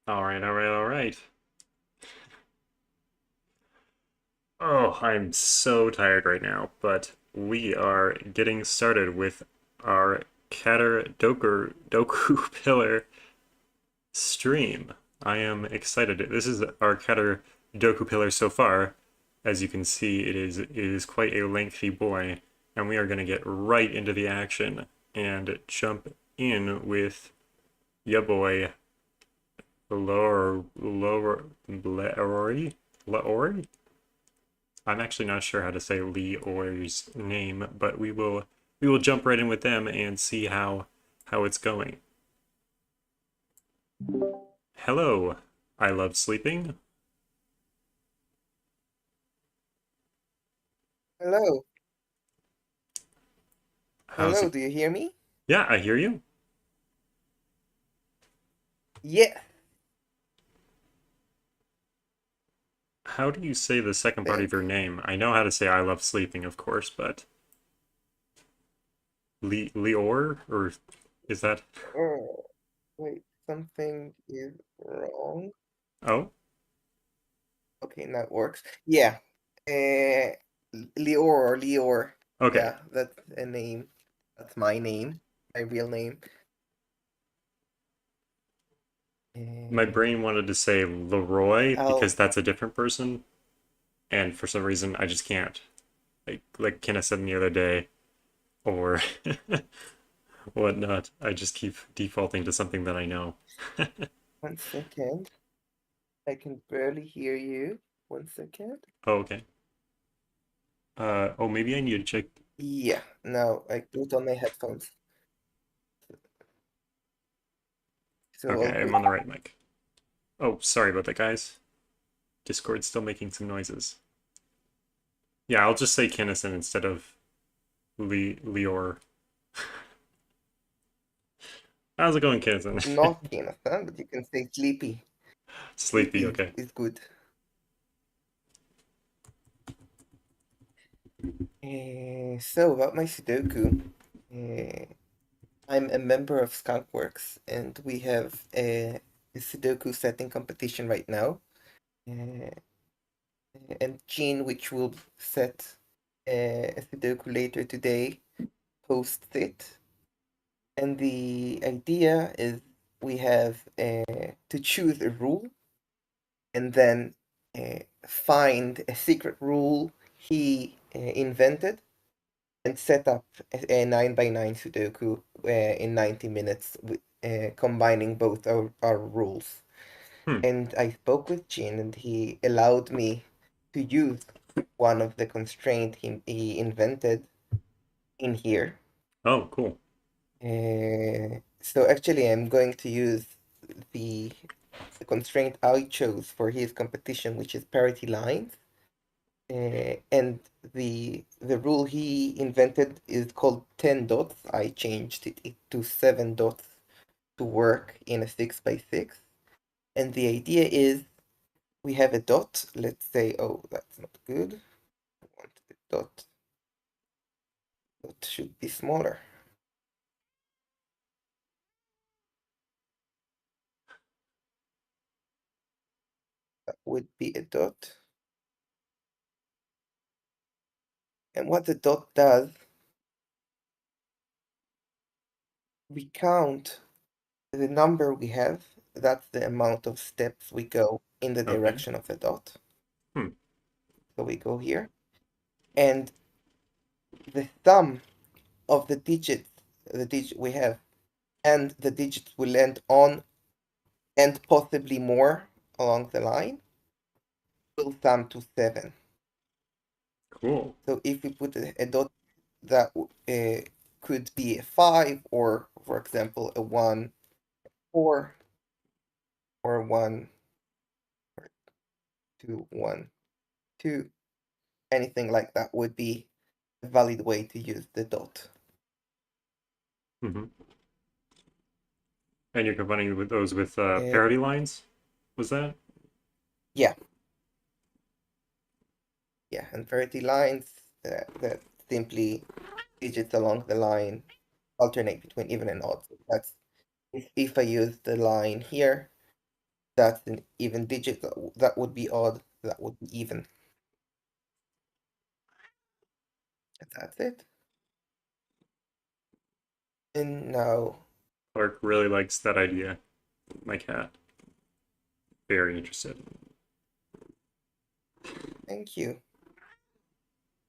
All right, all right, all right. Oh, I'm so tired right now, but we are getting started with our Caterdokupillar stream. I am excited. This is our Caterdokupillar so far. As you can see, it is quite a lengthy boy, and we are going to get right into the action and jump in with ya boy, Leori. I'm actually not sure how to say Leeor's name, but we will jump right in with them and see how it's going. Hello, I love sleeping. Hello. How's Hello, it? do you hear me? Yeah, I hear you. Yeah. How do you say the second part of Think. your name? I know how to say I love sleeping, of course, but Leor, or is that? Oh, wait, something is wrong. Oh, Okay, now it works. Yeah. Uh, Leor or Leor. okay. Yeah, that's a name. That's my name, my real name. My Uh, brain wanted to say Leroy because I'll. that's a different person, and for some reason I just can't. Like Kenna said the other day, or whatnot. I just keep defaulting to something that I know. 1 second. I can barely hear you. 1 second. Oh, okay. Oh, maybe I need to check. Yeah, no, I put on my headphones. So Okay, all I'm good. on the right mic. Oh, sorry about that, guys. Discord's still making some noises. Yeah, I'll just say Kennison instead of Leor. How's it going, Kennison? Not Jonathan, but you can say sleepy. Sleepy, Sleepy is, okay. is good. So about my Sudoku, uh, I'm a member of Skunkworks, and we have a Sudoku setting competition right now. Uh, and Jean, which will set a Sudoku later today, hosts it. And the idea is we have to choose a rule and then find a secret rule he invented and set up a 9 by 9 Sudoku in 90 minutes, combining both our rules. Hmm. And I spoke with Jin, and he allowed me to use one of the constraints he invented in here. Oh, cool. So actually, I'm going to use the, the constraint I chose for his competition, which is parity lines. And the rule he invented is called 10 dots. I changed it to 7 dots to work in a 6 by 6. And the idea is we have a dot. Let's say, oh, that's not good. I want the dot should be smaller. That would be a dot. And what the dot does, we count the number we have. That's the amount of steps we go in the Okay. direction of the dot. Hmm. So we go here. And the sum of the digit we have, and the digits we land on, and possibly more along the line, will sum to 7. Cool. So if we put a dot that could be a 5, or for example a 1, 4, or 1, or 2, 1, 2, anything like that would be a valid way to use the dot. Hmm. And you're combining with those with Uh, parity lines? Was that? yeah, yeah, and parity lines that simply digits along the line alternate between even and odd. So that's if I use the line here, That's an even digit. That would be odd. That would be even. That's it. And now, Clark really likes that idea. My cat. Very interested. thank you.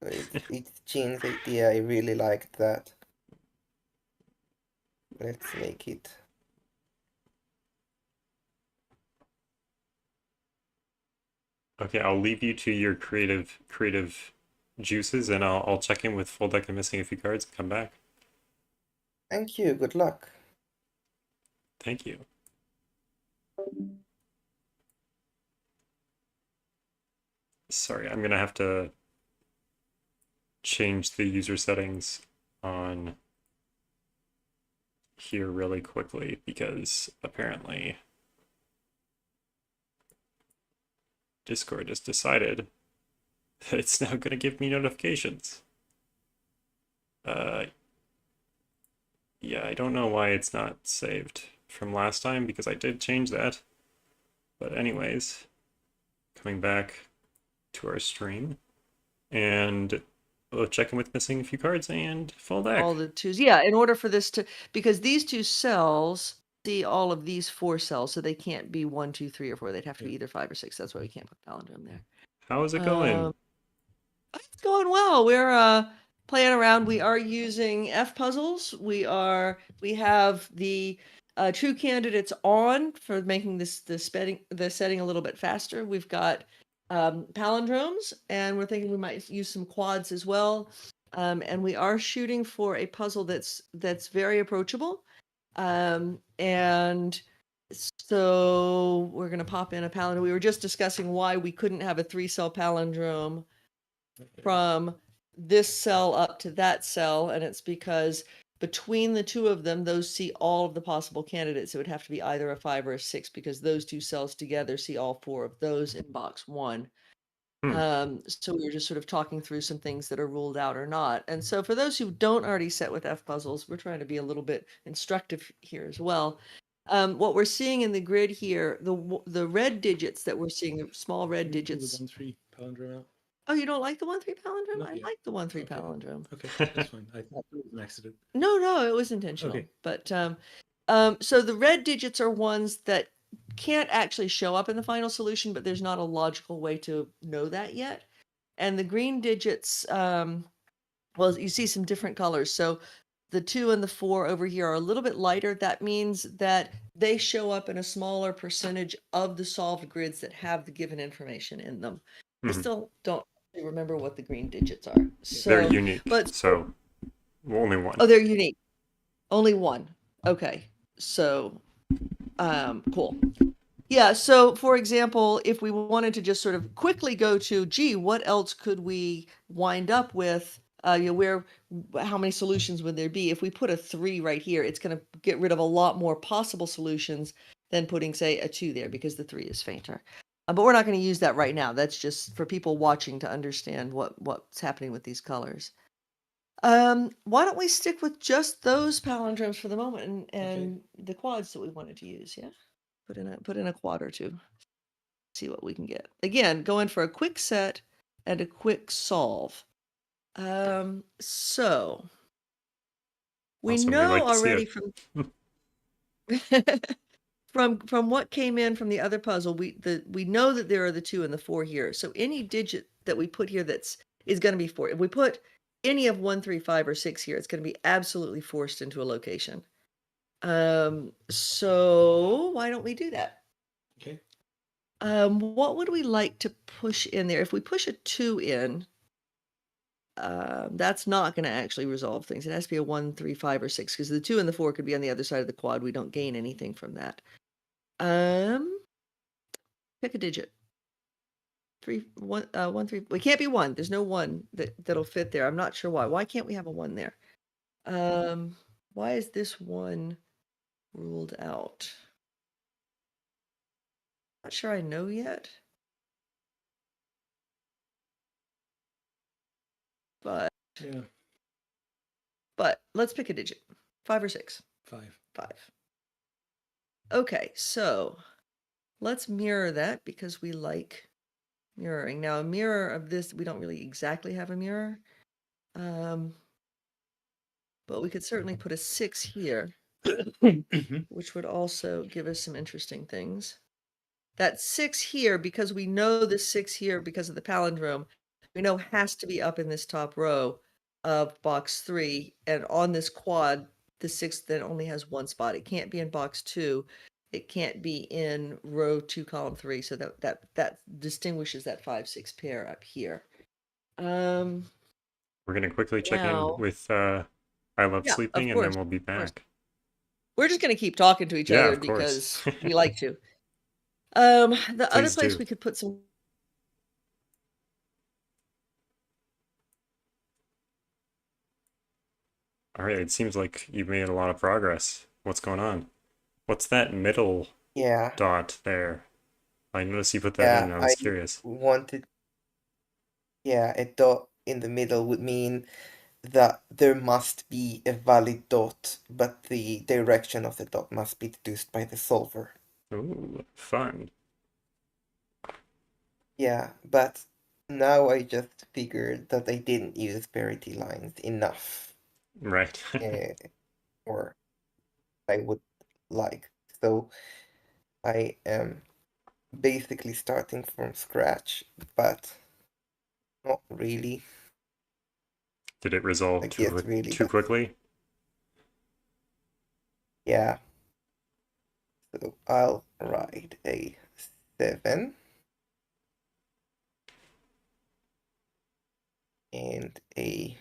It's Jean's idea. I really liked that. Let's make it. Okay, I'll leave you to your creative juices, and I'll check in with FullDeck and missing a few cards and come back. Thank you. Good luck. Thank you. Sorry, I'm gonna have to change the user settings on here really quickly because apparently Discord has decided that it's now gonna give me notifications. Yeah, I don't know why it's not saved from last time because I did change that. But anyways, coming back to our stream, and we'll check in with missing a few cards and FullDeck. All the twos. Yeah, in order for this to, because these two cells see all of these 4 cells, so they can't be 1, 2, 3, or 4. They'd have to be either 5 or 6. That's why we can't put palindrome there. How's it going? It's going well. We're playing around. We are using F puzzles. We have the true candidates on for making the setting a little bit faster. We've got palindromes, and we're thinking we might use some quads as well. And we are shooting for a puzzle that's very approachable. And so we're going to pop in a palindrome. We were just discussing why we couldn't have a 3-cell palindrome from this cell up to that cell, and it's because between the two of them, those see all of the possible candidates. It would have to be either a 5 or a 6 because those two cells together see all 4 of those in box 1. So we were just sort of talking through some things that are ruled out or not. And so for those who don't already set with F puzzles, we're trying to be a little bit instructive here as well. What we're seeing in the grid here, the red digits that we're seeing, the small red digits. The 1-3 palindrome out. Oh, you don't like the 1-3 palindrome? Not I yet. like the 1-3 Okay. palindrome. Okay, that's fine. I thought it was an accident. No, it was intentional. Okay. But so the red digits are ones that can't actually show up in the final solution, but there's not a logical way to know that yet. And the green digits, well, you see some different colors. So the 2 and the 4 over here are a little bit lighter. That means that they show up in a smaller percentage of the solved grids that have the given information in them. I still don't remember what the green digits are. So they're unique, but so only one. oh, they're unique. Only one. Okay. So cool. Yeah, so for example, if we wanted to just sort of quickly go to, gee, what else could we wind up with? How many solutions would there be? If we put a 3 right here, it's going to get rid of a lot more possible solutions than putting, say, a 2 there because the 3 is fainter. But we're not going to use that right now. That's just for people watching to understand what's happening with these colors. Why don't we stick with just those palindromes for the moment and the quads that we wanted to use? Yeah, put in a quad or 2. See what we can get. Again, going for a quick set and a quick solve. So we Awesome. know like to see already it. from what came in from the other puzzle, we know that there are the 2 and the 4 here. So any digit that we put here is going to be 4. If we put any of 1, 3, 5, or 6 here, it's going to be absolutely forced into a location. So why don't we do that? Okay. What would we like to push in there? If we push a 2 in, that's not going to actually resolve things. It has to be a 1, 3, 5, or 6 because the 2 and the 4 could be on the other side of the quad. We don't gain anything from that. Pick a digit. 3, 1, 1, 3. We can't be 1. There's no 1 that'll fit there. I'm not sure why. Why can't we have a 1 there? Why is this 1 ruled out? Not sure I know yet. But Yeah. But let's pick a digit. 5 or 6. 5. 5. Okay, so let's mirror that because we like mirroring. Now, a mirror of this, we don't really exactly have a mirror. But we could certainly put a 6 here, which would also give us some interesting things. That 6 here, because we know the 6 here because of the palindrome, we know has to be up in this top row of box 3. And on this quad, the 6 then only has one spot. It can't be in box 2. It can't be in row 2, column 3. So that distinguishes that 5-6 pair up here. We're going to quickly check Now, in with I Love yeah, Sleeping, of and then course, we'll be of course. back. We're just going to keep talking to each Yeah, other of course. because we like to. The other Please place do. we could put some. All right, it seems like you've made a lot of progress. What's going on? What's that middle Yeah, dot there? I noticed you put that yeah, in. I I was curious. wanted, yeah, a dot in the middle would mean that there must be a valid dot, but the direction of the dot must be deduced by the solver. Ooh, fun. Yeah, but now I just figured that I didn't use parity lines enough, Right. or I would like. So I am basically starting from scratch, but not really. Did it resolve Like, yes, really, too but quickly? yeah. So I'll write a 7 and a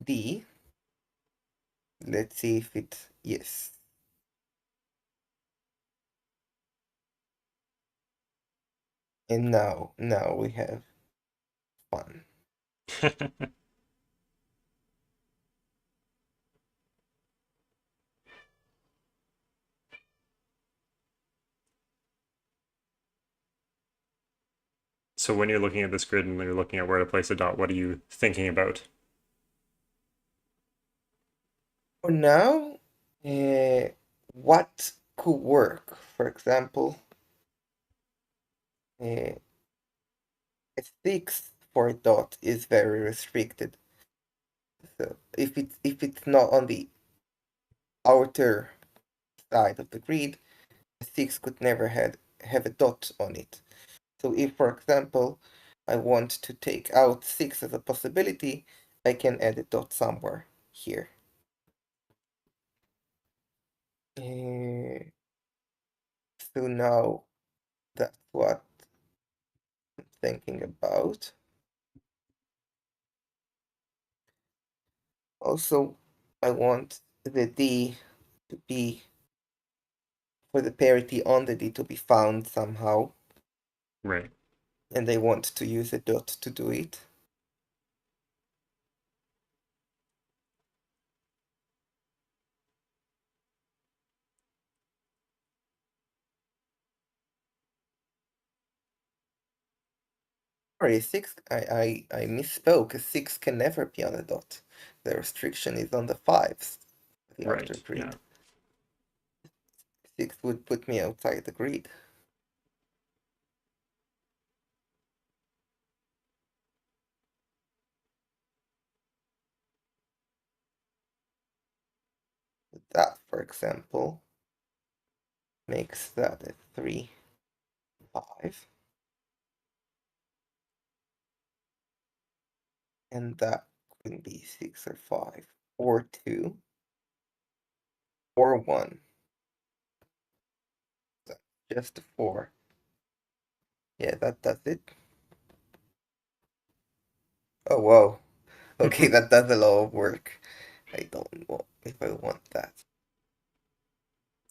D. Let's see if it, yes. And now we have fun. So when you're looking at this grid and you're looking at where to place a dot, what are you thinking about? For now, what could work? For example, a 6 for a dot is very restricted. So if it's not on the outer side of the grid, a 6 could never have a dot on it. So if, for example, I want to take out 6 as a possibility, I can add a dot somewhere here. So now that's what I'm thinking about. Also, I want the D to be, for the parity on the D to be found somehow, Right. and I want to use a dot to do it. Sorry, 6, I misspoke. A 6 can never be on a dot. The restriction is on the 5s, the outer Right. grid. Yeah. 6 would put me outside the grid. That, for example, makes that a 3, 5. And that could be 6 or 5, or 2, or 1. So just a 4. Yeah, that does it. Oh, whoa. Okay, that does a lot of work. I don't know if I want that.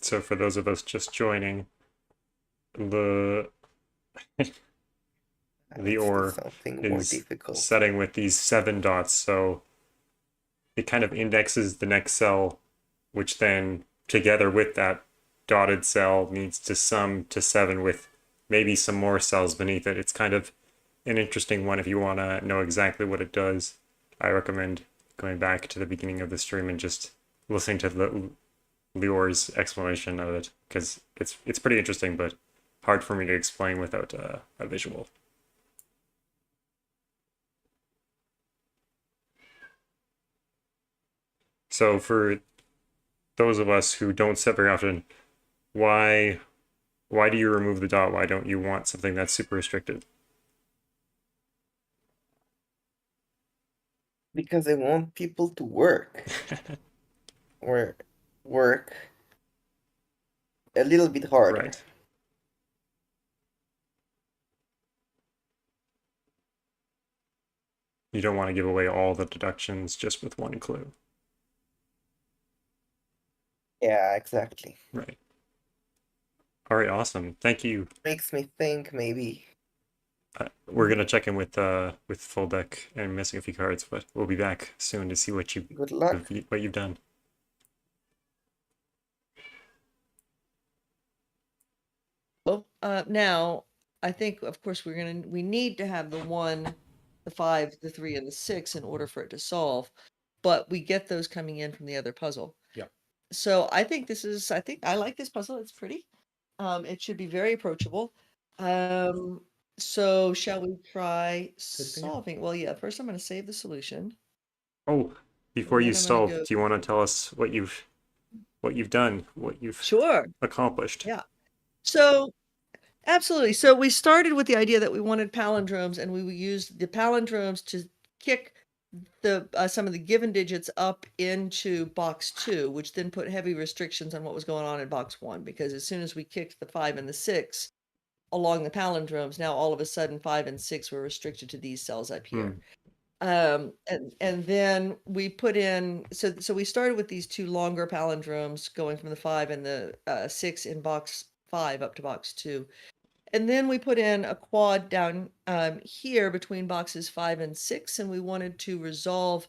So for those of us just joining, the Let's do Leeor something more is difficult. setting with these 7 dots, so it kind of indexes the next cell, which then, together with that dotted cell, needs to sum to 7 with maybe some more cells beneath it. It's kind of an interesting one if you want to know exactly what it does. I recommend going back to the beginning of the stream and just listening to Leeor's explanation of it, because it's pretty interesting, but hard for me to explain without a visual. So for those of us who don't set very often, why do you remove the dot? Why don't you want something that's super restricted? Because I want people to work. Or work a little bit harder. Right. You don't want to give away all the deductions just with one clue. Yeah, exactly. Right. All right, awesome. Thank you. Makes me think maybe. We're gonna check in with FullDeck and missing a few cards, but we'll be back soon to see what Good luck. you've done. Well, now I think, of course, we need to have the 1, the 5, the 3, and the 6 in order for it to solve, but we get those coming in from the other puzzle. Yeah. So I think I like this puzzle. It's pretty. It should be very approachable. So shall we try Testing it? solving? Well, yeah, first I'm going to save the solution. Oh, before And you then I'm gonna solve, go- do you want to tell us what you've done, what you've Sure. accomplished? Yeah. So absolutely. So we started with the idea that we wanted palindromes, and we used the palindromes to kick the some of the given digits up into box 2, which then put heavy restrictions on what was going on in box 1, because as soon as we kicked the 5 and the 6 along the palindromes, now all of a sudden 5 and 6 were restricted to these cells up here. And then we put in, so we started with these 2 longer palindromes going from the 5 and the 6 in box 5 up to box 2. And then we put in a quad down here between boxes 5 and 6, and we wanted to resolve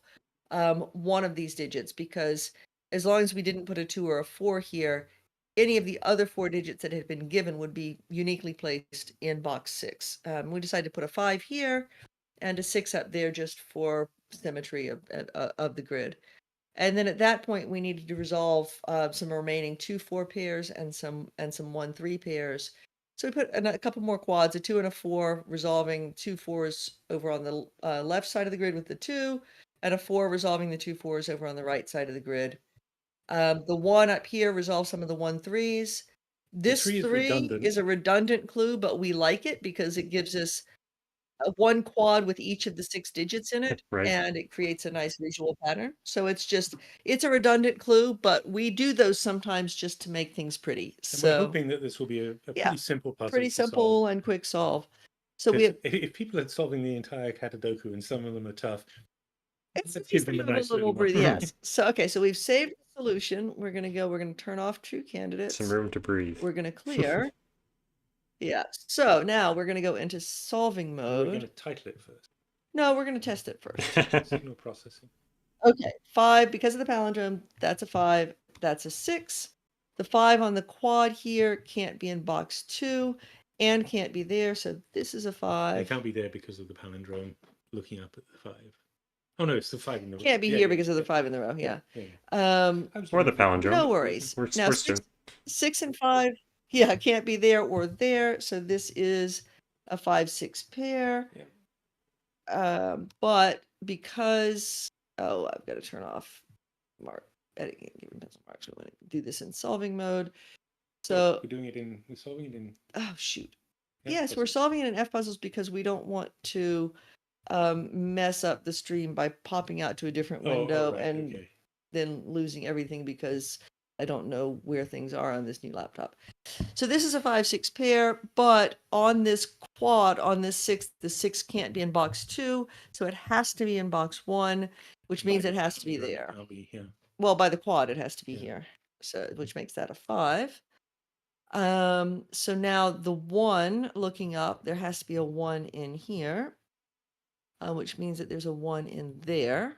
one of these digits, because as long as we didn't put a 2 or a 4 here, any of the other 4 digits that had been given would be uniquely placed in box 6. We decided to put a 5 here and a 6 up there just for symmetry of the grid. And then at that point, we needed to resolve some remaining 2 4 pairs and some 1 3 pairs. So we put a couple more quads, a 2 and a 4, resolving 2 4s over on the left side of the grid with the 2, and a 4 resolving the 2 4s over on the right side of the grid. The 1 up here resolves some of the 1 3s. This 3 is 3 redundant. is a redundant clue, but we like it because it gives us one quad with each of the 6 digits in it, Right. and it creates a nice visual pattern. So it's a redundant clue, but we do those sometimes just to make things pretty. And we're So hoping that this will be a Yeah, pretty simple puzzle. pretty to solve. simple and quick solve. So we 'Cause if people are solving the entire Catadoku and some of them are tough, it's let's nice give them to a have nice a little little one. breathe. Yes. So okay, so we've saved the solution. We're gonna turn off true candidates. Some room to breathe. We're gonna clear. Yeah. So now we're gonna go into solving We're going mode. to title it first. No, we're gonna test it first. Signal processing. Okay, 5, because of the palindrome, that's a 5, that's a 6. The 5 on the quad here can't be in box 2 and can't be there, so this is a It 5. can't be there because of the palindrome looking up at the 5. Oh no, it's the 5 in the row. Can't be here because of the 5 in the row, yeah. Or the palindrome. No worries. We're Now, supposed to. 6 and 5, yeah, can't be there or there, so this is a 5-6 pair. But because, I've got to turn off mark editing, giving pencil marks. We're going to do this in solving mode. So we're solving it in. Oh shoot! F Yes, we're puzzles. solving it in F puzzles because we don't want to mess up the stream by popping out to a different window right, and okay. then losing everything because I don't know where things are on this new laptop. So this is a 5-6 pair, but on this quad, on this 6, the 6 can't be in box 2, so it has to be in box 1, which means it has to be there. I'll be here. Well, by the quad, it has to be Yeah. here, so which makes that a 5. So now the 1, looking up, there has to be a 1 in here, which means that there's a 1 in there.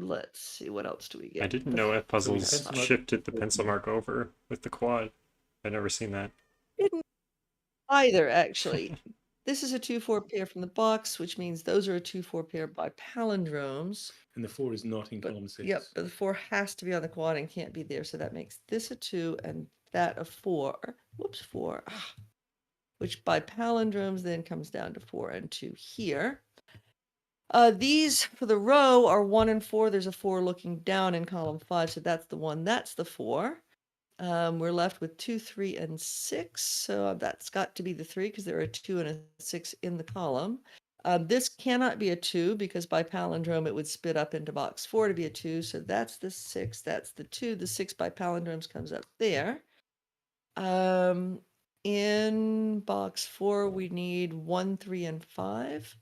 Let's see, what else do we get? I didn't know F puzzles pencil mark- shifted the pencil mark over with the quad. I've never seen that. Didn't either, actually. This is a 2-4 pair from the box, which means those are a 2-4 pair by palindromes. And the 4 is not in But, column 6. yep, but the 4 has to be on the quad and can't be there. So that makes this a 2 and that a 4. Whoops, 4. Which by palindromes then comes down to 4 and 2 here. These for the row are 1 and 4. There's a 4 looking down in column 5. So that's the 1. That's the 4. We're left with 2, 3, and 6. So that's got to be the 3 because there are a 2 and a 6 in the column. This cannot be a 2 because by palindrome it would spit up into box 4 to be a 2. So that's the 6, that's the 2. The 6 by palindromes comes up there. In box 4 we need 1, 3, and 5.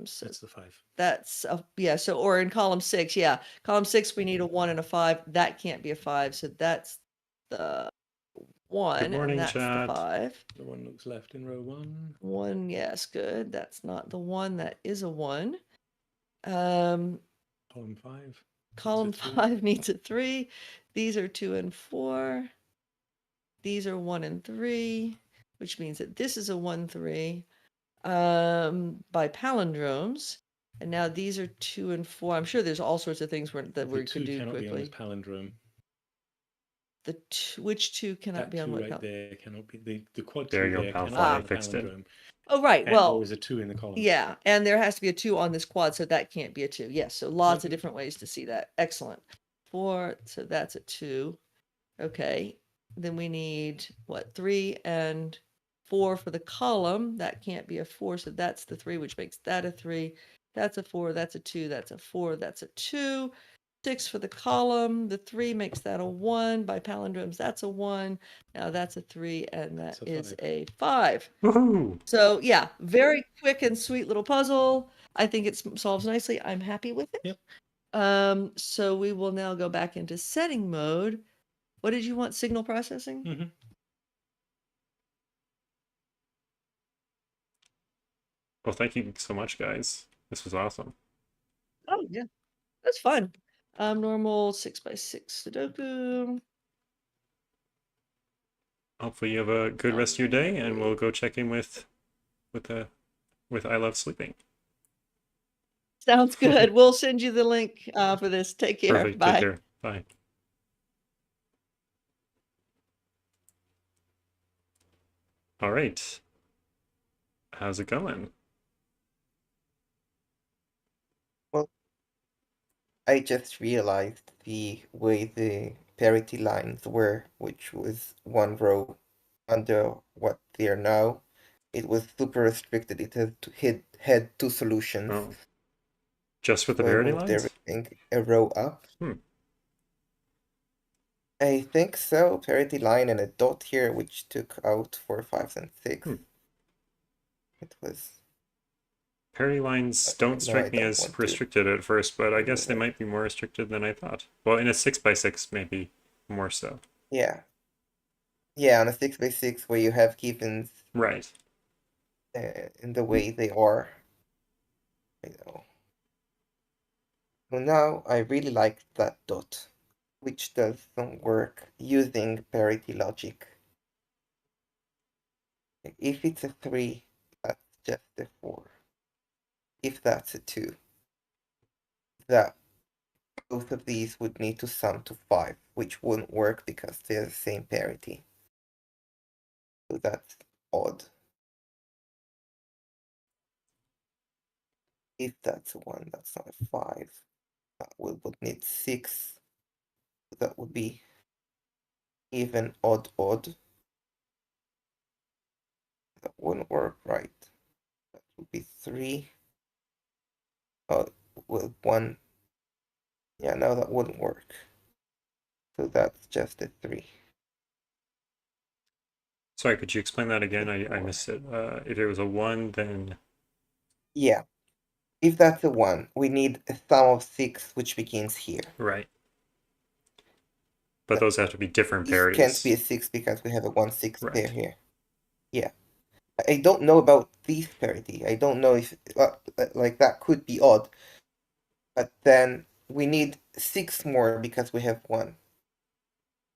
So That's the 5. that's yeah. So or in column 6, yeah, column 6 we need a 1 and a 5. That can't be a 5. So that's the 1. morning, and that's chat. the 5. The 1 looks left in row 1. 1, yes, good. That's not the 1. That is a 1. Column Column 5. 5 needs a 3. These are 2 and 4. These are 1 and 3, which means that this is a 1, 3. By palindromes, and now these are 2 and 4. I'm sure there's all sorts of things that we could do cannot be on quickly. this palindrome. Which 2 cannot That be on 2 what? right there cannot be the quad There 2 you go, there Palfly, cannot be on I the fixed it. palindrome. Oh, right. And Well, always a 2 in the column. yeah, and there has to be a 2 on this quad, so that can't be a 2. Yes, so lots of Mhm. different ways to see that. Excellent. 4, so that's a 2. Okay, then we need what, 3 and 4 for the column. That can't be a 4, so that's the 3, which makes that a 3. That's a 4, that's a 2, that's a 4, that's a 2. 6 for the column. The 3 makes that a 1. By palindromes, that's a 1. Now that's a 3, and that That's a is 5. a 5. Woohoo! So yeah, very quick and sweet little puzzle. I think it solves nicely. I'm happy with it. Yep. So we will now go back into setting mode. What did you want? Signal processing? Mm-hmm. Well, thank you so much, guys. This was awesome. Oh yeah, that's fun. Normal 6x6 Sudoku. Hopefully you have a good rest of your day, and we'll go check in with I Love Sleeping. Sounds good. We'll send you the link for this. Take care. Perfect. Bye. Take care. Bye. All right. How's it going? Well, I just realized the way the parity lines were, which was one row under what they are now. It was super restricted. It had 2 solutions. Oh. Just with the So I parity moved lines? everything a row up. Hmm. I think so. Parity line and a dot here, which took out 4, 5, and 6. Hmm. It was. Parity lines don't No, strike I me don't as want to. restricted at first, but I do guess they that. might be more restricted than I thought. Well, in a 6x6, maybe more so. Yeah. Yeah, on a 6x6 where you have givens Right. in the way they are. I know. So now I really like that dot, which does some work using parity logic. If it's a 3, that's just a 4. If that's a 2, that both of these would need to sum to 5, which wouldn't work because they're the same parity. So that's odd. If that's a 1, that's not a 5. That would need 6. That would be even odd. That wouldn't work, right? That would be 3. Oh, with 1. Yeah, no, that wouldn't work. So that's just a 3. Sorry, could you explain that again? I missed it. If it was a 1, then... Yeah. If that's a 1, we need a sum of 6, which begins here. Right. But those have to be different This parities. can't be a 6 because we have a 1-6 Right. pair here. Yeah. I don't know about this parity. I don't know if, like, that could be odd. But then we need 6 more because we have 1.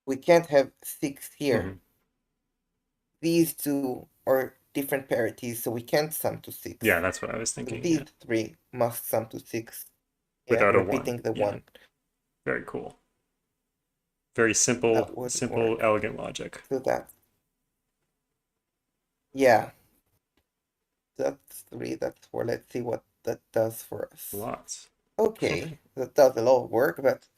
We can't have 6 here. Mhm. These 2 are different parities, so we can't sum to 6. Yeah, that's what I was So thinking. these Yeah. 3 must sum to 6. Without a 1. Repeating the Yeah. 1. Very cool. Very simple, That would work. elegant logic. So that, yeah, that's 3, that's 4. Let's see what that does for us. Lots. Okay, that does a lot of work, but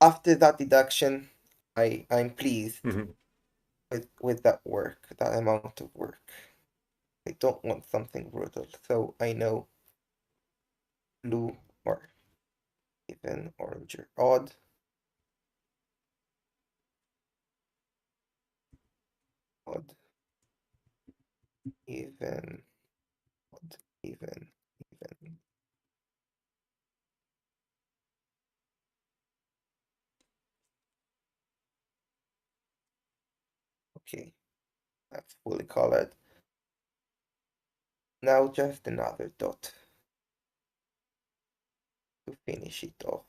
after that deduction, I'm pleased Mhm. with that work, that amount of work. I don't want something brutal, so I know blue or even, orange or odd. Odd, even, odd, even. Okay, that's fully colored. Now just another dot to finish it off.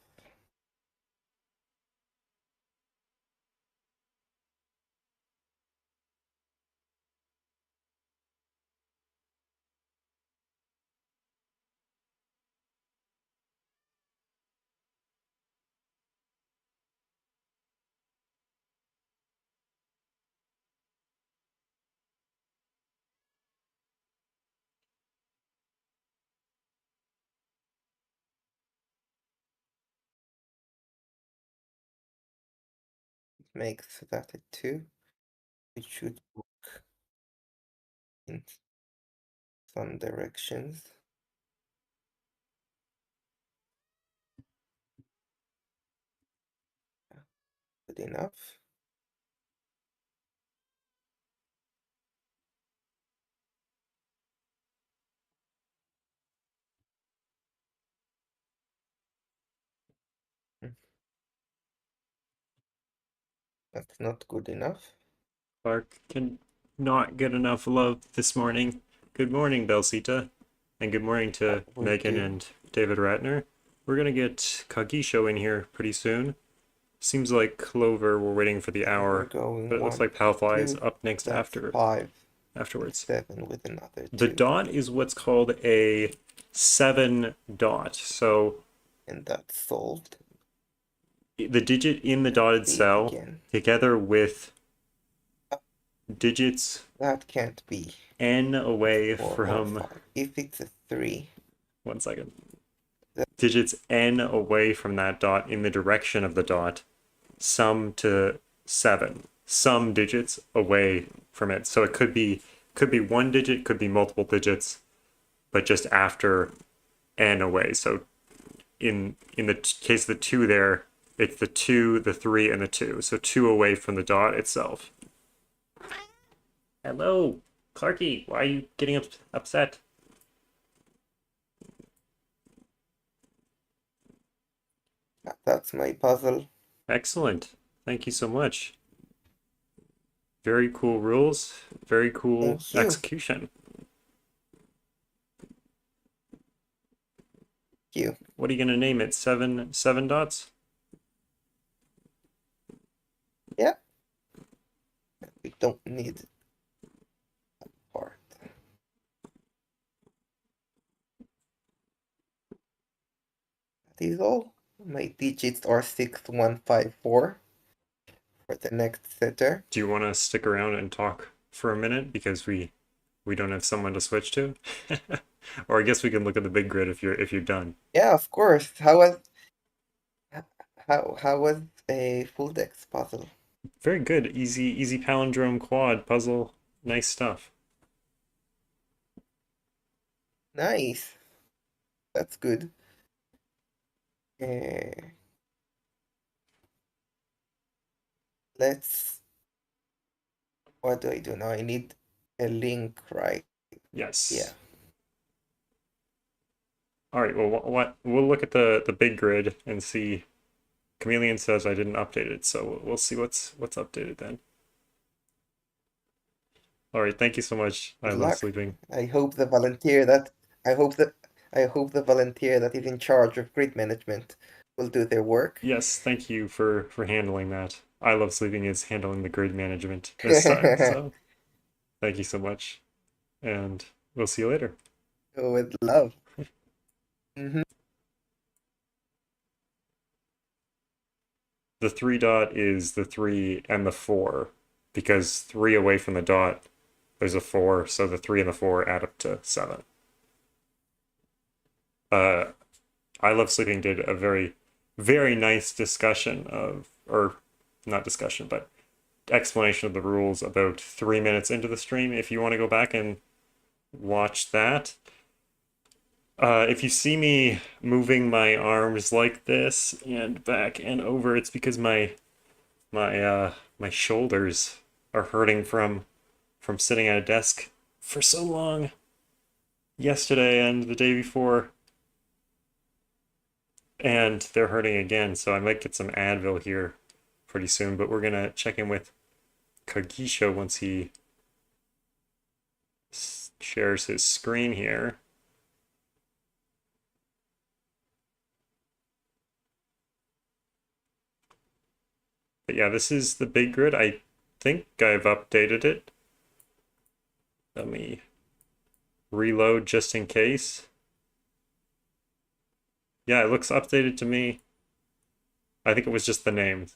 Makes that a 2. It should work in some directions. Good enough. That's not good enough. Clark can not get enough love this morning. Good morning, Belsita. And good morning to That will Megan do. and David Ratner. We're gonna get Kagisho in here pretty soon. Seems like Clover, we're waiting for the We're hour. going But it looks 1, like Palfly is 2, up next that's 5, afterwards. 7 with another 2. The dot is what's called a 7 dot. So And that's solved. the digit in the dotted See it cell again. together with digits That can't be n away 4 or from 5. If it's a 3, 1 second. That- Digits n away from that dot in the direction of the dot sum to 7. Some digits away from it. So it could be 1 digit, could be multiple digits, but just after n away. So in the case of the 2 there, it's the 2, the 3, and the 2. So 2 away from the dot itself. Hello, Clarky. Why are you getting upset? that's my puzzle. Excellent. Thank you so much. Very cool rules. Very cool Thank you. execution. You. What are you gonna name it? Seven dots? Yeah. We don't need that part. That is all. My digits are 6154 for the next setter. Do you want to stick around and talk for a minute because we don't have someone to switch to? Or I guess we can look at the big grid if you're done. Yeah, of course. How was a FullDeck's puzzle? Very good. Easy palindrome quad puzzle. Nice stuff. Nice. That's good. Let's. What do I do now? I need a link, right? Yes. Yeah. All right. Well, we'll look at the big grid and see. Chameleon says I didn't update it, so we'll see what's updated then. All right. Thank you so much. I Good love luck. sleeping. I hope the volunteer that the volunteer that is in charge of grid management will do their work. Yes. Thank you for handling that. I love sleeping is handling the grid management this time. So thank you so much. and we'll see you later. Oh, with love. Mm-hmm. The 3 dot is the 3 and the 4, because 3 away from the dot, there's a 4, so the 3 and the 4 add up to 7. I Love Sleeping did a very, very nice discussion of, or not discussion, but explanation of the rules about 3 minutes into the stream. If you want to go back and watch that. If you see me moving my arms like this and back and over, it's because my shoulders are hurting from sitting at a desk for so long yesterday and the day before, and they're hurting again, so I might get some Advil here pretty soon. But we're gonna check in with Kagisho once he shares his screen here. But yeah, this is the big grid. I think I've updated it. Let me reload just in case. Yeah, it looks updated to me. I think it was just the name.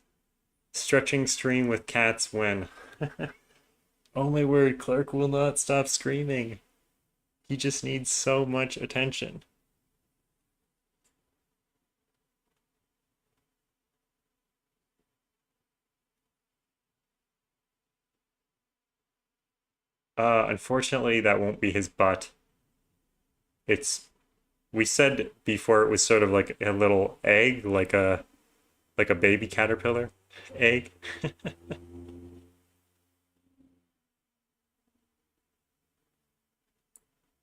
Stretching stream with cats when. Oh my word, Clark will not stop screaming. He just needs so much attention. Unfortunately, that won't be his butt. We said before it was sort of like a little egg, like a baby caterpillar egg.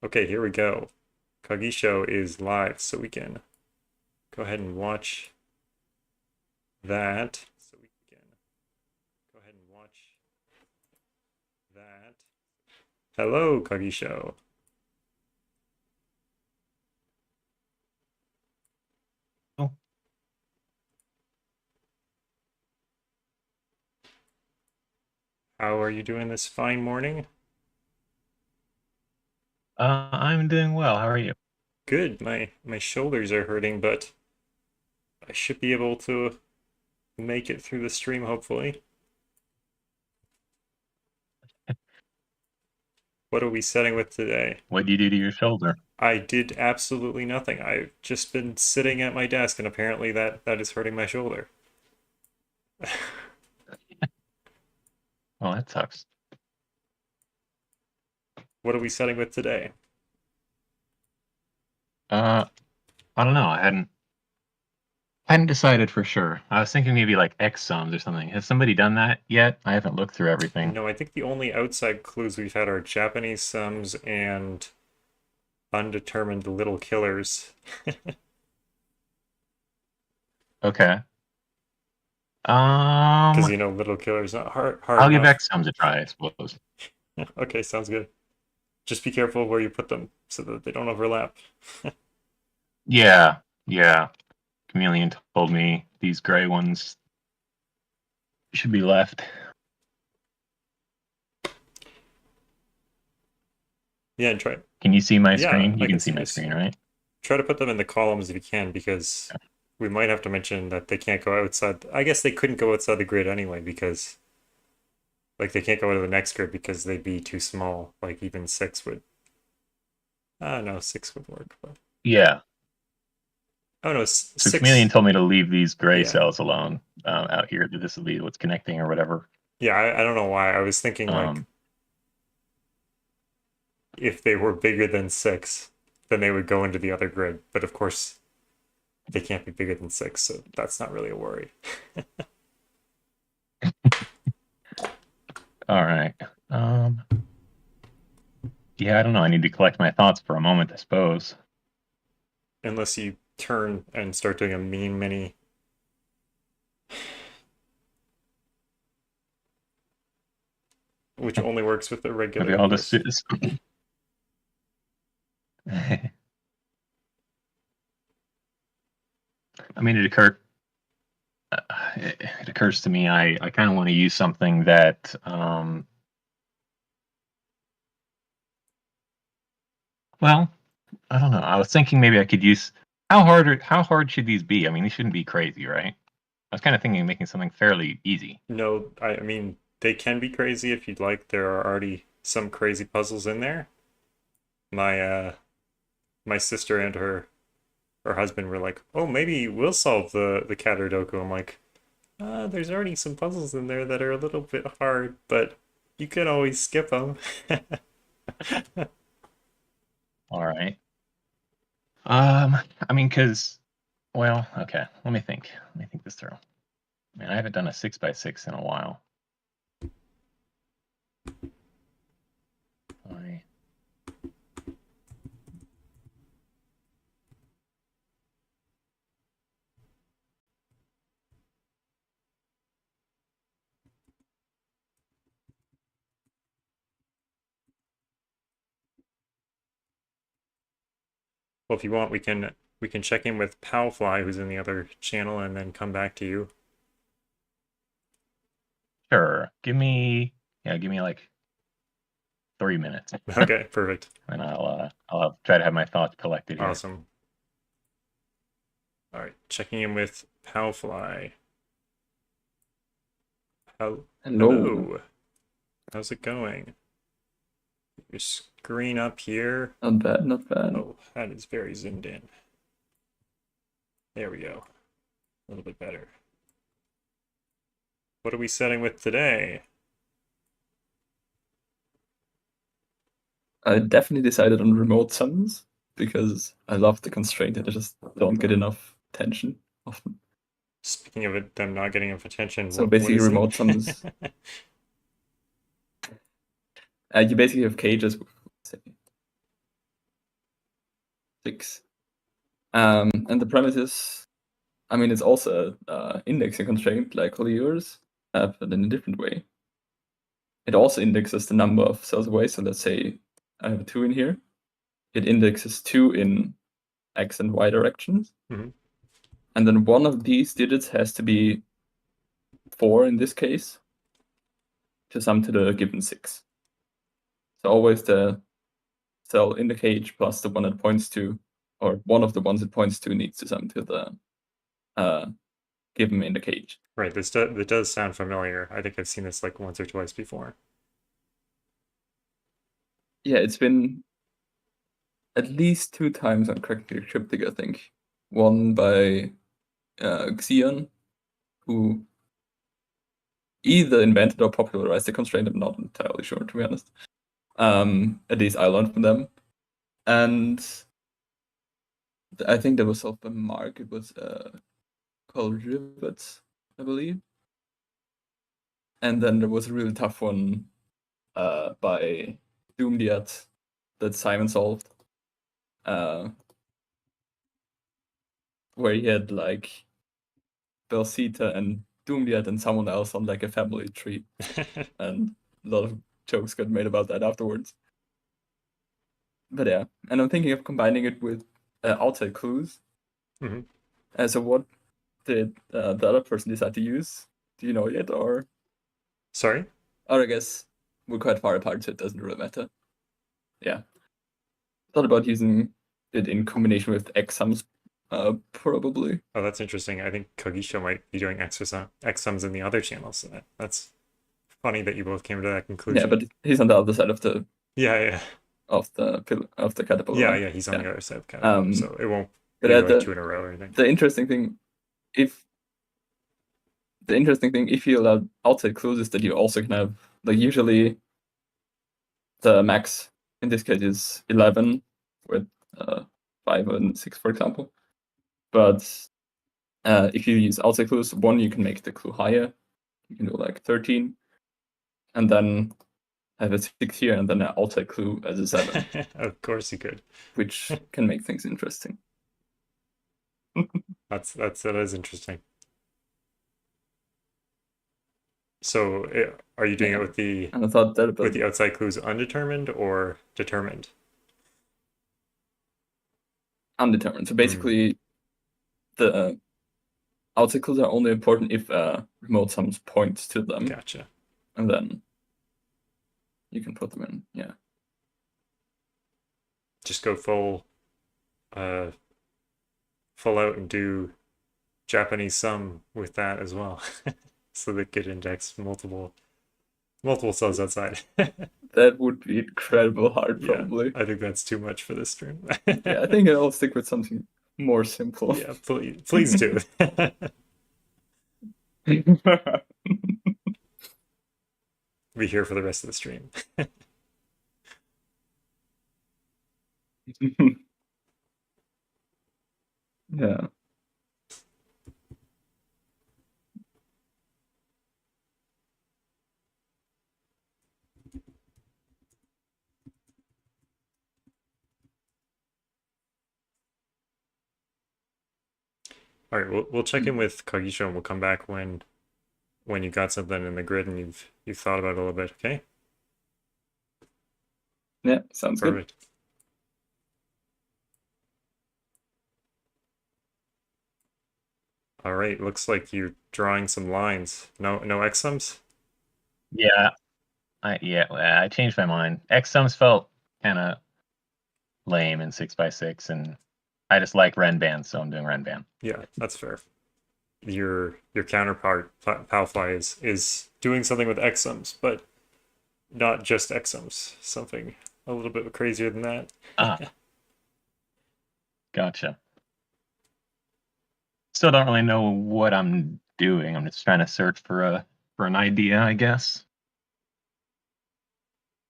Okay, here we go. Kagisho is live, so we can go ahead and watch that. Hello, Kagisho. Oh. How are you doing this fine morning? I'm doing well. How are you? Good. My shoulders are hurting, but I should be able to make it through the stream, hopefully. What are we setting with today? What did you do to your shoulder? I did absolutely nothing. I've just been sitting at my desk, and apparently that is hurting my shoulder. Oh, that sucks. What are we setting with today? I don't know. I hadn't decided for sure. I was thinking maybe like X sums or something. Has somebody done that yet? I haven't looked through everything. No, I think the only outside clues we've had are Japanese sums and undetermined little killers. Okay. Because you know, little killers not hard I'll give enough. X sums a try, I suppose. Okay, sounds good. Just be careful where you put them so that they don't overlap. Yeah. Chameleon told me these gray ones should be left. Yeah, and try. Can you see my Yeah, screen? I You can can see see my this. screen, right? Try to put them in the columns if you can, because we might have to mention that they can't go outside. I guess they couldn't go outside the grid anyway, because like they can't go to the next grid because they'd be too small. Like even 6 would. No, 6 would work. But... Yeah. Oh no, So 6. Chameleon told me to leave these gray Yeah. cells alone out here. That this will be what's connecting or whatever. Yeah, I don't know why. I was thinking like if they were bigger than 6, then they would go into the other grid. But of course, they can't be bigger than 6, so that's not really a worry. All right. Yeah, I don't know. I need to collect my thoughts for a moment, I suppose. Unless you turn and start doing a mean mini. Which only works with the regular. Maybe I'll just do this. I mean, it occurs to me I kind of want to use something that Well, I don't know. I was thinking maybe I could use how hard should these be? I mean, these shouldn't be crazy, right? I was kind of thinking of making something fairly easy. No, I mean, they can be crazy if you'd like. There are already some crazy puzzles in there. My sister and her husband were like, "Oh, maybe we'll solve the Caterdoku." I'm like, there's already some puzzles in there that are a little bit hard, but you could always skip them." All right. I mean, well, okay. Let me think. Let me think this through. I mean, I haven't done a 6x6 in a while. Fine. Well, if you want, we can check in with Palfly, who's in the other channel, and then come back to you. Sure. Give me like 3 minutes. Okay, perfect. And I'll try to have my thoughts collected here. Awesome. All right, checking in with Palfly. Hello. How's it going? Your screen up here. Not bad, not bad. Oh, that is very zoomed in. There we go. A little bit better. What are we setting with today? I definitely decided on remote summons because I love the constraint and I just don't get enough attention often. Speaking of it, them not getting enough attention. So what basically is it? remote summons. You basically have cages with, say, 6. And the premise is, I mean, it's also indexing constraint like Leeor's, but in a different way. It also indexes the number of cells away. So let's say I have a 2 in here. It indexes 2 in X and Y directions. Mhm. And then one of these digits has to be 4 in this case to sum to the given 6. So always the cell in the cage plus the one it points to, or one of the ones it points to, needs to sum to the given in the cage. Right, that does sound familiar. I think I've seen this like once or twice before. Yeah, it's been at least 2 times on Cracking Cryptic, I think. One by Xion, who either invented or popularized the constraint. I'm not entirely sure, to be honest. At least I learned from them. And I think that was solved by Mark. It was called Rivets, I believe. And then there was a really tough one by Doomdiat that Simon solved. Where he had like Belsita and Doomdiat and someone else on like a family tree. And a lot of jokes got made about that afterwards. But yeah, and I'm thinking of combining it with outside clues. Mhm. So what did the other person decide to use? Do you know yet, or? Sorry? Or I guess we're quite far apart, so it doesn't really matter. Yeah. Thought about using it in combination with X sums, probably. Oh, that's interesting. I think Kogisho might be doing X sums in the other channels. So that's funny that you both came to that conclusion. Yeah, but he's on the other side of the yeah. of the caterpillar. Yeah, right? yeah, he's on the other side of Caterpillar, so it won't But be at like 2 in a row or anything. the interesting thing, if you allow outside clues, is that you also can have, like, usually the max in this case is 11 with 5 and 6, for example. But if you use outside clues, 1, you can make the clue higher. You can do like 13, and then have a 6 here, and then an outside clue as a 7. Of course you could. Which can make things interesting. That is interesting. So, are you doing it with the And I thought that with the outside clues undetermined or determined? Undetermined. So basically, the outside clues are only important if remote sums points to them. Gotcha. And then you can put them in. Yeah. just go full out and do Japanese sum with that as well, so they could index multiple cells outside. That would be incredible hard, Yeah, probably. I think that's too much for this stream. Yeah, I think I'll stick with something more simple. Yeah, please do. Be here for the rest of the stream. Yeah. All right, we'll check in with Kagisho and we'll come back when you got something in the grid and you've thought about it a little bit. Okay. Yeah, sounds good. Perfect. All right, looks like you're drawing some lines. No exums? Yeah, I changed my mind. X sums felt kind of lame in 6x6, and I just like Renban, so I'm doing Renban. Yeah, that's fair. Your counterpart Palfly is doing something with exums, but not just exums. Something a little bit crazier than that. Ah, gotcha. Still don't really know what I'm doing. I'm just trying to search for an idea, I guess.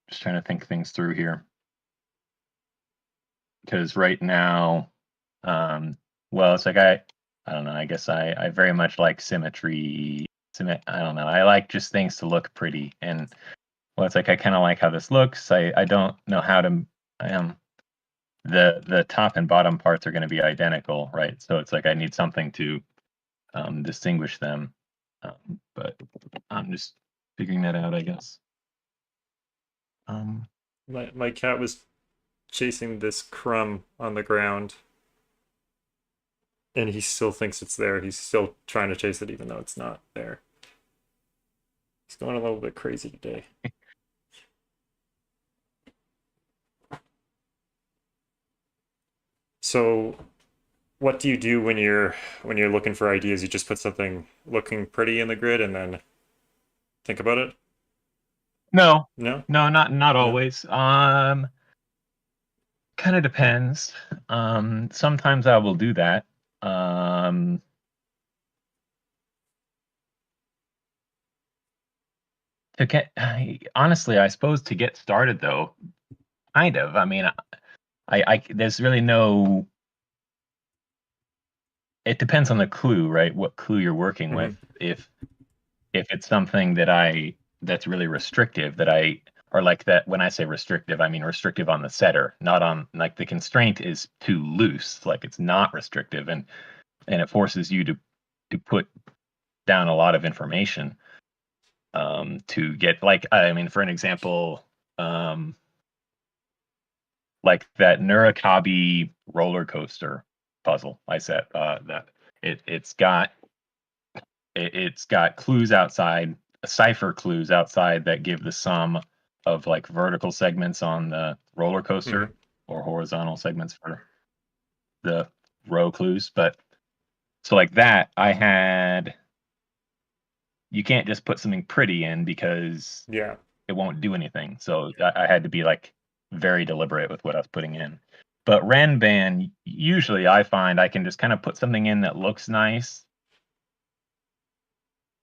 Just trying to think things through here. Because right now, well, it's like I don't know. I guess I very much like symmetry. I don't know. I like just things to look pretty, and well, it's like I kind of like how this looks. I don't know how to. The top and bottom parts are going to be identical, right? So it's like I need something to distinguish them. But I'm just figuring that out, I guess. My cat was chasing this crumb on the ground, and he still thinks it's there. He's still trying to chase it even though it's not there. He's going a little bit crazy today. So what do you do when you're looking for ideas? You just put something looking pretty in the grid and then think about it? No, No? not always. Kind of depends. Sometimes I will do that. Honestly, I suppose to get started though, kind of. I mean, I there's really no. It depends on the clue, right? What clue you're working with. If it's something that's really restrictive, or like that. When I say restrictive, I mean restrictive on the setter, not on like the constraint is too loose, like it's not restrictive, and it forces you to put down a lot of information to get, like, I mean, for an example, like that Nurikabi roller coaster puzzle I set, that it's got clues outside, cipher clues outside that give the sum of like vertical segments on the roller coaster or horizontal segments for the row clues. But so like that, you can't just put something pretty in because Yeah. it won't do anything. So I had to be like very deliberate with what I was putting in. But Renban, usually I find I can just kind of put something in that looks nice.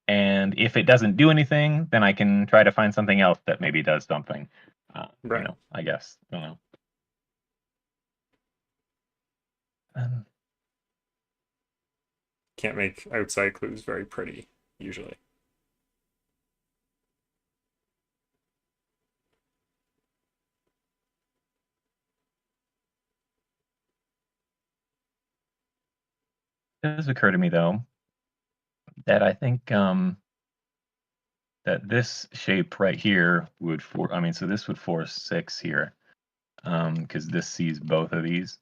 And if it doesn't do anything, then I can try to find something else that maybe does something. Right. You know, I guess. I don't know. Can't make outside clues very pretty, usually. It does occur to me though that I think that this shape right here would so this would force 6 here, because this sees both of these,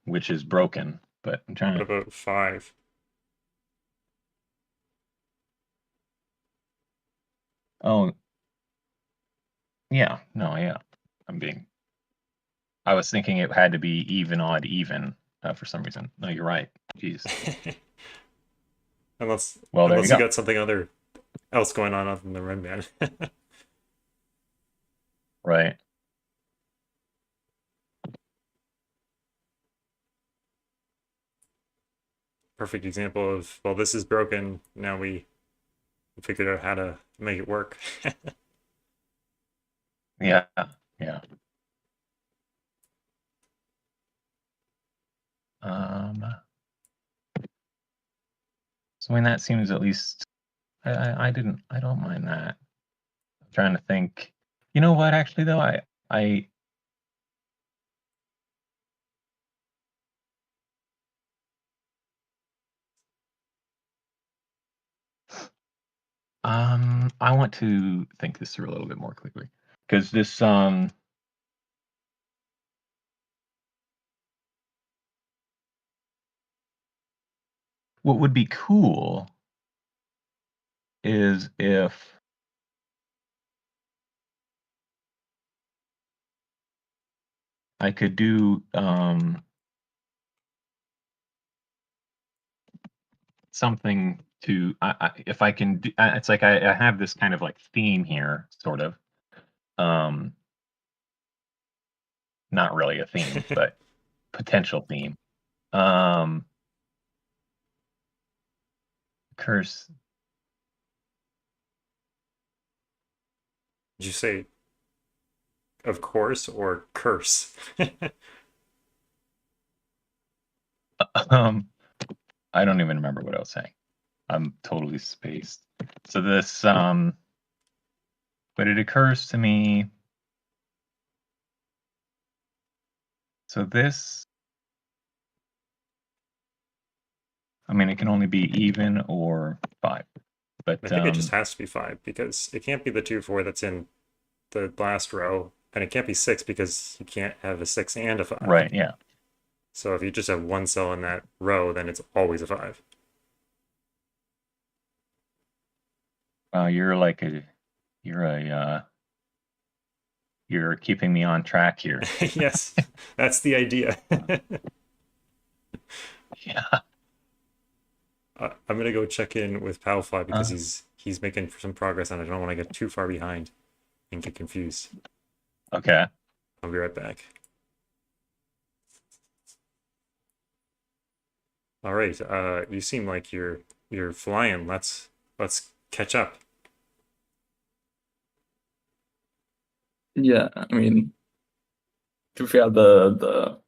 which is broken. But I'm trying. What about 5? Oh, yeah, no, yeah, I'm being I was thinking it had to be even, odd, even for some reason. No, you're right. Jeez. unless Well, there unless you you go. got something else going on other than the red man. Right. Perfect example of, well, this is broken. Now we figured out how to make it work. Yeah. Yeah. So I mean, that seems at least. I don't mind that. I'm trying to think. You know what? Actually, though, I I want to think this through a little bit more quickly, because this what would be cool is if I could do something to if I can do, it's like I have this kind of like theme here, sort of. Not really a theme, but potential theme. Curse. Did you say of course or curse? I don't even remember what I was saying. I'm totally spaced. So this but it occurs to me. So this, I mean, it can only be even or 5. But I think it just has to be 5 because it can't be the 2-4 that's in the last row, and it can't be 6 because you can't have a 6 and a 5. right, yeah. So if you just have one cell in that row, then it's always a 5. You're like you're keeping me on track here. Yes, that's the idea. Yeah. I'm gonna go check in with Palfly because he's making some progress on it. I don't want to get too far behind and get confused. Okay. I'll be right back. All right. You seem like you're flying. Let's catch up. Yeah, I mean, to be fair, the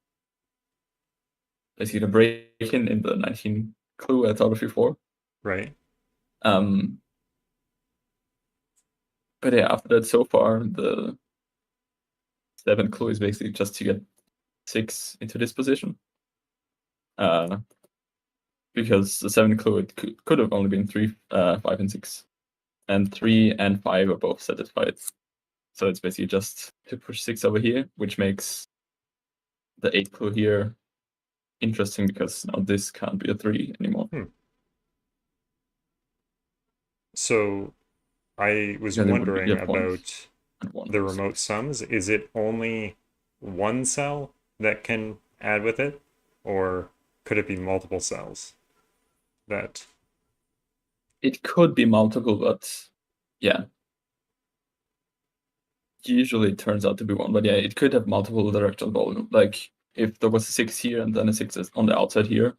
basically the break-in in the 19 clue I thought of before. Right. But yeah, after that, so far the 7 clue is basically just to get 6 into this position. Because the 7 clue it could have only been 3, 5, and 6, and 3 and 5 are both satisfied. So it's basically just to push 6 over here, which makes the 8 clue here interesting because now this can't be a 3 anymore. So I was Because it would be wondering a point about and 1. the remote sums. Is it only one cell that can add with it, or could it be multiple cells? That It could be multiple, but yeah. Usually it turns out to be 1, but yeah, it could have multiple directional volume. Like if there was a 6 here and then a 6 on the outside here,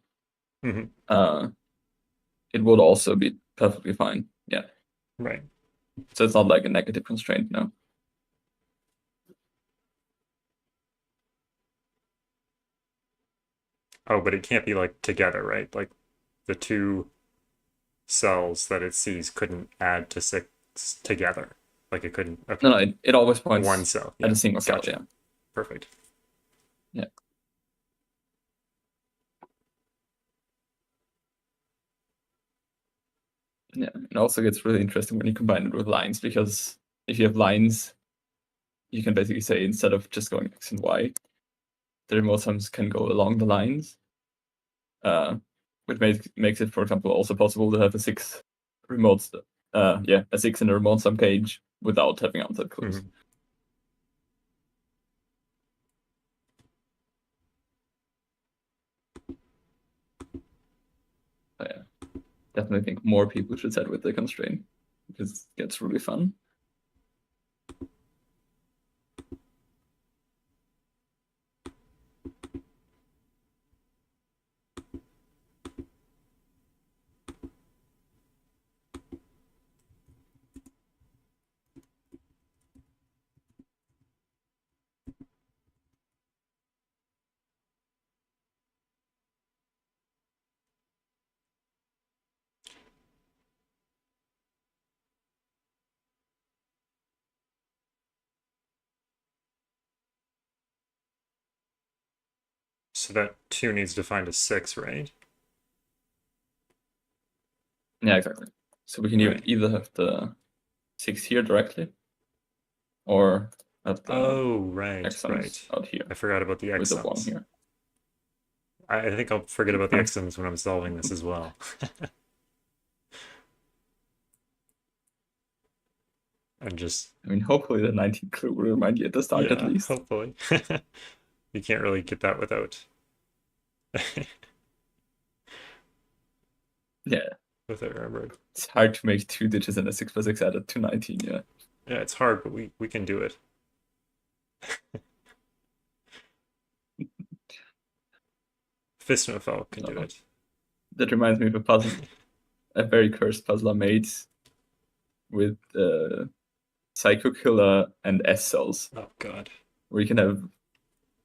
it would also be perfectly fine. Yeah. right. So it's not like a negative constraint, no. Oh, but it can't be like together, right? Like the two cells that it sees couldn't add to 6 together. Like it couldn't. Okay. No, it always points One cell. at a single cell, Gotcha. yeah. Perfect. Yeah. Yeah, it also gets really interesting when you combine it with lines, because if you have lines, you can basically say instead of just going X and Y, the remote sums can go along the lines. Which makes it, for example, also possible to have a 6 remote, a 6 in a remote sum cage without having outside clues. definitely think more people should set with the constraint because it gets really fun. So that 2 needs to find a 6, right? Yeah, exactly. So we can Right. either have the 6 here directly, or have the Oh, right, exons right. out here I forgot about the with the 1 exons. here. I think I'll forget about the exons when I'm solving this as well. And just, I mean, hopefully the 19 clue will remind you at the start at yeah, least. hopefully. You can't really get that without Yeah, without remembering. it's hard to make 2 digits and a 6x6 added to 19, yeah. Yeah, it's hard, but we can do it. Fistmofel can do it. That reminds me of a puzzle, a very cursed puzzle I made with Psycho Killer and S cells, Oh god. where you can have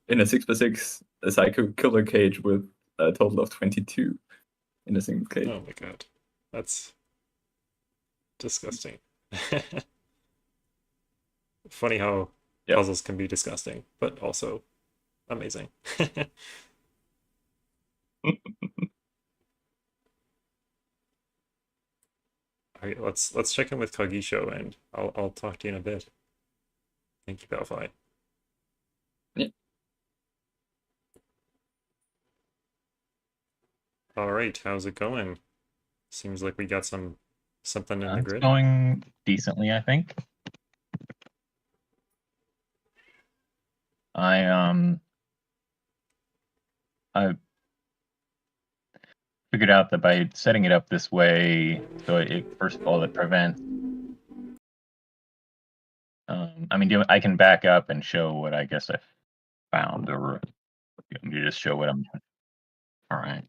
in a 6x6 a Psycho Killer cage with a total of 22 in a single cage. Oh my god. That's disgusting. Funny how Yep. puzzles can be disgusting, but also amazing. Alright, let's check in with Kagisho and I'll talk to you in a bit. Thank you, Palfly. Yeah. Alright, how's it going? Seems like we got something in the It's grid. going decently, I think. I figured out that by setting it up this way, so it first of all it prevents. I mean, I can back up and show what I guess I found, or you just show what I'm. All right.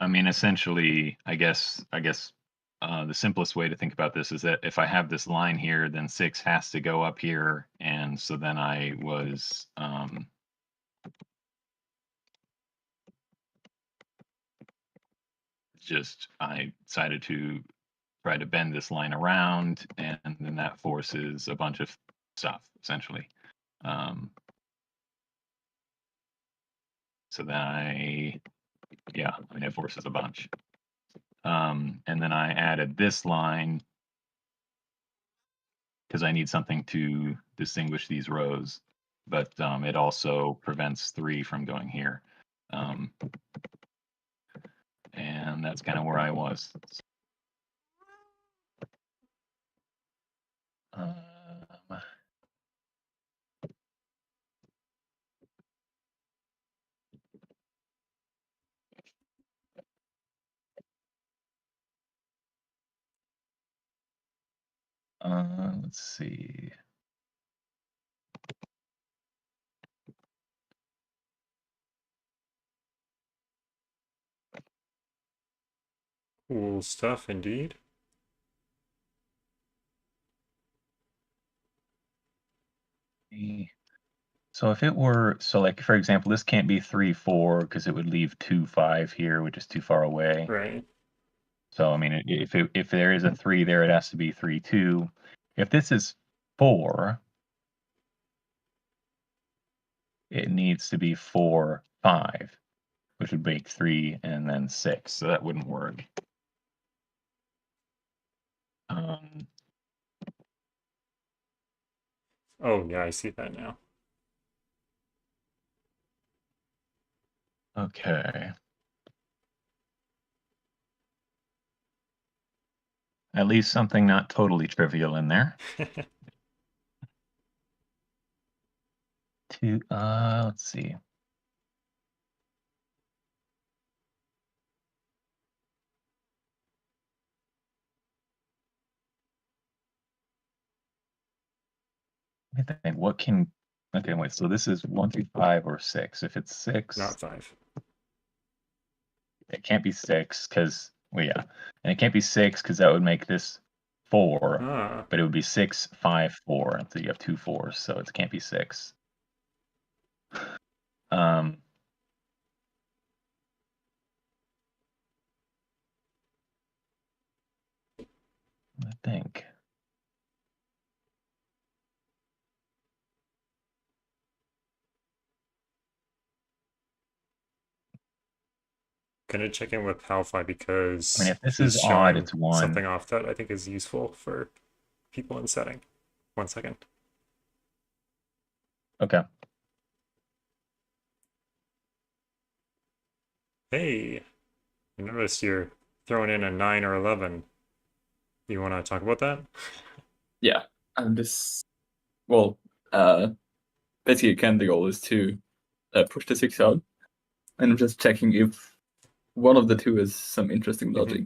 I mean, essentially, I guess the simplest way to think about this is that if I have this line here, then 6 has to go up here, and so then I was I decided to try to bend this line around, and then that forces a bunch of stuff essentially. So then it forces a bunch. And then I added this line because I need something to distinguish these rows, but it also prevents 3 from going here. And that's kind of where I was. Let's see. Cool stuff indeed. So if it were, so like, for example, this can't be 3, 4 because it would leave 2, 5 here, which is too far away. Right. So, I mean, if there is a 3 there, it has to be 3, 2. If this is 4, it needs to be 4, 5, which would make 3 and then 6. So that wouldn't work. Oh yeah, I see that now. Okay. At least something not totally trivial in there. Let's see. I think what can. Okay, wait. So this is 1 through 5 or 6. If it's 6, Not 5. it can't be 6 because and it can't be 6 because that would make this 4. Ah. But it would be 6, 5, 4. And so you have 2 4s, so it can't be 6. I think. Gonna check in with Palfly because I mean, if this he's is showing odd, it's 1. something off that I think is useful for people in setting. 1 second. Okay. Hey, I noticed you're throwing in a 9 or 11. You want to talk about that? Yeah, and this, well, basically again the goal is to push the 6 out, and I'm just checking if one of the two is some interesting logic.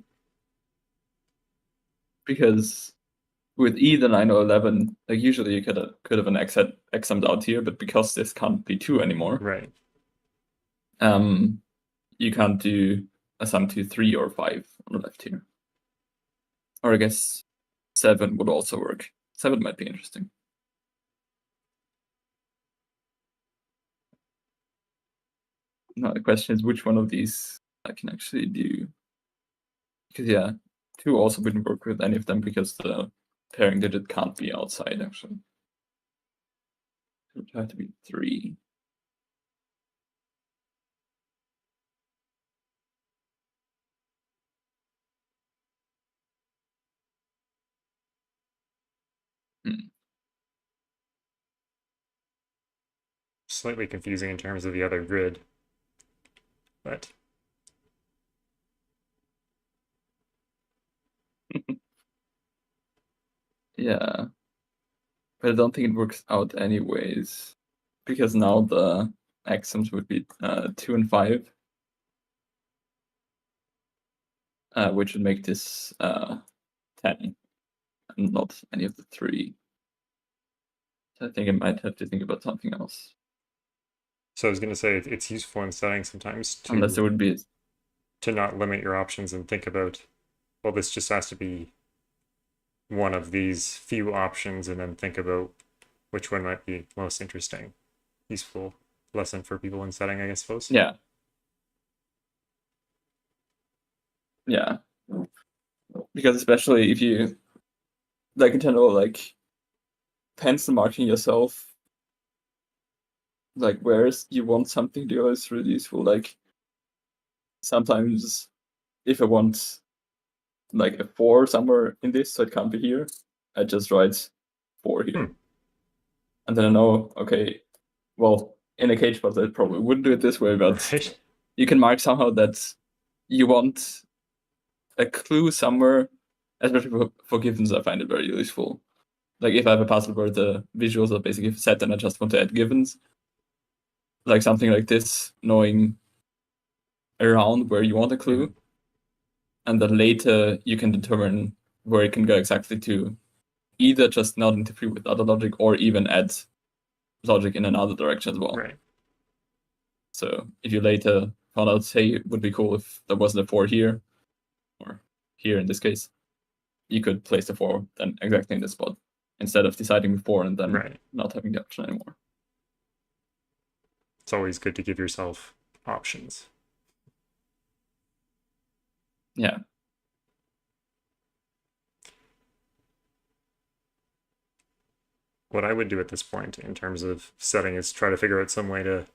Because with either 9 or 11, like usually you could have an X summed out here, but because this can't be 2 anymore, Right. you can't do a sum to 3 or 5 on the left here. Or I guess 7 would also work. 7 might be interesting. Now the question is which one of these I can actually do. Because yeah, 2 also wouldn't work with any of them because the pairing digit can't be outside actually. It would have to be 3. Slightly confusing in terms of the other grid, but Yeah, but I don't think it works out anyways, because now the axioms would be 2 and 5, which would make this 10, and not any of the 3. So I think I might have to think about something else. so I was going to say it's useful in setting sometimes Unless there would be to not limit your options and think about, well, this just has to be one of these few options, and then think about which one might be most interesting. Useful lesson for people in setting, I suppose. Yeah. Yeah. Because especially if you, like in general, like pencil marking yourself, like where you want something to go is really useful. Like sometimes if I want like a 4 somewhere in this, so it can't be here, I just write 4 here. And then I know, okay, well, in a cage spot I probably wouldn't do it this way, but Right. you can mark somehow that you want a clue somewhere, especially for givens. I find it very useful. Like if I have a puzzle where the visuals are basically set and I just want to add givens, like something like this, knowing around where you want a clue, and then later you can determine where it can go exactly to either just not interfere with other logic or even add logic in another direction as well. Right. So if you later found out, hey, it would be cool if there wasn't a 4 here, or here in this case, you could place the 4 then exactly in this spot, instead of deciding before and then not having the option anymore. It's always good to give yourself options. Yeah. What I would do at this point in terms of setting is try to figure out some way to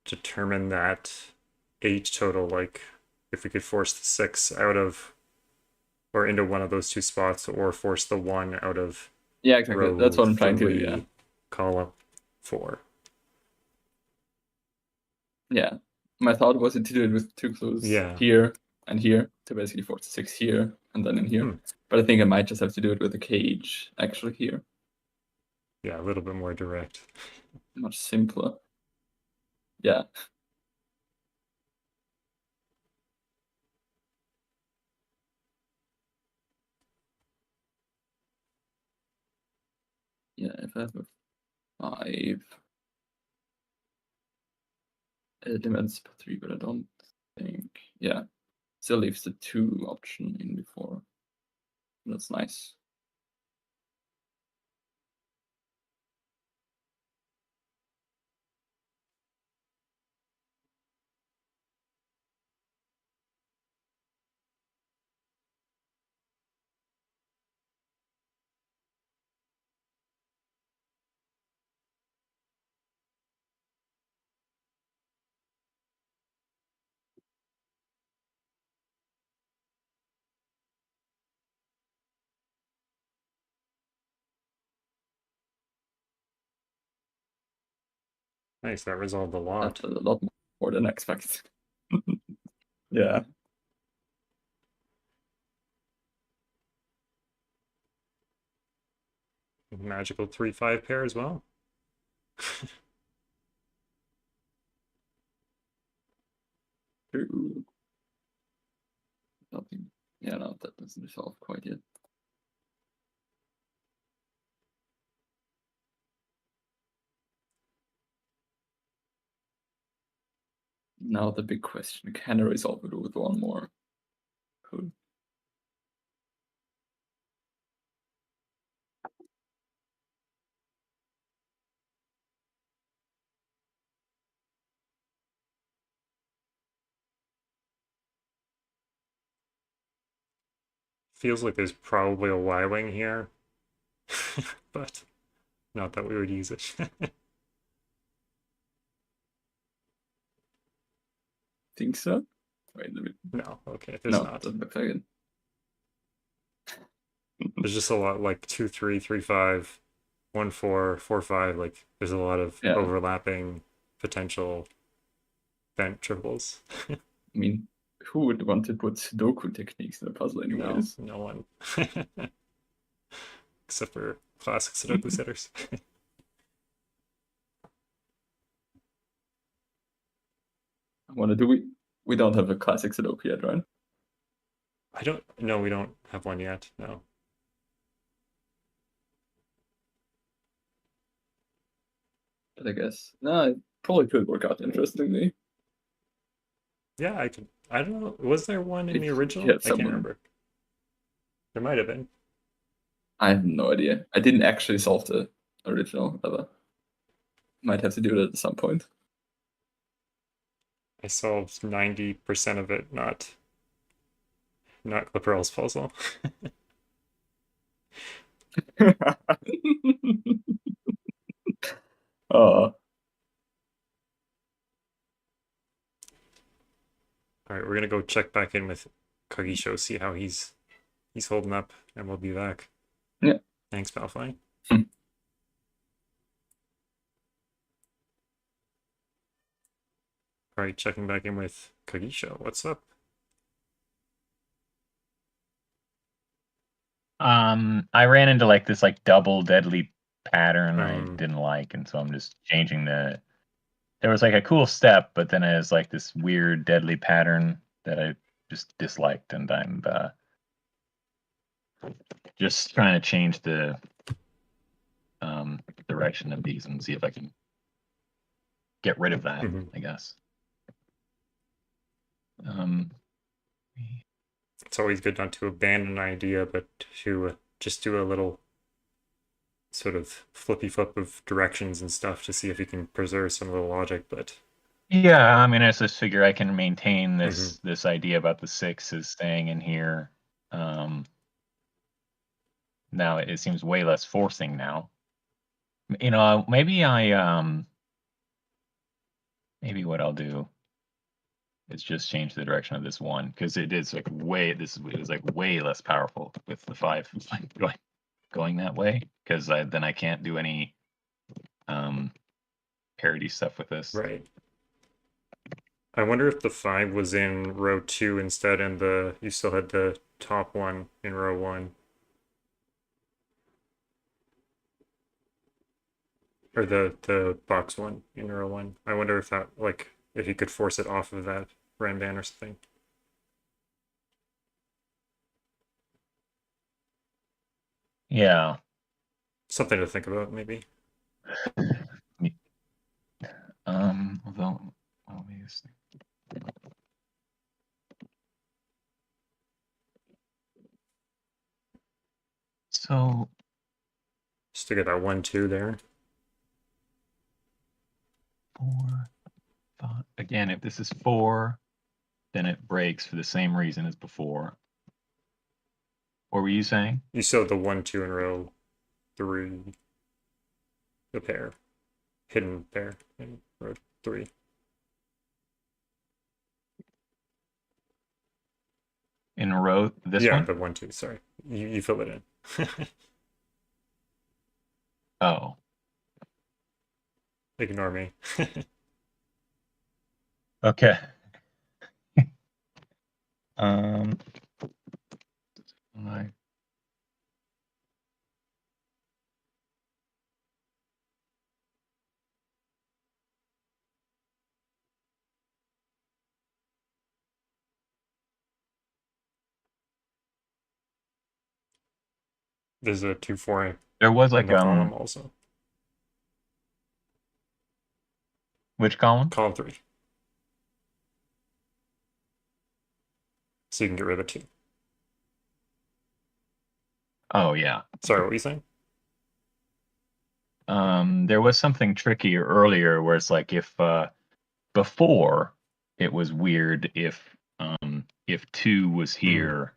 determine that 8 total, like if we could force the 6 out of or into one of those 2 spots, or force the 1 out of exactly. That's what I'm trying to do. Yeah. Column 4. Yeah. My thought was to do it with 2 clues Yeah. here and here to basically force 6 here and then in here. Hmm. But I think I might just have to do it with the cage actually here. Yeah, a little bit more direct. Much simpler. Yeah. Yeah, if I have a 5 elements per 3, but I don't think. Yeah. Still leaves the 2 option in before. That's nice. Nice, that resolved a lot. That's a lot more than I expected. Yeah. Magical 3/5 pair as well. True. Nothing. Yeah, no, that doesn't resolve quite yet. Now the big question, can I resolve it with one more? Cool. Feels like there's probably a Y-wing here, but not that we would use it. Think so? Wait a minute. No, okay, there's No, not. doesn't look like it. There's just a lot like 2/3, 3/5, 1/4, 4/5. Like there's a lot of Yeah. overlapping potential bent triples. I mean, who would want to put Sudoku techniques in a puzzle anyways? No one. Except for classic Sudoku setters. I want to do we don't have a classic Sudoku yet, right? No, we don't have one yet, no. But I guess no, it probably could work out interestingly. Yeah, I don't know. Was there one in the If original? you had I can't someone- remember. There might have been. I have no idea. I didn't actually solve the original ever. Might have to do that at some point. I solved 90% of it, not Gliperal's puzzle. Oh, All right, we're gonna go check back in with Kagisho, see how he's holding up, and we'll be back. Yeah. Thanks, Palfly. All right, checking back in with Kagisho. What's up? I ran into like this like double deadly pattern I Um. didn't like, and so I'm just changing the. There was like a cool step, but then it was like this weird deadly pattern that I just disliked, and I'm just trying to change the direction of these and see if I can get rid of that. Mhm. I guess. It's always good not to abandon an idea, but to just do a little sort of flippy flip of directions and stuff to see if you can preserve some of the logic. But yeah, I mean, I just figure I can maintain this this idea about the 6 is staying in here. Now it seems way less forcing now. You know, maybe maybe what I'll do is just change the direction of this 1, because it is like it was like way less powerful with the 5 going that way, because then I can't do any parity stuff with this. right. I wonder if the 5 was in row 2 instead, and you still had the top one in row 1. Or the box one in row 1. I wonder if that, like, if you could force it off of that Ranban or something. Yeah. Something to think about, maybe. Although, let me just think. So Just to get that 1-2 there. 4, 5. Again, if this is 4, then it breaks for the same reason as before. What were you saying? You still have the 1-2 in row 3. The pair. Hidden pair in row 3. In row this yeah, one? the 1-2, sorry. You fill it in. Oh. Ignore me. Okay. There's a 2-4 There was in like the column also. Which column? Column 3. So you can get rid of the 2. Oh yeah. Sorry, what were you saying? There was something trickier earlier where it's like if before it was weird if 2 was here,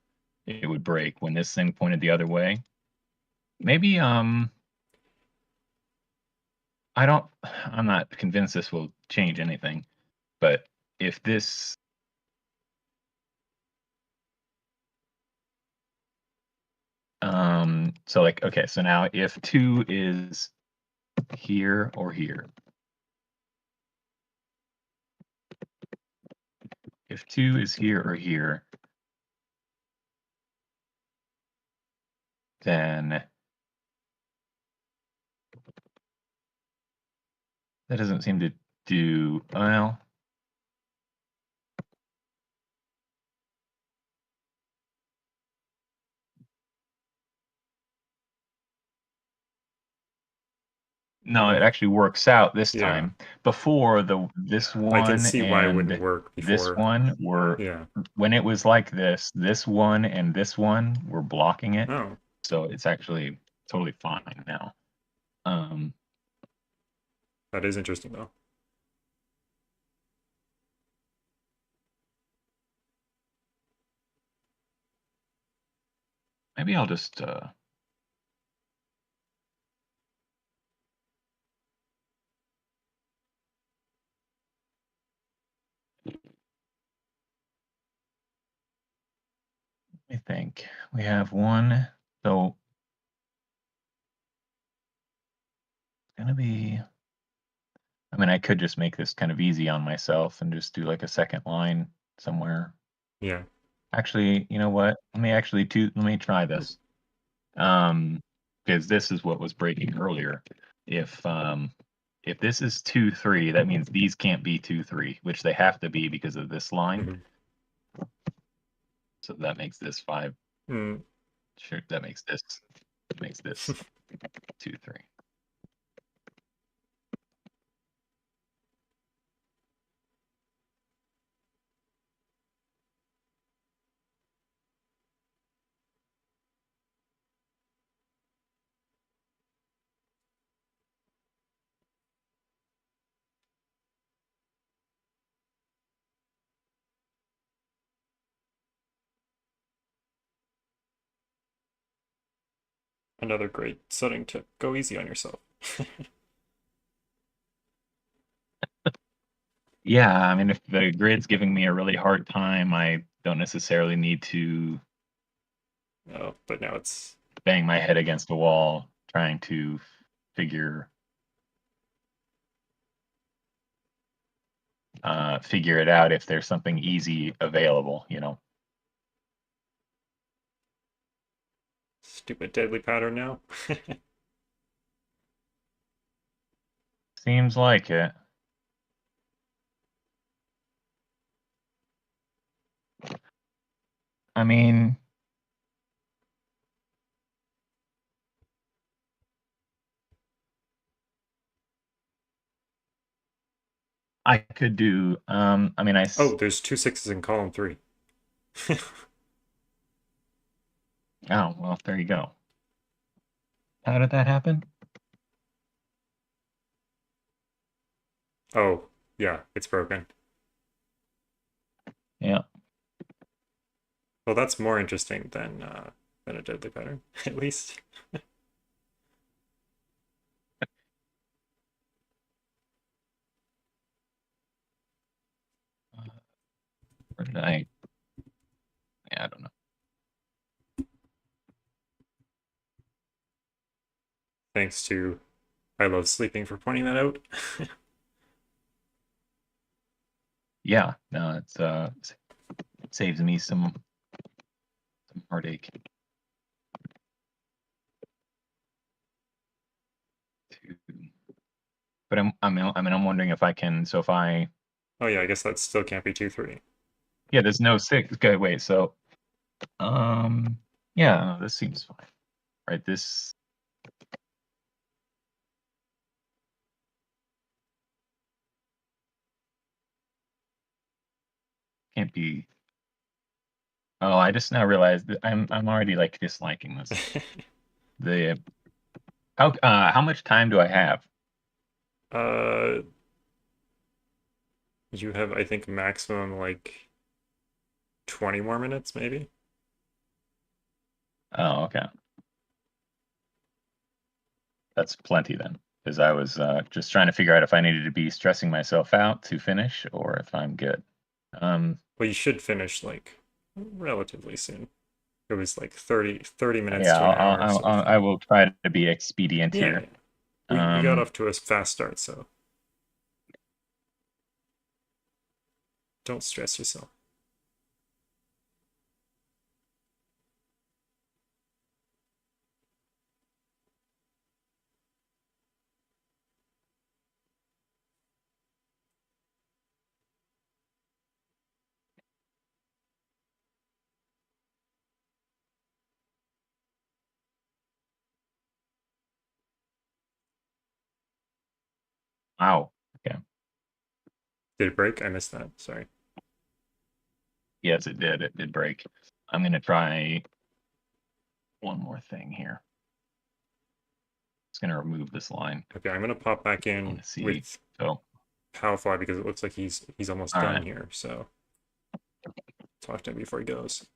it would break when this thing pointed the other way. Maybe I'm not convinced this will change anything, but if this so like okay, so now if 2 is here or here, if 2 is here or here, then that doesn't seem to do well. No, it actually works out this Yeah. time. Before this one I can see why it wouldn't and work this before. one were Yeah. when it was like this one and this one were blocking it. Oh. So it's actually totally fine now. That is interesting though. Maybe I'll just let me think. We have one, so it's gonna be. I mean, I could just make this kind of easy on myself and just do like a second line somewhere. Yeah. Actually, you know what? Let me try this. Because this is what was breaking earlier. If this is 2-3, that means these can't be 2-3, which they have to be because of this line. So that makes this 5. Sure, that makes this 2-3. Another great setting to go easy on yourself. Yeah, I mean, if the grid's giving me a really hard time, I don't necessarily need to Oh, but now it's bang my head against a wall trying to figure. figure it out if there's something easy available, you know. Stupid deadly pattern now. Seems like it. I mean, I could do, I mean, Oh, there's 2 6s in column 3. Oh, well, there you go. How did that happen? Oh, yeah, it's broken. Yeah. Well, that's more interesting than a deadly pattern, at least. Where did I? Yeah, I don't know. Thanks to I Love Sleeping for pointing that out. Yeah, no, it's it saves me some heartache. But I'm wondering if I can. So if I, Oh yeah, I guess that still can't be 2-3. yeah, there's no 6. Okay, wait. So, yeah, no, this seems fine, right? This can't be. Oh, I just now realized that I'm already like disliking this. The how much time do I have? uh, you have, I think, maximum like 20 more minutes, maybe? Oh, okay. That's plenty then, because I was just trying to figure out if I needed to be stressing myself out to finish or if I'm good. Well, you should finish like relatively soon. It was like 30 minutes Yeah, to an hour. So I will try to be expedient yeah, here. yeah. We got off to a fast start, so don't stress yourself. Wow. Okay. Did it break? I missed that. Sorry. Yes, it did. It did break. I'm gonna try one more thing here. Just gonna remove this line. Okay, I'm gonna pop back in Let's see. with So, Palfly because it looks like he's almost all done right. here. So talk to him before he goes.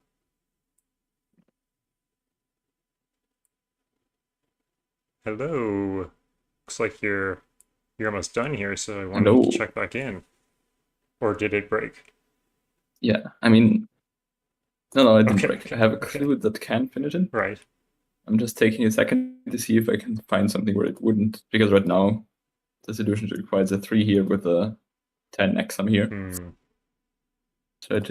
Hello. Looks like you're almost done here, so I wanted Hello. to check back in. Or did it break? Yeah, I mean, no, it didn't Okay, break. okay, I have a okay. clue that can finish it. Right. I'm just taking a second to see if I can find something where it wouldn't, because right now the solution requires a 3 here with a 10x on here. So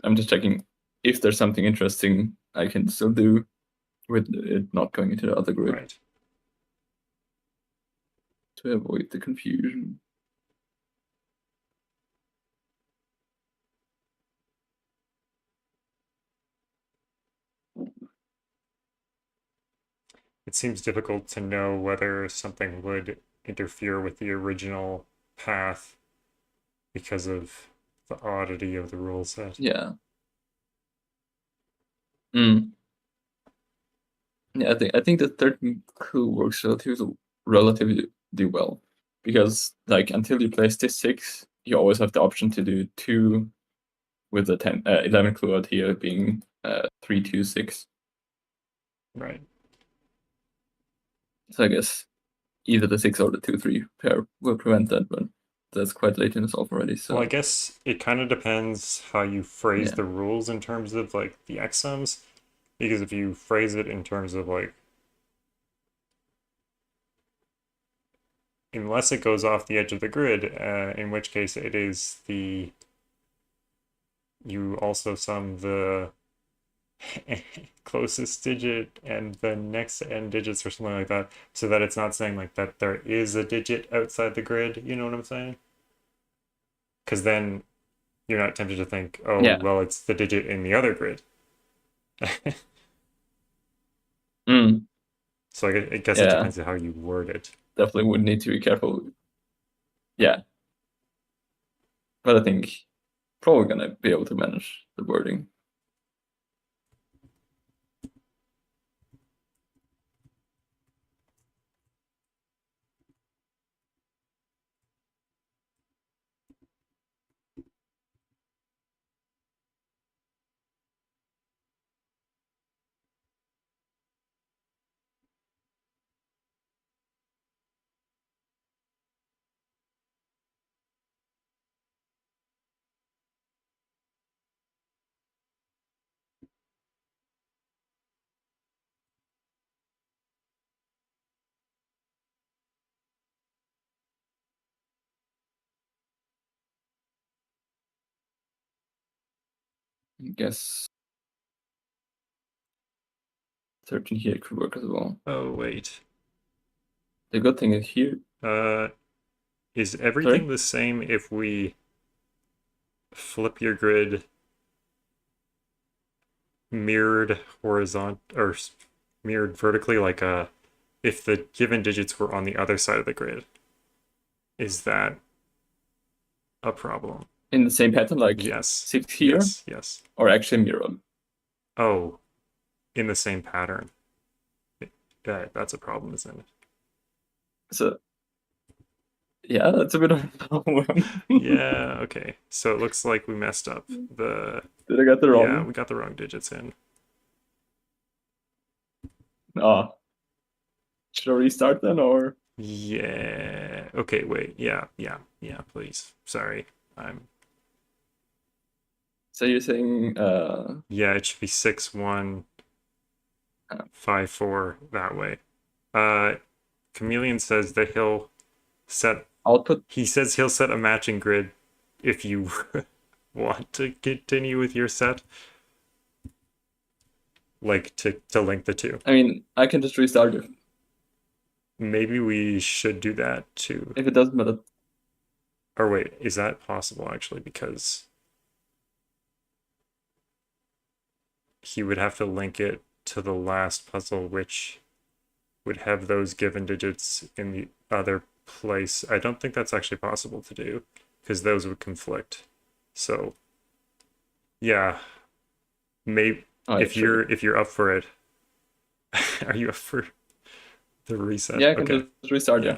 I'm just checking if there's something interesting I can still do with it not going into the other group. Right. To avoid the confusion. It seems difficult to know whether something would interfere with the original path because of the oddity of the rule set. Yeah. Mm. Yeah, I think the third clue works relatively well, because like until you place this 6, you always have the option to do 2 with the 11 clue out here being 3, 2, 6. Right. So I guess either the 6 or the 2, 3 pair will prevent that, but that's quite late in the solve already. So Well, I guess it kind of depends how you phrase Yeah. the rules in terms of like the exsums, because if you phrase it in terms of like unless it goes off the edge of the grid, in which case it is you also sum the closest digit and the next n digits or something like that, so that it's not saying like that there is a digit outside the grid. You know what I'm saying? Because then you're not tempted to think, oh, Yeah. well, it's the digit in the other grid. Mm, So I guess it Yeah. depends on how you word it. definitely would need to be careful. Yeah. But I think probably gonna be able to manage the wording. I guess 13 here could work as well. Oh, wait. The good thing is here. Is everything Sorry? the same if we flip your grid mirrored horizontal or mirrored vertically, like if the given digits were on the other side of the grid? Is that a problem? In the same pattern, like Yes. 6 here, Yes. or actually mirrored? Oh, in the same pattern. That's a problem, isn't it? So, yeah, that's a bit of a problem. Yeah, okay. So it looks like we messed up. Did I get the wrong? Yeah, we got the wrong digits in. Ah. Should I restart then, or? Yeah. Okay, wait. Yeah, please. Sorry. So you're saying Yeah, it should be 6 1 Oh. 5 4 that way. Chameleon says that he'll set output? he says he'll set a matching grid if you want to continue with your set. Like to link the two. I mean, I can just restart it Maybe we should do that too. if it doesn't matter. Or wait, is that possible actually? Because he would have to link it to the last puzzle, which would have those given digits in the other place. I don't think that's actually possible to do because those would conflict. So yeah, maybe if you're up for it. Are you up for the reset? Yeah, I can just restart. Yeah.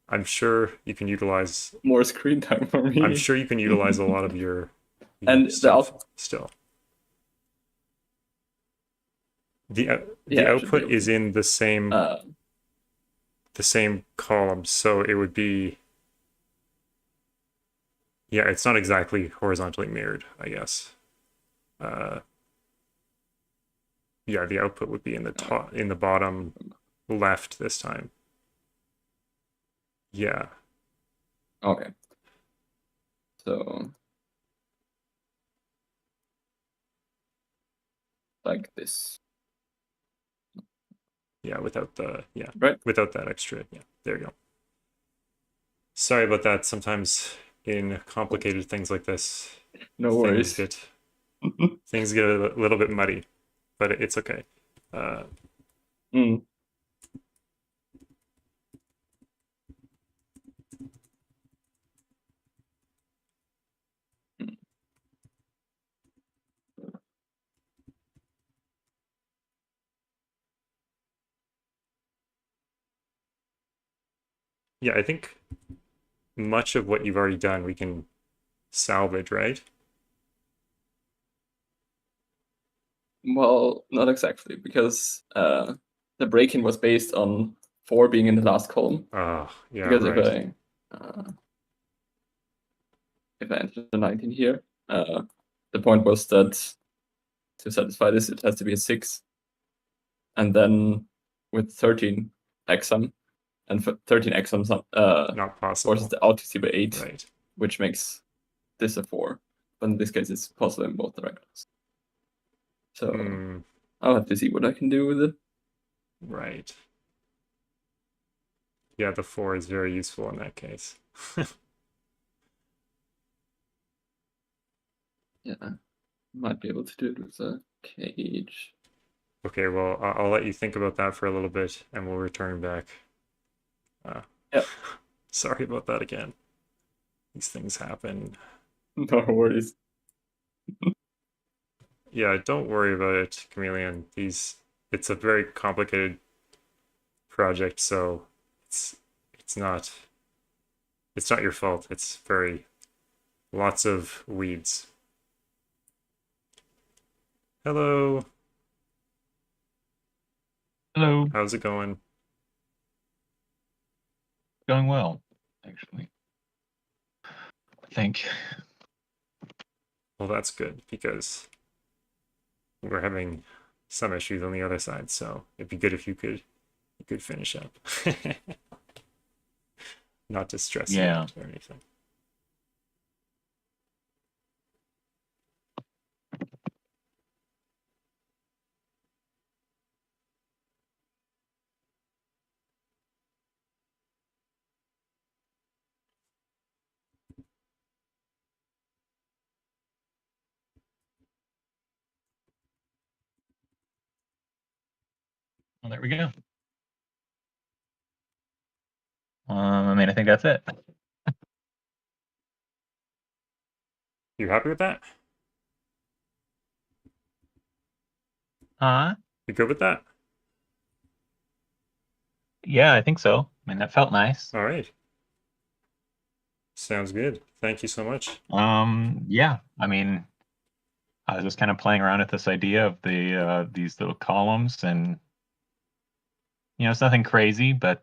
I'm sure you can utilize more screen time for me. I'm sure you can utilize a lot of your and stuff still. The output is in the same column, so it would be it's not exactly horizontally mirrored, I guess. The output would be in the top in the bottom left this time. Yeah. Okay. So like this. Yeah, without the right. Without that extra. Yeah, there you go. Sorry about that. Sometimes in complicated things like this, no worries. Things get a little bit muddy, but it's okay. Yeah, I think much of what you've already done we can salvage, right? Well, not exactly, because the break-in was based on 4 being in the last column. Oh, yeah, because right. If I enter the 19 here, the point was that to satisfy this, it has to be a 6. And then with 13 exam, and 13 exons Not possible. forces the out to 0 by 8, Right. which makes this a 4. But in this case, it's possible in both directions. So I'll have to see what I can do with it. Right. Yeah, the 4 is very useful in that case. Yeah, might be able to do it with a cage. Okay, well, I'll let you think about that for a little bit, and we'll return back. Yep. Sorry about that again. These things happen. No worries. Yeah, don't worry about it, Chameleon. It's a very complicated project, so it's not your fault. It's lots of weeds. Hello. Hello. How's it going? Going well, actually. I think. Well, that's good because we're having some issues on the other side, so it'd be good if you could finish up. Not to stress you Yeah. out or anything. Well, there we go. I mean, I think that's it. You happy with that? You good with that? Yeah, I think so. I mean, that felt nice. All right. Sounds good. Thank you so much. Yeah, I mean, I was just kind of playing around with this idea of these little columns, and it's nothing crazy, but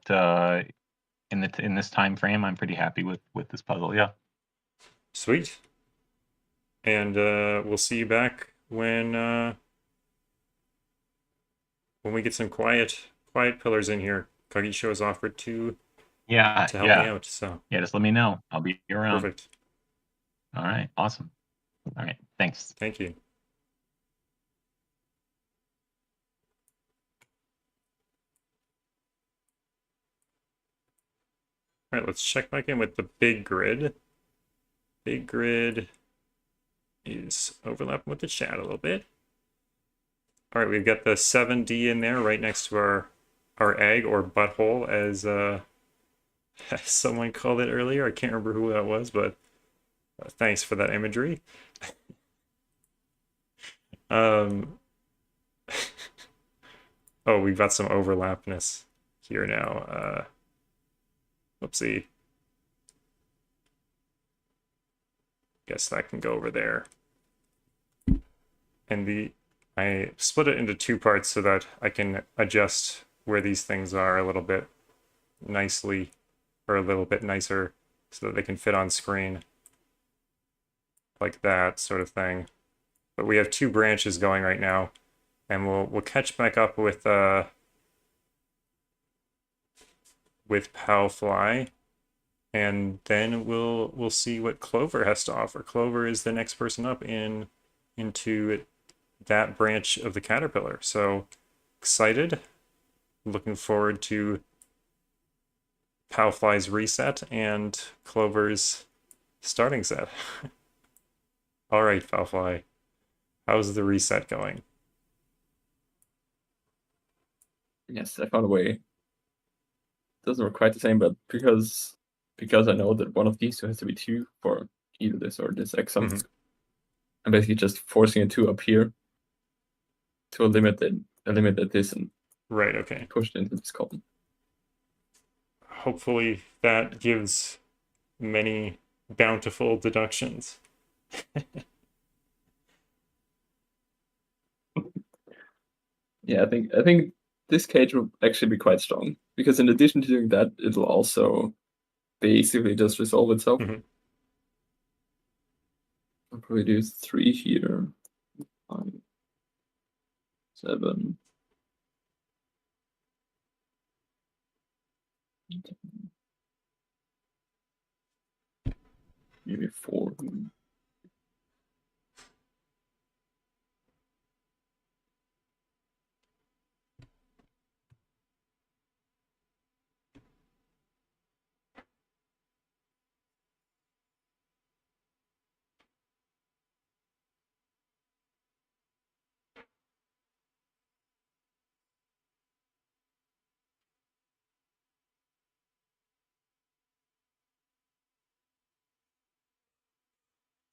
in this time frame, I'm pretty happy with this puzzle. Yeah. Sweet. And we'll see you back when we get some quiet pillars in here. Kagisho has offered to help me out. So yeah, just let me know. I'll be around. perfect. All right, awesome. All right, thanks. Thank you. All right, let's check back in with the big grid. Big grid is overlapping with the chat a little bit. All right, we've got the 7D in there right next to our egg or butthole, as someone called it earlier. I can't remember who that was, but thanks for that imagery. Oh, we've got some overlapness here now. Whoopsie. Guess that can go over there. And I split it into 2 parts so that I can adjust where these things are a little bit nicely, or a little bit nicer, so that they can fit on screen. Like that sort of thing. But we have 2 branches going right now, and we'll catch back up with Palfly, and then we'll see what Clover has to offer. Clover is the next person up into that branch of the caterpillar. So excited, looking forward to Palfly's reset and Clover's starting set. All right, Palfly, how's the reset going? Yes, I found a way. Doesn't work quite the same, but because I know that one of these 2 has to be 2 for either this or this exon, I'm basically just forcing a 2 up here to eliminate this and Right, okay. push it into this column. Hopefully that gives many bountiful deductions. Yeah, I think this cage will actually be quite strong, because in addition to doing that, it'll also basically just resolve itself. I'll probably do 3 here, 5, 7. Maybe 4.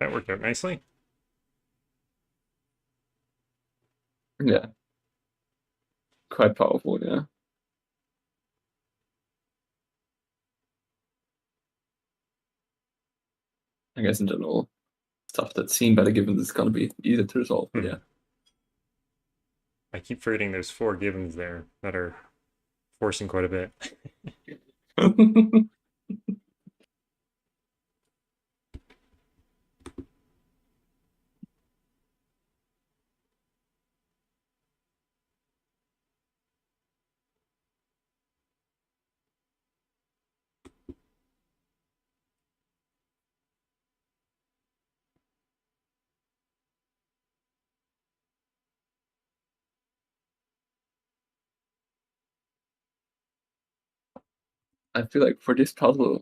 That worked out nicely. Yeah. Quite powerful, yeah. I guess in general, stuff that's seen by the givens is gonna be easy to resolve, but yeah. I keep forgetting there's 4 givens there that are forcing quite a bit. I feel like for this puzzle,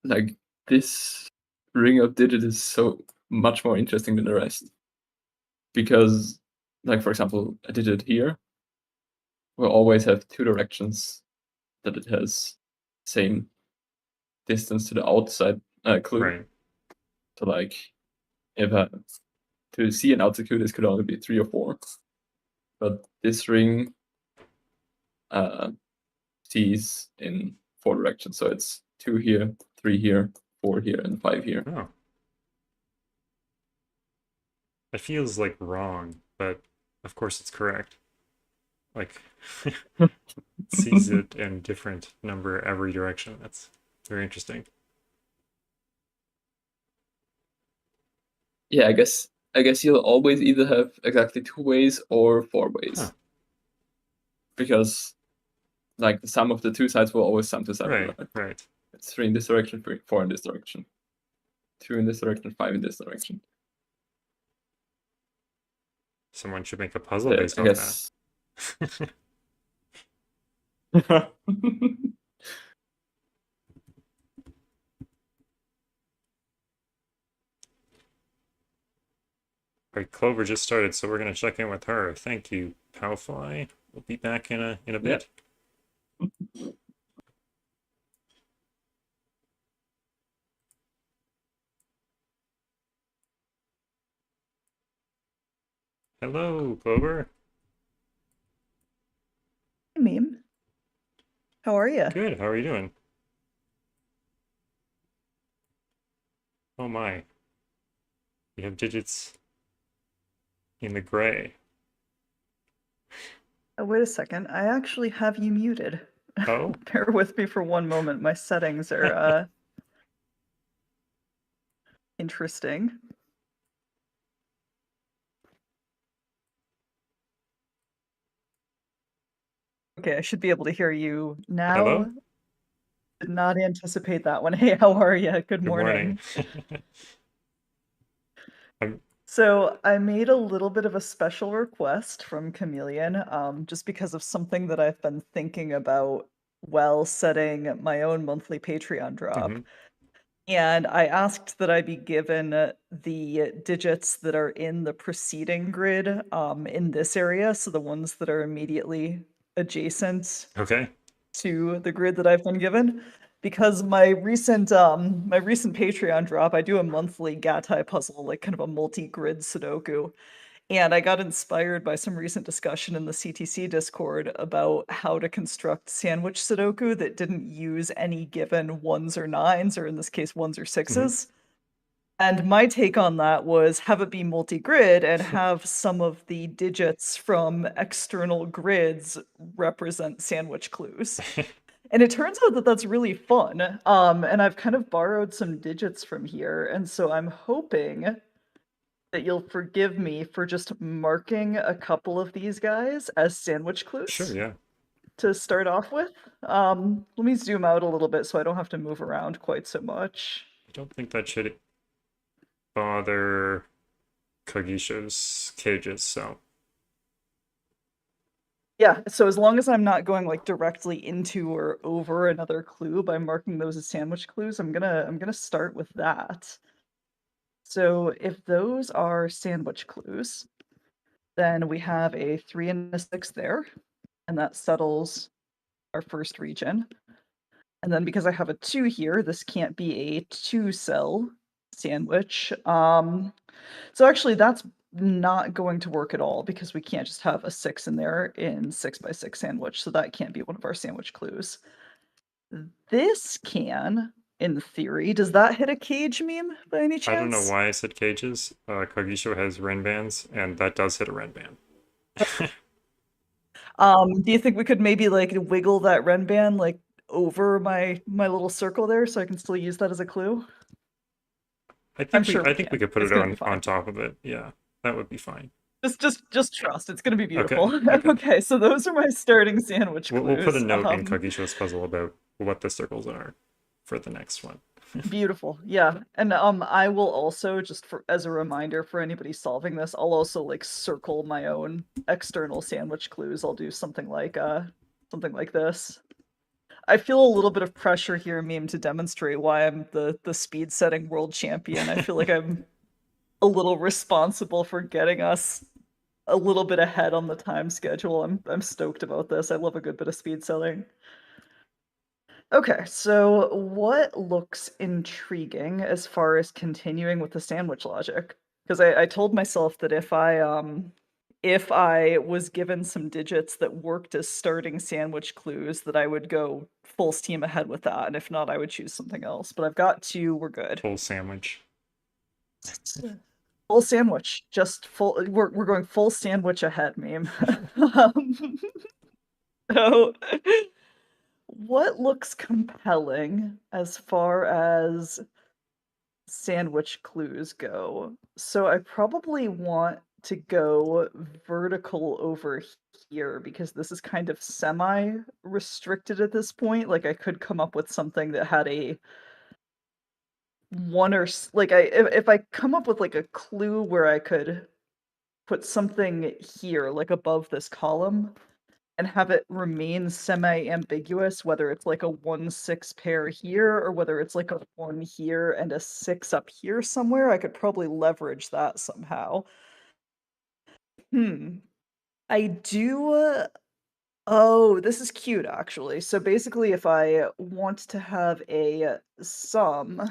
like this ring of digits is so much more interesting than the rest. Because, like for example, a digit here will always have 2 directions that it has same distance to the outside clue. Right. So like, if to see an outside clue, this could only be 3 or 4. But this ring sees in 4 directions, so it's 2 here, 3 here, 4 here, and 5 here. Oh. It feels like wrong, but of course it's correct. Like, it sees it in different number every direction. That's very interesting. Yeah, I guess you'll always either have exactly 2 ways or 4 ways. Huh. Because like the sum of the 2 sides will always sum to 7. Right. It's 3 in this direction, 4 in this direction. 2 in this direction, 5 in this direction. Someone should make a puzzle based I on guess. that. Right, Clover just started, so we're gonna check in with her. Thank you, Palfly. We'll be back in a bit. Hello, Clover. Hey, Meme. How are you? Good. How are you doing? Oh my. You have digits in the gray. Wait a second. I actually have you muted. Oh? Bear with me for one moment. My settings are interesting. Okay, I should be able to hear you now. Hello? Did not anticipate that one. Hey, how are you? Good morning. So I made a little bit of a special request from Chameleon, just because of something that I've been thinking about while setting my own monthly Patreon drop. And I asked that I be given the digits that are in the preceding grid in this area, so the ones that are immediately adjacent Okay. to the grid that I've been given. Because my recent Patreon drop, I do a monthly Gatai puzzle, like kind of a multi-grid Sudoku. And I got inspired by some recent discussion in the CTC Discord about how to construct sandwich Sudoku that didn't use any given 1s or 9s, or in this case 1s or 6s. And my take on that was have it be multi-grid and have some of the digits from external grids represent sandwich clues. And it turns out that that's really fun. And I've kind of borrowed some digits from here. And so I'm hoping that you'll forgive me for just marking a couple of these guys as sandwich clues. Sure, yeah. to start off with. Let me zoom out a little bit so I don't have to move around quite so much. I don't think that should bother Kogisho's cages, so Yeah, so as long as I'm not going like directly into or over another clue by marking those as sandwich clues, I'm gonna start with that. So if those are sandwich clues, then we have a 3 and a 6 there, and that settles our first region. And then because I have a 2 here, this can't be a 2-cell sandwich. So actually that's not going to work at all because we can't just have a 6 in there in 6x6 sandwich, so that can't be one of our sandwich clues. This can, in theory. Does that hit a cage meme by any chance? I don't know why I said cages. Kogisho has Renbands, and that does hit a Renband. Do you think we could maybe like wiggle that Renband like over my little circle there so I can still use that as a clue? I I'm think sure I think we can. could put It's it gonna be on fine. top of it. Yeah, that would be fine. Just trust. It's gonna be beautiful. Okay. Okay, so those are my starting sandwich clues. We'll put a note in Kogisho's puzzle about what the circles are for the next one. Beautiful, yeah. And I will also, just for as a reminder for anybody solving this, I'll also like circle my own external sandwich clues. I'll do something like this. I feel a little bit of pressure here, Meme, to demonstrate why I'm the speed setting world champion. I feel like I'm a little responsible for getting us a little bit ahead on the time schedule. I'm stoked about this. I love a good bit of speed setting. Okay, so what looks intriguing as far as continuing with the sandwich logic? Because I told myself that if I was given some digits that worked as starting sandwich clues, that I would go full steam ahead with that, and if not, I would choose something else. But I've got 2, we're good. Full sandwich. Full sandwich, just full. We're going full sandwich ahead, meme. So, what looks compelling as far as sandwich clues go? So I probably want to go vertical over here because this is kind of semi-restricted at this point. Like I could come up with something that had a one or like if I come up with like a clue where I could put something here like above this column and have it remain semi-ambiguous, whether it's like a 1-6 pair here or whether it's like a 1 here and a 6 up here somewhere, I could probably leverage that somehow. I do. Oh, this is cute actually. So basically, if I want to have a sum.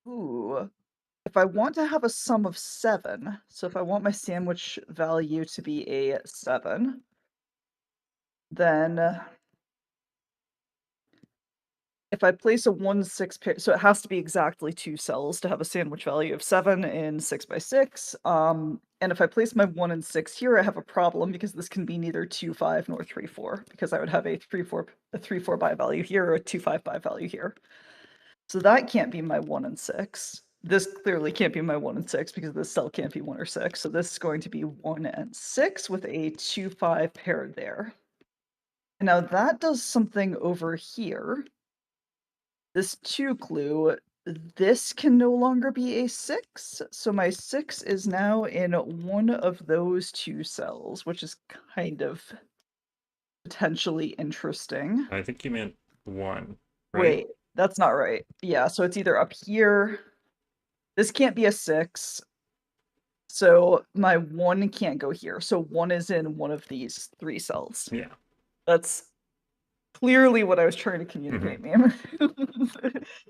Ooh. If I want to have a sum of 7, so if I want my sandwich value to be a 7, then if I place a 1-6 pair, so it has to be exactly 2 cells to have a sandwich value of 7 in 6x6. And if I place my 1 and 6 here, I have a problem because this can be neither 2-5 nor 3-4 because I would have a 3-4 by value here or a 2-5 by value here. So that can't be my 1 and 6. This clearly can't be my 1 and 6 because this cell can't be 1 or 6. So this is going to be 1 and 6 with a 2-5 pair there. And now that does something over here. This 2 clue, this can no longer be a 6. So my 6 is now in one of those 2 cells, which is kind of potentially interesting. I think you meant 1. Right? Wait, that's not right. Yeah, so it's either up here. This can't be a 6. So my 1 can't go here. So 1 is in one of these 3 cells. Yeah. That's clearly what I was trying to communicate, ma'am.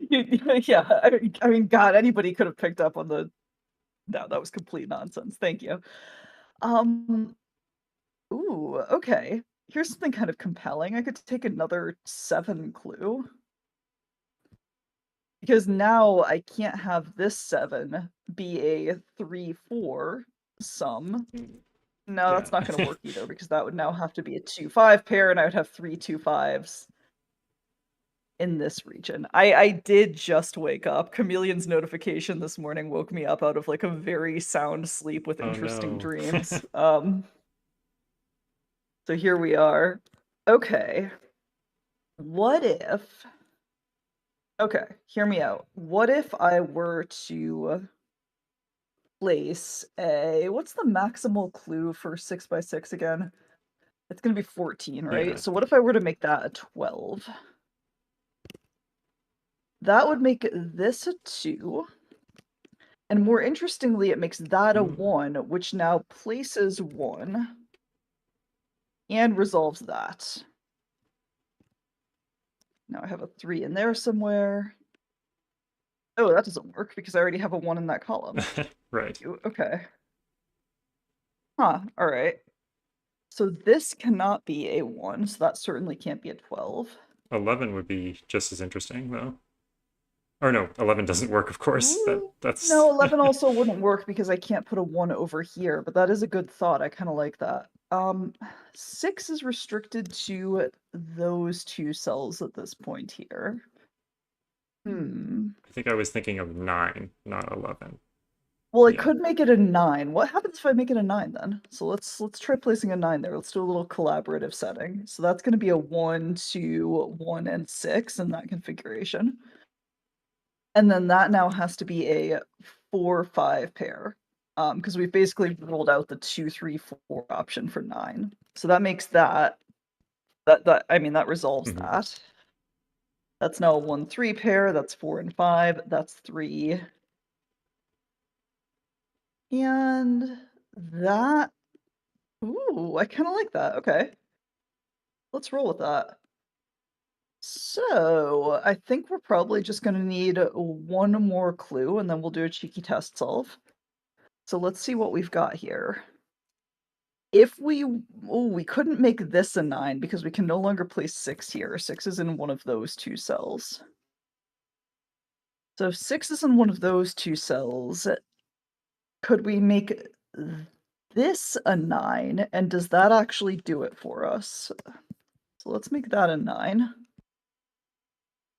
Yeah, I mean, God, anybody could have picked up on the. No, that was complete nonsense. Thank you. Ooh, okay. Here's something kind of compelling. I could take another 7 clue. Because now I can't have this 7 be a 3-4 sum. No, that's not going to work either because that would now have to be a 2-5 pair and I would have 3 2-5s in this region. I did just wake up. Chameleon's notification this morning woke me up out of like a very sound sleep with interesting dreams. So here we are. Okay. What if... Okay, hear me out. What if I were to place a... What's the maximal clue for 6x6 again? It's going to be 14, right? Yeah. So what if I were to make that a 12? That would make this a 2. And more interestingly, it makes that a 1, which now places 1 and resolves that. Now I have a 3 in there somewhere. Oh, that doesn't work because I already have a 1 in that column. Right. Okay. Huh, alright. So this cannot be a 1, so that certainly can't be a 12. 11 would be just as interesting, though. Or no, 11 doesn't work, of course. That's No, 11 also wouldn't work because I can't put a 1 over here, but that is a good thought. I kind of like that. 6 is restricted to those 2 cells at this point here. I think I was thinking of 9, not 11. Well, I Yeah. could make it a 9. What happens if I make it a 9 then? So let's try placing a 9 there. Let's do a little collaborative setting. So that's going to be a 1, 2, 1, and 6 in that configuration. And then that now has to be a 4, 5 pair. Because we've basically rolled out the 2, 3, 4 option for 9. So that makes that resolves that. That's now a 1, 3 pair. That's 4 and 5. That's 3. And that... Ooh, I kind of like that. Okay. Let's roll with that. So, I think we're probably just going to need 1 more clue, and then we'll do a cheeky test solve. So let's see what we've got here. If we... Oh, we couldn't make this a 9 because we can no longer place 6 here. 6 is in one of those 2 cells. So if 6 is in one of those 2 cells, could we make this a 9? And does that actually do it for us? So let's make that a 9.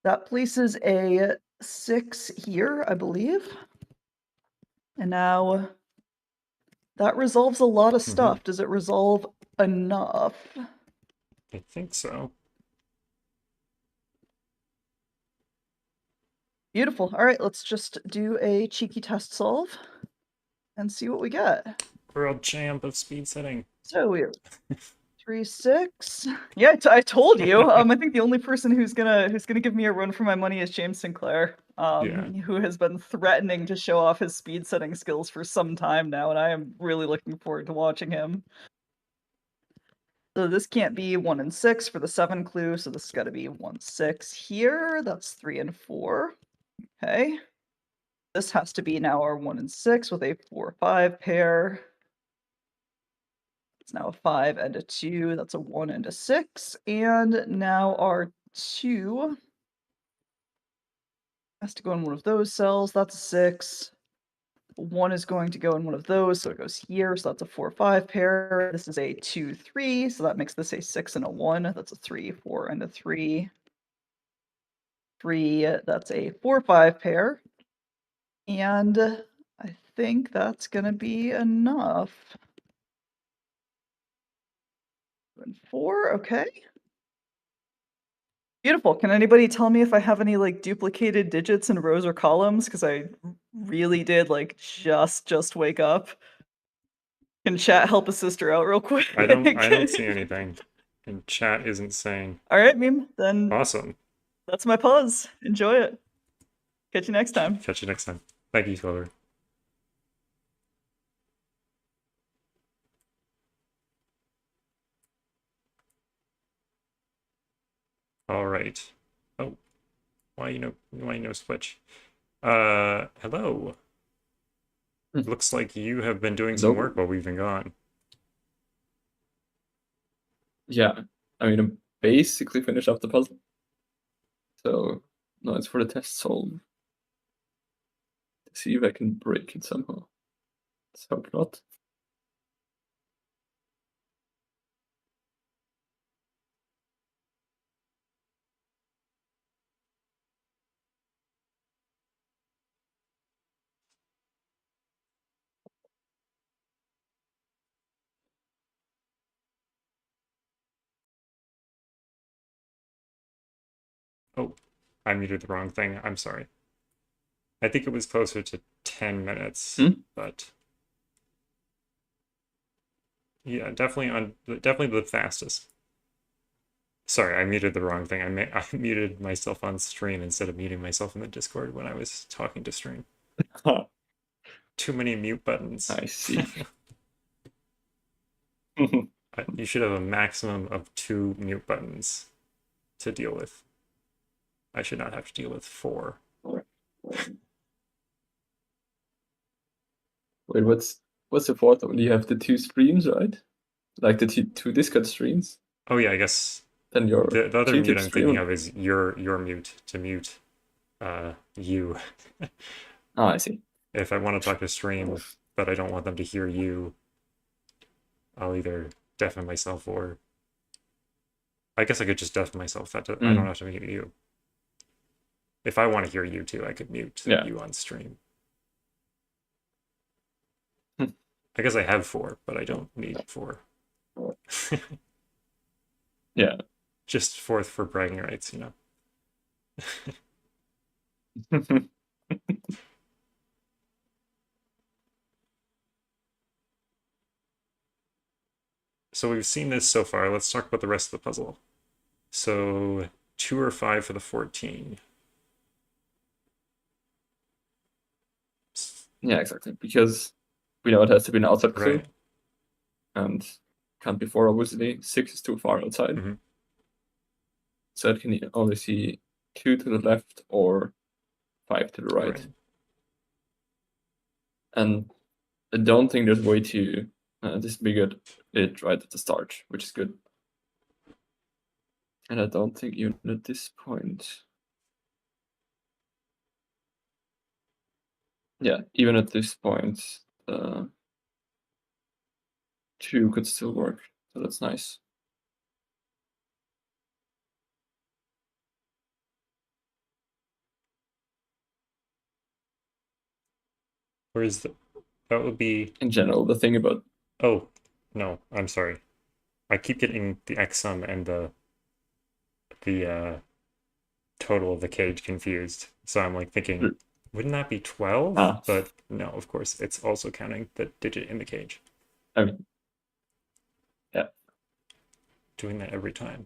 That places a 6 here, I believe. And now that resolves a lot of stuff. Does it resolve enough? I think so. Beautiful. All right, let's just do a cheeky test solve and see what we get. World champ of speed setting. So we're 3, 6. Yeah, I told you. I think the only person who's gonna give me a run for my money is James Sinclair, who has been threatening to show off his speed setting skills for some time now, and I am really looking forward to watching him. So this can't be 1 and 6 for the 7 clue, so this has got to be 1, 6 here. That's 3 and 4. Okay. This has to be now our 1 and 6 with a 4, 5 pair. It's now a 5 and a 2. That's a 1 and a 6. And now our 2 has to go in one of those cells. That's a 6. 1 is going to go in one of those, so it goes here. So that's a 4, 5 pair. This is a 2, 3. So that makes this a 6 and a 1. That's a 3, 4, and a 3. 3, that's a 4, 5 pair. And I think that's going to be enough. 4, okay. Beautiful. Can anybody tell me if I have any like duplicated digits in rows or columns? Because I really did like just wake up. Can chat help a sister out real quick? I don't see anything. And chat isn't saying. All right, meme. Then Awesome. that's my pause. Enjoy it. Catch you next time. Catch you next time. Thank you, Clover. All right. Oh, why no switch? Hello. Looks like you have been doing some work while we've been gone. Yeah, I mean, I basically finished up the puzzle. So now it's for the test solve. To see if I can break it somehow. Let's hope not. Oh, I muted the wrong thing. I'm sorry. I think it was closer to 10 minutes, but yeah, definitely the fastest. Sorry, I muted the wrong thing. I muted myself on stream instead of muting myself in the Discord when I was talking to stream. Too many mute buttons. I see. You should have a maximum of 2 mute buttons to deal with. I should not have to deal with 4. Wait, what's the fourth one? You have the 2 streams, right? Like the 2 Discord streams. Oh yeah, I guess Then your the other YouTube mute I'm stream. thinking of is your mute to mute you. Oh, I see. If I want to talk to stream, but I don't want them to hear you, I'll either deafen myself or I guess I could just deafen myself. I don't have to mute you. If I want to hear you too, I could mute you on stream. I guess I have 4, but I don't need 4. Yeah. Just 4th for bragging rights, you know. So we've seen this so far. Let's talk about the rest of the puzzle. So 2 or 5 for the 14. Yeah, exactly. Because we know it has to be an outside clue. Right. And can't be 4, obviously. 6 is too far outside. So it can only see 2 to the left or 5 to the right. And I don't think there's a way to disfigure it right at the start, which is good. And I don't think even at this point. Yeah, even at this point, 2 could still work. So that's nice. Whereas that would be in general the thing about. Oh no, I'm sorry. I keep getting the X sum and the total of the cage confused. So I'm like thinking, wouldn't that be 12? But no, of course, it's also counting the digit in the cage. I mean, yeah. Doing that every time.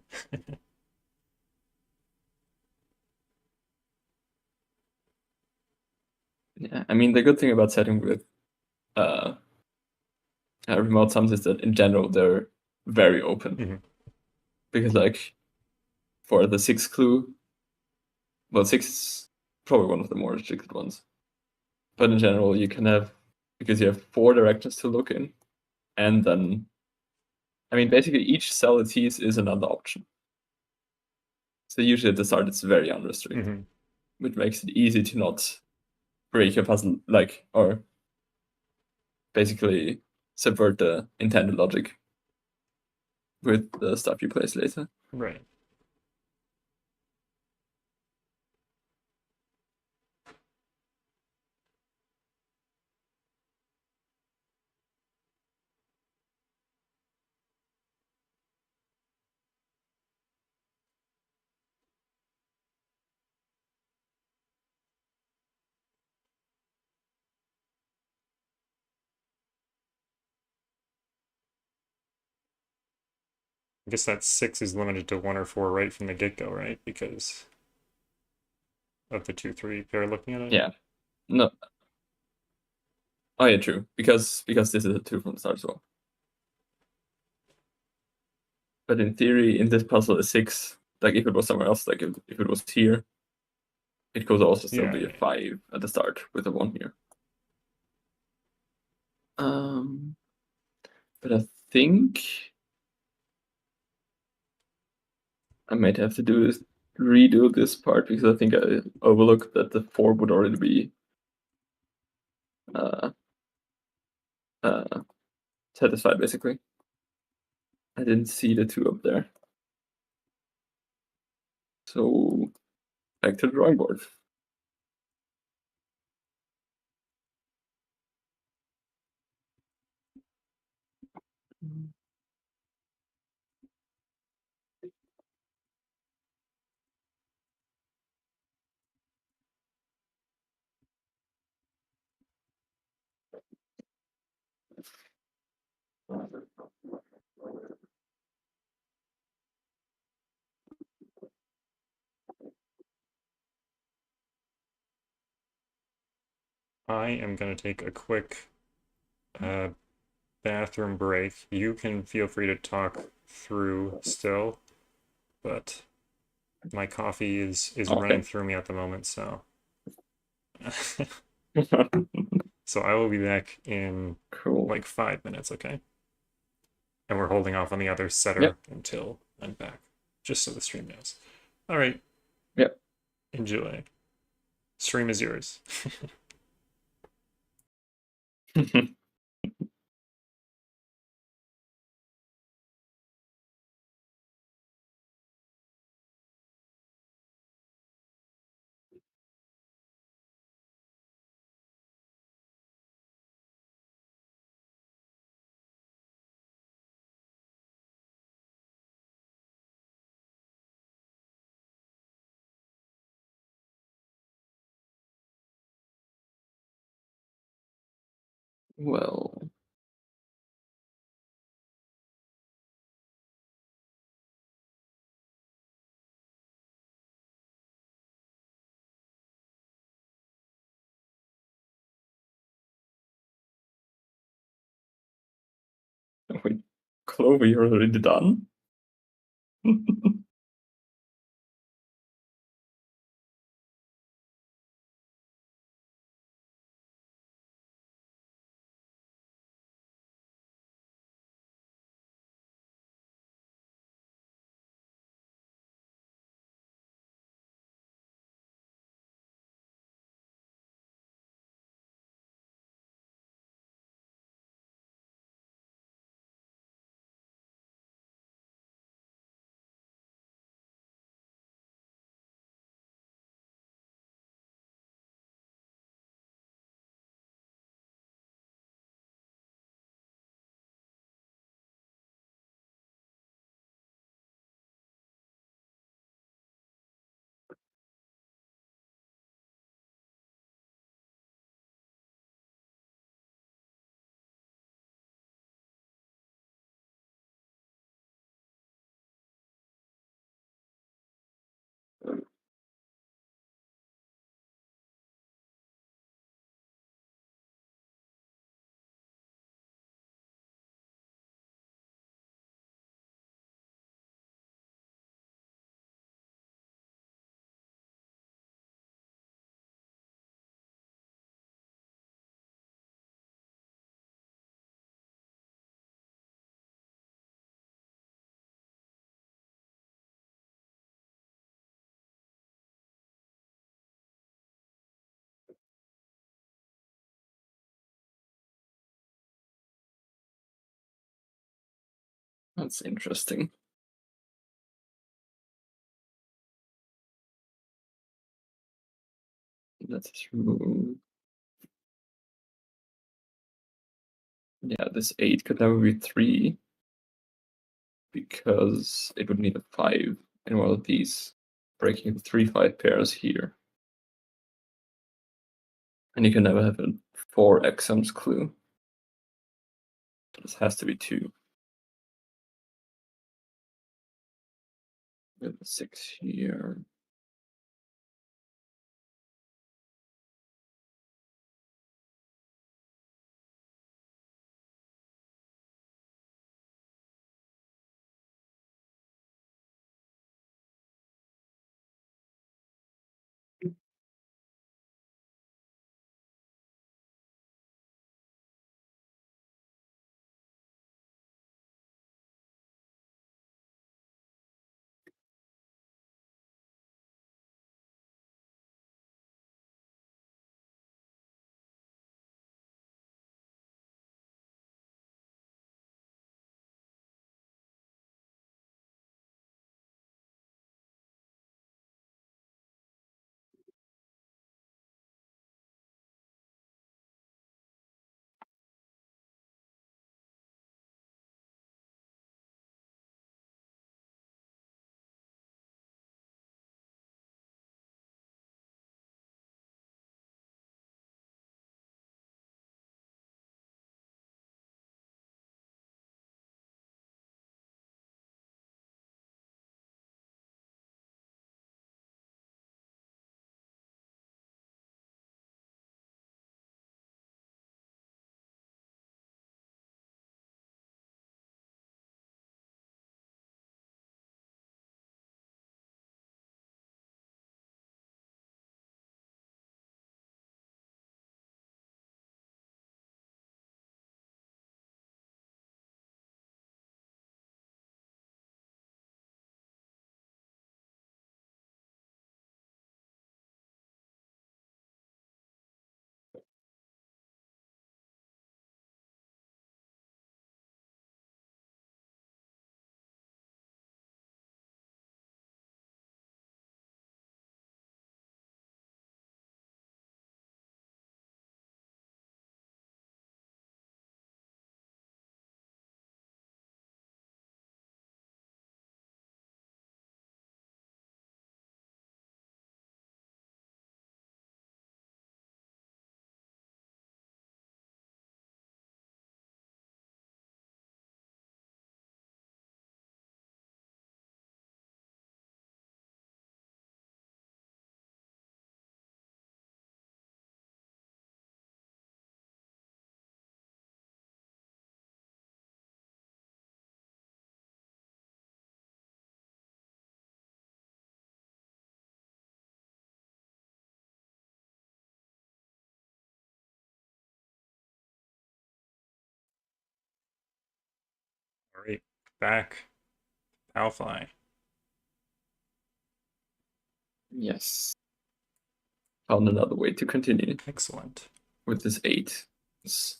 Yeah, I mean, the good thing about setting with remote sums is that in general they're very open. Because like for the 6 clue, well, 6 is probably one of the more restricted ones. But in general, you can have, because you have 4 directions to look in, and then, I mean, basically each cell it sees is another option. So usually at the start it's very unrestricted, which makes it easy to not break a puzzle, like, or basically subvert the intended logic with the stuff you place later. Right. I guess that 6 is limited to 1 or 4 right from the get-go, right? Because of the 2-3 pair looking at it? Yeah. No. Oh yeah, true. Because this is a 2 from the start as well. But in theory, in this puzzle, a 6, like if it was somewhere else, like if it was here, it could also still be a 5 at the start with a 1 here. But I think I might have to redo this part because I think I overlooked that the 4 would already be satisfied, basically. I didn't see the 2 up there. So back to the drawing board. I am going to take a quick bathroom break. You can feel free to talk through still, but my coffee is running through me at the moment, so so I will be back in Cool. like 5 minutes, okay? And we're holding off on the other setter Yep. until I'm back, just so the stream knows. All right. Yep. Enjoy. Stream is yours. Well, wait, Clover, you're already done? That's interesting. That's true. Yeah, this 8 could never be 3 because it would need a 5 in one of these, breaking the 3-5 pairs here. And you can never have a 4 exams clue. This has to be 2. With a 6 here. Alright, back. Palfly. Yes. Found another way to continue Excellent. with this 8. It's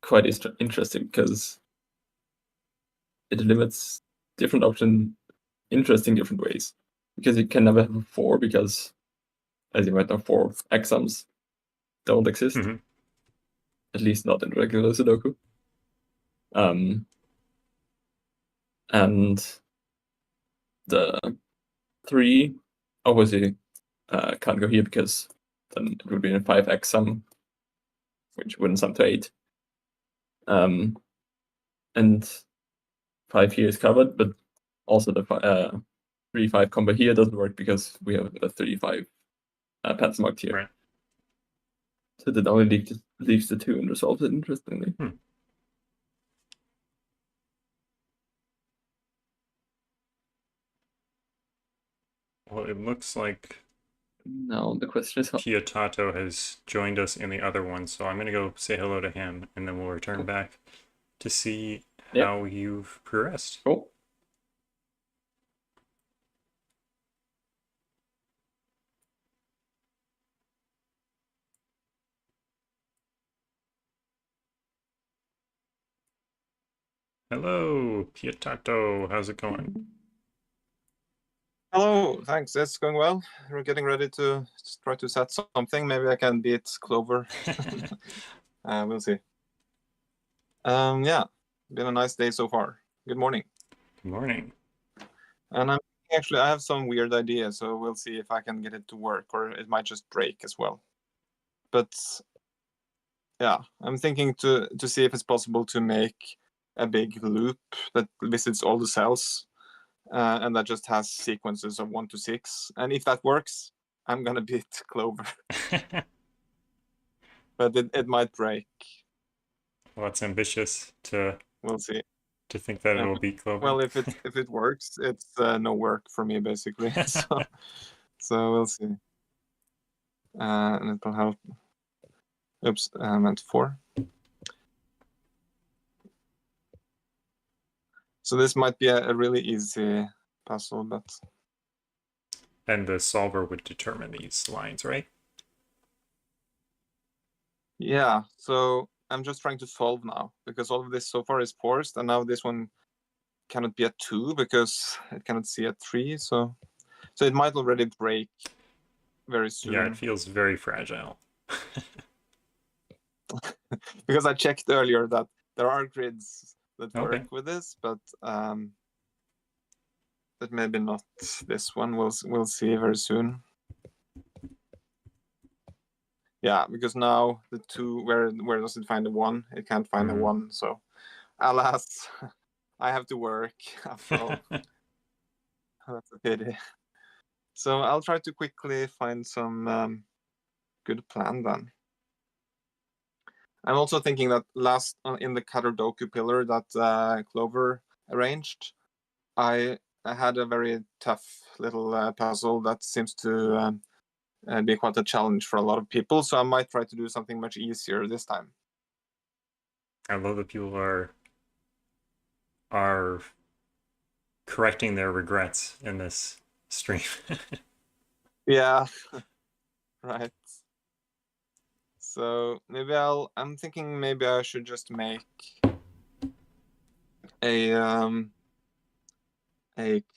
quite interesting because it limits different options interesting different ways. Because you can never have a 4 because, as you might know, 4 exams don't exist. Mhm. At least not in regular Sudoku. And the 3 obviously can't go here because then it would be a 5x sum, which wouldn't sum to 8. And 5 here is covered, but also the 3-5 combo here doesn't work because we have a 3-5 pencil marked here. Right. So that only leaves the 2 and resolves it interestingly. Well, it looks like Now the question is how. Piatato has joined us in the other one, so I'm going to go say hello to him, and then we'll return back to see how you've progressed. Cool. Hello, Piatato. How's it going? Hello, thanks. It's going well. We're getting ready to try to set something. Maybe I can beat Clover. We'll see. Yeah, been a nice day so far. Good morning. Good morning. And I have some weird ideas, so we'll see if I can get it to work, or it might just break as well. But yeah, I'm thinking to see if it's possible to make a big loop that visits all the cells. And that just has sequences of 1 to 6. And if that works, I'm gonna beat Clover. But it might break. Well, that's ambitious to We'll see. think that it'll beat Clover. Well, if it works, it's no work for me basically. so we'll see. And it will help. Oops, I meant 4. So this might be a really easy puzzle, but And the solver would determine these lines, right? yeah. So I'm just trying to solve now because all of this so far is forced, and now this one cannot be a 2 because it cannot see a 3. So it might already break very soon. Yeah, it feels very fragile. Because I checked earlier that there are grids that work Okay. with this, but maybe not this one. We'll see very soon. Yeah, because now the 2, where does it find the 1? It can't find the 1. So, alas, I have to work after all. That's a pity. So I'll try to quickly find some good plan then. I'm also thinking that last in the Caterdokupillar that Clover arranged, I had a very tough little puzzle that seems to be quite a challenge for a lot of people. So I might try to do something much easier this time. I love that people are correcting their regrets in this stream. Yeah, right. So maybe I'm thinking maybe I should just make a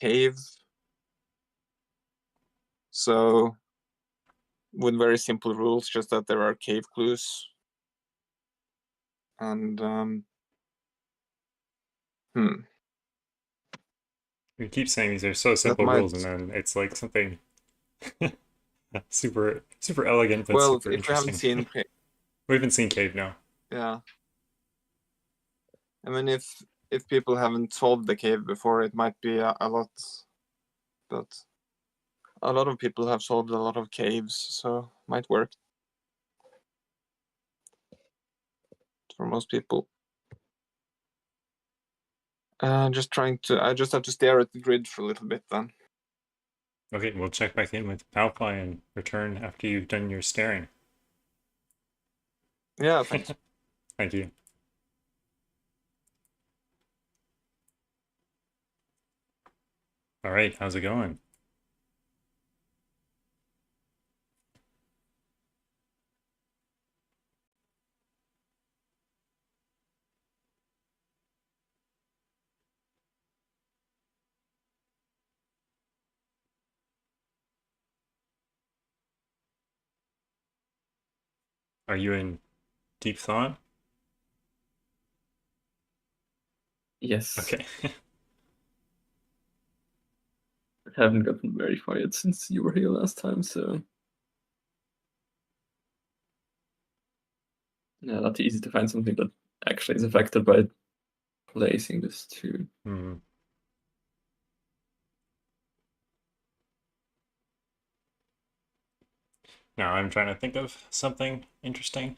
cave. So with very simple rules, just that there are cave clues. And We keep saying these are so simple might- rules, and then it's like something super elegant, but well, super if you haven't interesting. seen, We haven't seen Cave now. yeah. I mean, if people haven't solved the cave before, it might be a lot, but a lot of people have solved a lot of caves, so might work for most people. I just have to stare at the grid for a little bit then. Okay, we'll check back in with Palfly and return after you've done your staring. Yeah, thanks. Thank you. All right, how's it going? Are you in deep thought? Yes. Okay. I haven't gotten very far yet since you were here last time, so yeah, not easy to find something that actually is affected by placing this too. Hmm. Now I'm trying to think of something interesting.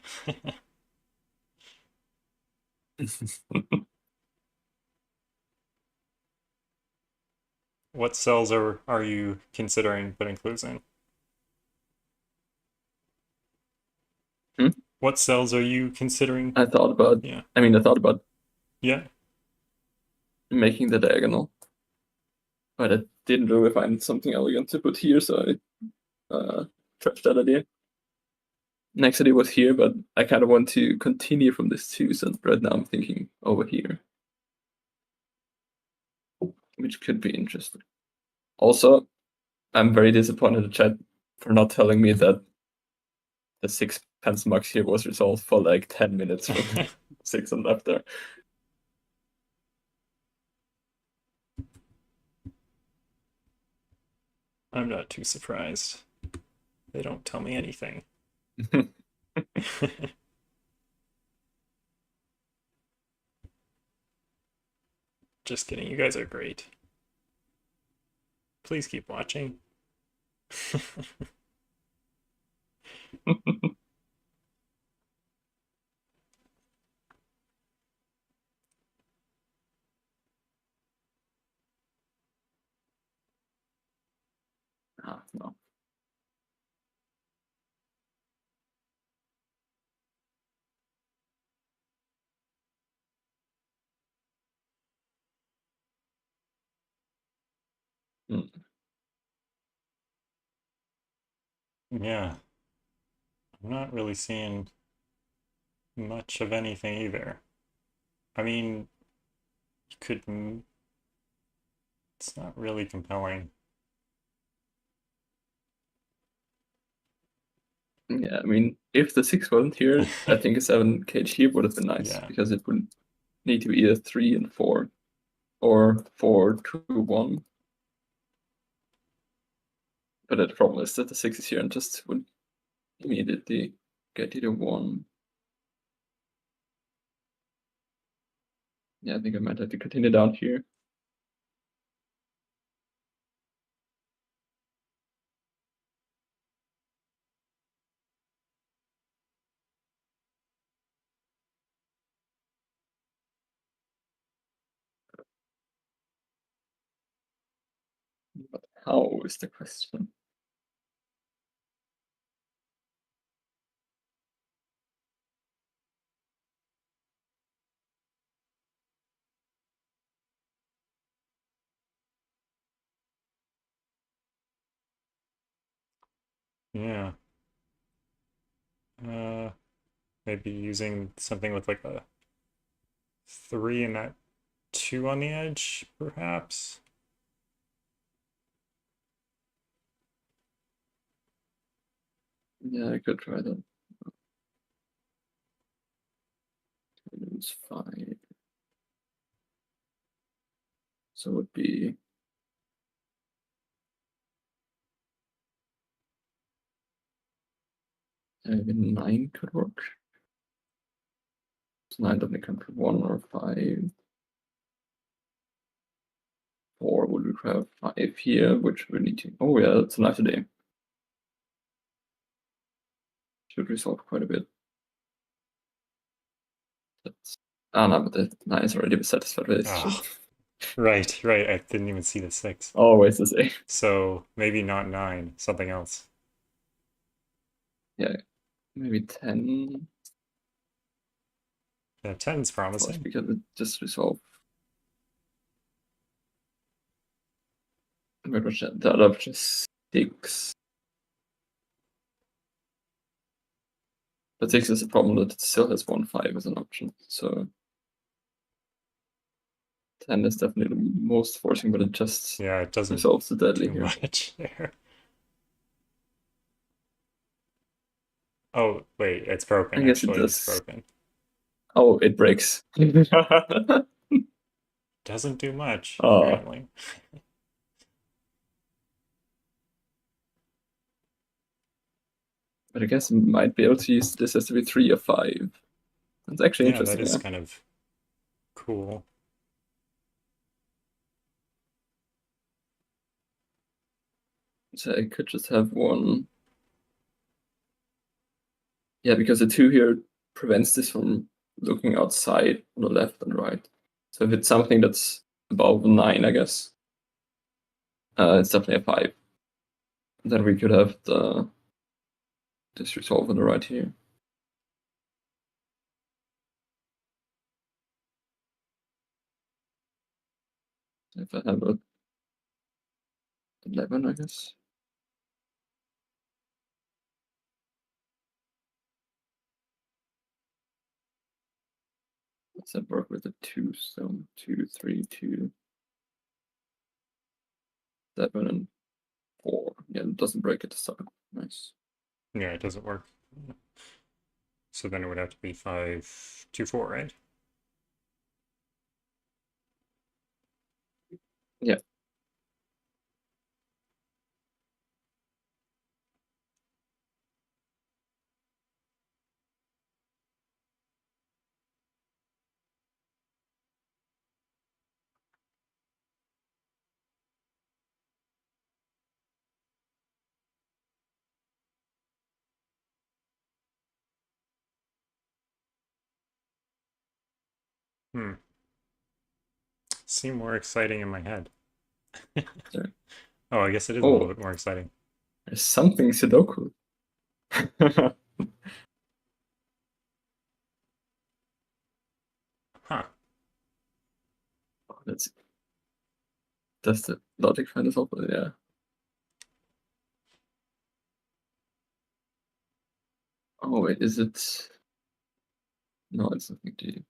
What cells are you considering putting clues in? Hmm? What cells are you considering? I thought about, Yeah. I thought about Yeah. making the diagonal, but I didn't really find something elegant to put here, so I trashed that idea. Next idea was here, but I kind of want to continue from this too, so right now I'm thinking over here, which could be interesting. Also, I'm very disappointed in chat for not telling me that the 6 max here was resolved for like 10 minutes from the 6 and left there. I'm not too surprised. They don't tell me anything. Just kidding, you guys are great. Please keep watching. No. Yeah. I'm not really seeing much of anything either. I mean, you could. It's not really compelling. Yeah, I mean, if the 6 wasn't here, I think a 7 cage here would have been nice, Yeah. because it would need to be either 3 and 4, or 4, 2, 1. But the problem is that the 6 is here and just would immediately get you to 1. Yeah, I think I might have to continue down here. But how is the question? Yeah. Maybe using something with like a 3 and that 2 on the edge, perhaps. Yeah, I could try that. It's 5. So it would be maybe 9 could work. So 9 doesn't come from 1 or 5. 4 would require 5 here, which we need to. Oh yeah, that's a nice idea. Should resolve quite a bit. That's no, but the 9 is already satisfied with this. Oh, right. I didn't even see the 6. Always the same. So maybe not 9, something else. Yeah, maybe 10. Yeah, 10's promising. Because it just resolve. Where was the other option? 6. But 6 is a problem that it still has 1-5 as an option. So 10 is definitely the most forcing, but it just Yeah, it doesn't resolves the deadly do here. much there. Oh, wait, it's broken. I guess it Actually, it's does. broken. Oh, it breaks. Doesn't do much, Oh. apparently. But I guess I might be able to use this as to be 3 or 5. That's actually Yeah, interesting. that is Yeah. kind of cool. So I could just have 1. Yeah, because the 2 here prevents this from looking outside on the left and right. So if it's something that's above 9, I guess, it's definitely a 5. Then we could have this resolve on the right here. If I have a 11, I guess. Let's work with the 2, so 2, 3, 2, 7, and 4. Yeah, it doesn't break it to 7. Nice. Yeah, it doesn't work. So then it would have to be 5, 2, 4, right? Yeah. Seem more exciting in my head. Sorry. Oh, I guess it is a Oh. little bit more exciting. There's something Sudoku. Huh. That's the logic find is open, yeah. Oh wait, is it? No, it's nothing to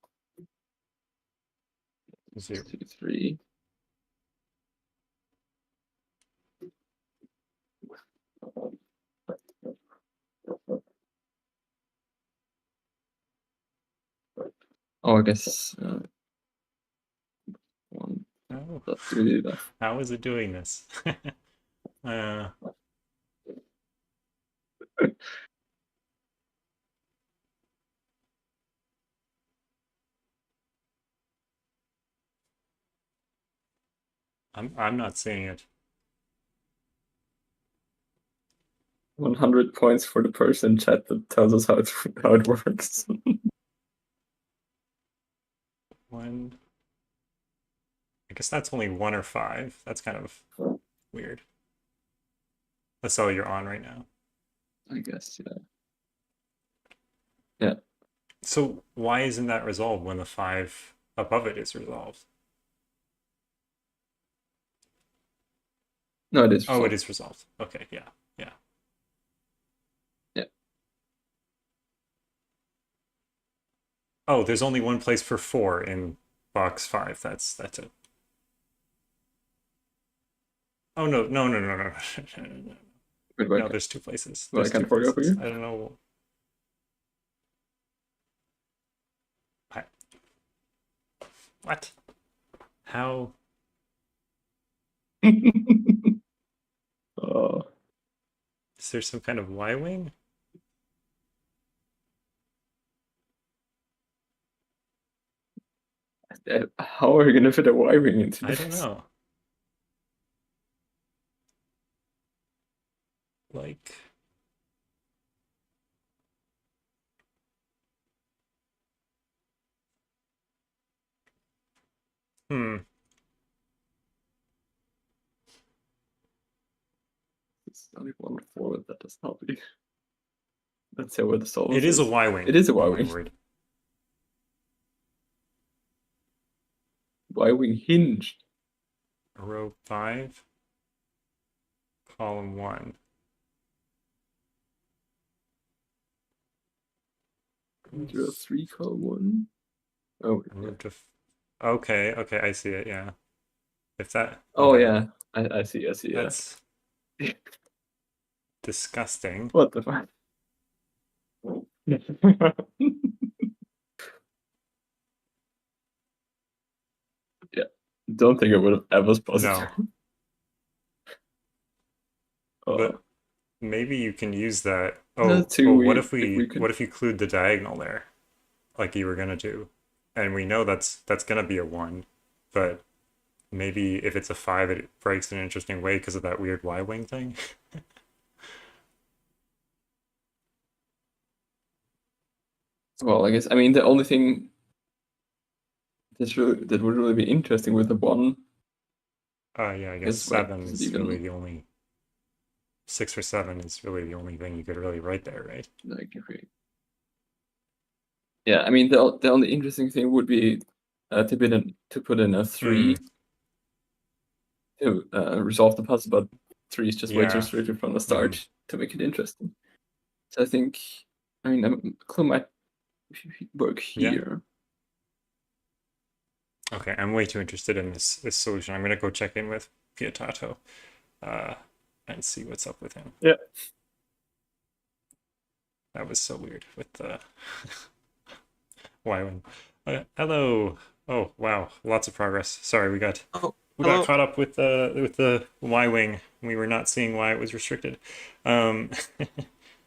0. 2, 3. Oh, I guess 1. Oh, Let's do that. how is it doing this? I'm not seeing it. 100 points for the person in chat that tells us how it works. 1. I guess that's only 1 or 5. That's kind of weird. That's all you're on right now. I guess, yeah. Yeah. So why isn't that resolved when the 5 above it is resolved? No, it is. Oh, it is resolved. Okay, yeah. Oh, there's only one place for 4 in box 5. That's it. Oh no. Wait, No, there's 2 places. Well, I There's can't 2 forget for places. you. I don't know. What? How? Oh. Is there some kind of Y-wing? How are you gonna fit a Y-wing into I this? don't know. Like... It's only 1 forward, that does not be. Let's say where the solve It is a Y-wing. It is a Oh my Y-wing. word. Y-wing hinge. Row 5? column 1. Draw 3, column 1. Oh, yeah. Move to. Okay, okay, I see it. Yeah. If that. Oh okay. yeah, I see. Yeah. That's disgusting. What the fuck? Yeah, don't think it would have ever was possible. No. But maybe you can use that. Oh, what if we could... what if you include the diagonal there, like you were gonna do, and we know that's gonna be a 1, but maybe if it's a 5, it breaks in an interesting way because of that weird Y-wing thing. Well, I mean the only thing that would really be interesting with the 1. Yeah, I guess 7 is really the only. 6 or 7 is really the only thing you could really write there, right? Yeah, I mean the only interesting thing would be to put in a 3 to resolve the puzzle, but 3 is just way too restricted from the start to make it interesting. So I think, I mean, Clue might work here. Okay, I'm way too interested in this solution. I'm gonna go check in with Piatato and see what's up with him. Yeah. That was so weird with the Y-wing. Hello. Oh wow, lots of progress. Sorry, we got caught up with the Y-wing. We were not seeing why it was restricted. How's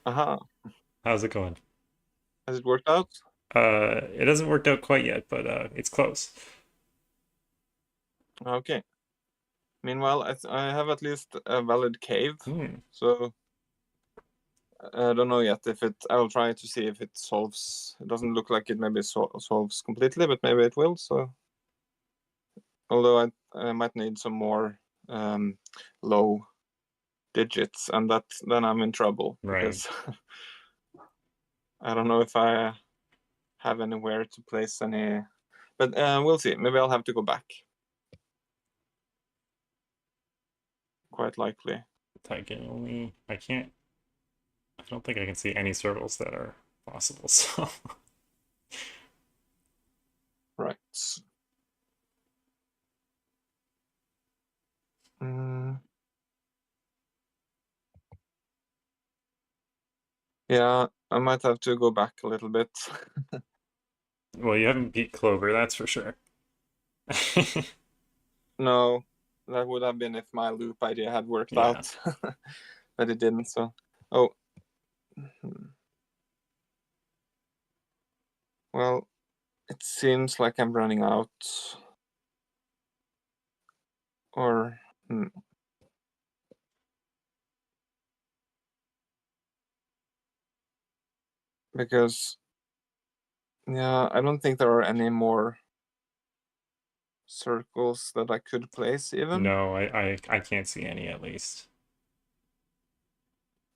it going? Has it worked out? It hasn't worked out quite yet, but it's close. Okay. Meanwhile, I have at least a valid cave, so I don't know yet if it. I will try to see if it solves. It doesn't look like it maybe solves completely, but maybe it will. So, although I might need some more low digits, and then I'm in trouble because I don't know if I have anywhere to place any. But we'll see. Maybe I'll have to go back. Quite likely. I don't think I can see any circles that are possible, so. Right. Yeah, I might have to go back a little bit. Well, you haven't beat Clover, that's for sure. No, that would have been if my loop idea had worked out, but it didn't. So, well, it seems like I'm running out. Or because I don't think there are any more circles that I could place even. No, I can't see any at least.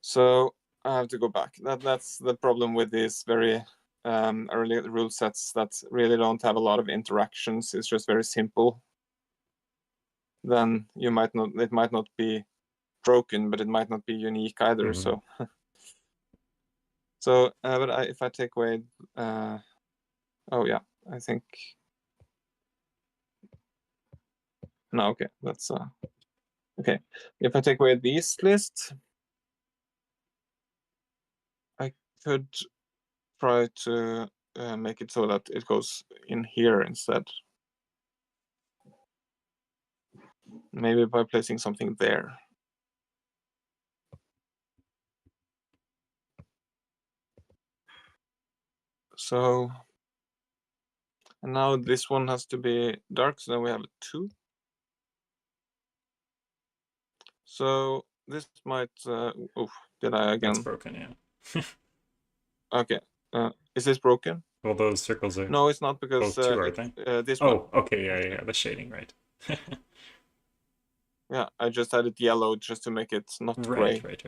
So I have to go back. That's the problem with these very early rule sets that really don't have a lot of interactions. It's just very simple. Then it might not be broken, but it might not be unique either. So but if I take away I think no, okay, that's okay. If I take away these lists, I could try to make it so that it goes in here instead. Maybe by placing something there. So, and now this one has to be dark, so then we have a 2. So this might, did I again? That's broken, yeah. Okay, is this broken? Well, those circles are. No, it's not because both 2, aren't they? this one. Oh, okay, yeah, the shading, right. Yeah, I just had it yellow just to make it not gray. Right.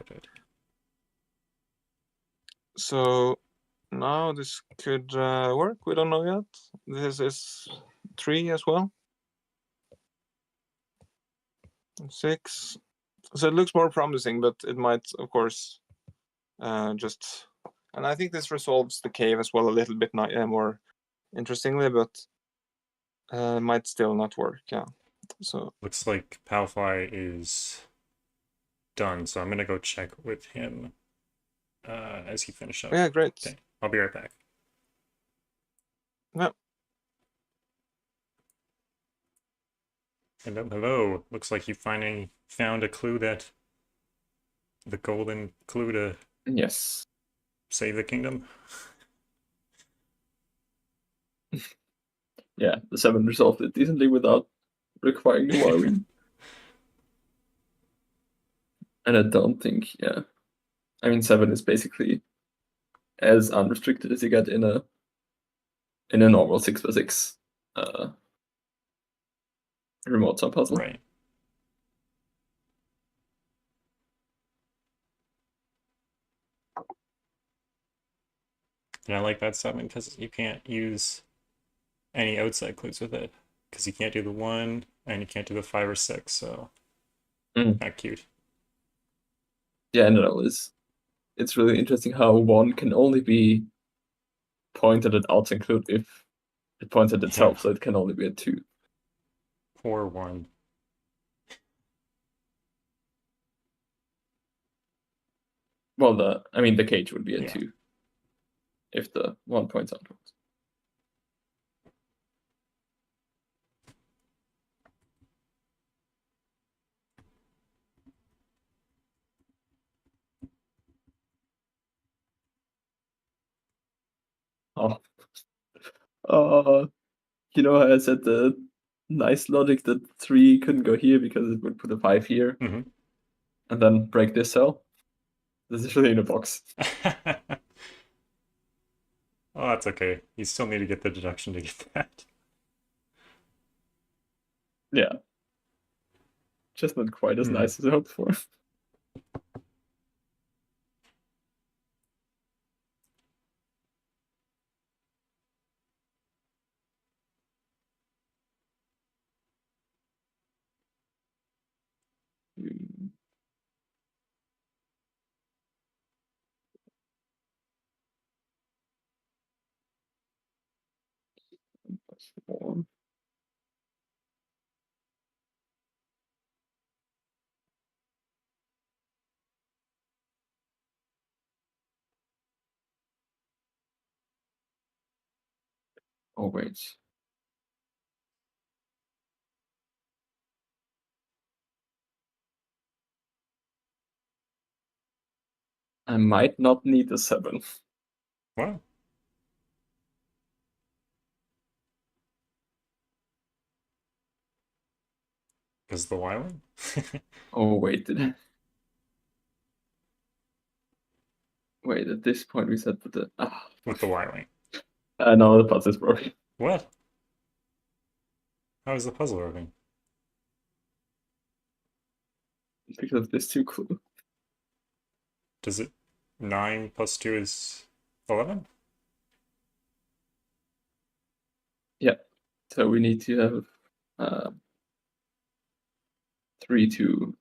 So now this could work. We don't know yet. This is 3 as well. 6, So it looks more promising, but it might, of course, just... And I think this resolves the cave as well a little bit more interestingly, but might still not work, yeah. So looks like Palfly is done, so I'm gonna go check with him as he finishes up. yeah, great. Okay, I'll be right back. Yeah. Hello. Looks like you finally found a clue that the golden clue to Yes. save the kingdom. Yeah, the 7 resolved it decently without requiring the wiring. And I don't think, yeah. I mean, 7 is basically as unrestricted as you get in a normal 6x6 remote sum puzzle. Right. And I like that 7 because you can't use any outside clues with it. Because you can't do the 1 and you can't do the 5 or 6, so not cute. Yeah, no, it's really interesting how 1 can only be pointed at outside clue if it points at itself, so it can only be a 2. Poor 1. Well, the cage would be a 2 if the 1 points outwards. Oh, you know how I said the nice logic that 3 couldn't go here because it would put a 5 here, and then break this cell? This is really in a box. Oh, that's okay. You still need to get the deduction to get that. Yeah. Just not quite as nice as I hoped for. Oh, wait. I might not need a 7. What? Because the wiling? Oh, wait. Wait, at this point we said that the... With the wiling. No, the puzzle is broken. What? How is the puzzle working? Because of this 2 clue. Does it... 9 plus 2 is 11? Yeah. So we need to have 3 to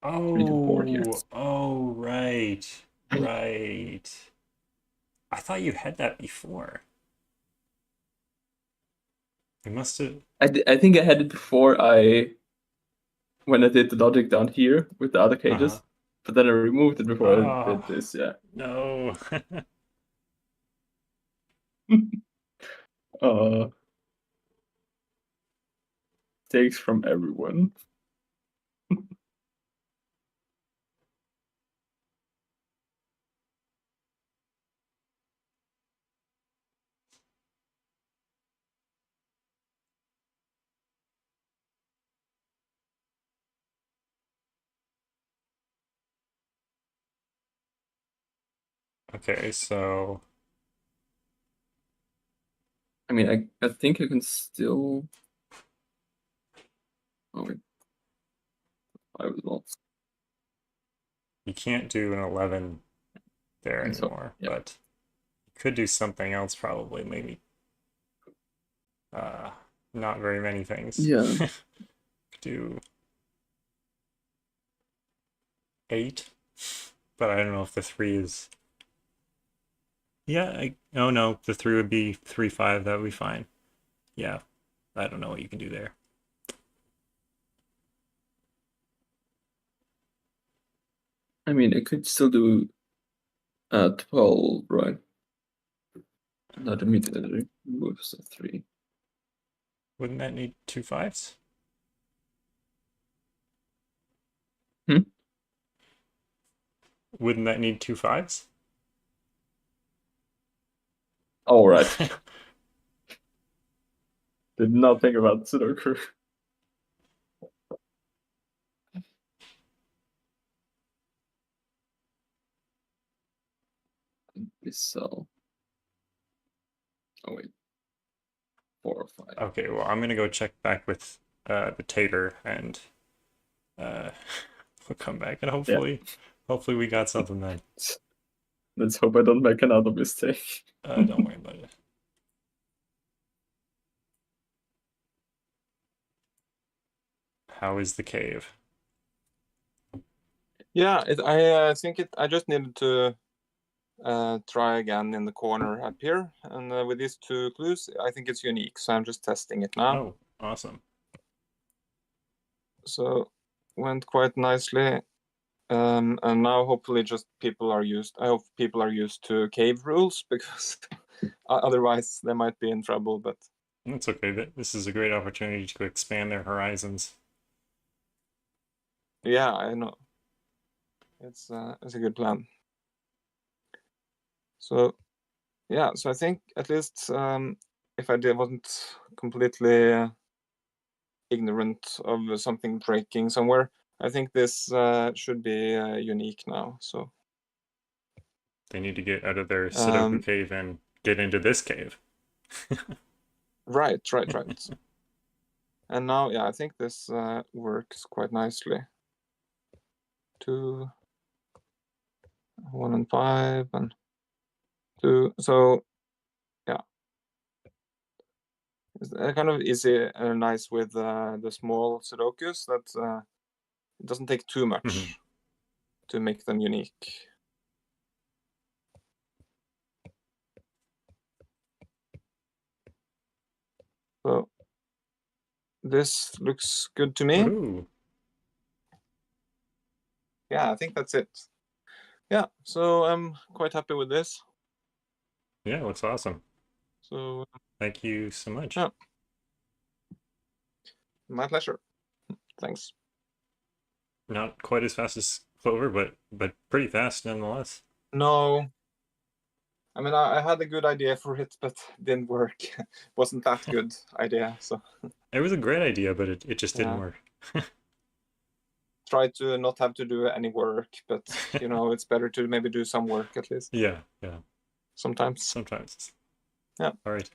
4 here. Oh, right. Right. I thought you had that before. You must have... I think I had it before when I did the logic down here with the other cages, but then I removed it before I did this, yeah. No. Takes from everyone. Okay, so... I mean, I think I can still... Oh, wait. 5 as well. You can't do an 11 there anymore, but you could do something else probably, maybe. Not very many things. Yeah. do... 8, but I don't know if the 3 is. Yeah, oh no, the 3 would be 3, 5. That would be fine. Yeah, I don't know what you can do there. I mean, it could still do 12, right? Not immediately moves the 3. Wouldn't that need 2 5s? Hmm? Wouldn't that need 2 5s? All right. Did not think about Sudoku. So. Oh wait. 4 or 5. Okay, well, I'm gonna go check back with the tater, and we'll come back, and hopefully we got something then. Let's hope I don't make another mistake. Don't worry about it. How is the cave? Yeah, I think I just needed to try again in the corner up here, and with these 2 clues, I think it's unique. So I'm just testing it now. Oh, awesome. So went quite nicely, and now hopefully just people are used. I hope people are used to cave rules, because otherwise they might be in trouble. But That's okay. This is a great opportunity to expand their horizons. yeah, I know. It's a good plan. So yeah, so I think at least if I wasn't completely ignorant of something breaking somewhere, I think this should be unique now. So They need to get out of their Sudoku cave and get into this cave. right. And now, yeah, I think this works quite nicely. 2, 1 and 5 and 2. So yeah, it's kind of easy and nice with the small Sudokus that it doesn't take too much to make them unique. So this looks good to me. Ooh. Yeah, I think that's it. Yeah, so I'm quite happy with this. Yeah, it looks awesome. So thank you so much. Yeah. My pleasure. Thanks. Not quite as fast as Clover, but pretty fast nonetheless. No, I mean I had a good idea for it, but didn't work. Wasn't that good idea? So it was a great idea, but it just didn't work. Try to not have to do any work, but you know it's better to maybe do some work at least. Yeah. Sometimes. Yeah. All right.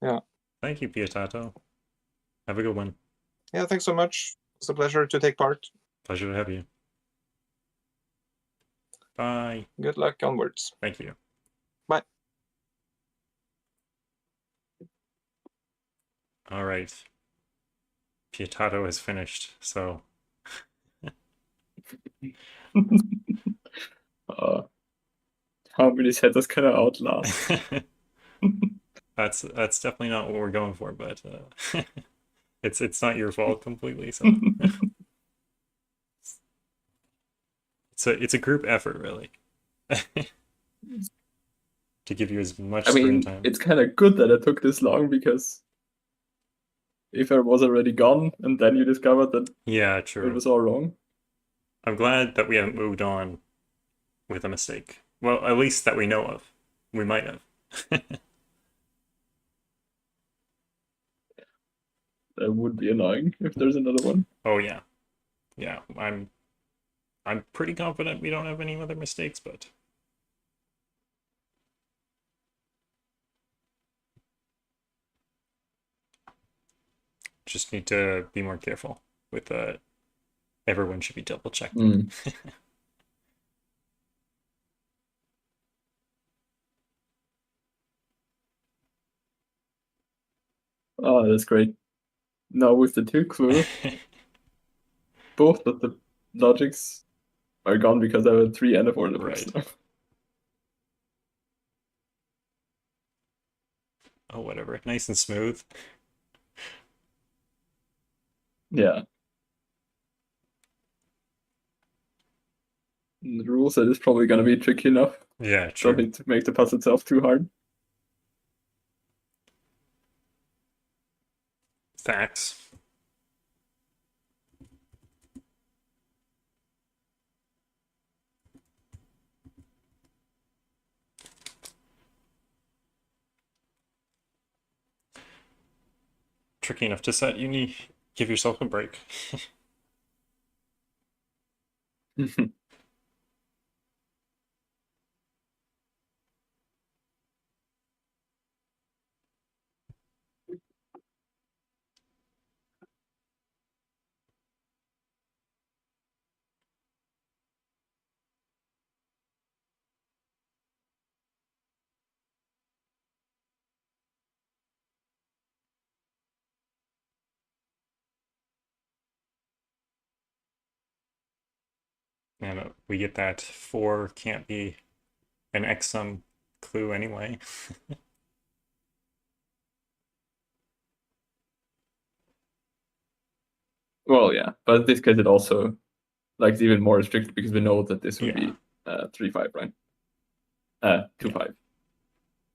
Yeah. Thank you, Piatato. Have a good one. Yeah, thanks so much. It's a pleasure to take part. Pleasure to have you. Bye. Good luck onwards. Thank you. Bye. All right. Piatato has finished, so. How many setters can I outlast? That's definitely not what we're going for, but it's not your fault completely. So it's a group effort, really, to give you as much screen time. It's kind of good that it took this long, because if I was already gone and then you discovered that it was all wrong. I'm glad that we haven't moved on with a mistake. Well, at least that we know of. We might have. That would be annoying if there's another one. Oh yeah. Yeah, I'm pretty confident we don't have any other mistakes, but just need to be more careful with everyone should be double checking. Oh, that's great. Now with the 2 clue, both of the logics are gone because I have a 3 and a 4 in the Right. first now. Oh, whatever. Nice and smooth. Yeah. And the rule set is probably going to be tricky enough. Yeah, true. Don't need to make the puzzle itself too hard. Facts. Tricky enough to set. You need give yourself a break. And we get that 4 can't be an X-sum clue anyway. Well, yeah, but in this case, it also it's even more restricted because we know that this would Yeah. be 3-5, right? 2-5.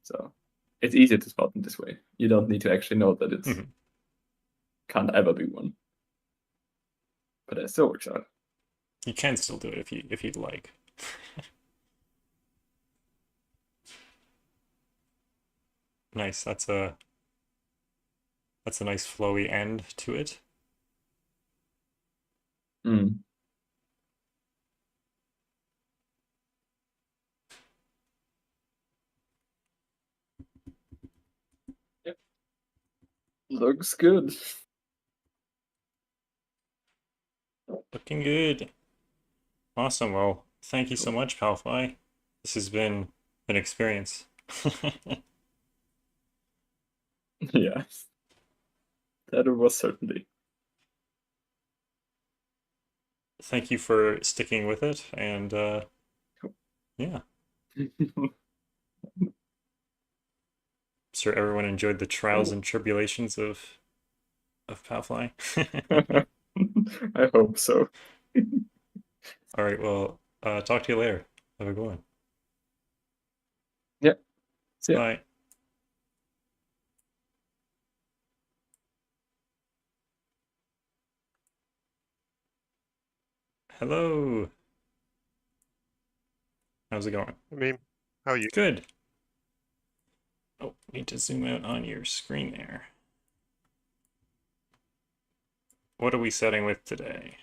So it's easier to spot in this way. You don't need to actually know that it's can't ever be 1. But it still works out. You can still do it if you'd like. Nice. That's a nice flowy end to it. Mm. Yep. Looks good. Looking good. Awesome. Well, thank you so much, Palfly. This has been an experience. Yes. That was certainly. Thank you for sticking with it, and yeah. Sure, everyone enjoyed the trials and tribulations of Palfly. I hope so. All right, well, talk to you later. Have a good one. Yeah. See ya. Bye. Hello. How's it going? I mean, how are you? Good. Oh, need to zoom out on your screen there. What are we setting with today?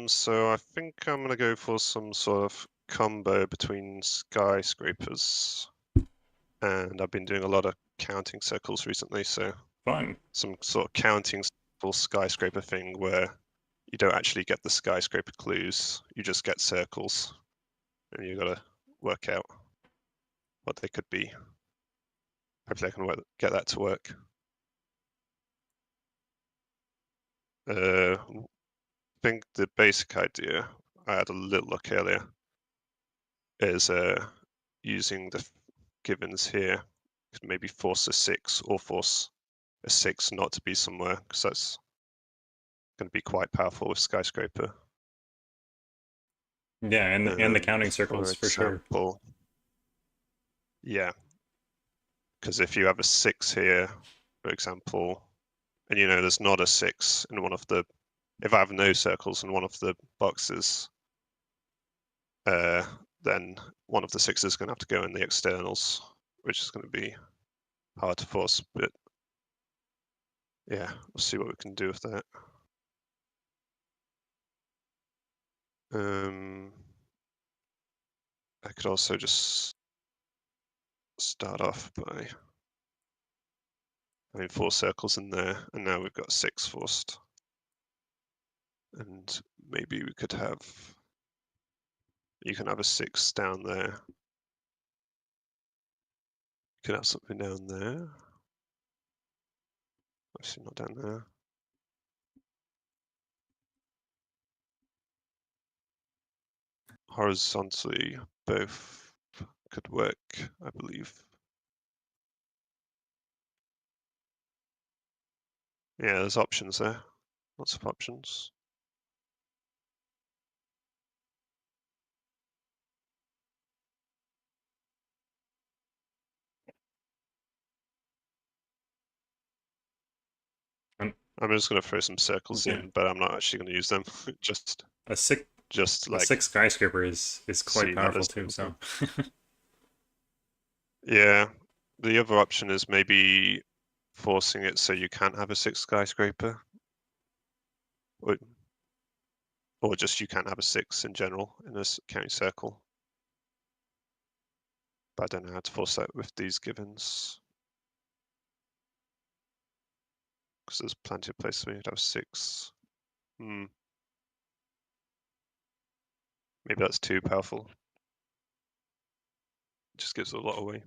So I think I'm gonna go for some sort of combo between skyscrapers, and I've been doing a lot of counting circles recently, so Fun. some sort of counting for skyscraper thing where you don't actually get the skyscraper clues, you just get circles, and you gotta work out what they could be. Hopefully I can get that to work. I think the basic idea, I had a little look earlier, is using the givens here, maybe force a 6 or force a 6 not to be somewhere, because that's going to be quite powerful with skyscraper. Yeah, and the counting circles for sure. Yeah, because if you have a 6 here, for example, and there's not a 6 in one of the, if I have no circles in one of the boxes, then one of the 6s is going to have to go in the externals, which is going to be hard to force, but yeah, we'll see what we can do with that. I could also just start off by having 4 circles in there, and now we've got 6 forced. And maybe we could have, you can have a 6 down there. You can have something down there. Actually, not down there. horizontally both could work, I believe. Yeah, there's options there. Lots of options. I'm just going to throw some circles in, but I'm not actually going to use them. just a six skyscraper is quite powerful too. So yeah, the other option is maybe forcing it so you can't have a 6 skyscraper, or just you can't have a 6 in general in a county circle. But I don't know how to force that with these givens, because there's plenty of places where you'd have 6. Maybe that's too powerful. It just gives a lot away.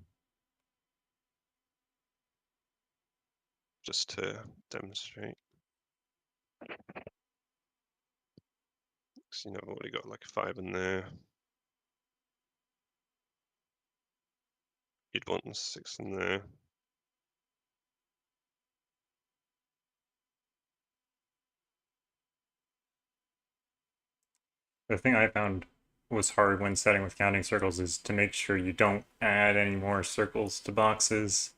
Just to demonstrate. So, I've already got like a 5 in there. You'd want a 6 in there. the thing I found was hard when setting with counting circles is to make sure you don't add any more circles to boxes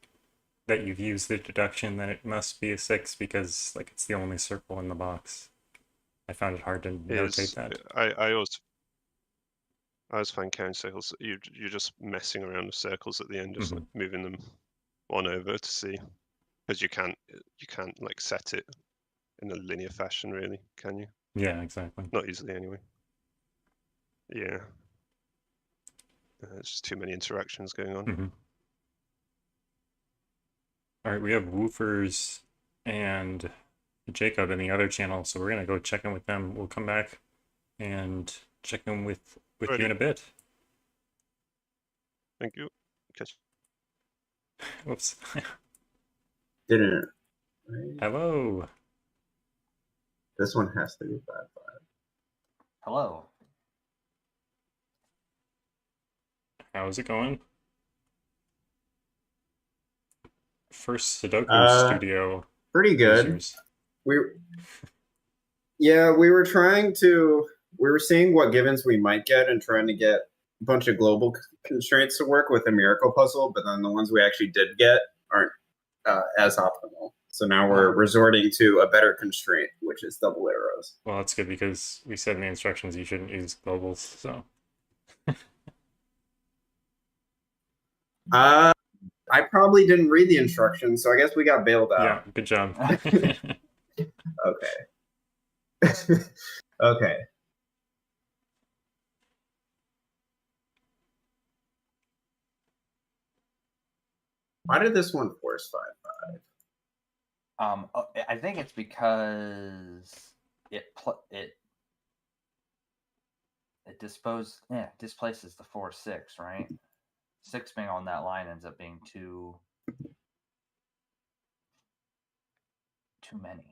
that you've used the deduction that it must be a 6 because like it's the only circle in the box. I found it hard to notate that. I always find counting circles. You're just messing around with circles at the end, just like moving them one over to see, because you can't like set it in a linear fashion, really, can you? Yeah, exactly. Not easily, anyway. Yeah, there's just too many interactions going on. All right, we have woofers and Jakhob in the other channel, so we're gonna go check in with them. We'll come back and check in with you in a bit. Thank you. Catch. Whoops. Didn't. Right? Hello. This one has to be 5-5. Hello. How's it going? First Sudoku studio. Pretty good. Users. We were seeing what givens we might get and trying to get a bunch of global constraints to work with a miracle puzzle, but then the ones we actually did get aren't as optimal. So now we're resorting to a better constraint, which is double arrows. Well, that's good because we said in the instructions you shouldn't use globals, so. I probably didn't read the instructions, so I guess we got bailed out. Yeah, good job. Okay. Okay. Why did this one force 5-5? I think it's because it displaces the 4-6, right? 6 being on that line ends up being too many.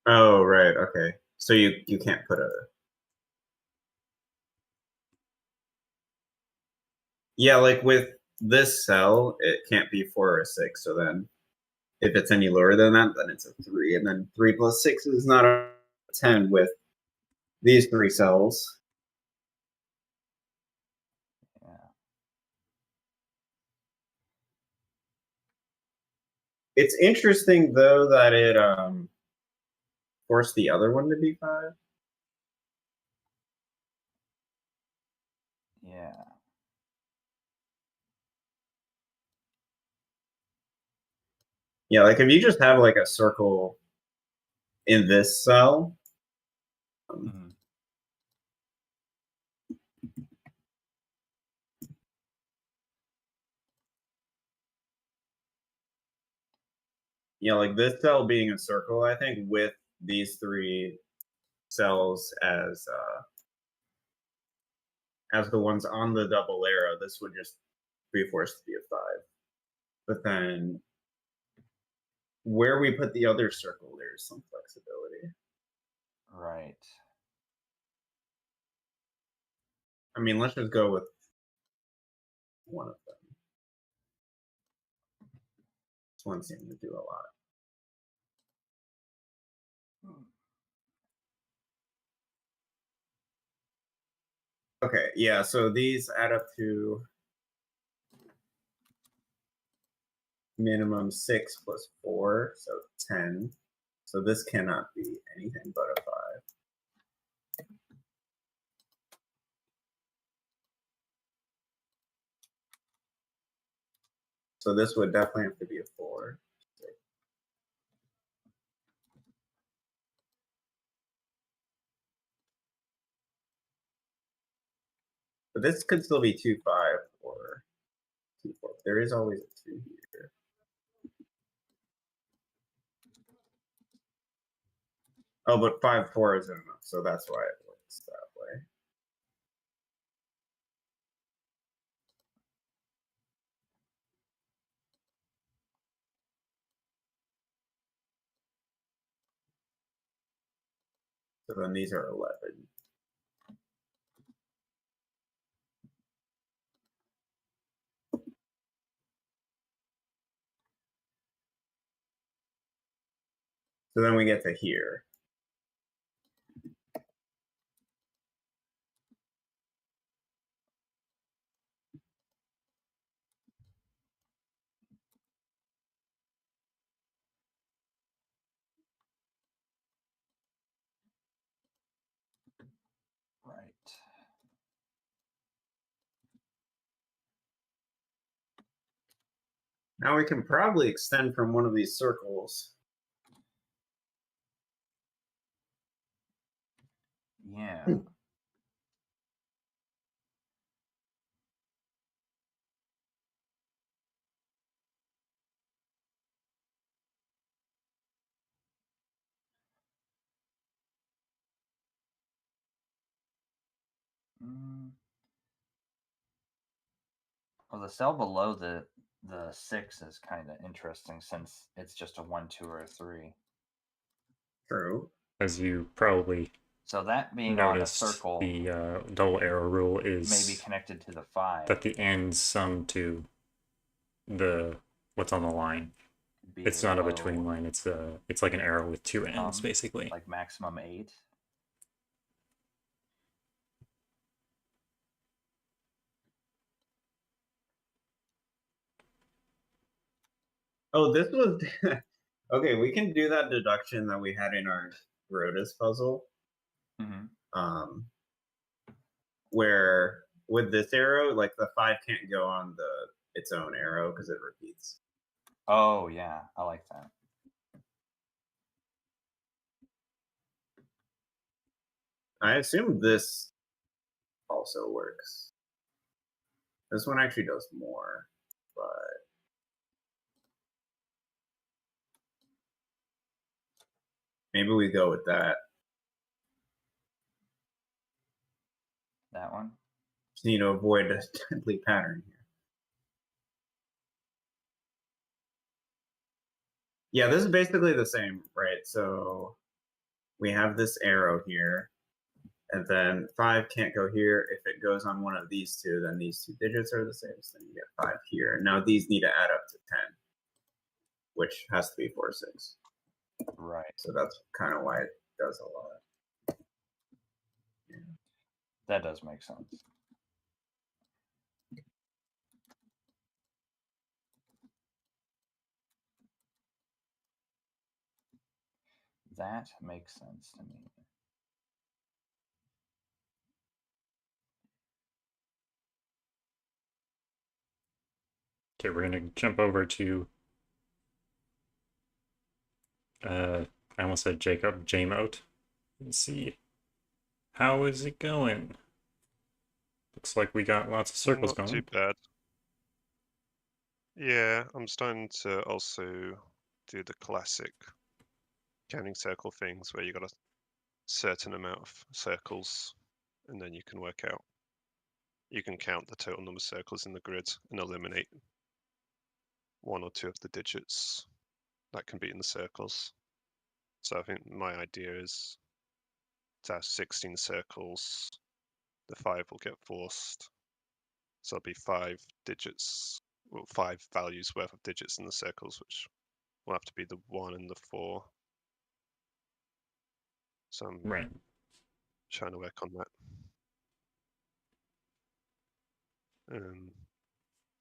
Oh, right. Okay. So you can't put a. Yeah, like with this cell, it can't be 4 or 6. So then, if it's any lower than that, then it's a 3, and then 3 plus 6 is not a 10 with these 3 cells. Yeah. It's interesting though that it forced the other one to be 5. Yeah. Yeah, like if you just have like a circle in this cell. Yeah, like this cell being a circle, I think, with these 3 cells as the ones on the double arrow, this would just be forced to be a 5. But then where we put the other circle, there's some flexibility. Right. I mean, let's just go with one of them. This one seems to do a lot. Okay, yeah, so these add up to minimum 6 plus 4, so 10. So this cannot be anything but a 5. So this would definitely have to be a 4. But this could still be 2, 5 or 2, 4. There is always a 2 here. Oh, but 5, 4 isn't enough, so that's why it works that way. So then these are 11. So then we get to here. Right. Now we can probably extend from one of these circles. Yeah. Well, the cell below the 6 is kind of interesting since it's just a 1, 2, or a 3. True. As you probably So that being noticed, on a circle, the double arrow rule is may be connected to the 5. that the ends sum to the what's on the line. It's not a between line. It's like an arrow with 2 ends, basically. Like maximum 8. Oh, this was okay. We can do that deduction that we had in our Rhodes puzzle. Where with this arrow, like the 5 can't go on its own arrow because it repeats. Oh yeah, I like that. I assume this also works. This one actually does more, but maybe we go with that. That one? Just need to avoid a deadly pattern here. Yeah, this is basically the same, right? So we have this arrow here, and then 5 can't go here. If it goes on one of these two, then these 2 digits are the same, so then you get 5 here. Now these need to add up to 10, which has to be 4, 6. Right. So that's kind of why it does a lot. Yeah. That does make sense. That makes sense to me. Okay, we're gonna jump over to I almost said Jakhob, JMoat, and see how is it going. Looks like we got lots of circles Not going. too bad. Yeah, I'm starting to also do the classic counting circle things where you got a certain amount of circles and then you can work out. You can count the total number of circles in the grid and eliminate 1 or 2 of the digits that can be in the circles. So I think my idea is to have 16 circles, the 5 will get forced. So there'll be 5 digits, well, 5 values worth of digits in the circles, which will have to be the 1 and the 4. So I'm Right. trying to work on that.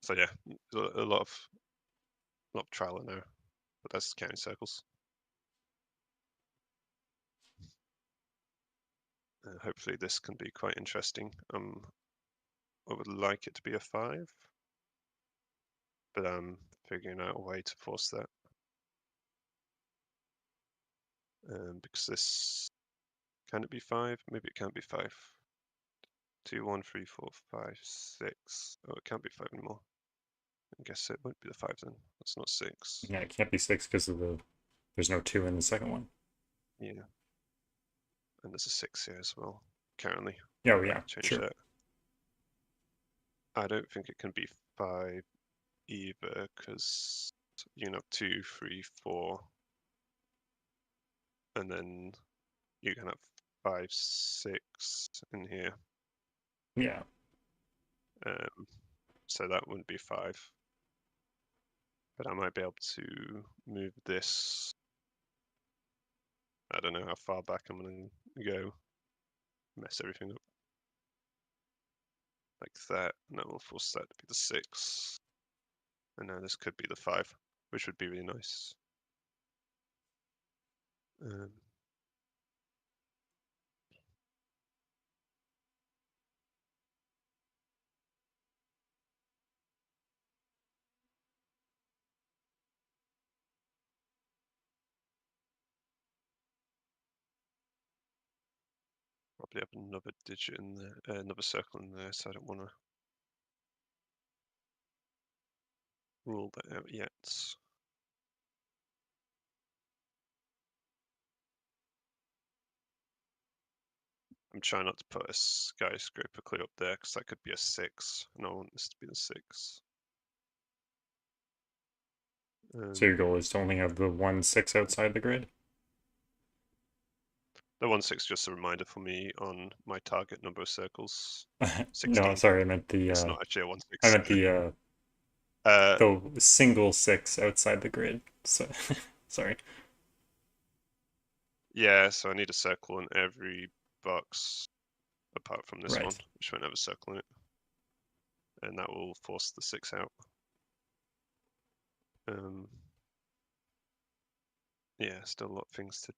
So yeah, a lot of trial and error, but that's counting circles. Hopefully this can be quite interesting. I would like it to be a 5, but I'm figuring out a way to force that. Because this, can it be 5? Maybe it can't be 5. 2, 1, 3, 4, 5, 6. Oh, it can't be 5 anymore. I guess it won't be the 5 then. That's not 6. Yeah, it can't be 6 because of there's no 2 in the second one. Yeah. And there's a 6 here as well, currently. Oh, yeah, Change sure. that. I don't think it can be 5 either, because you can have 2, 3, 4, and then you can have 5, 6 in here. Yeah. So that wouldn't be 5. But I might be able to move this. I don't know how far back I'm going to go. Mess everything up. Like that. And that will force that to be the 6. And now this could be the 5, which would be really nice. Probably have another digit in there, another circle in there, so I don't want to rule that out yet. I'm trying not to put a skyscraper clear up there because that could be a 6, and I want this to be the 6. So your goal is to only have the 1 6 outside the grid? The 1 6 just a reminder for me on my target number of circles. 16. No, sorry, I meant the. It's not actually a 1 6. I meant the single 6 outside the grid. So, sorry. Yeah, so I need a circle in every box apart from this Right. one, which won't have a circle in it. And that will force the 6 out. Yeah, still a lot of things to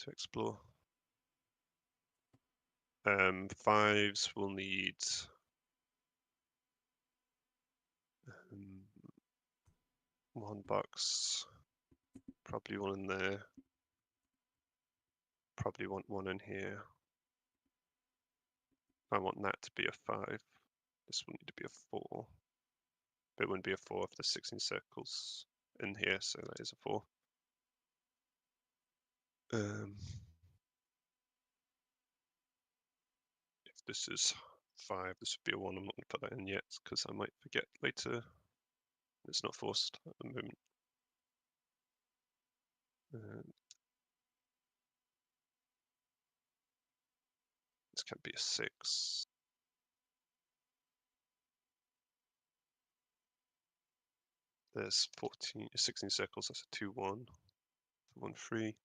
explore. 5s will need 1 box, probably 1 in there, probably want 1 in here. I want that to be a 5. This will need to be a 4. But it wouldn't be a 4 if there's 16 circles in here, so that is a 4. If this is 5, this would be a 1. I'm not going to put that in yet because I might forget later. It's not forced at the moment. This can be a 6. There's 16 circles, that's a 2, 1. 1, 3.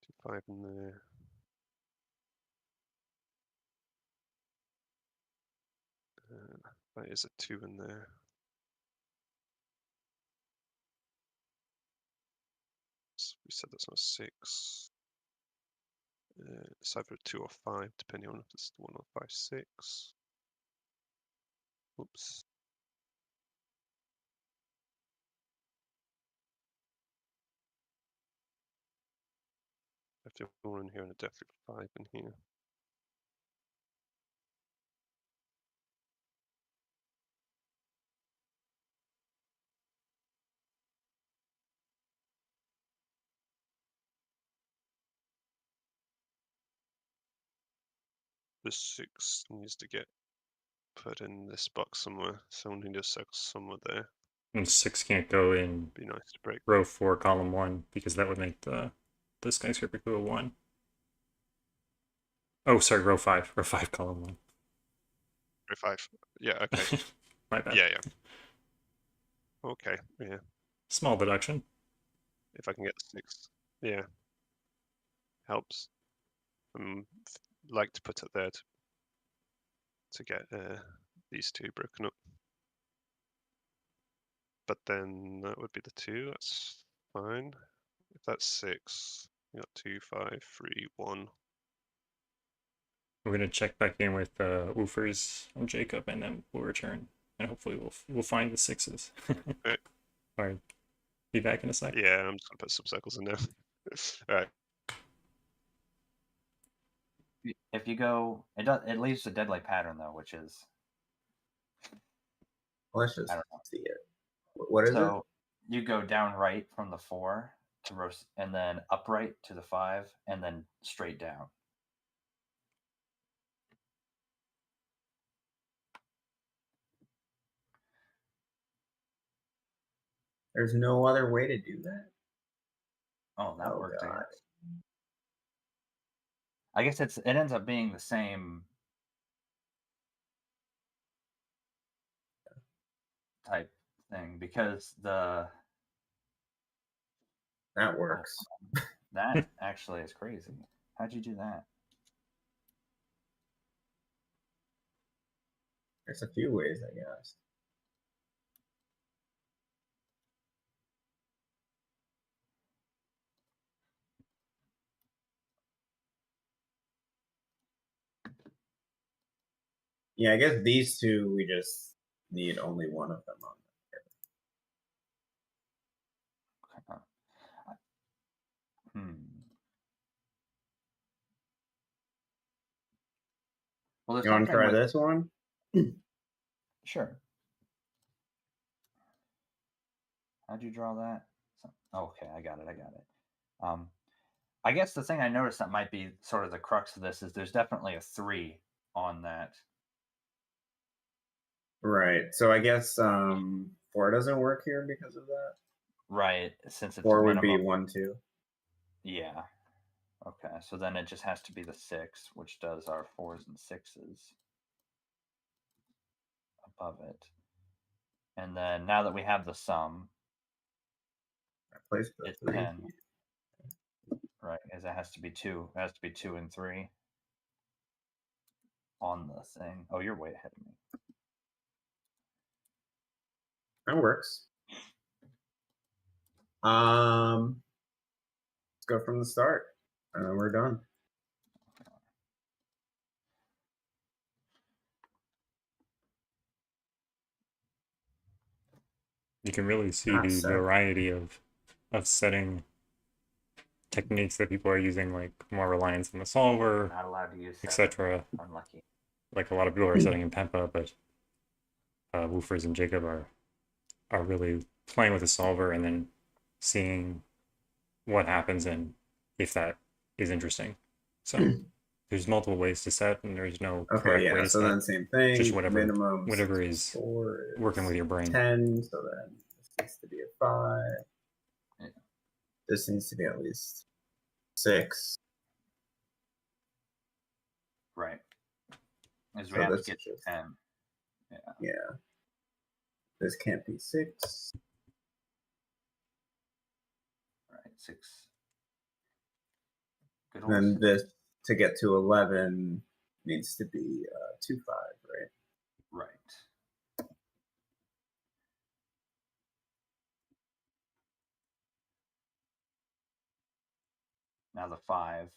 2, 5 in there. That is a 2 in there. So we said that's not a 6. It's either a 2 or 5, depending on if it's 1 or 5, 6. Oops. Definitely 1 in here and a definitely 5 in here. This 6 needs to get put in this box somewhere, so we need a circle somewhere there. And 6 can't go in Be nice to break. row 4, column 1, because that would make the the skyscraper clue a 1. Oh, sorry, row 5, column 1. Row 5. Yeah, okay. My bad. Yeah. Okay, yeah. Small deduction. If I can get the 6. Yeah. Helps. Like to put it there to get these 2 broken up. But then that would be the 2. That's fine. If that's 6, you got 2, 5, 3, 1. We're gonna check back in with woofers and Jacob, and then we'll return, and hopefully we'll find the 6s. Right. All right. Be back in a sec. Yeah, I'm just gonna put some circles in there. All right. If you go, it leaves a deadlight pattern though, which is Let's just I don't know. see it. What is it? So you go down right from the 4 to roast, and then upright to the 5, and then straight down. There's no other way to do that. Oh, that worked. God. I guess it ends up being the same type thing because That works. that actually is crazy. How'd you do that? There's a few ways, I guess. Yeah, I guess these 2, we just need only one of them on there. Well, you want to try this one? Sure. How'd you draw that? Okay, I got it. I guess the thing I noticed that might be sort of the crux of this is there's definitely a 3 on that. Right. So I guess 4 doesn't work here because of that. Right, since it's 4 would minimum. be 1, 2. Yeah. Okay, so then it just has to be the 6, which does our 4s and 6s above it. And then now that we have the sum, it's 10. Right, because it has to be 2. It has to be 2 and 3 on the thing. Oh, you're way ahead of me. That works. Let's go from the start, and then we're done. You can really see the variety of setting techniques that people are using, like more reliance on the solver, Not allowed to use etc. Unlucky. Like a lot of people are setting in Pempa, but woofers and Jacob are really playing with the solver and then seeing what happens and if that is interesting. So there's multiple ways to set, and there's no correct way to so set. then same thing. Just whatever is 4 is working with your brain. 10. So then this needs to be a 5. Yeah. This needs to be at least 6. Right. As we So have to this get is to just- 10. Yeah. This can't be 6. Right, 6. Good And then 6. this to get to 11 needs to be 2, 5, right? Right. Now the 5.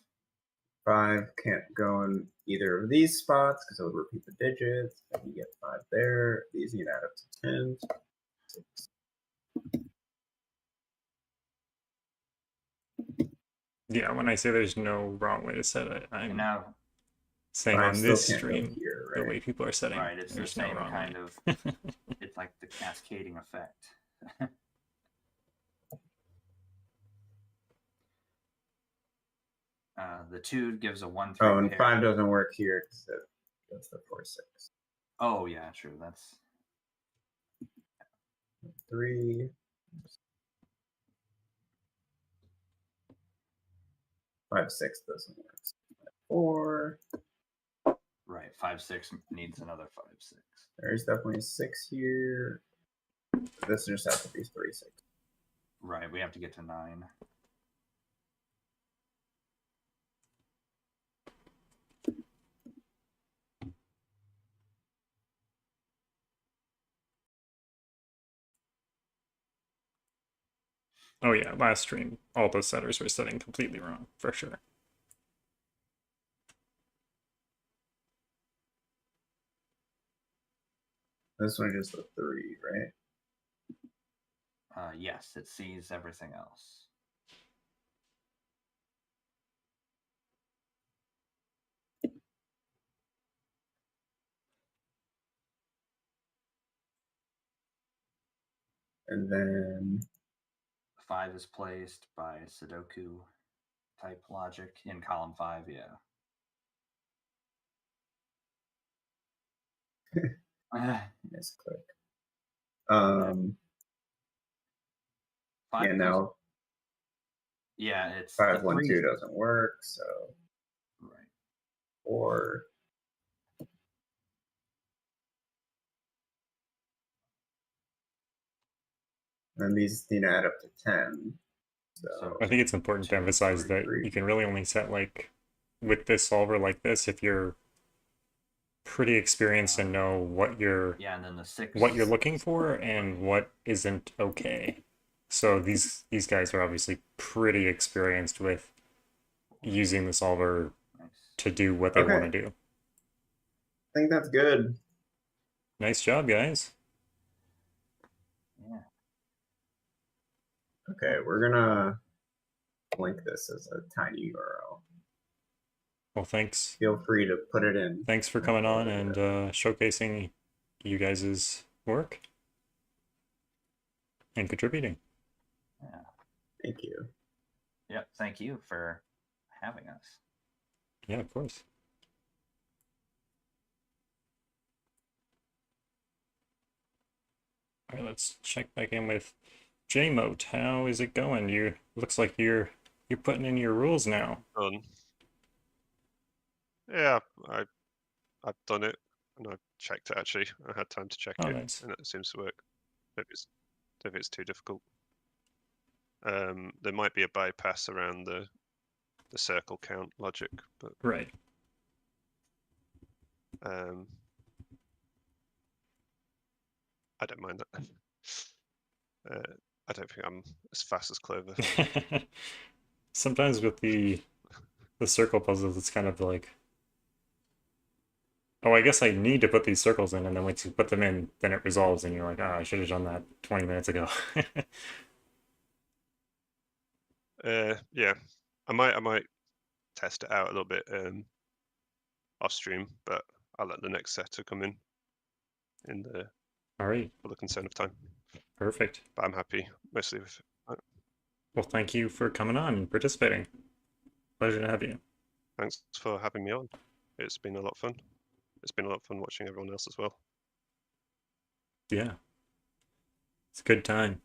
5 can't go in either of these spots because it would repeat the digits. And you get 5 there. These need to add up to 10. 6. Yeah, when I say there's no wrong way to set it, I'm now, saying I on still this can't go stream, here, the right? way people are setting, right, it's the there's no same wrong kind way. of, it's like the cascading effect. The 2 gives a 1, 3 Oh, and pair. 5 doesn't work here because that's the 4, 6. Oh, yeah, true. That's 3. 5/6 doesn't work. 4. Right, 5/6 needs another 5/6. There's definitely a 6 here. This just has to be 3/6. Right, we have to get to 9. Oh yeah, last stream, all those setters were setting completely wrong, for sure. This one is the 3, right? Yes, it sees everything else. And then 5 is placed by Sudoku type logic in column 5, yeah. misclick. 5 yeah, goes- now yeah, it's 5/1/2 doesn't work, so right. 4. And these need to add up to 10. So I think it's important to emphasize that 3. you can really only set, like, with this solver like this if you're pretty experienced and know what you're Yeah, and then the 6 what you're looking for and what isn't okay. So these guys are obviously pretty experienced with using the solver to do what they want to do. I think that's good. Nice job, guys. Yeah. Okay, we're gonna link this as a tiny URL. Well, thanks. Feel free to put it in. Thanks for coming on and showcasing you guys' work and contributing. Yeah. Thank you. Yep, thank you for having us. Yeah, of course. All right, let's check back in with JMoat. How is it going? You looks like you're putting in your rules now. Yeah, I've done it and I've checked it actually. I had time to check Oh, it, nice. and it seems to work. If it's too difficult, there might be a bypass around the circle count logic, but right. I don't mind that. I don't think I'm as fast as Clover. Sometimes with the circle puzzles, it's kind of like, oh, I guess I need to put these circles in, and then once you put them in, then it resolves, and you're like, oh, I should have done that 20 minutes ago. Yeah, I might test it out a little bit off stream, but I'll let the next setter come in the all right, for the concern of time. Perfect. But I'm happy mostly with it. Well, thank you for coming on and participating. Pleasure to have you. Thanks for having me on. It's been a lot of fun. It's been a lot of fun watching everyone else as well. Yeah. It's a good time.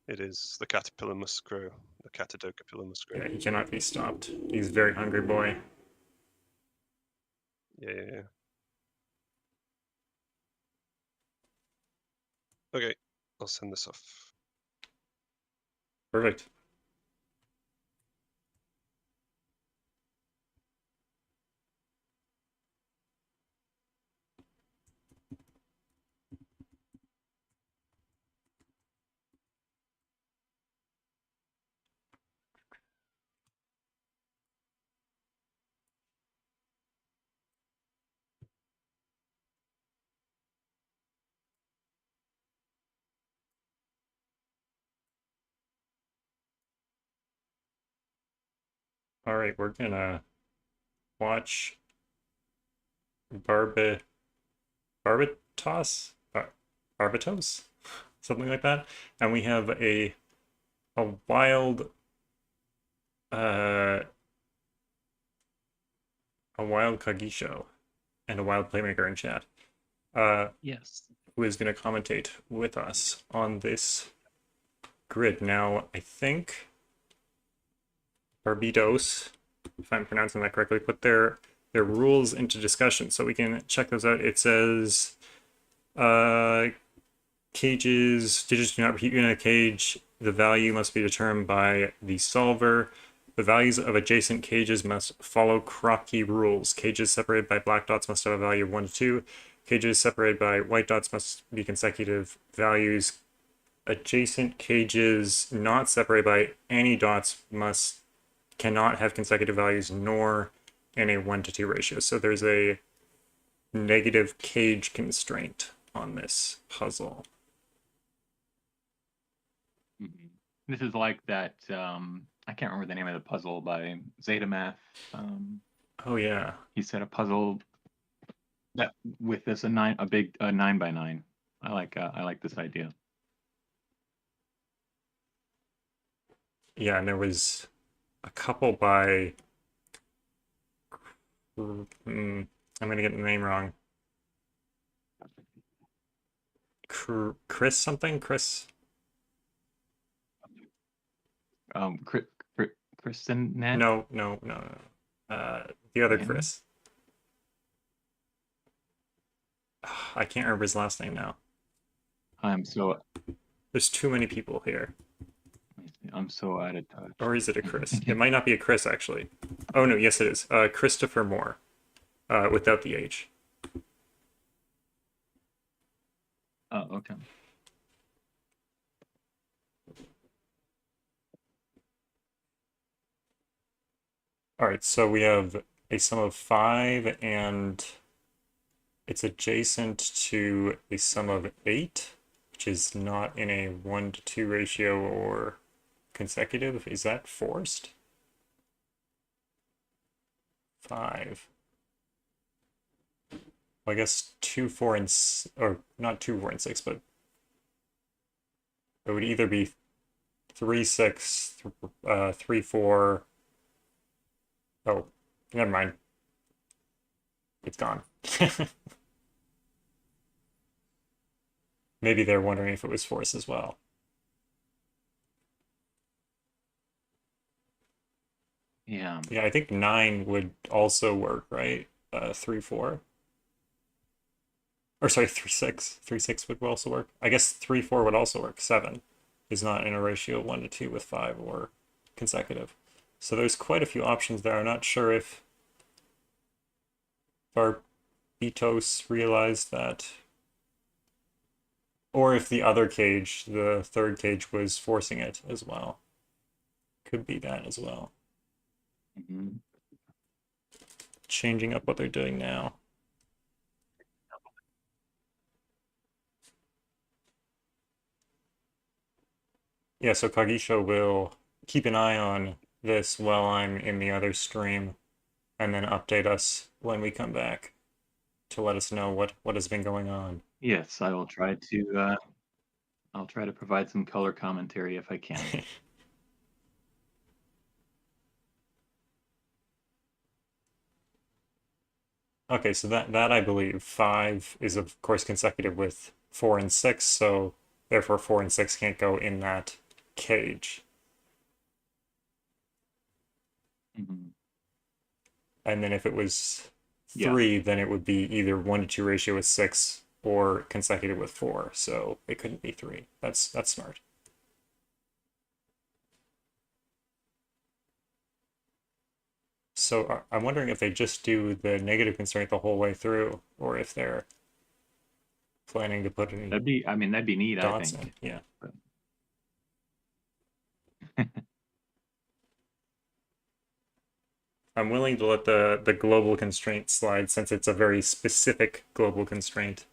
It is. The caterpillar must grow. The Caterdokupillar must grow. Yeah, he cannot be stopped. He's a very hungry boy. Yeah. Okay, I'll send this off. Perfect. All right, we're gonna watch Barbitos, Barbitos, something like that, and we have a wild Kagisho and a wild playmaker in chat. Yes. Who is going to commentate with us on this grid. Now, I think Barbitos, if I'm pronouncing that correctly, put their rules into discussion, so we can check those out. It says, cages, digits do not repeat in a cage. The value must be determined by the solver. The values of adjacent cages must follow crop key rules. Cages separated by black dots must have a value of 1 to 2. Cages separated by white dots must be consecutive values. Adjacent cages not separated by any dots cannot have consecutive values, nor in a 1 to 2 ratio. So there's a negative cage constraint on this puzzle. This is like that. I can't remember the name of the puzzle by Zeta Math. Oh yeah, he said a puzzle that with this a 9 by 9. I like this idea. Yeah, and there was a couple by. I'm gonna get the name wrong. Chris something? Chris. Kristen Nat? No. The other Yeah. Chris. I can't remember his last name now. There's too many people here. I'm so out of touch. Or is it a Chris? It might not be a Chris, actually. Oh, no, yes, it is. Christopher Moore, without the H. Oh, okay. All right, so we have a sum of 5, and it's adjacent to a sum of 8, which is not in a 1 to 2 ratio or consecutive. Is that forced? 5. Well, I guess 2, 4, and or not 2, 4, and 6, but it would either be 3, 6, 3, 4. Oh, never mind. It's gone. Maybe they're wondering if it was force as well. Yeah. Yeah, I think 9 would also work, right? 3, 4. Or sorry, 3, 6. 3, 6 would also work. I guess 3, 4 would also work. 7 is not in a ratio of 1 to 2 with 5 or consecutive. So there's quite a few options there. I'm not sure if Barbitos realized that, or if the other cage, the third cage, was forcing it as well. Could be that as well. Mm-hmm. Changing up what they're doing now. Yeah, so Kagisho will keep an eye on this while I'm in the other stream, and then update us when we come back to let us know what has been going on. Yes, I will try to. I'll try to provide some color commentary if I can. Okay, so that I believe 5 is of course consecutive with 4 and 6, so therefore 4 and 6 can't go in that cage. Mm-hmm. And then if it was 3, then it would be either 1 to 2 ratio with 6 or consecutive with 4, so it couldn't be 3. That's smart. So I'm wondering if they just do the negative constraint the whole way through, or if they're planning to put any that'd be neat, dots I think. in. Yeah. I'm willing to let the global constraint slide, since it's a very specific global constraint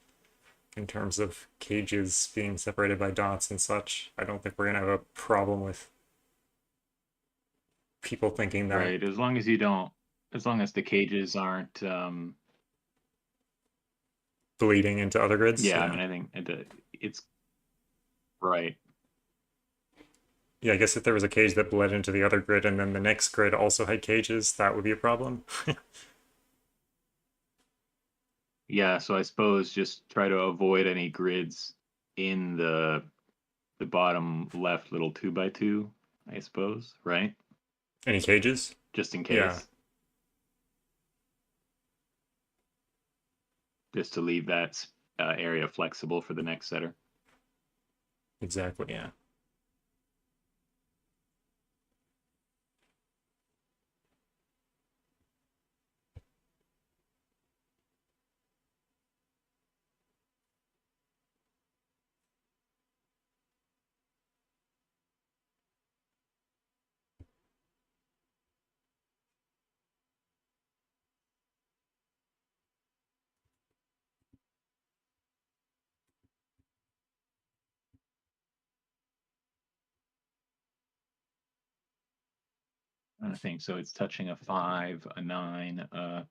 in terms of cages being separated by dots and such. I don't think we're gonna have a problem with people thinking that. Right, as long as the cages aren't bleeding into other grids. Yeah, I mean, I think it's right. Yeah, I guess if there was a cage that bled into the other grid and then the next grid also had cages, that would be a problem. Yeah, so I suppose just try to avoid any grids in the bottom left little 2x2, I suppose, right? Any cages? just in case. Yeah. Just to leave that area flexible for the next setter. Exactly, yeah. I think so. It's touching a 5, a 9, a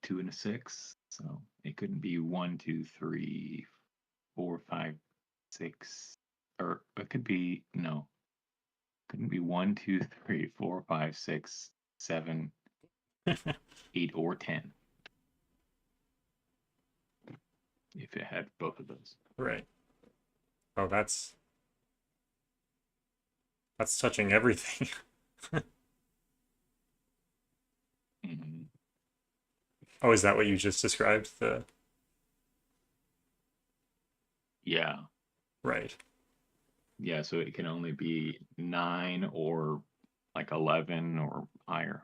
2, and a 6. So it couldn't be 1, 2, 3, 4, 5, 6, or it could be no. Couldn't be 1, 2, 3, 4, 5, 6, 7, 8, or 10. If it had both of those. Right. Oh, that's touching everything. Mm-hmm. Oh, is that what you just described? Yeah. Right. Yeah, so it can only be 9 or like 11 or higher.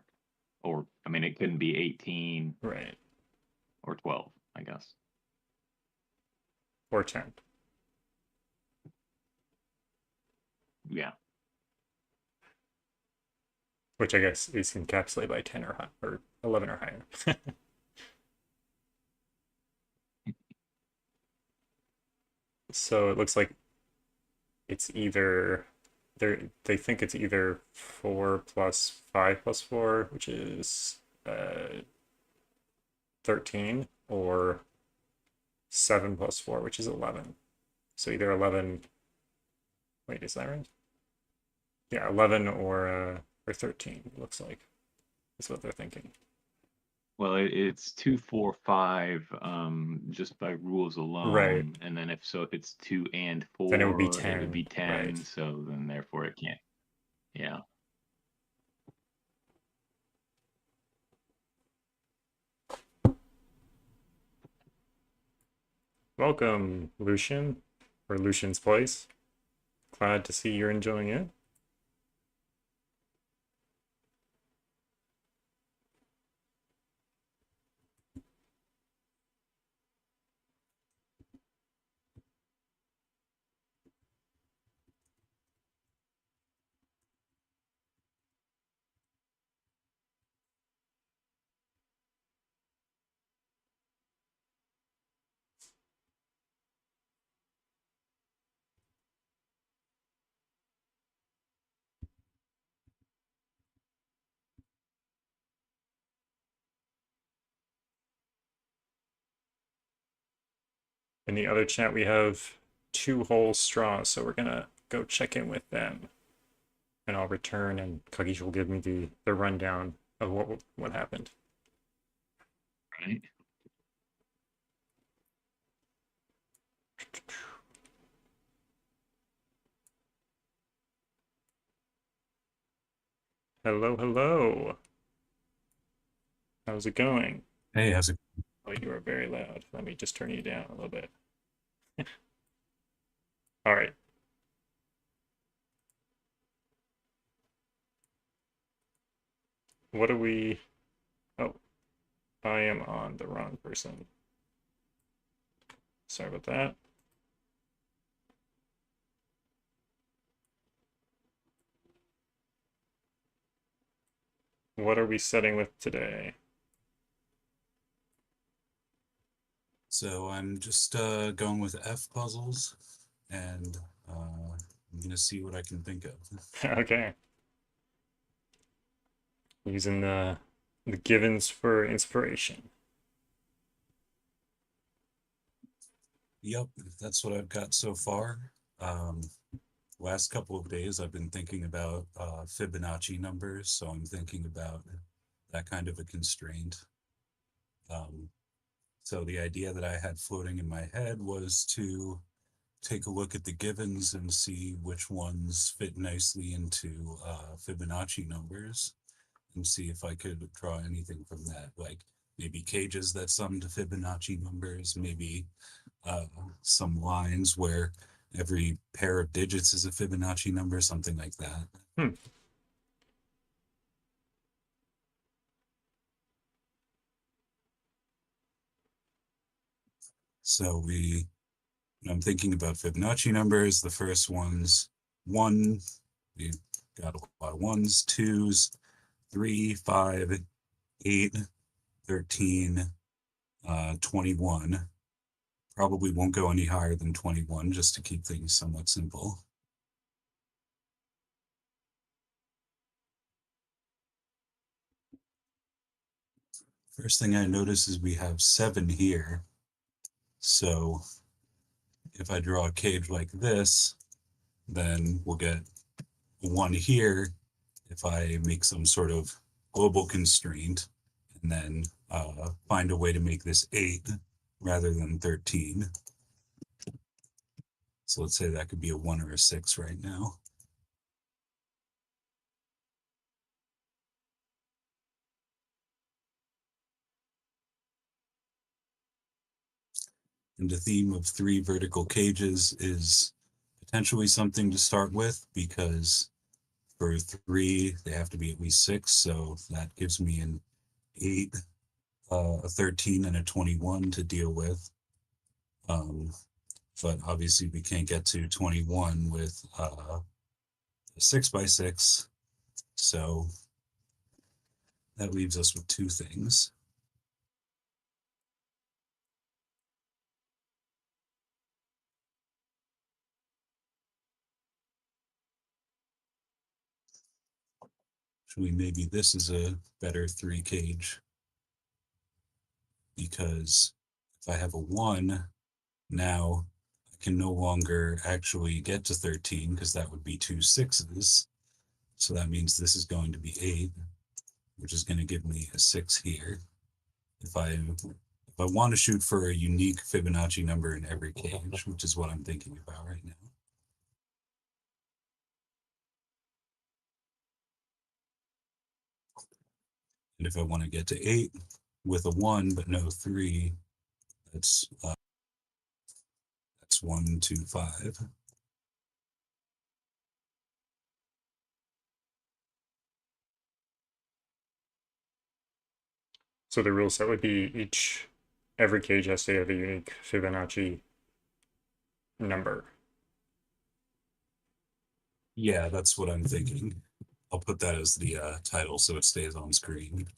Or, I mean, it couldn't be 18. Right. Or 12, I guess. Or 10. Yeah. Which I guess is encapsulated by 10 or 11 or higher. So it looks like it's either they think it's either 4 plus 5 plus 4, which is 13, or 7 plus 4, which is 11. So either 11. Wait, is that right? Yeah, 11 or 13. It looks like is what they're thinking. Well, it's 2, 4, 5, just by rules alone. Right. And then if it's 2 and 4, then it would be 10. It would be 10. Right. So then therefore it can't. Yeah. Welcome, Lucian, or Lucian's Place. Glad to see you're enjoying it. In the other chat, we have TwoHoleStraw, so we're gonna go check in with them, and I'll return, and Kagish will give me the rundown of what happened. Right. Hello, hello. How's it going? Hey, how's it? Oh, you are very loud. Let me just turn you down a little bit. All right. What are we? Oh, I am on the wrong person. Sorry about that. What are we setting with today? So I'm just going with F puzzles, and I'm gonna see what I can think of. Okay. Using the givens for inspiration. Yep, that's what I've got so far. Last couple of days I've been thinking about Fibonacci numbers, so I'm thinking about that kind of a constraint. So the idea that I had floating in my head was to take a look at the givens and see which ones fit nicely into Fibonacci numbers, and see if I could draw anything from that, like maybe cages that sum to Fibonacci numbers, maybe some lines where every pair of digits is a Fibonacci number, something like that. So I'm thinking about Fibonacci numbers. The first one's 1. We've got a lot of 1s, 2s, 3, 5, 8, 13, 21. Probably won't go any higher than 21 just to keep things somewhat simple. First thing I notice is we have 7 here. So if I draw a cage like this, then we'll get 1 here if I make some sort of global constraint, and then find a way to make this 8 rather than 13. So let's say that could be a 1 or a 6 right now. And the theme of 3 vertical cages is potentially something to start with, because for 3, they have to be at least 6. So that gives me an 8, a 13, and a 21 to deal with. But obviously we can't get to 21 with a 6x6. So that leaves us with 2 things. Actually, maybe this is a better 3 cage, because if I have a 1, now I can no longer actually get to 13, because that would be 2 6s. So that means this is going to be 8, which is going to give me a 6 here. If I want to shoot for a unique Fibonacci number in every cage, which is what I'm thinking about right now. And if I want to get to 8 with a 1 but no 3, that's 1, 2, 5. So the rule set would be every cage has to have a unique Fibonacci number. Yeah, that's what I'm thinking. I'll put that as the title so it stays on screen.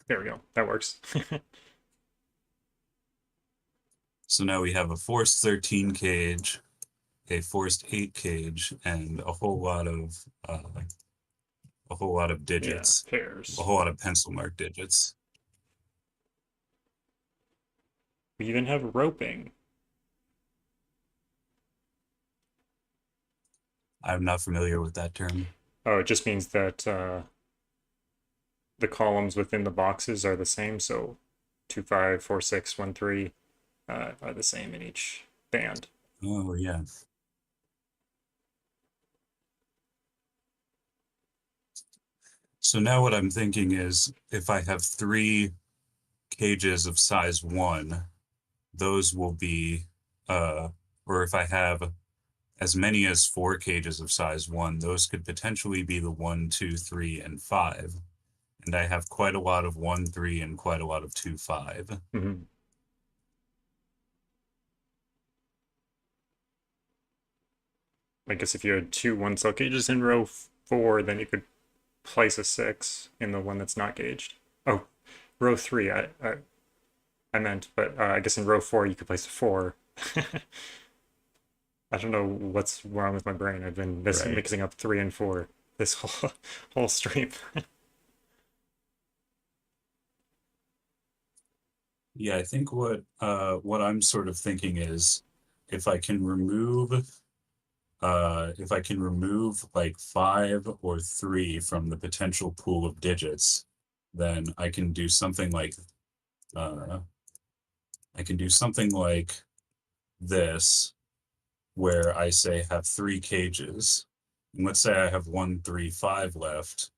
There we go. That works. So now we have a forced 13 cage, a forced 8 cage, and a whole lot of digits. Yeah, pairs. A whole lot of pencil mark digits. We even have roping. I'm not familiar with that term. Oh, it just means that the columns within the boxes are the same. So 2, 5, 4, 6, 1, 3 are the same in each band. Oh, yeah. So now what I'm thinking is, if I have 3 cages of size 1, those will be, or if I have as many as 4 cages of size 1, those could potentially be the 1, 2, 3, and 5. And I have quite a lot of 1, 3, and quite a lot of 2, 5. Mm-hmm. I guess if you had 2 1-cell cages in row 4, then you could place a 6 in the one that's not gauged. Oh, row 3, I meant, but I guess in row 4 you could place a 4. I don't know what's wrong with my brain. I've been mixing up 3 and 4 this whole stream. Yeah, I think what I'm sort of thinking is, if I can remove like 5 or 3 from the potential pool of digits, then I can do something like I can do something like this, where I say have 3 cages. And let's say I have 1, 3, 5 left,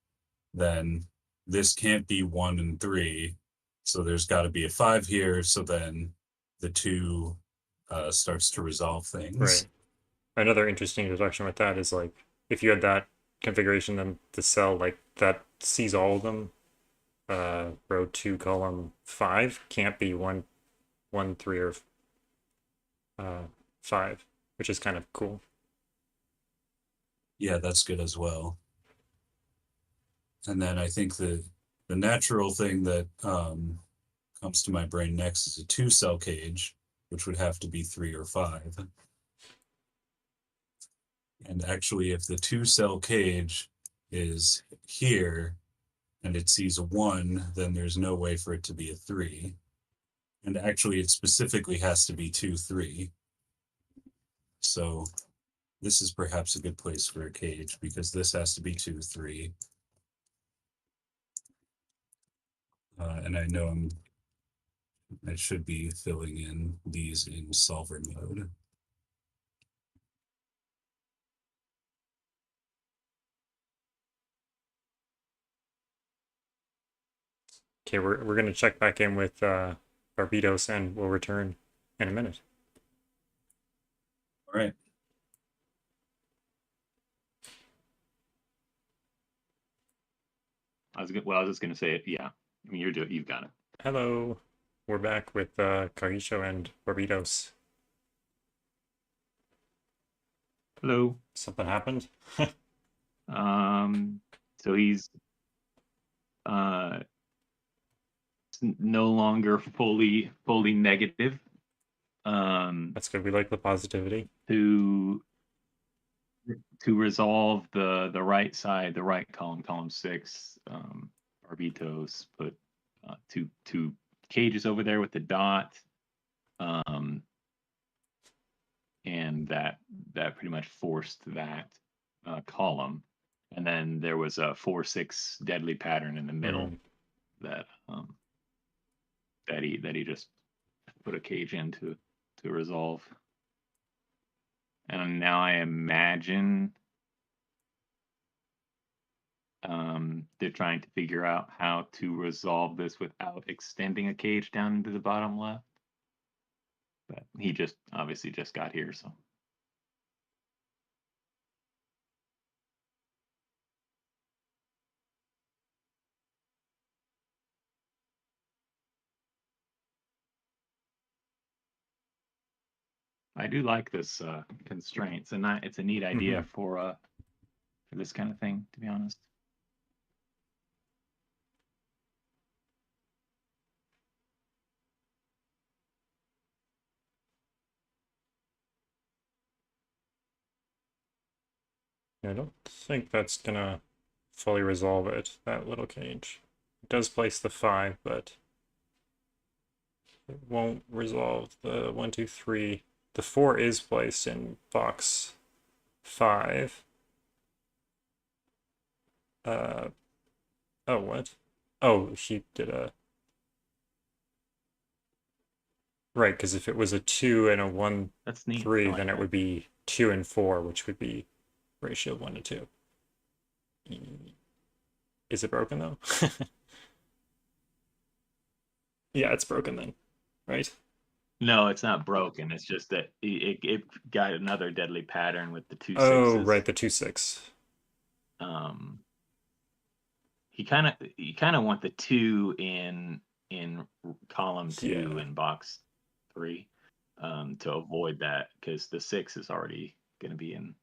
then this can't be 1 and 3. So there's got to be a 5 here. So then the 2 starts to resolve things. Right. Another interesting introduction with that is like if you had that configuration, then the cell like that sees all of them. Row 2, column 5 can't be 1, 1, 3, or 5, which is kind of cool. Yeah, that's good as well. And then I think the natural thing that comes to my brain next is a 2-cell cage, which would have to be 3 or 5. And actually, if the 2-cell cage is here and it sees a 1, then there's no way for it to be a 3. And actually, it specifically has to be 2, 3. So this is perhaps a good place for a cage because this has to be 2, 3. And I know I should be filling in these in solver mode. Okay, we're gonna check back in with Barbitos, and we'll return in a minute. All right. I was just gonna say it. Yeah, I mean you've got it. Hello, we're back with Karisho and Barbitos. Hello. Something happened? So he's no longer fully negative. That's good. We like the positivity. To resolve the right side, the right column 6, Barbitos put two cages over there with the dot, and that pretty much forced that column. And then there was a 4-6 deadly pattern in the middle that he just put a cage in to resolve. And now I imagine they're trying to figure out how to resolve this without extending a cage down into the bottom left. But he obviously just got here, so. I do like this constraints, and it's a neat idea for this kind of thing, to be honest. I don't think that's gonna fully resolve it, that little cage. It does place the 5, but it won't resolve the 1, 2, 3. The 4 is placed in box 5. Oh, what? Oh, she did a... Right, because if it was a 2 and a 1, That's neat. 3, I like then it that. would be 2 and 4, which would be ratio 1 to 2. Is it broken, though? Yeah, it's broken then, right? No, it's not broken. It's just that it got another deadly pattern with the 2 6s. Oh, right, the 2, 6. You kind of want the 2 in column 2 in box 3 to avoid that, because the 6 is already going to be in.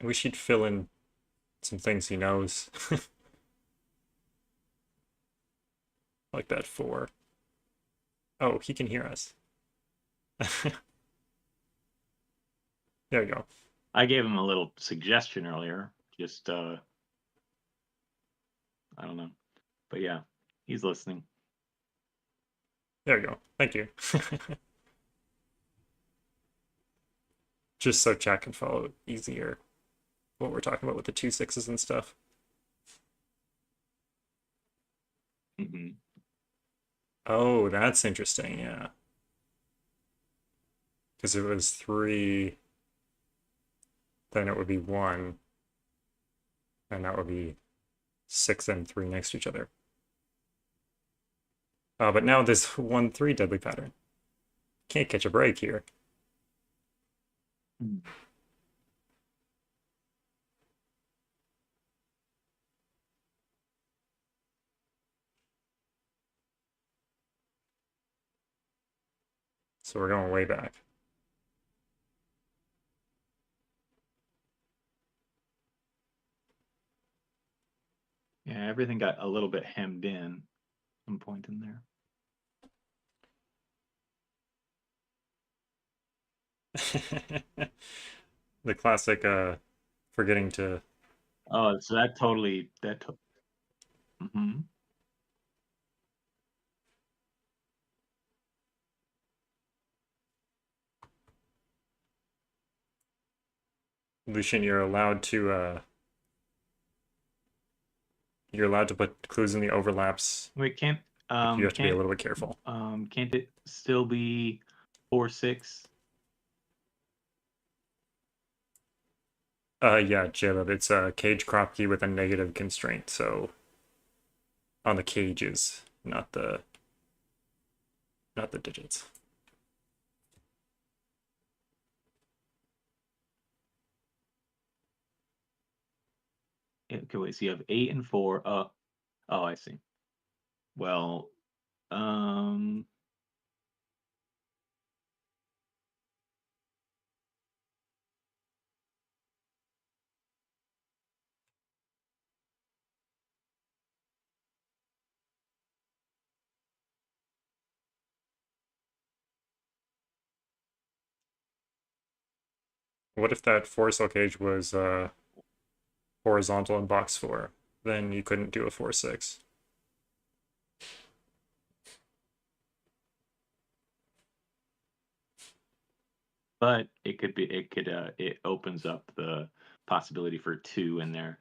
We should fill in some things he knows. Like that 4. Oh, he can hear us. There we go. I gave him a little suggestion earlier. Just I don't know, but yeah, he's listening. There we go. Thank you. Just so chat can follow easier. what we're talking about with the 2 6s and stuff. Mm-hmm. Oh, that's interesting, yeah. Because if it was 3, then it would be 1. And that would be 6 and 3 next to each other. But now this 1-3 deadly pattern. Can't catch a break here. So we're going way back. Yeah, everything got a little bit hemmed in at some point in there. The classic forgetting to... Oh, so that totally... Mm-hmm. Lucian, you're allowed to put clues in the overlaps. Wait, can't... you have to be a little bit careful. Can't it still be 4-6? Yeah, Jaleb, it's a cage crop key with a negative constraint, so on the cages, not the digits. Okay, wait, so you have 8 and 4. Oh, I see. Well, What if that 4-cell cage was horizontal in box 4? Then you couldn't do a 4-6. but it opens up the possibility for 2 in there.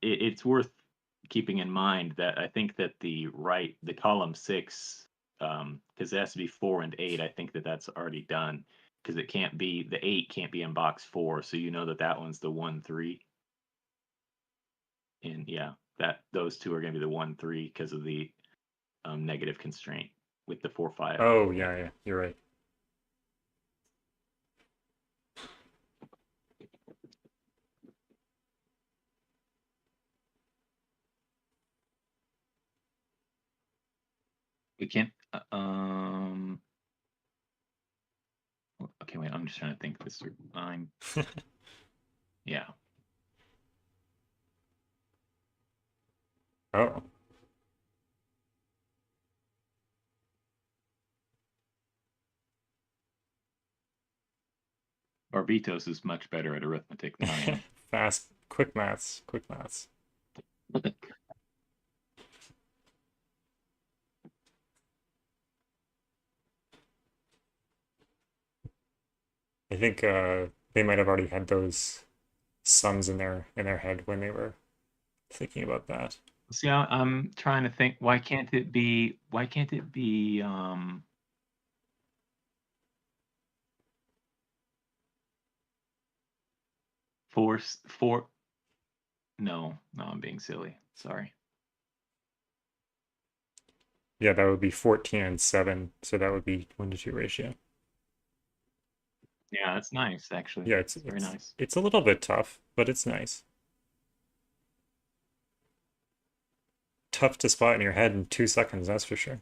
It's worth keeping in mind that I think that the column 6, because it has to be 4 and 8. I think that's already done, because the 8 can't be in box 4, so you know that one's the 1-3. And yeah, those two are going to be the 1-3 because of the negative constraint with the 4-5. Oh yeah, you're right. We can't. Okay, wait. I'm just trying to think this through. Yeah. Oh. Barbitos is much better at arithmetic than I am. Fast, quick maths. I think they might have already had those sums in their head when they were thinking about that. See, I'm trying to think. Why can't it be? Four? No, I'm being silly. Sorry. Yeah, that would be 14 and 7, so that would be 1-to-2 ratio. Yeah, that's nice, actually. Yeah, it's very nice. It's a little bit tough, but it's nice. Tough to spot in your head in 2 seconds, that's for sure.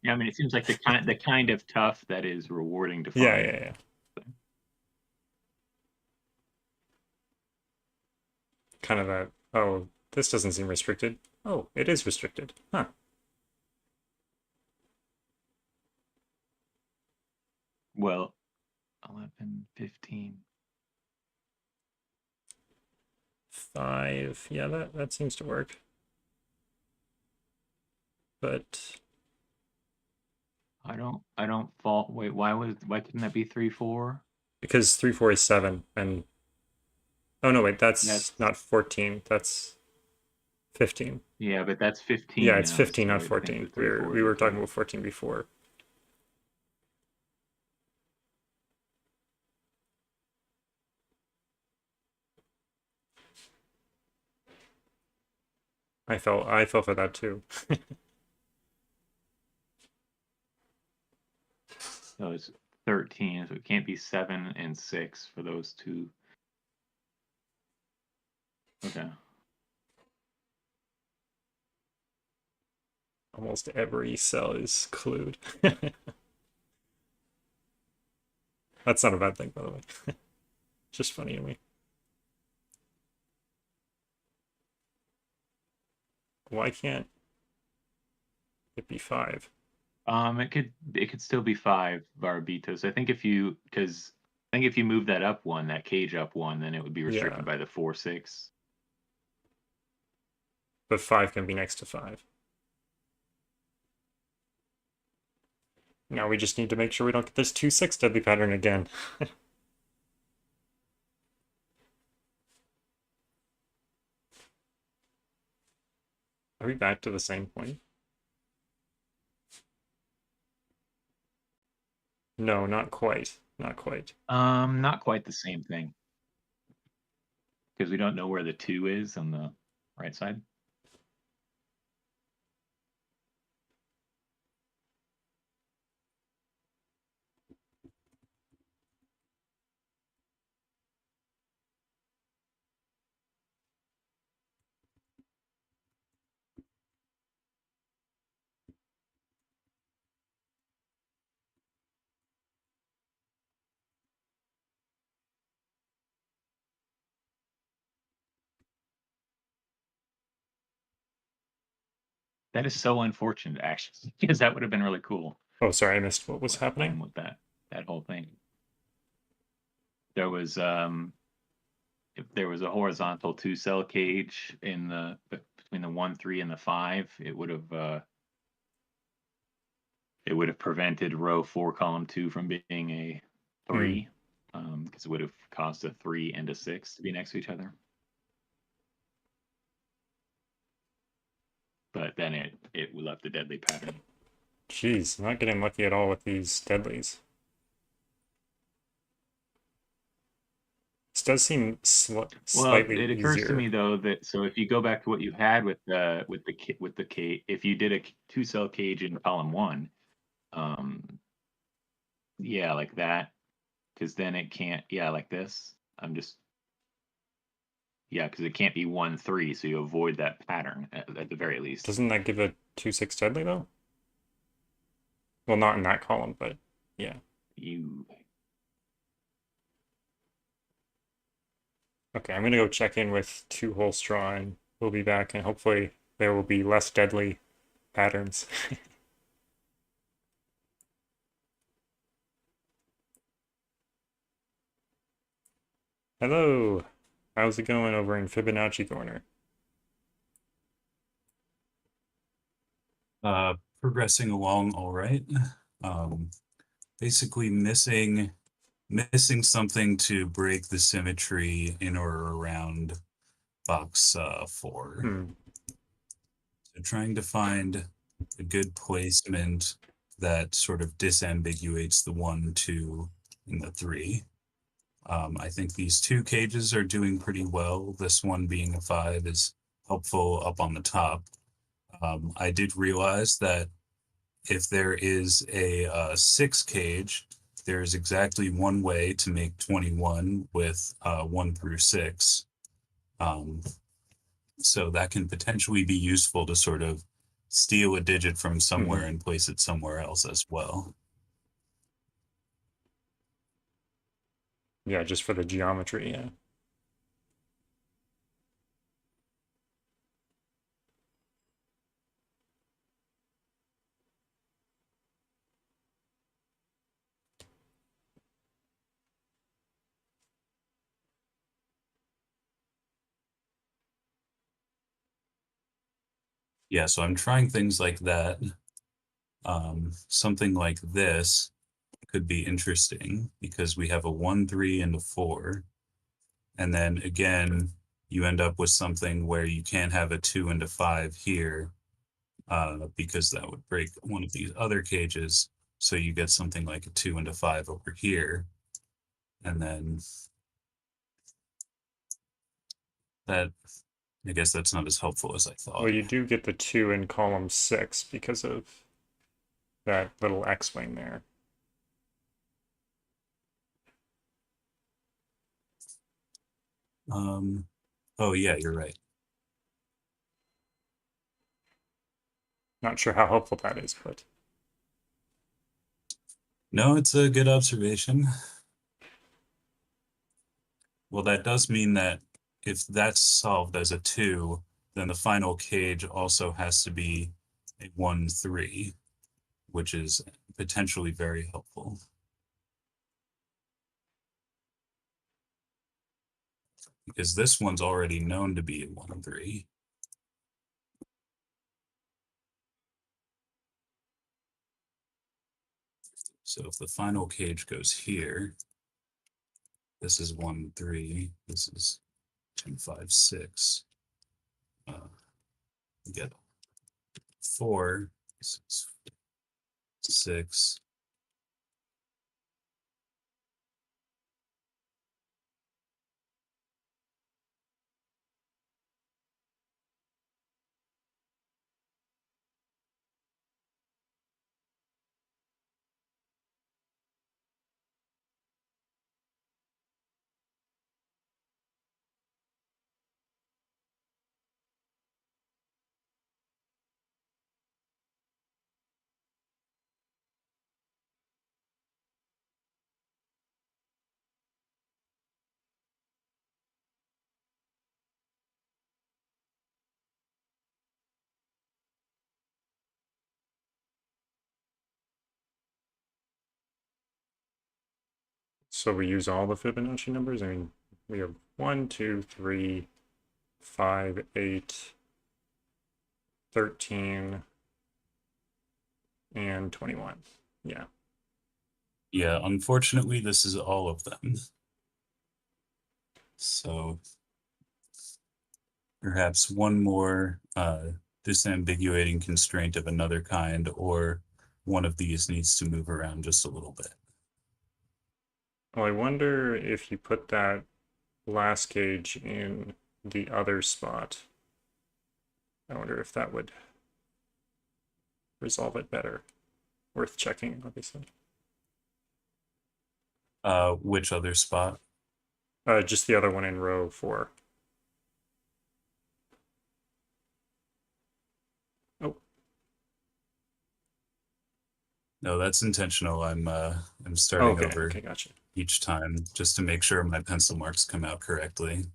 Yeah, I mean, it seems like the kind of tough that is rewarding to find. Yeah. Kind of that, oh, this doesn't seem restricted. Oh, it is restricted. Huh. Well, 11, 15. 5. Yeah, that seems to work. But I don't fault. Wait, why couldn't that be 3-4? Because 3-4 is 7, and Oh no, wait, that's not 14. That's 15. Yeah, but that's 15. Yeah, it's now, 15, so not I think 14. the 340 We were talking could- about 14 before. I fell for that too. So it's 13, so it can't be 7 and 6 for those two. Okay. Almost every cell is clued. That's not a bad thing, by the way. Just funny to me. Why can't it be 5? It could still be 5 Barbitos. I think if you move that up one, that cage up one, then it would be restricted by the 4-6. But 5 can be next to 5. Now we just need to make sure we don't get this 2-6 deadly pattern again. Are we back to the same point? No, not quite. Not quite. Not quite the same thing. Because we don't know where the 2 is on the right side. That is so unfortunate, actually, because that would have been really cool. Oh, sorry, I missed what was happening with that whole thing. There was if there was a horizontal 2-cell cage in between the 1, 3, and the 5, it would have prevented row 4, column 2 from being a 3, because it would have caused a 3 and a 6 to be next to each other. But then it left a deadly pattern. Jeez, not getting lucky at all with these deadlies. This does seem slightly it occurs easier. to me though that if you go back to what you had with the cage, if you did a 2-cell cage in column 1, yeah, like that, because then it can't, like this. Because it can't be 1, 3, so you avoid that pattern at the very least. Doesn't that give a 2-6 deadly though? Well, not in that column, but yeah. Okay, I'm gonna go check in with TwoHoleStraw and we'll be back, and hopefully there will be less deadly patterns. Hello, how's it going over in Fibonacci Corner? Progressing along all right. Basically missing something to break the symmetry in or around box 4. So trying to find a good placement that sort of disambiguates the 1, 2, and the 3. I think these 2 cages are doing pretty well. This one being a 5 is helpful up on the top. I did realize that if there is a 6 cage, there's exactly one way to make 21 with 1 through 6. So that can potentially be useful to sort of steal a digit from somewhere and place it somewhere else as well. Yeah, just for the geometry, yeah. Yeah, so I'm trying things like that. Something like this could be interesting because we have a 1, 3, and a 4. And then again, you end up with something where you can't have a 2 and a 5 here, because that would break one of these other cages. So you get something like a 2 and a 5 over here. And then that, I guess that's not as helpful as I thought. Well, you do get the 2 in column 6 because of that little X-wing there. Oh yeah, you're right. Not sure how helpful that is, but No, it's a good observation. Well, that does mean that if that's solved as a 2, then the final cage also has to be a 1-3, which is potentially very helpful. Because this one's already known to be a 1-3. So if the final cage goes here, this is 1-3, this is 2-5-6. You get 4, 6. so we use all the Fibonacci numbers. I mean, we have 1, 2, 3, 5, 8, 13, and 21. Yeah. Yeah, unfortunately, this is all of them. So perhaps one more disambiguating constraint of another kind, or one of these needs to move around just a little bit. Well, I wonder if you put that last cage in the other spot. I wonder if that would resolve it better. Worth checking, obviously. Which other spot? Just the other one in row 4. Oh. No, that's intentional. I'm starting over Okay, gotcha. each time just to make sure my pencil marks come out correctly.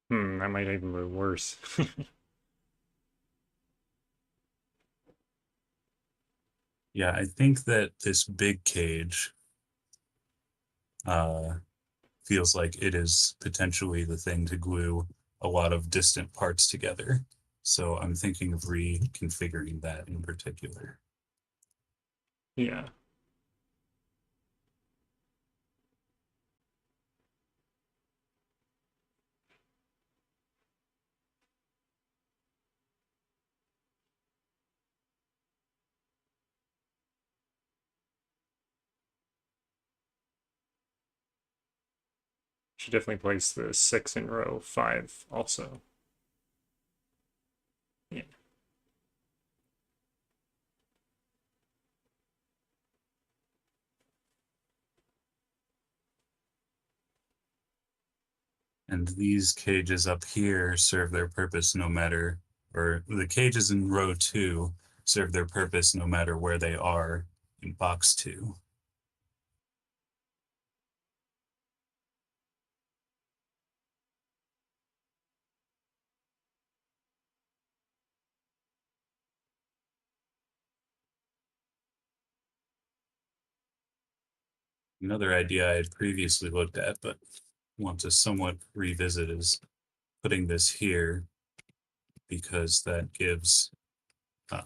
That might even be worse. Yeah, I think that this big cage feels like it is potentially the thing to glue a lot of distant parts together. So I'm thinking of reconfiguring that in particular. Yeah. Should definitely place the 6 in row 5 also. Yeah. And these cages up here serve their purpose no matter, or the cages in row 2 serve their purpose no matter where they are in box 2. Another idea I had previously looked at, but want to somewhat revisit, is putting this here, because that gives a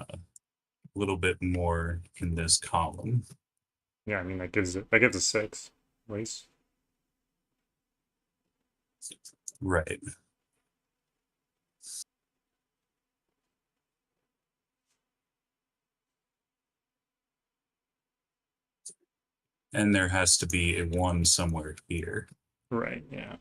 little bit more in this column. Yeah, I mean that gives a 6 at least. Right. And there has to be a 1 somewhere here. Right, yeah.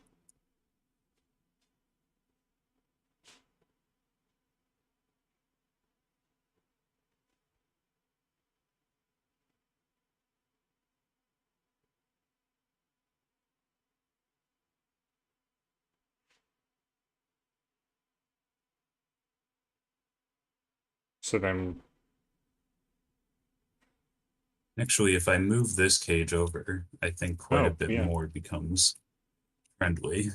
So then, actually, if I move this cage over, I think quite a bit more becomes friendly.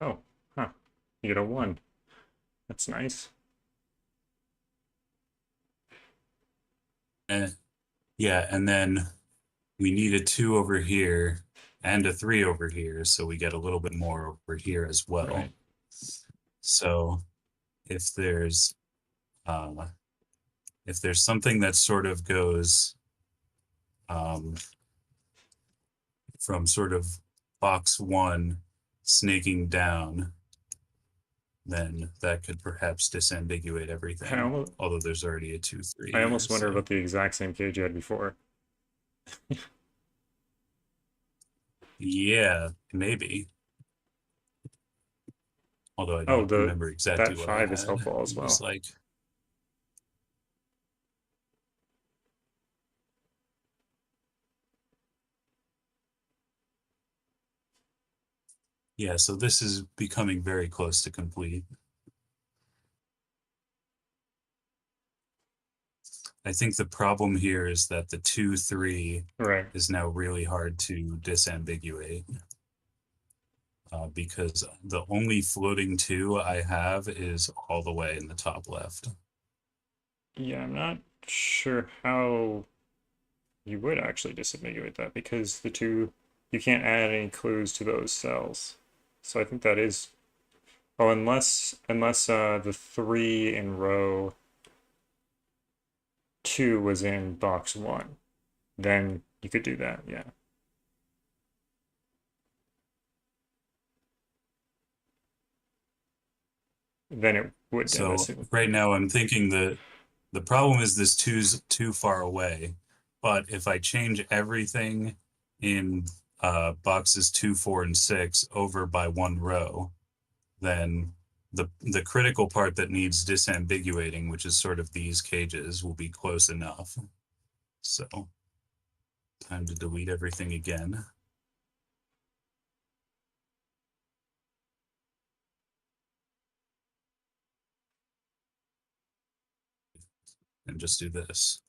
oh, huh. You get a 1. That's nice. Yeah, and then we need a 2 over here and a 3 over here, so we get a little bit more over here as well. Right. So if there's something that sort of goes from sort of box 1 snaking down, then that could perhaps disambiguate everything. Although there's already a 2-3. I almost wonder about the exact same cage you had before. Yeah, maybe. Although I don't remember exactly that what 5 I is had. helpful as It well. was like, yeah, so this is becoming very close to complete. I think the problem here is that the 2-3 is now really hard to disambiguate. Because the only floating 2 I have is all the way in the top left. Yeah, I'm not sure how you would actually disambiguate that, because the 2, you can't add any clues to those cells. So I think that is, oh, unless the 3 in row 2 was in box 1, then you could do that, yeah. Then it would. So right now I'm thinking the problem is this 2's too far away, but if I change everything in boxes 2, 4, and 6 over by 1 row, then the critical part that needs disambiguating, which is sort of these cages, will be close enough. So time to delete everything again. And just do this.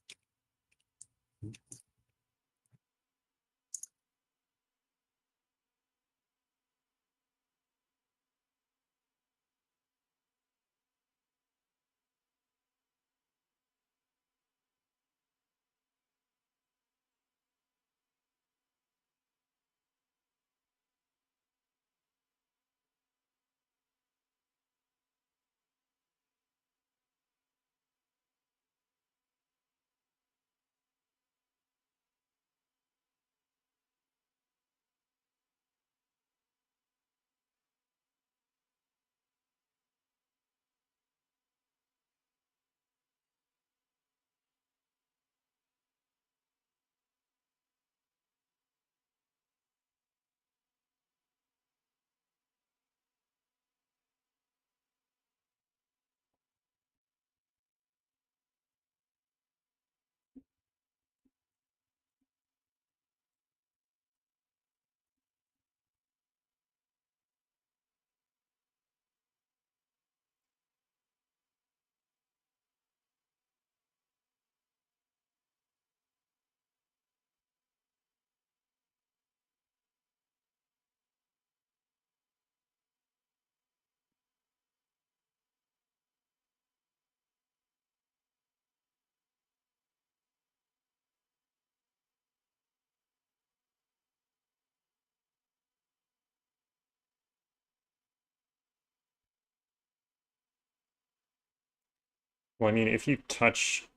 Well, I mean, if you touch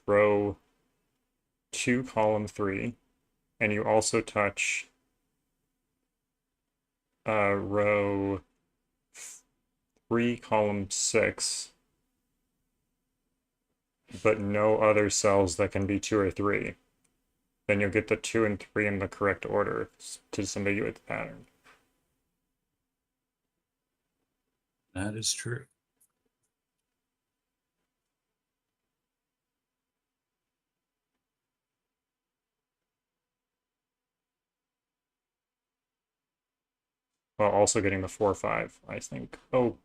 row 2, column 3, and you also touch row 3, column 6, but no other cells that can be 2 or 3, then you'll get the 2 and 3 in the correct order to disambiguate the pattern. That is true. While also getting the 4, 5, I think. Oh,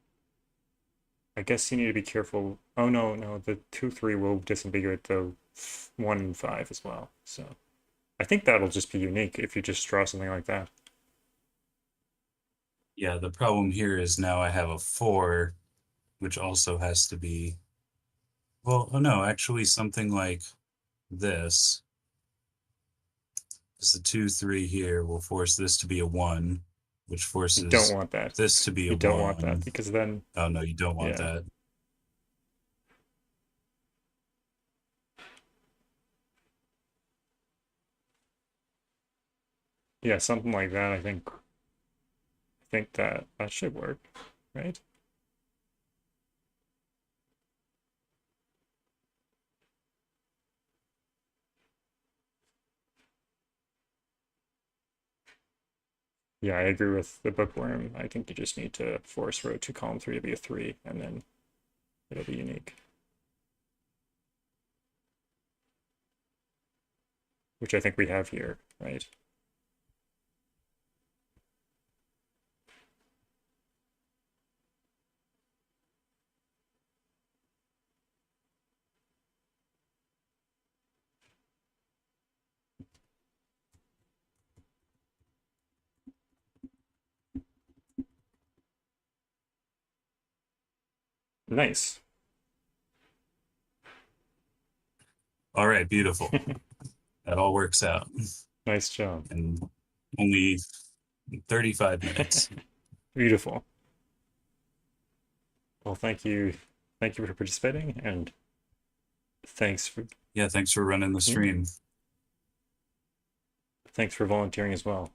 I guess you need to be careful. Oh no, the 2, 3 will disambiguate the 1 and 5 as well. So I think that'll just be unique if you just draw something like that. Yeah, the problem here is now I have a 4, which also has to be, well, oh no, actually something like this. Because the 2, 3 here will force this to be a 1, which forces you don't want that. This to be a 1. You don't want that, because then... Oh no, you don't want that. Yeah, something like that, I think that should work, right? Yeah, I agree with the bookworm. I think you just need to force row 2, column 3 to be a 3, and then it'll be unique. Which I think we have here, right? Nice. All right, beautiful. That all works out. Nice job. And only 35 minutes. Beautiful. Well, thank you for participating, and thanks for running the stream. Thanks for volunteering as well,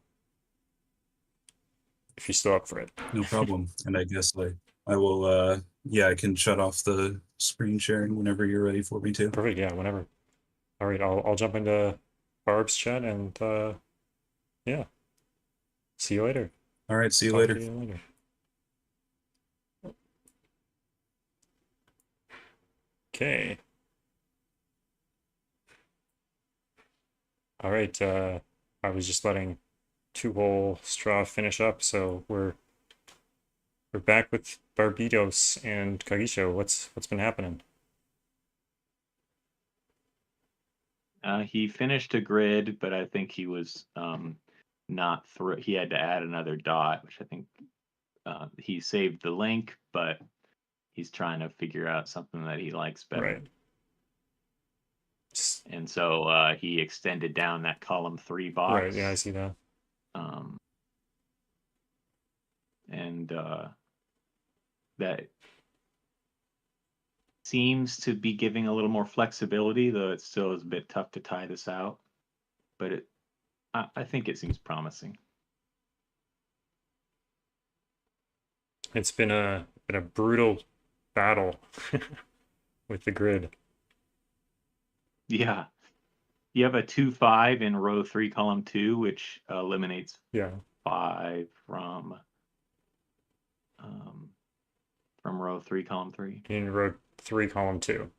if you're still up for it. No problem. And I guess I will I can shut off the screen sharing whenever you're ready for me to. Perfect. Yeah, whenever. All right, I'll jump into Barb's chat, and yeah, see you later. All right, see you Talk later. to you later. Okay. All right, I was just letting TwoHoleStraw finish up, so we're back with Barbitos and Kagisho. What's been happening? He finished a grid, but I think he was not through. He had to add another dot, which I think he saved the link, but he's trying to figure out something that he likes better. Right. And so he extended down that column 3 box. Right. Yeah, I see that. And that seems to be giving a little more flexibility, though it still is a bit tough to tie this out. But I think it seems promising. It's been a brutal battle with the grid. Yeah. You have a 2-5 in row 3, column 2, which eliminates 5 from row 3, column 3. In row 3, column 2.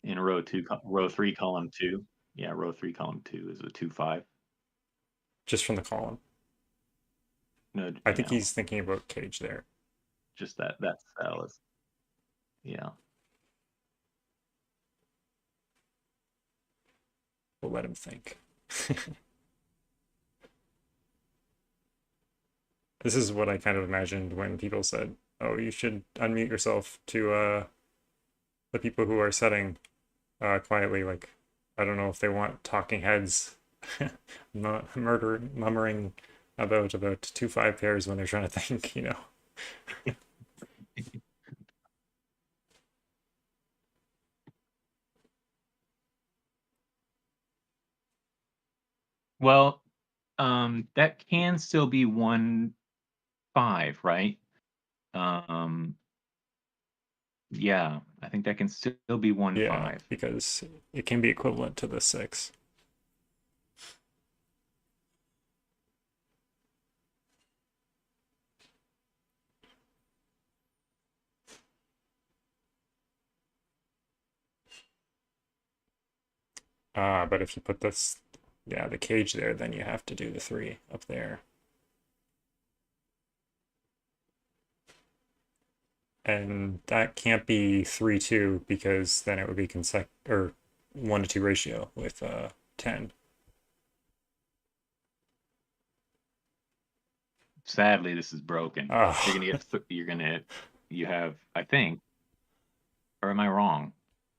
In row 3, column 2. Yeah, row 3, column 2 is a 2-5. Just from the column. No, I think he's thinking about cage there. Just that cell is, yeah. We'll let him think. This is what I kind of imagined when people said, oh, you should unmute yourself to the people who are setting quietly. Like, I don't know if they want talking heads murmuring about 2-5 pairs when they're trying to think, you know. Well, that can still be 1-5, right? Yeah, I think that can still be 1-5. Yeah, because it can be equivalent to the 6. But if you put this, yeah, the cage there, then you have to do the 3 up there. And that can't be 3-2 because then it would be or 1-2 ratio with 10. Sadly, this is broken. Oh. You're gonna get you have, I think, or am I wrong?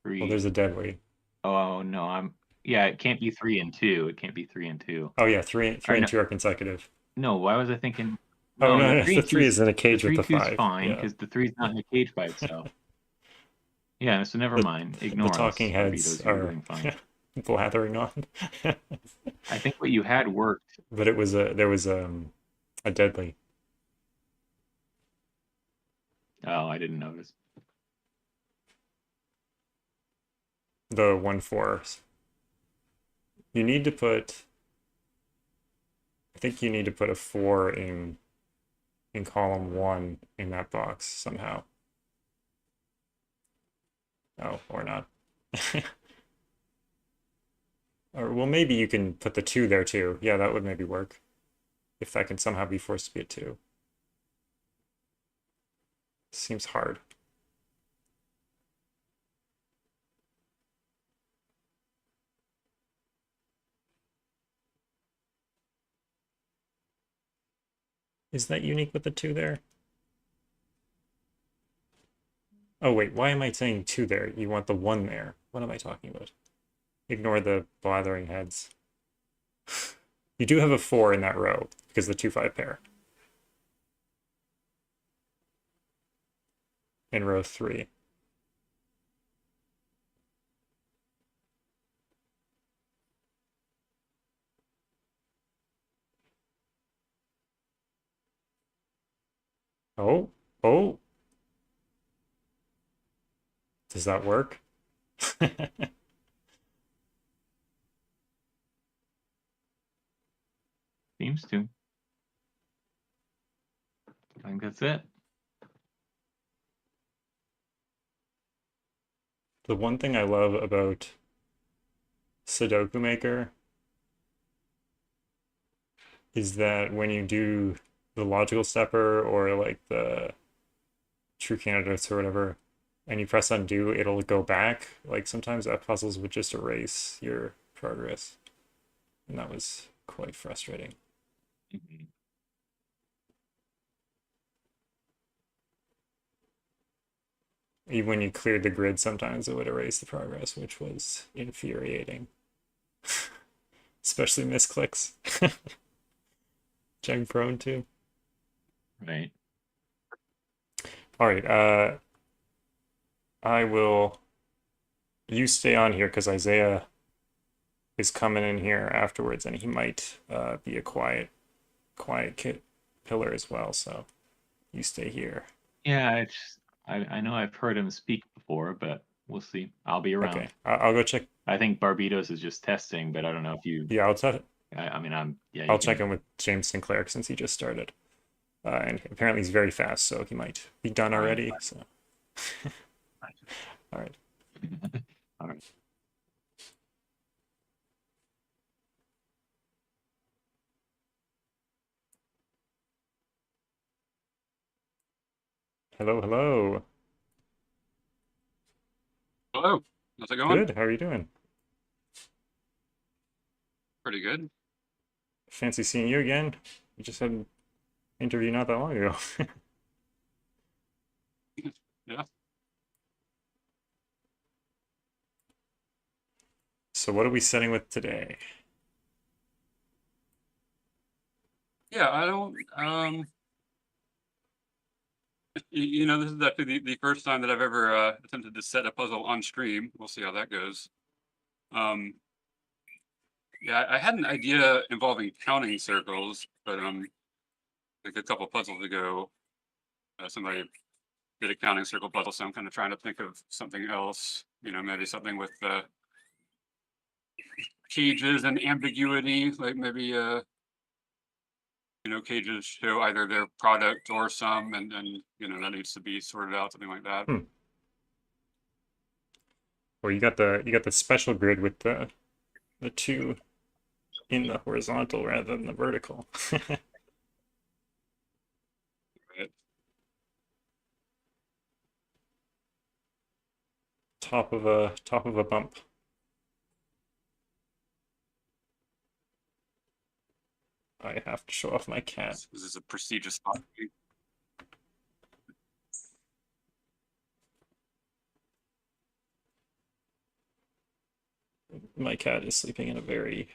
3. Well, there's a dead weight. Oh no, yeah, it can't be 3 and 2. It can't be 3 and 2. Oh yeah, 3 and 2 are consecutive. No, why was I thinking? Oh no, the 3 is in a cage with the 5. Is fine because the 3 is not in a cage by itself. Yeah, so never mind. Ignore the talking heads are blathering on. I think what you had worked, but there was a deadly. Oh, I didn't notice. The 1-4. You need to put. I think you need to put a 4 in column 1 in that box somehow. Oh, or not. Or well, maybe you can put the 2 there too. Yeah, that would maybe work. If that can somehow be forced to be a 2. Seems hard. Is that unique with the 2 there? Oh wait, why am I saying 2 there? You want the 1 there. What am I talking about? Ignore the blathering heads. You do have a 4 in that row because the 2-5 pair. In row 3. Oh. Does that work? Seems to. I think that's it. The one thing I love about Sudoku Maker is that when you do the logical stepper or like the true candidates or whatever, and you press undo, it'll go back. Like sometimes F puzzles would just erase your progress. And that was quite frustrating. Mm-hmm. Even when you cleared the grid, sometimes it would erase the progress, which was infuriating. Especially misclicks. Which I'm prone to. Right. All right. I will. You stay on here because Isaiah is coming in here afterwards, and he might be a quiet pillar as well. So you stay here. Yeah, I know I've heard him speak before, but we'll see. I'll be around. Okay, I'll go check. I think Barbitos is just testing, but I don't know if you. Yeah, I'll check. I'll check in with James Sinclair since he just started, and apparently he's very fast, so he might be done already. So. All right. All right. Hello. Hello. How's it going? Good. How are you doing? Pretty good. Fancy seeing you again. You just had an interview not that long ago. Yeah. So what are we setting with today? Yeah, I don't this is actually the first time that I've ever attempted to set a puzzle on stream. We'll see how that goes. Yeah, I had an idea involving counting circles, but like a couple puzzles ago, somebody did a counting circle puzzle, so I'm kind of trying to think of something else. You know, maybe something with cages and ambiguity, like maybe you know, cages show either their product or some, and you know that needs to be sorted out, something like that. Well, you got the special grid with the two in the horizontal rather than the vertical. Right. Top of a bump. I have to show off my cat. This is a prestigious spot. My cat is sleeping in a very,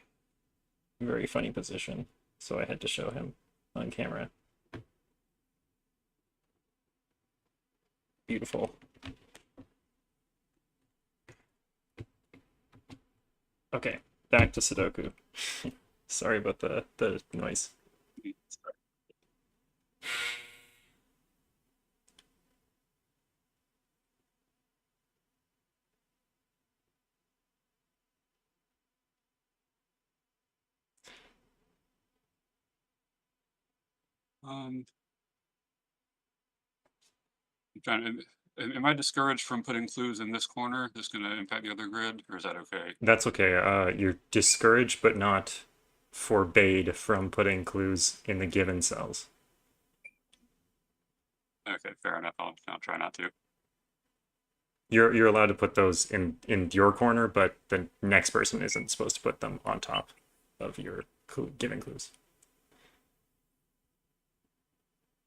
very funny position, so I had to show him on camera. Beautiful. Okay, back to Sudoku. Sorry about the noise. I'm trying to. Am I discouraged from putting clues in this corner? This going to impact the other grid, or is that okay? That's okay. You're discouraged, but not forbade from putting clues in the given cells. Okay, fair enough. I'll try not to. You're allowed to put those in your corner, but the next person isn't supposed to put them on top of your given clues.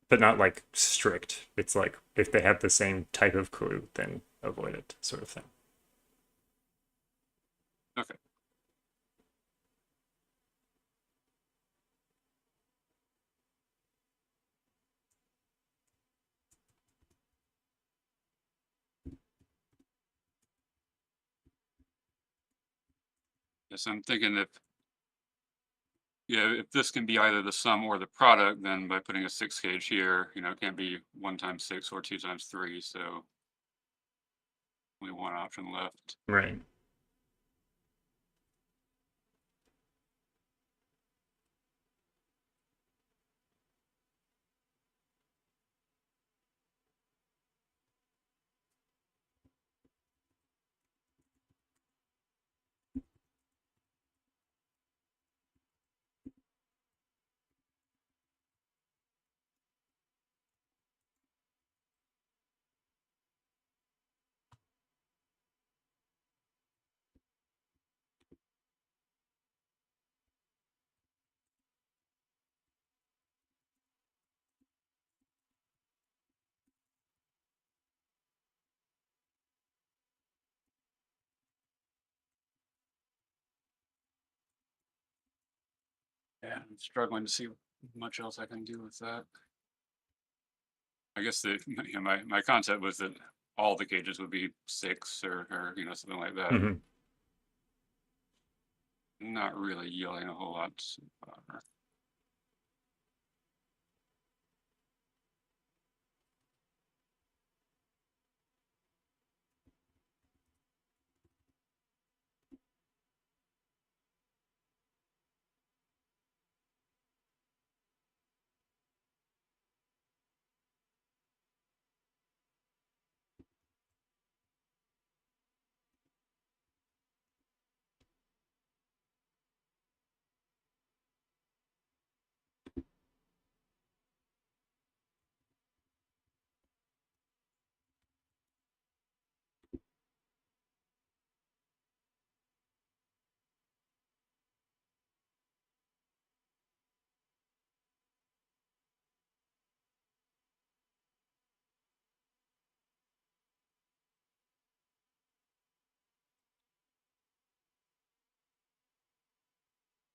But not like strict. It's like if they have the same type of clue, then avoid it, sort of thing. Okay. Yes, I'm thinking if if this can be either the sum or the product, then by putting a 6 gauge here, you know, it can't be 1 times 6 or 2 times 3, so only one option left. Right. Yeah, I'm struggling to see much else I can do with that. I guess the you know, my concept was that all the gauges would be 6 or you know something like that. Mm-hmm. Not really yielding a whole lot.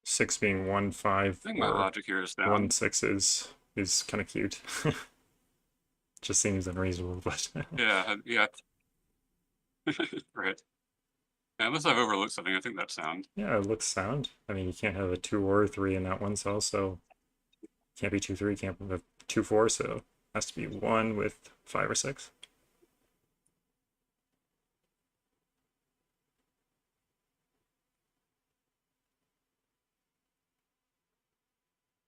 Six being 1, 5, I think my or logic here is down. 1, 6 is kind of cute. Just seems unreasonable, but yeah. Right. Yeah, unless I've overlooked something, I think that's sound. Yeah, it looks sound. I mean, you can't have a 2 or a 3 in that one cell, so can't be 2-3, can't have 2-4, so it has to be 1 with 5 or 6.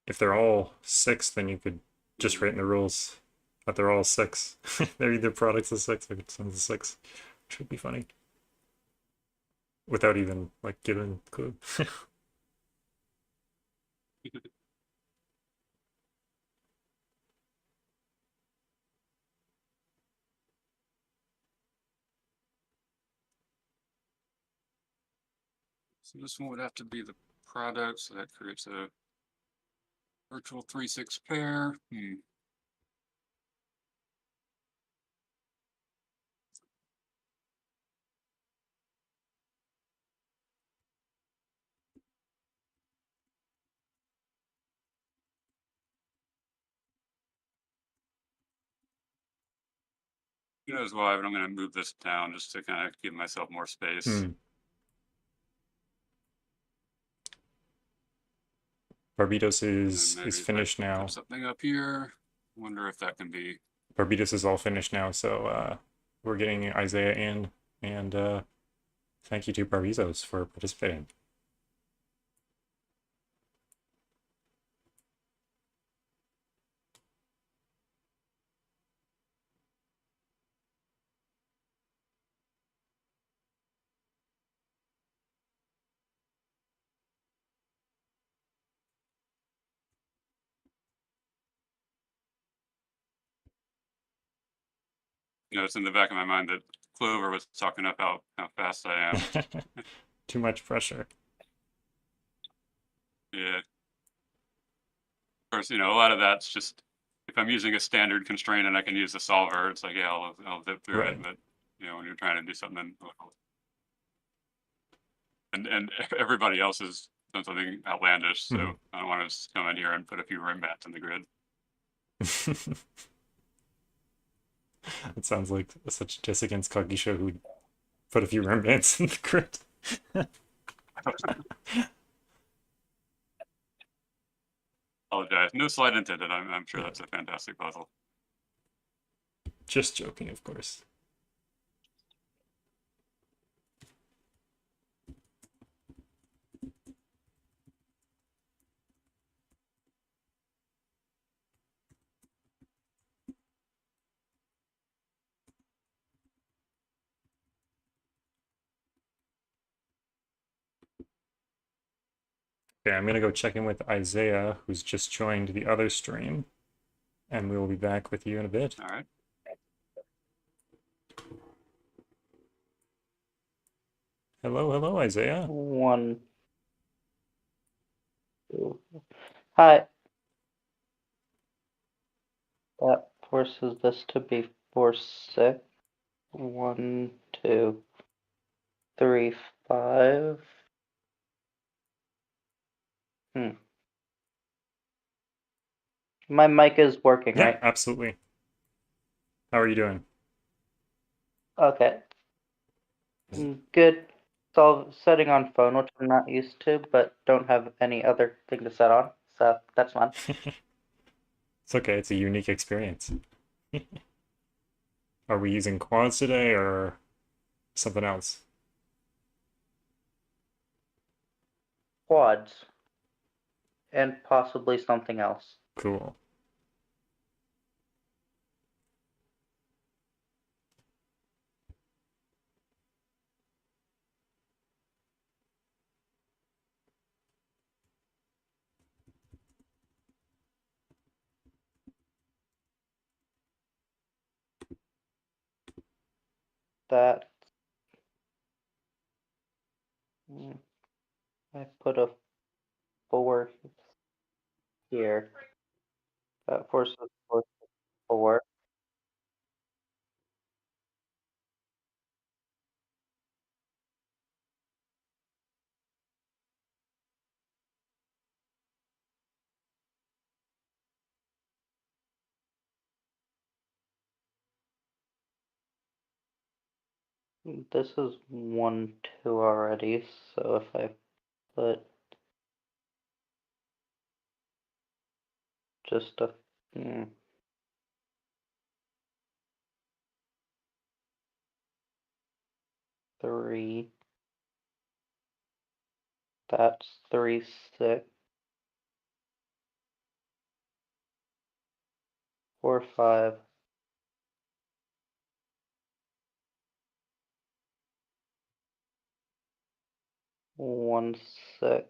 If they're all 6, then you could just write in the rules that they're all 6. They're either products of 6 or sums of 6, which would be funny. Without even, like, giving a clue. So this one would have to be the product, so that creates a virtual 3-6 pair. Who knows why, but I'm going to move this down just to kind of give myself more space. Barbitos is finished now. Put something up here. Wonder if that can be. Barbitos is all finished now, so we're getting Isaiah in, and thank you to Barbitos for participating. You know, it's in the back of my mind that Clover was talking up how fast I am. Too much pressure. Yeah. Of course, you know, a lot of that's just if I'm using a standard constraint and I can use the solver, it's like, yeah, I'll zip through it. But you know, when you're trying to do something, and everybody else has done something outlandish, so I don't want to just come in here and put a few rim mats in the grid. It sounds like such a diss against Kagisha who put a few rim bands in the grid. Apologize. No slide intended. I'm sure that's a fantastic puzzle. Just joking, of course. Okay, I'm gonna go check in with Isaiah, who's just joined the other stream, and we will be back with you in a bit. All right. Hello, Isaiah. 1, 2. Hi. That forces this to be 4, 6. 1, 2, 3, 5. My mic is working, Yeah, right? absolutely. How are you doing? Okay. Good. So setting on phone, which I'm not used to, but don't have any other thing to set on, so that's fine. It's okay, it's a unique experience. Are we using quads today or something else? Quads. And possibly something else. Cool. That I put a 4 here. That forces 4. This is 1, 2 already, so if I put just a three, that's 3, 6, 4, 5. 1, 6.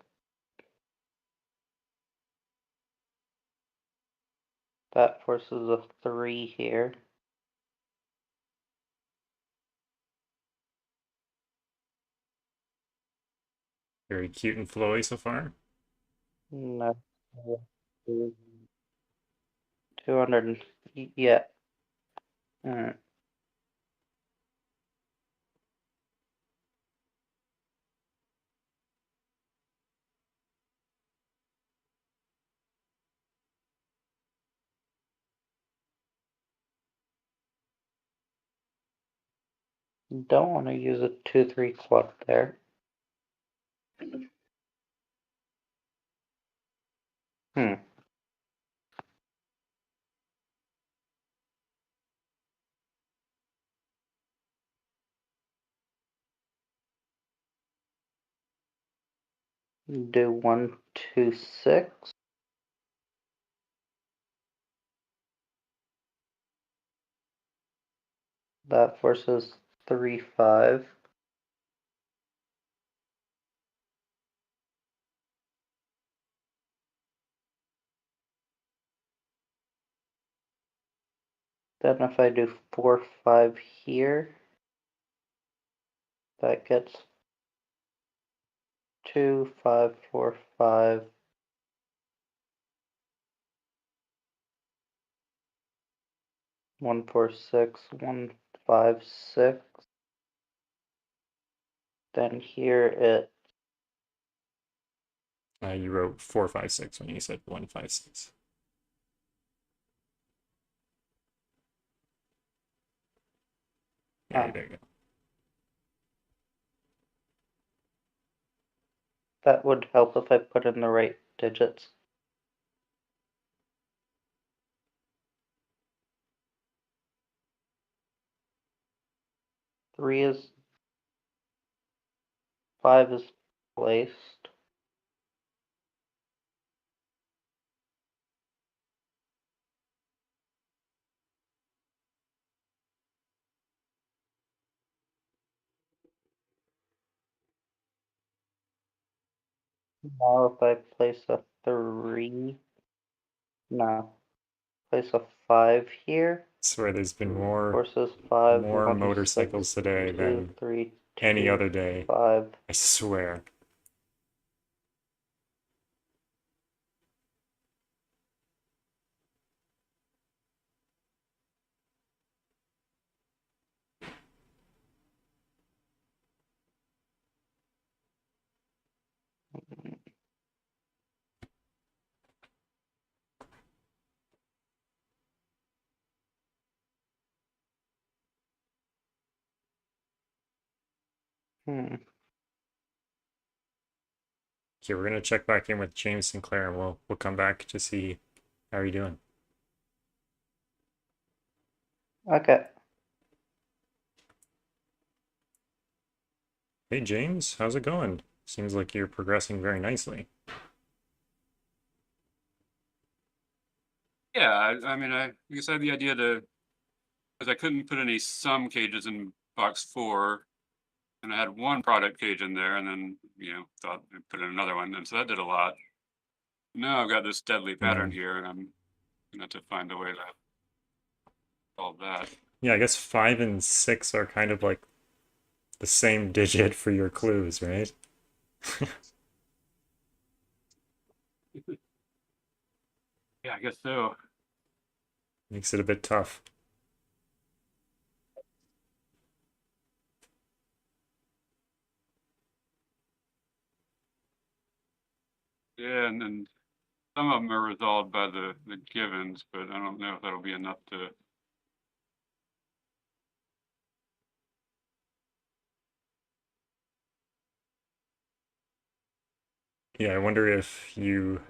That forces a 3 here. Very cute and flowy so far. No. 200. Yeah. Alright. Don't want to use a 2-3 club there. Do 1, 2, 6. That forces 3, 5. Then if I do 4, 5 here, that gets 2, 5, 4, 5. One, 4, 6, 1, 5, 6. Then here it You wrote 4, 5, 6 when you said 1, 5, 6. Yeah, there you go. that would help if I put in the right digits. Three is 5 is placed. Now if I place a 3, no, place a 5 here. I swear there's been more Forces 5, more 1, motorcycles 6, today 2, than 3, any 2, other day. 5. I swear. Okay, we're gonna check back in with James Sinclair and we'll come back to see how you're doing. Okay. Hey James, how's it going? Seems like you're progressing very nicely. Yeah, I mean, I guess I had the idea to, because I couldn't put any sum cages in box 4, and I had one product cage in there, and then, thought I'd put in another one, and so that did a lot. Now I've got this deadly pattern here, and I'm gonna have to find a way to solve that. Yeah, I guess 5 and 6 are kind of like the same digit for your clues, right? Yeah, I guess so. Makes it a bit tough. Yeah, and then some of them are resolved by the givens, but I don't know if that'll be enough to. Yeah, I wonder if you...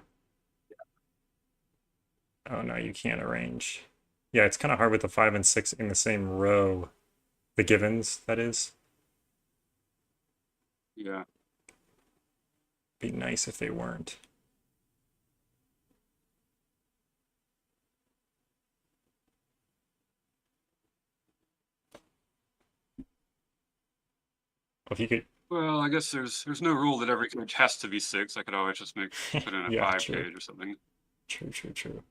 Oh no, you can't arrange. Yeah, it's kind of hard with the 5 and 6 in the same row. The givens, that is. Yeah. Be nice if they weren't. If you could... Well, I guess there's no rule that every cage has to be 6. I could always just put in a Yeah, 5 true. cage or something. True.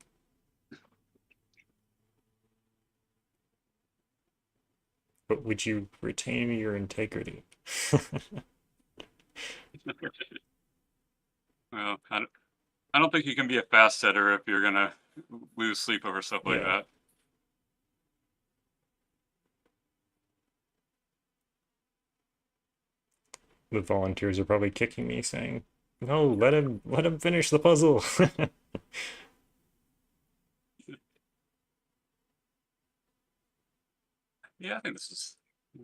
But would you retain your integrity? Well, I don't think you can be a fast setter if you're gonna lose sleep over stuff like that. The volunteers are probably kicking me, saying, "No, let him finish the puzzle." Yeah, I think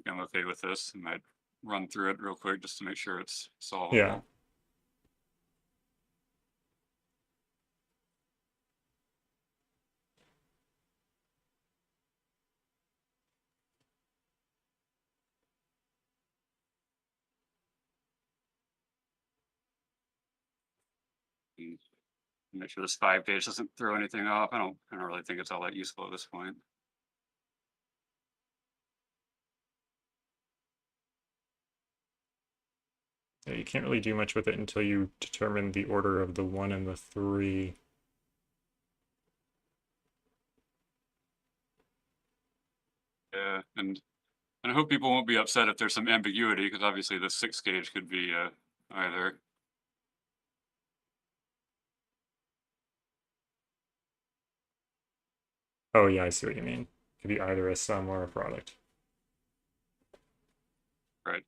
I'm okay with this. I might run through it real quick just to make sure it's solvable. Yeah. And make sure this 5 page doesn't throw anything off. I don't really think it's all that useful at this point. Yeah, you can't really do much with it until you determine the order of the 1 and the 3. Yeah, and I hope people won't be upset if there's some ambiguity, because obviously the 6 gauge could be either. Oh yeah, I see what you mean. It could be either a sum or a product. Right.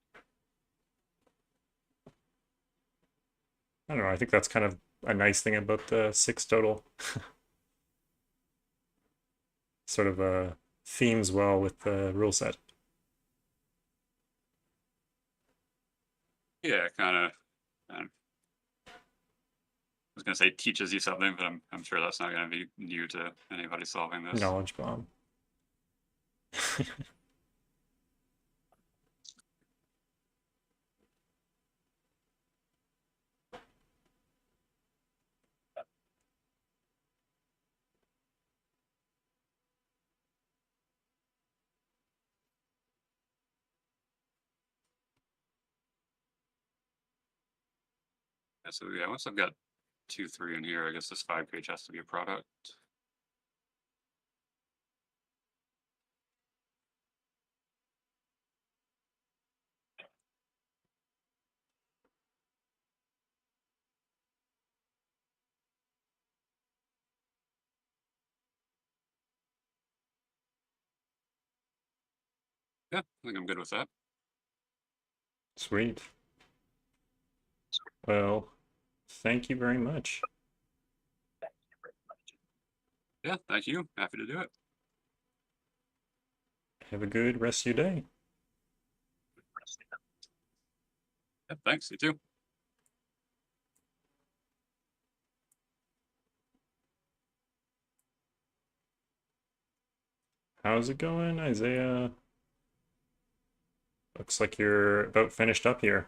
I don't know, I think that's kind of a nice thing about the 6 total. Sort of themes well with the rule set. Yeah, kind of. I was gonna say teaches you something, but I'm sure that's not gonna be new to anybody solving this. Knowledge bomb. Yeah, so yeah, once I've got 2, 3 in here, I guess this 5 page has to be a product. Yeah, I think I'm good with that. Sweet. Well, thank you very much. Yeah, thank you. Happy to do it. Have a good rest of your day. Yeah, thanks. You too. How's it going, Isaiah? Looks like you're about finished up here.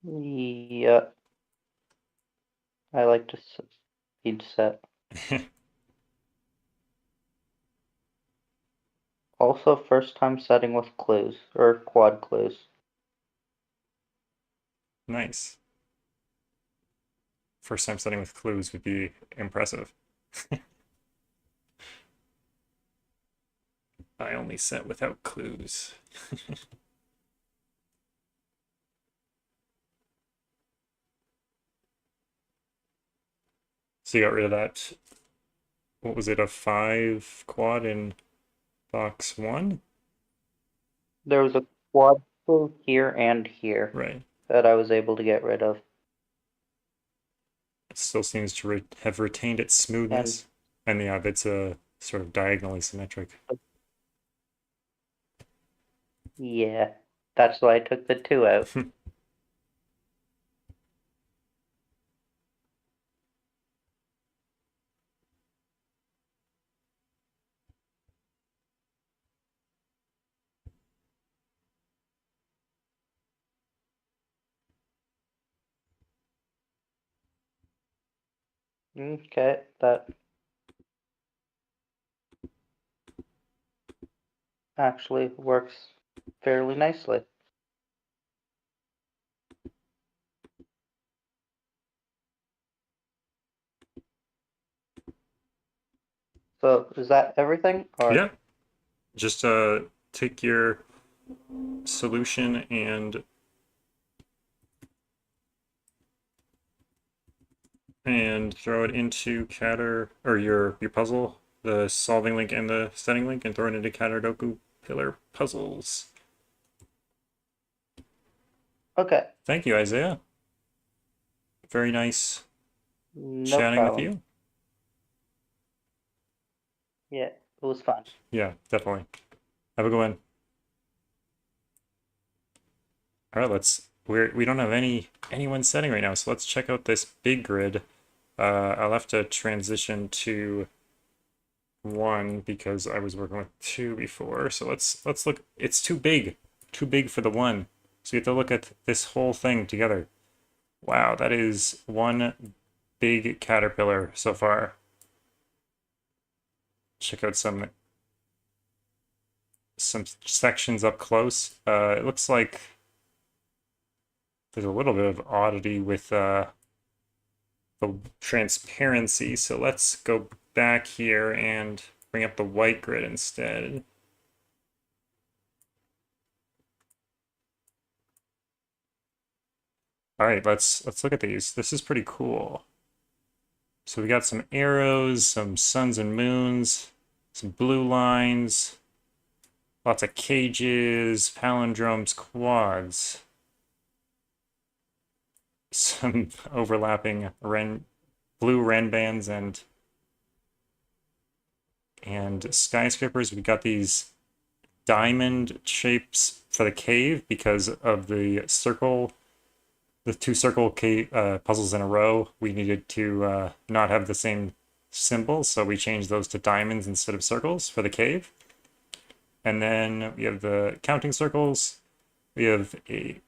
Yeah. I like to speed set. Also, first time setting with clues, or quad clues. Nice. First time setting with clues would be impressive. I only set without clues. So you got rid of that, what was it, a 5 quad in box 1? There was a quad clue here and here. Right. That I was able to get rid of. It still seems to have retained its smoothness. And yeah, it's a sort of diagonally symmetric. Yeah, that's why I took the 2 out. Okay, that actually works fairly nicely. So is that everything? Or Yeah. Just take your solution and throw it into Cater, or your puzzle, the solving link and the setting link, and throw it into Caterdokupillar puzzles. Okay. Thank you, Isaiah. Very nice chatting with you. Yeah, it was fun. Yeah, definitely. Have a good one. All right, we don't have anyone setting right now, so let's check out this big grid. I'll have to transition to 1 because I was working with 2 before. So let's look. It's too big for the 1. So you have to look at this whole thing together. Wow, that is one big caterpillar so far. Check out some sections up close. It looks like there's a little bit of oddity with the transparency. So let's go back here and bring up the white grid instead. All right, let's look at these. This is pretty cool. So we got some arrows, some suns and moons, some blue lines, lots of cages, palindromes, quads, some overlapping blue wren bands and skyscrapers. We got these diamond shapes for the cave because of the two circle cave puzzles in a row. We needed to not have the same symbol, so we changed those to diamonds instead of circles for the cave. And then we have the counting circles. We have a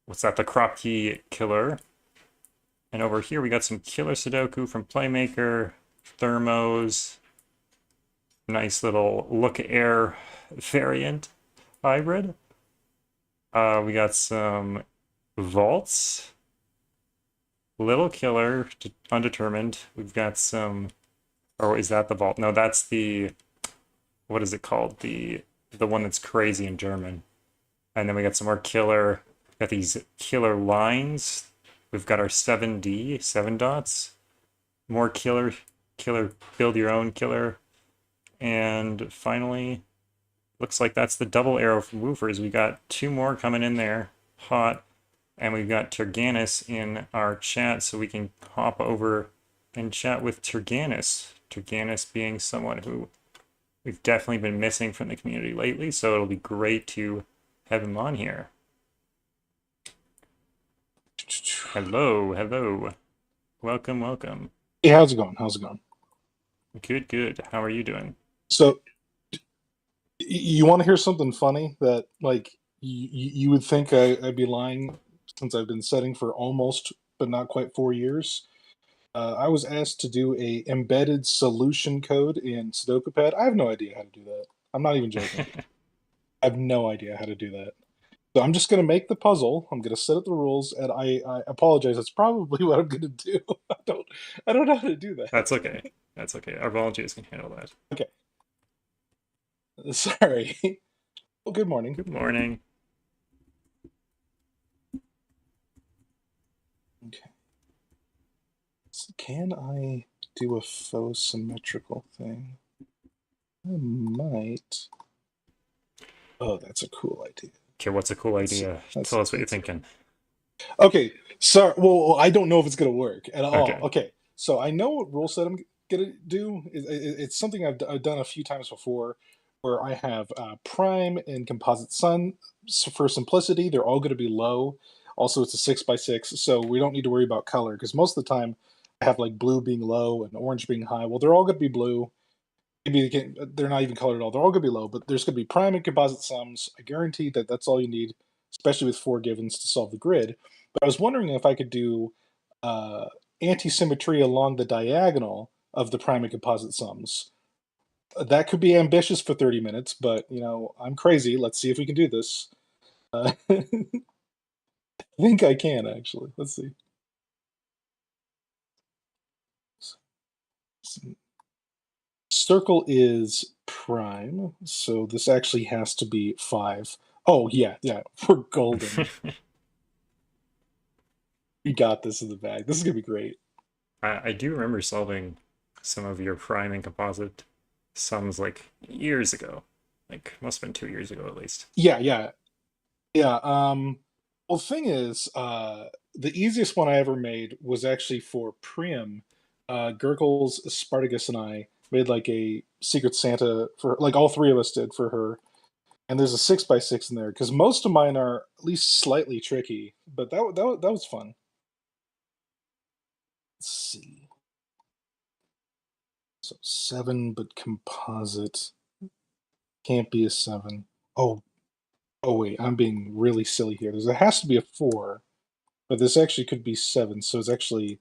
what's that? The crop key killer. And over here we got some killer Sudoku from Playmaker, thermos, nice little look air variant hybrid. We got some vaults, little killer, undetermined. We've got some, or is that the vault? No, that's the, what is it called? The one that's crazy in German. And then we got some more killer. Got these killer lines. We've got our 7D, 7 dots. More killer, build your own killer. And finally, looks like that's the double arrow from Woofers. We got 2 more coming in there, hot. And we've got Tyrgannus in our chat, so we can hop over and chat with Tyrgannus. Tyrgannus being someone who we've definitely been missing from the community lately, so it'll be great to have him on here. Hello. Welcome. Hey, how's it going? Good. How are you doing? So, you want to hear something funny that, like, you would think I'd be lying since I've been setting for almost, but not quite 4 years? I was asked to do a embedded solution code in SudokuPad. I have no idea how to do that. I'm not even joking. I have no idea how to do that. So I'm just going to make the puzzle. I'm going to set up the rules, and I apologize. That's probably what I'm going to do. I don't know how to do that. That's okay. Our volunteers can handle that. Okay. Sorry. Well, good morning. Good morning. Okay. So can I do a faux symmetrical thing? I might. Oh, that's a cool idea. Okay, what's a cool idea? Tell us what you're thinking. Okay, sorry. Well, I don't know if it's going to work at all. Okay, so I know what rule set I'm going to do. It's something I've done a few times before, where I have prime and composite sun. So for simplicity, they're all going to be low. Also, it's a 6x6, so we don't need to worry about color, because most of the time I have like blue being low and orange being high. Well, they're all going to be blue. Maybe they're not even colored at all. They're all going to be low, but there's going to be prime and composite sums. I guarantee that that's all you need, especially with 4 givens to solve the grid. But I was wondering if I could do anti-symmetry along the diagonal of the prime and composite sums. That could be ambitious for 30 minutes, but, you know, I'm crazy. Let's see if we can do this. I think I can, actually. Let's see. Circle is prime, so this actually has to be 5. Oh, yeah, we're golden. We got this in the bag. This is going to be great. I do remember solving some of your prime and composite sums like years ago. Like, must have been 2 years ago at least. Yeah. Well, the thing is, the easiest one I ever made was actually for Priam. Gurgles, Spartacus, and I made like a Secret Santa for, like, all three of us did for her. And there's a 6x6 in there because most of mine are at least slightly tricky, but that was fun. Let's see. So 7, but composite can't be a 7. Oh wait, I'm being really silly here. There has to be a 4, but this actually could be 7. So it's actually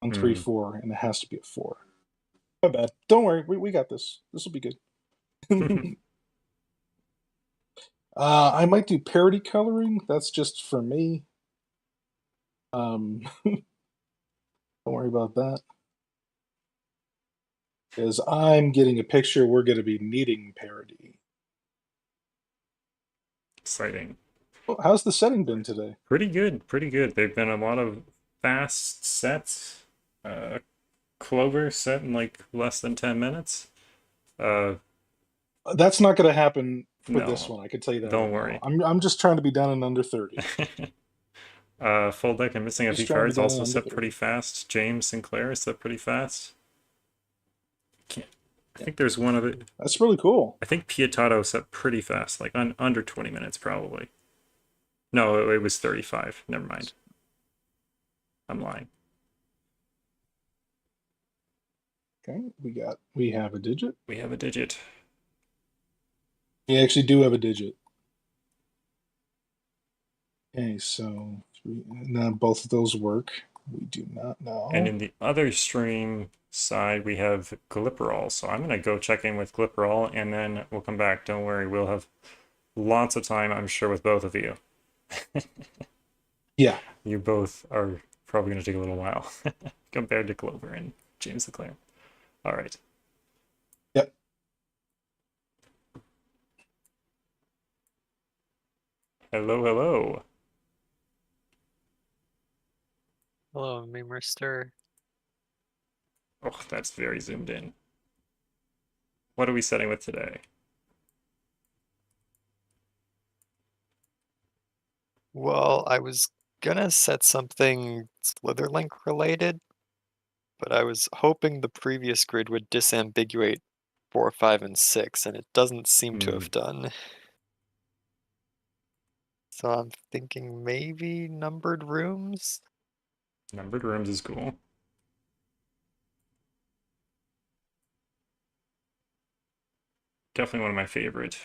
1, 3, 4, and it has to be a 4. My bad. Don't worry, we got this. This will be good. I might do parody coloring. That's just for me. Don't worry about that. Because I'm getting a picture we're going to be needing parody. Exciting. How's the setting been today? Pretty good. They've been a lot of fast sets. Clover set in like less than 10 minutes. That's not going to happen for this one. I can tell you that. Don't worry. I'm just trying to be done in under 30. FullDeck and missing a few cards also set pretty fast. James Sinclair set pretty fast. I think there's one of it. That's really cool. I think Piatato set pretty fast, like under 20 minutes probably. No, it was 35. Never mind. I'm lying. Okay, we have a digit. We have a digit. We actually do have a digit. Okay, so 3, now both of those work. We do not know. And in the other stream side, we have Gliperal. So I'm going to go check in with Gliperal, and then we'll come back. Don't worry, we'll have lots of time, I'm sure, with both of you. Yeah. You both are probably going to take a little while compared to Clover and James Sinclair. All right. Yep. Hello. Hello, Mimerster. Oh, that's very zoomed in. What are we setting with today? Well, I was gonna set something Slitherlink related, but I was hoping the previous grid would disambiguate 4, 5, and 6, and it doesn't seem to have done. So I'm thinking maybe numbered rooms? Numbered rooms is cool. Definitely one of my favorite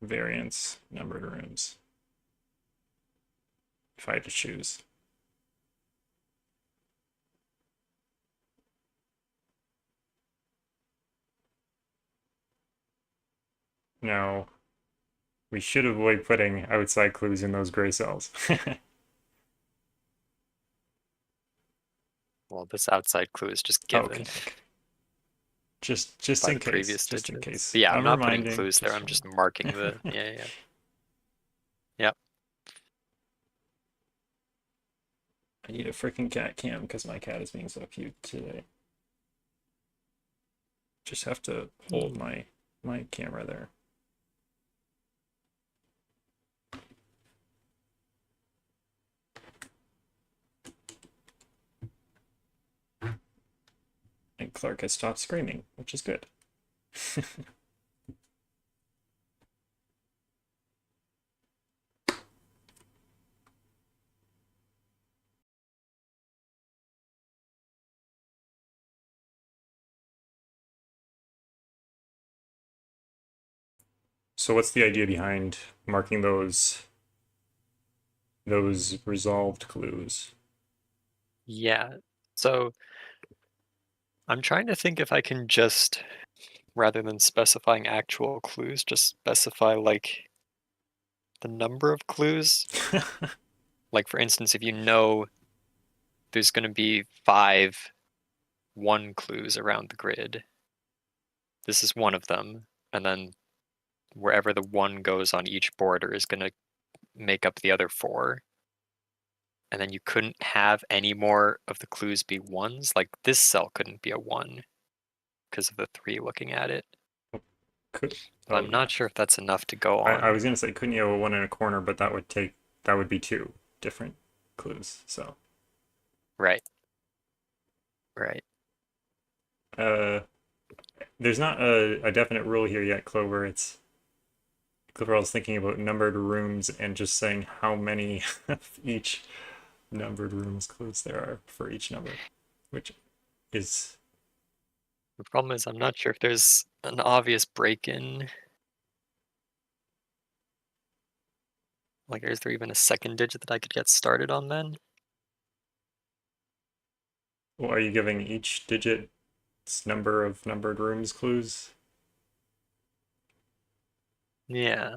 variants, numbered rooms. If I had to choose. Now, we should avoid putting outside clues in those gray cells. Well, this outside clue is just given. Okay. Just in case. Just in case. But yeah, I'm not reminding, putting clues there. I'm just marking the. Yeah. Yep. I need a freaking cat cam because my cat is being so cute today. Just have to hold my camera there. And Clark has stopped screaming, which is good. So what's the idea behind marking those resolved clues? Yeah. So I'm trying to think if I can just, rather than specifying actual clues, just specify like the number of clues. Like for instance, if you know there's going to be 5 1 clues around the grid, this is one of them, and then wherever the 1 goes on each border is going to make up the other 4. And then you couldn't have any more of the clues be 1s. Like this cell couldn't be a 1 because of the 3 looking at it. But I'm not sure if that's enough to go on. I was gonna say, couldn't you have a 1 in a corner, but that would be 2 different clues. So. Right. Right. There's not a definite rule here yet, Clover. Clover was thinking about numbered rooms and just saying how many of each numbered rooms clues there are for each number, which is... The problem is I'm not sure if there's an obvious break-in. Like, is there even a second digit that I could get started on then? Well, are you giving each digit its number of numbered rooms clues? Yeah.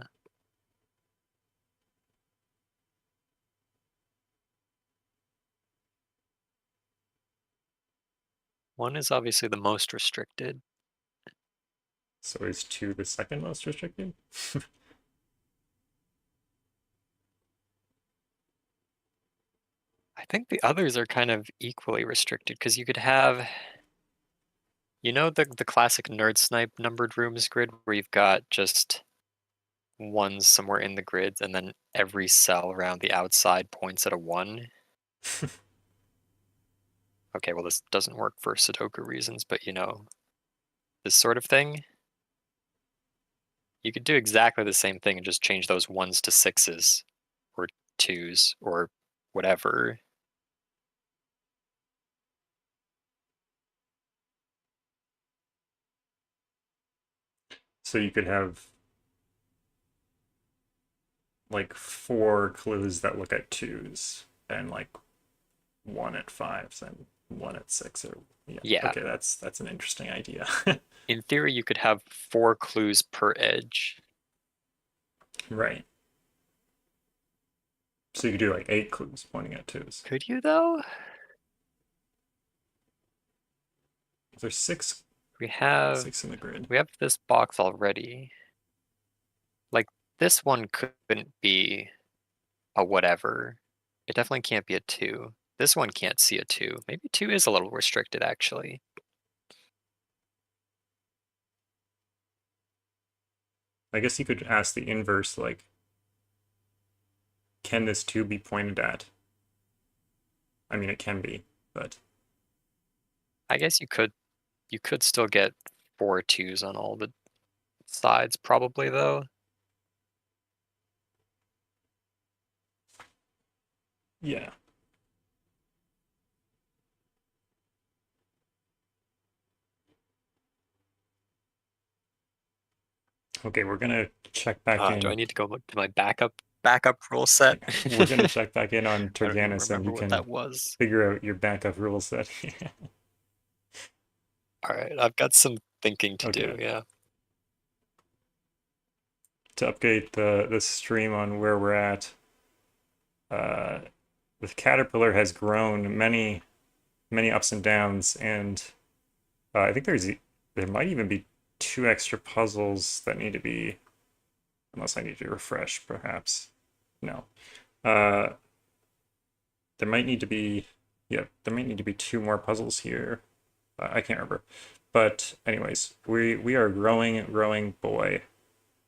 One is obviously the most restricted. So is 2 the second most restricted? I think the others are kind of equally restricted because you could have, you know, the classic nerd snipe numbered rooms grid where you've got just 1s somewhere in the grid and then every cell around the outside points at a 1. Okay, well this doesn't work for Sudoku reasons, but you know, this sort of thing. You could do exactly the same thing and just change those 1s to 6s or 2s or whatever. So you could have like 4 clues that look at 2s and like 1 at 5s and 1 at 6 or yeah. Okay, that's an interesting idea. In theory, you could have 4 clues per edge. Right. So you could do like 8 clues pointing at 2s. Could you though? There's 6. We have 6 in the grid. We have this box already. Like this one couldn't be a whatever. It definitely can't be a 2. This one can't see a 2. Maybe 2 is a little restricted actually. I guess you could ask the inverse, like, can this 2 be pointed at? I mean, it can be, but... I guess you could still get 4 2s on all the sides, probably, though. Yeah. Okay, we're gonna check back in. Do I need to go look to my backup rule set? We're gonna check back in on Tyrgannus, and you what can that was. figure out your backup rule set. All right, I've got some thinking to do. Yeah. To update the stream on where we're at, the Caterpillar has grown many ups and downs, and I think there might even be 2 extra puzzles that need to be, unless I need to refresh, perhaps. No. There might need to be, there might need to be 2 more puzzles here. I can't remember. But anyways, we are growing boy.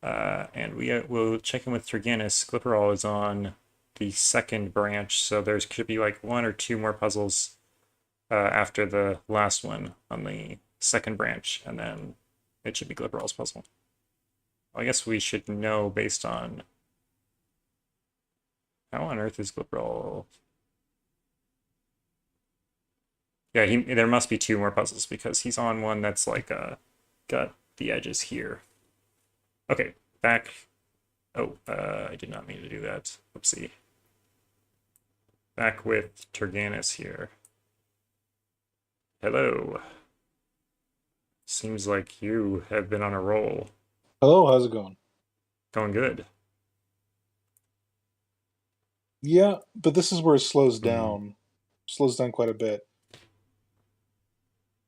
And we'll check in with Tyrgannus. Gliperal is on the 2nd branch, so there could be like 1 or 2 more puzzles after the last one on the 2nd branch, and then it should be Gliperal's puzzle. I guess we should know based on how on earth is Gliperal. Yeah, there must be 2 more puzzles because he's on one that's like got the edges here. Okay, back. Oh, I did not mean to do that. Oopsie. Back with Tyrgannus here. Hello. Seems like you have been on a roll. Hello, how's it going? Going good. Yeah, but this is where it slows down. Slows down quite a bit.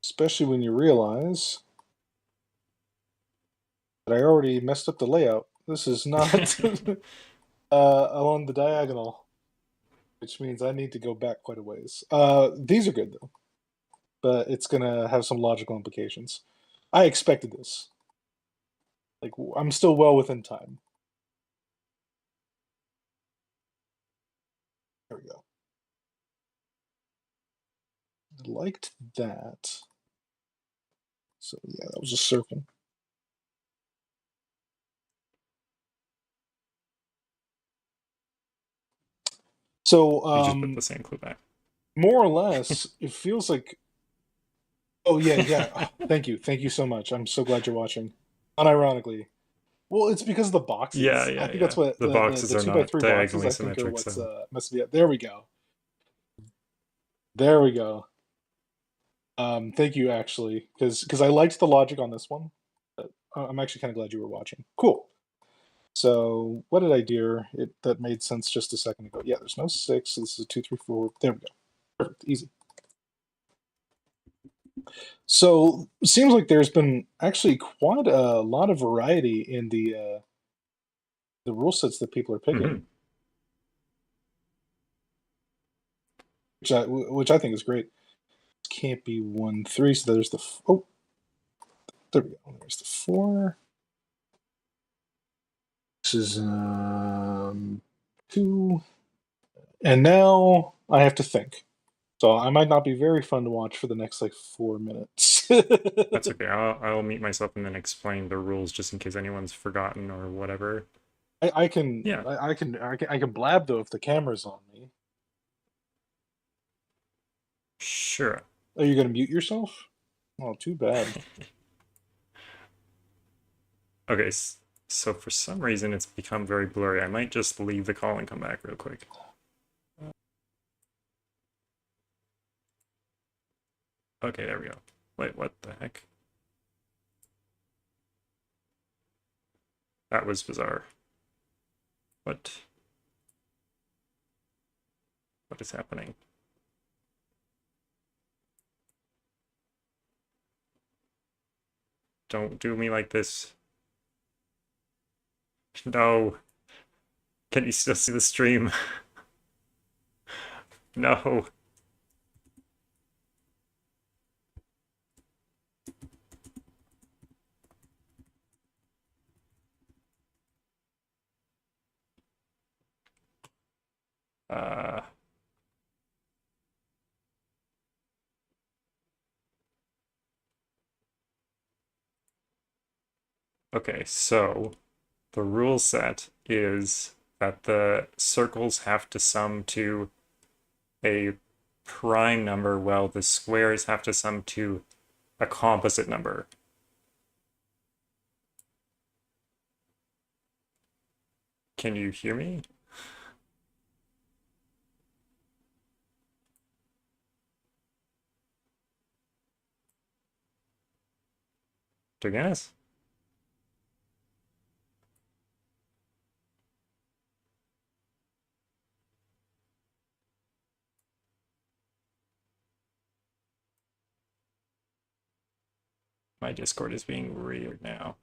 Especially when you realize that I already messed up the layout. This is not along the diagonal, which means I need to go back quite a ways. These are good, though, but it's going to have some logical implications. I expected this. Like, I'm still well within time. There we go. I liked that. So, yeah, that was a circle. So, You just put the same clue back. more or less, it feels like. Oh yeah. Oh, thank you so much. I'm so glad you're watching. Unironically, well, it's because of the boxes. Yeah. I think that's what the boxes the are 2x3 not boxes. diagonally I think are symmetric. what's So messing me up. There we go. There we go. Thank you actually, because I liked the logic on this one. But I'm actually kind of glad you were watching. Cool. So what did I do? That made sense just a second ago. Yeah, there's no 6. So this is a 2, 3, 4. There we go. Perfect. Easy. So seems like there's been actually quite a lot of variety in the rule sets that people are picking, which I think is great. Can't be 1, 3. So there's the there we go. There's the 4. This is 2, and now I have to think. So I might not be very fun to watch for the next like 4 minutes. that's okay. I'll mute myself and then explain the rules just in case anyone's forgotten or whatever. I can Yeah. I can blab though if the camera's on me. Sure. Are you gonna mute yourself? Oh, too bad. Okay, so for some reason it's become very blurry. I might just leave the call and come back real quick. Okay, there we go. Wait, what the heck? That was bizarre. What is happening? Don't do me like this. No. Can you still see the stream? No. Okay, so the rule set is that the circles have to sum to a prime number while the squares have to sum to a composite number. Can you hear me? Tyrgannus? My Discord is being weird now.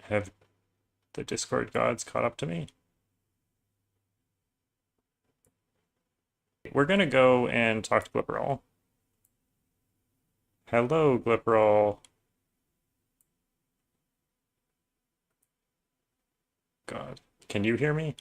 Have the Discord gods caught up to me? We're gonna go and talk to Gliperal. Hello, Gliperal. God, can you hear me?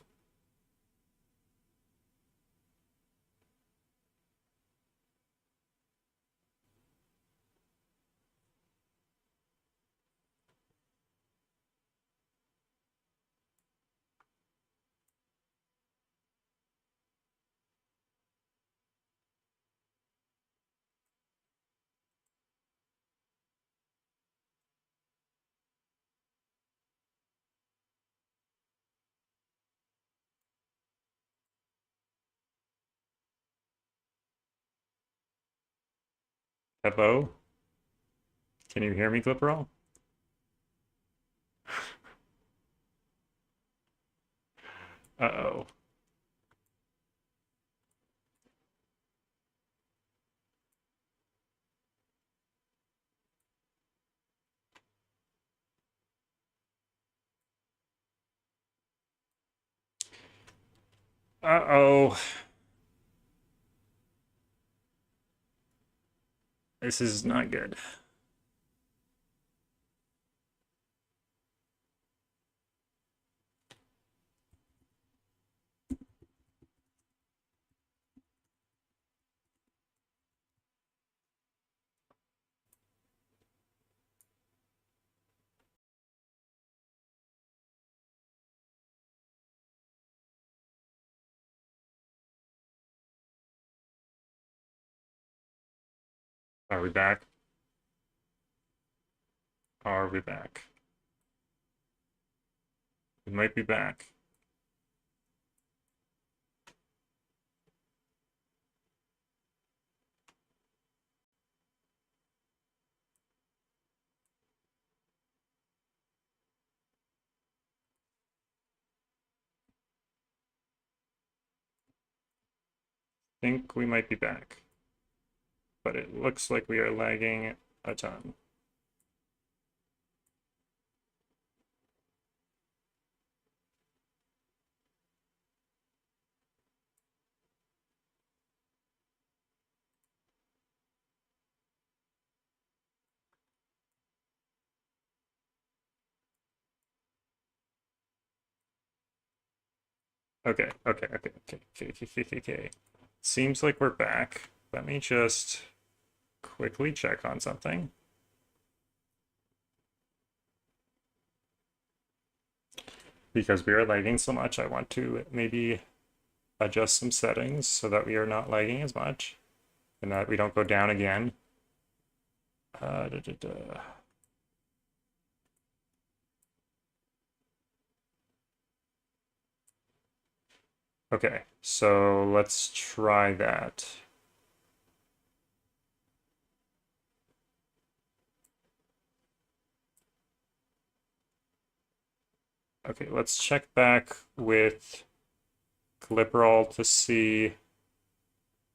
Hello? Can you hear me, Gliperal? Uh-oh. Uh-oh. This is not good. Are we back? Are we back? We might be back. Think we might be back. But it looks like we are lagging a ton. Okay. Seems like we're back. Let me just quickly check on something. Because we are lagging so much, I want to maybe adjust some settings so that we are not lagging as much and that we don't go down again. Okay, so let's try that. Okay, let's check back with Gliperal to see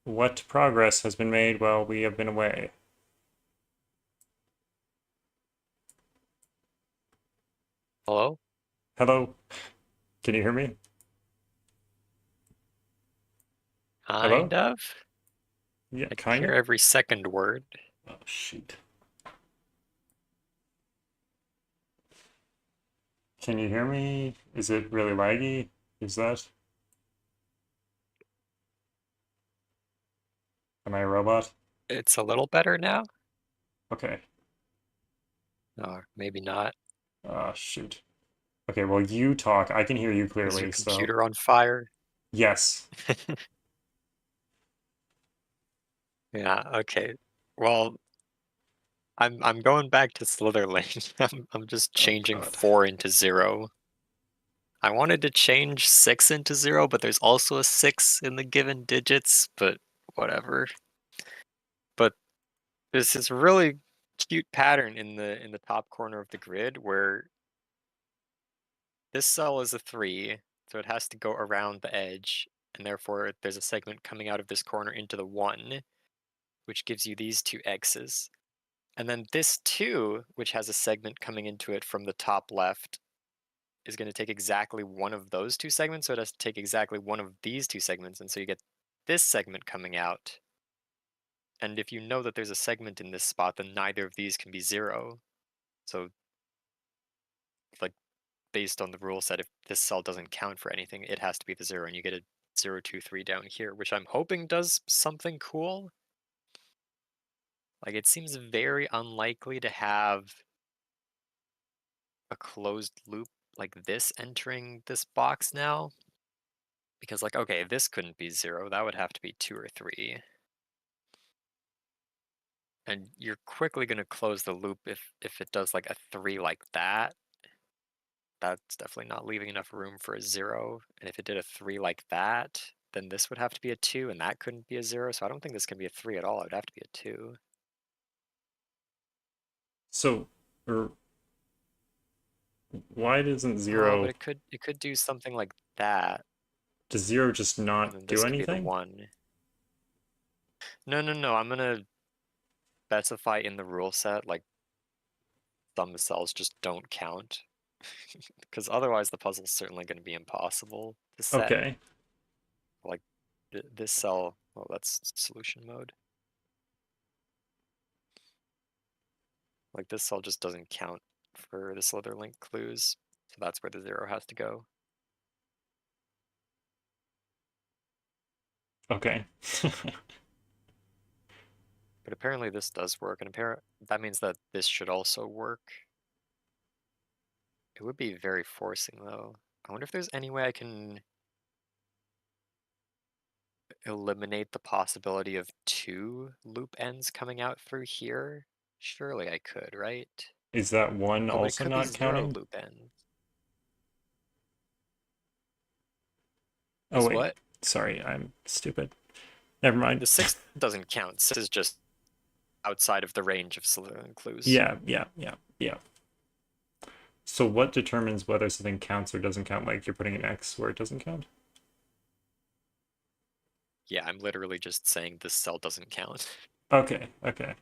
what progress has been made while we have been away. Hello? Hello? Can you hear me? Kind Hello? of. Yeah, I can kind hear of. every second word. Oh, shoot. Can you hear me? Is it really laggy? Is that? Am I a robot? It's a little better now? Okay. Or maybe not. Shoot. Okay, well, you talk. I can hear you Is your clearly, so. computer on fire? Yes. Yeah, okay. Well, I'm going back to Slitherlane. I'm just changing God. 4 into 0. I wanted to change 6 into 0, but there's also a 6 in the given digits, but whatever. But there's this really cute pattern in the top corner of the grid where this cell is a 3, so it has to go around the edge, and therefore there's a segment coming out of this corner into the 1, which gives you these two X's. And then this 2, which has a segment coming into it from the top left, is going to take exactly one of those two segments, so it has to take exactly one of these two segments, and so you get this segment coming out. And if you know that there's a segment in this spot, then neither of these can be 0. So, like, based on the rule set, if this cell doesn't count for anything, it has to be the 0, and you get a 0, 2, 3 down here, which I'm hoping does something cool. Like, it seems very unlikely to have a closed loop like this entering this box now. Because, like, okay, this couldn't be 0, that would have to be 2 or 3. And you're quickly going to close the loop if it does, like, a 3 like that. That's definitely not leaving enough room for a 0. And if it did a 3 like that, then this would have to be a 2, and that couldn't be a 0. So I don't think this can be a 3 at all. It would have to be a 2. So, why doesn't Oh, zero? but it could do something like that. Does zero just not And do this could be the anything? 1. No. I'm gonna specify in the rule set like some cells just don't count, because otherwise the puzzle's certainly going to be impossible to set. Okay. Like this cell, well, that's solution mode. Like this cell just doesn't count for the slither link clues, so that's where the 0 has to go. Okay. But apparently this does work, and that means that this should also work. It would be very forcing though. I wonder if there's any way I can eliminate the possibility of 2 loop ends coming out through here. Surely I could, right? Is that 1 Oh, but it also could be not 0 counting? loop ends. Oh Is wait, what? sorry, I'm stupid. Never mind. The 6 doesn't count. 6 is just outside of the range of slither clues. Yeah. So what determines whether something counts or doesn't count? Like you're putting an X where it doesn't count? Yeah, I'm literally just saying this cell doesn't count. Okay.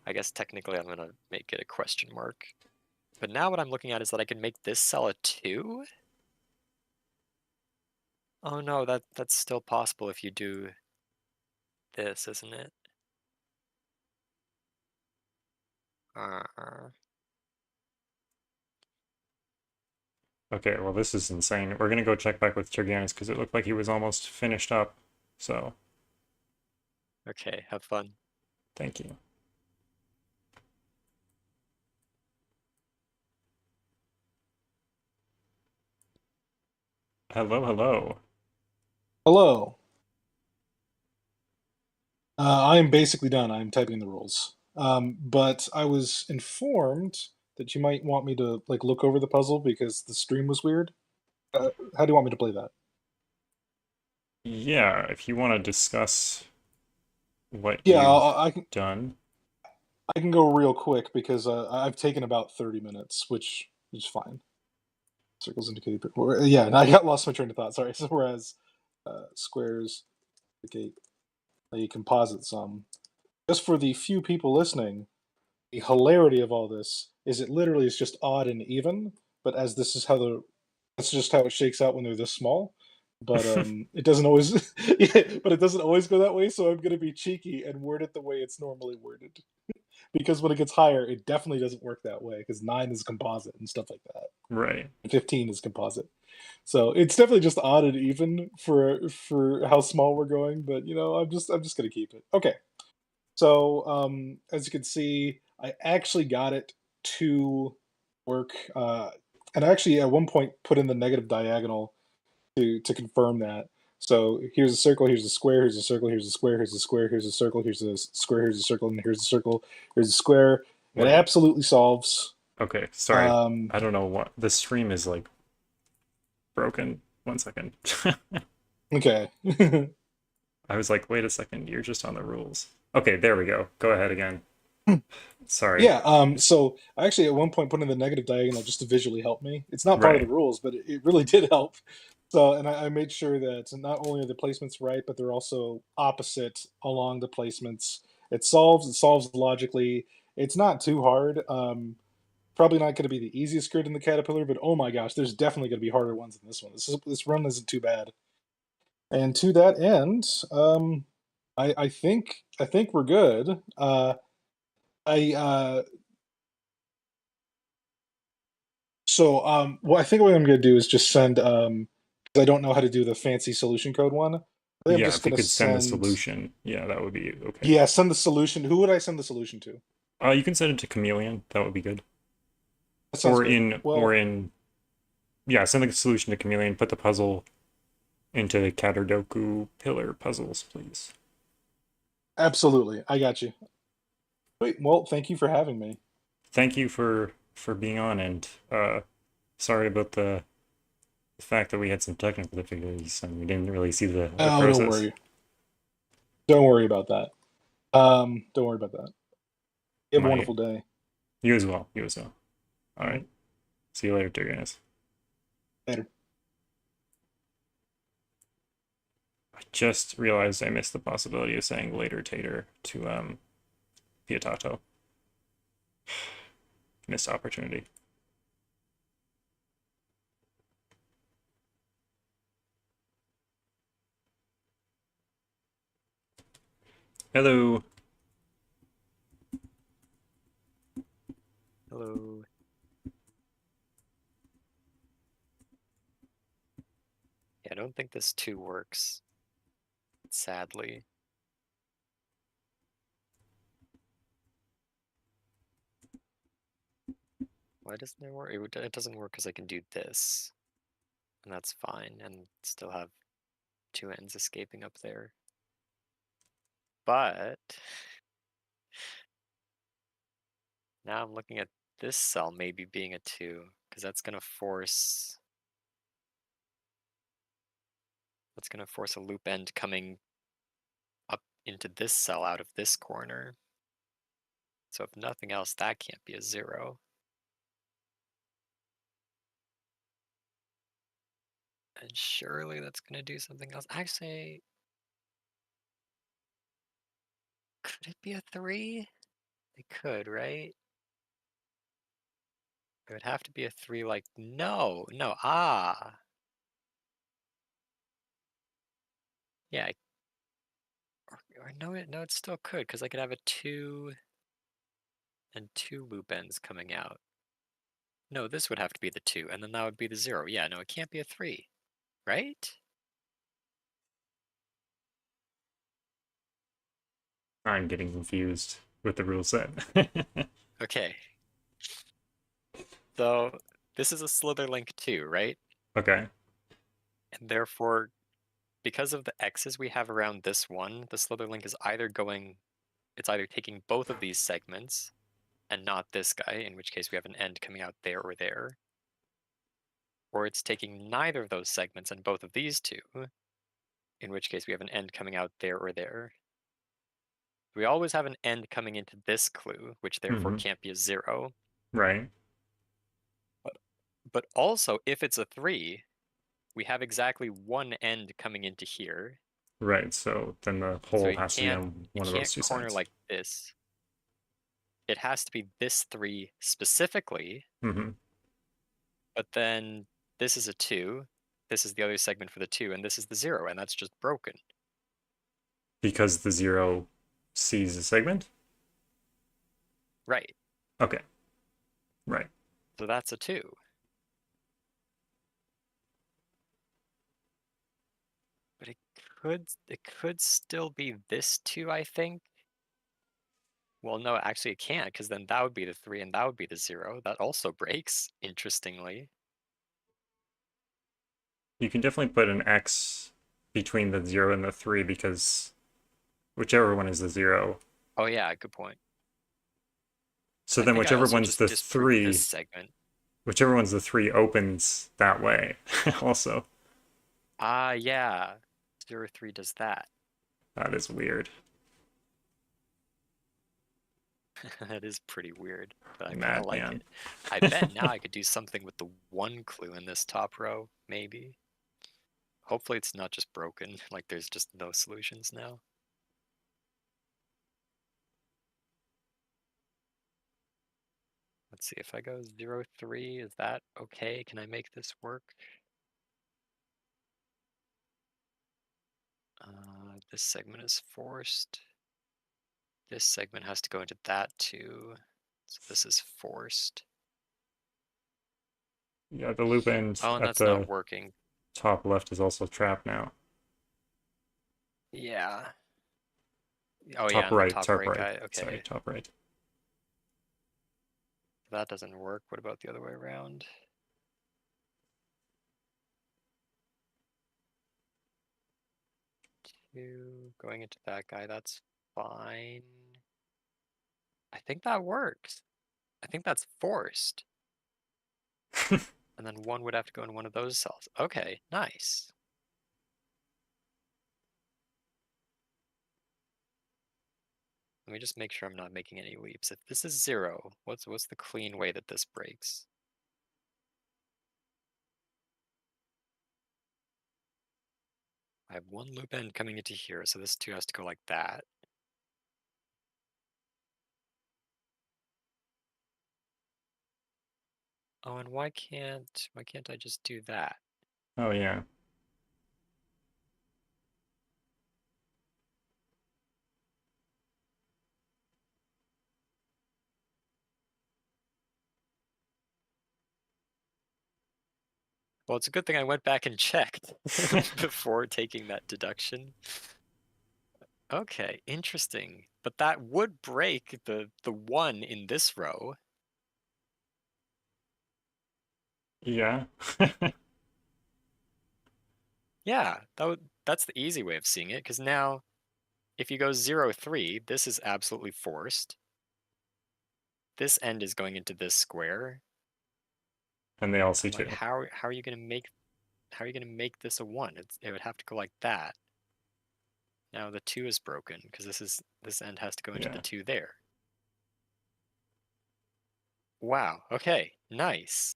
I guess technically I'm gonna make it a question mark. But now what I'm looking at is that I can make this cell a 2? Oh no, that's still possible if you do this, isn't it? Okay, well this is insane. We're gonna go check back with Tyrgannus because it looked like he was almost finished up. So. Okay, have fun. Thank you. Hello. Hello. I'm basically done. I'm typing the rules. But I was informed that you might want me to like look over the puzzle because the stream was weird. How do you want me to play that? Yeah, if you want to discuss what I you've done. I can go real quick because I've taken about 30 minutes, which is fine. Circles indicate, yeah, and I got lost my train of thought. Sorry. So whereas squares indicate a composite sum. Just for the few people listening, the hilarity of all this is it literally is just odd and even. But as this is how that's just how it shakes out when they're this small. But it doesn't always. But it doesn't always go that way. So I'm gonna be cheeky and word it the way it's normally worded. Because when it gets higher, it definitely doesn't work that way. Because 9 is composite and stuff like that. Right. 15 is composite. So it's definitely just odd and even for how small we're going. But you know, I'm just gonna keep it. Okay. So as you can see, I actually got it to work, and I actually at one point put in the negative diagonal to confirm that. So here's a circle, here's a square, here's a circle, here's a square, here's a square, here's a circle, here's a square, here's a circle, and here's a circle, here's a square. It absolutely solves. Okay, sorry. I don't know what the stream is like broken. 1 second. Okay. I was like, wait a second, you're just on the rules. Okay, there we go. Go ahead again. Sorry. Yeah, so I actually at one point put in the negative diagonal just to visually help me. It's not part of the rules, but it really did help. So, and I made sure that not only are the placements right, but they're also opposite along the placements. It solves logically. It's not too hard. Probably not going to be the easiest grid in the Caterpillar, but oh my gosh, there's definitely going to be harder ones than this one. This run isn't too bad. And to that end, I think we're good. Well, I think what I'm going to do is just send, because I don't know how to do the fancy solution code one. Yeah, if you could send the solution, yeah, that would be okay. Yeah, send the solution. Who would I send the solution to? You can send it to Chameleon. That would be good. Or in, yeah, send the solution to Chameleon. Put the puzzle into the Caterdokupillar puzzles, please. Absolutely, I got you. Wait, well, thank you for having me. Thank you for being on, and sorry about the fact that we had some technical difficulties and we didn't really see the process. Don't worry. Don't worry about that. Don't worry about that. You have a wonderful day. You as well. You as well. All right. See you later, Tyrgannus. Later. I just realized I missed the possibility of saying later tater to Piatato. Missed opportunity. Hello. Hello. Yeah, I don't think this 2 works. Sadly. Why doesn't it work? It doesn't work because I can do this. And that's fine, and still have 2 ends escaping up there. But now I'm looking at this cell maybe being a 2, because that's gonna force a loop end coming up into this cell out of this corner. So if nothing else, that can't be a 0. And surely that's gonna do something else. Actually, could it be a 3? It could, right? It would have to be a 3 like, no, Yeah, or no, it still could, because I could have a 2 and 2 loop ends coming out. No, this would have to be the 2, and then that would be the 0. Yeah, no, it can't be a 3, right? I'm getting confused with the rule set. Okay. So this is a slither link 2, right? Okay. And therefore, because of the X's we have around this one, the slither link is either taking both of these segments and not this guy, in which case we have an end coming out there or there. Or it's taking neither of those segments and both of these 2, in which case we have an end coming out there or there. We always have an end coming into this clue, which therefore can't be a 0. Right. But also, if it's a 3, we have exactly one end coming into here. Right, so then the hole has to be on one of those 2 corner sides. like this. It has to be this 3 specifically. But then this is a 2. This is the other segment for the 2, and this is the 0, and that's just broken. Because the 0 sees a segment? Right. Okay. Right. So that's a 2. But it could still be this 2, I think. Well, no, actually it can't, because then that would be the 3 and that would be the 0. That also breaks, interestingly. You can definitely put an X between the 0 and the 3 because whichever one is the 0. Oh yeah, good point. So then whichever one's the 3, this segment. whichever one's the 3 opens that way also. Yeah. 0, 3 does that. That is weird. That is pretty weird, but I kind Mad of like man. it. I bet now I could do something with the 1 clue in this top row, maybe. Hopefully it's not just broken, like there's just no solutions now. Let's see, if I go 0, 3, is that okay? Can I make this work? This segment is forced. This segment has to go into that too. So this is forced. Yeah, the loop end and at that's the not working. top left is also trapped now. Yeah. Oh top yeah, and right, the top top right guy. right. Okay. Sorry, top right. That doesn't work. What about the other way around? Going into that guy, that's fine. I think that works. I think that's forced. And then 1 would have to go in one of those cells. Okay, nice. Let me just make sure I'm not making any leaps. If this is 0, what's the clean way that this breaks? I have one loop end coming into here, so this 2 has to go like that. Oh, and why can't I just do that? Oh yeah. Well, it's a good thing I went back and checked before taking that deduction. Okay, interesting. But that would break the 1 in this row. Yeah. Yeah, that's the easy way of seeing it, because now if you go 0, 3, this is absolutely forced. This end is going into this square. And they all see Like, 2. how are you gonna make this a 1? It would have to go like that. Now the 2 is broken because this end has to go into the 2 there. Wow, okay, nice.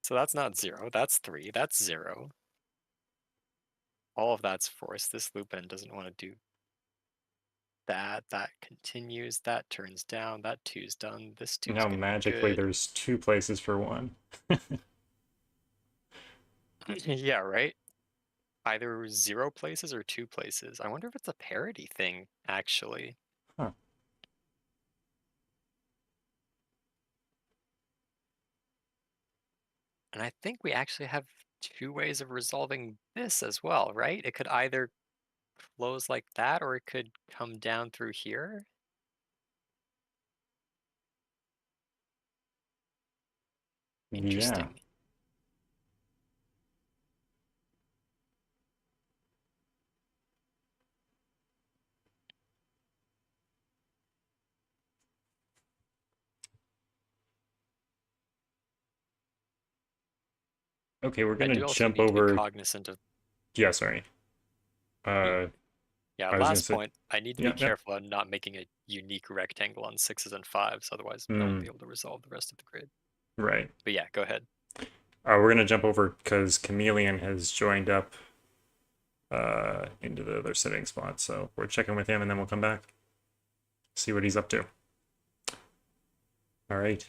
So that's not 0, that's 3, that's 0. All of that's forced. This loop end doesn't want to do that. That continues, that turns down, that 2's done, this 2's Now gonna magically be good. there's 2 places for 1. Yeah, right? Either 0 places or 2 places. I wonder if it's a parity thing, actually. Huh. And I think we actually have 2 ways of resolving this as well, right? It could either close like that, or it could come down through here. Interesting. Yeah. Okay, we're I gonna do also jump need to be over. cognizant of. Yeah, sorry. Yeah, I was gonna last say. point, I need to Yeah, be careful on not making a unique rectangle on 6s and 5s, otherwise I won't be able to resolve the rest of the grid. Right. But yeah, go ahead. We're gonna jump over because Chameleon has joined up into the other sitting spot, so we're checking with him and then we'll come back. See what he's up to. All right.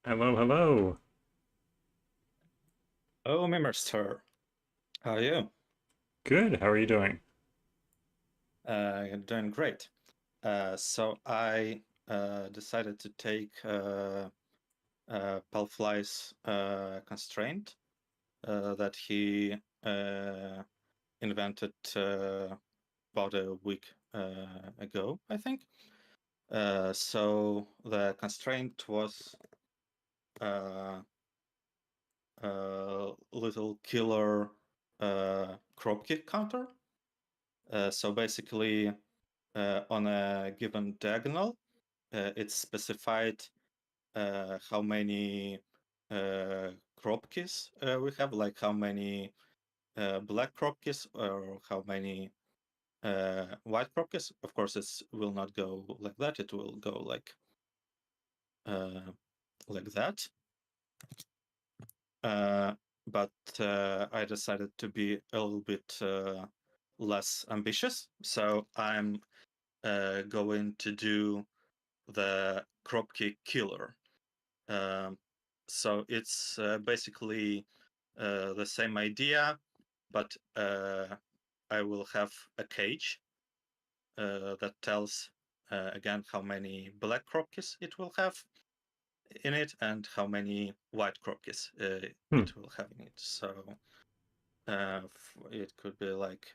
Hello, hello. Oh, Mimmerster. How are you? Good. How are you doing? Doing great. So I decided to take Palfly's constraint that he invented about a week ago, I think. So the constraint was little killer crop kick counter. So basically, on a given diagonal, it's specified how many crop keys we have, like how many black crop keys or how many white crop keys. Of course, it will not go like that. It will go like that. But I decided to be a little bit less ambitious. So I'm going to do the crop kick killer. So it's basically the same idea, but I will have a cage that tells again how many black crop keys it will have in it and how many white crop keys it will have in it. So it could be like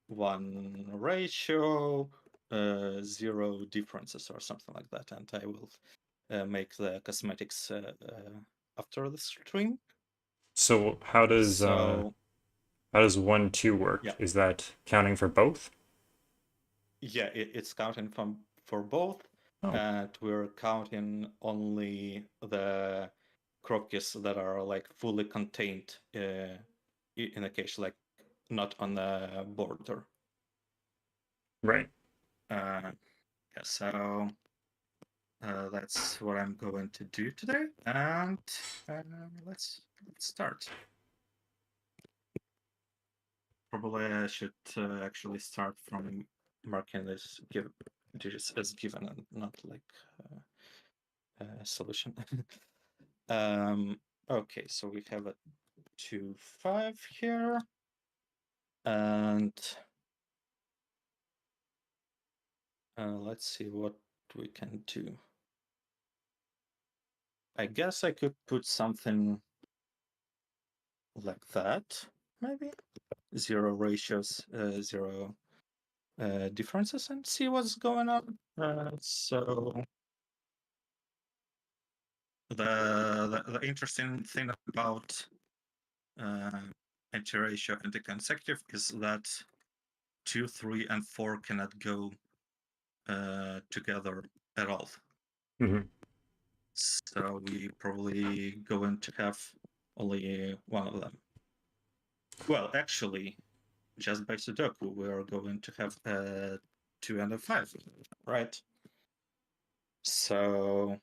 1 ratio, 0 differences or something like that, and I will make the cosmetics after the stream. So how does 1, 2 work? Yeah. Is that counting for both? Yeah, it's counting for both, and we're counting only the crocus that are like fully contained in a cage, like not on the border. Right. Yeah, so that's what I'm going to do today, and let's start. Probably I should actually start from marking this digits as given and not like a solution. Okay, so we have a 2, 5 here, and let's see what we can do. I guess I could put something like that, maybe 0 ratios, 0 differences, and see what's going on. So the interesting thing about anti-ratio and the consecutive is that 2, 3, and 4 cannot go together at all. Mm-hmm. So we probably going to have only one of them. Well, actually, just by Sudoku, we are going to have 2 and a 5, right? So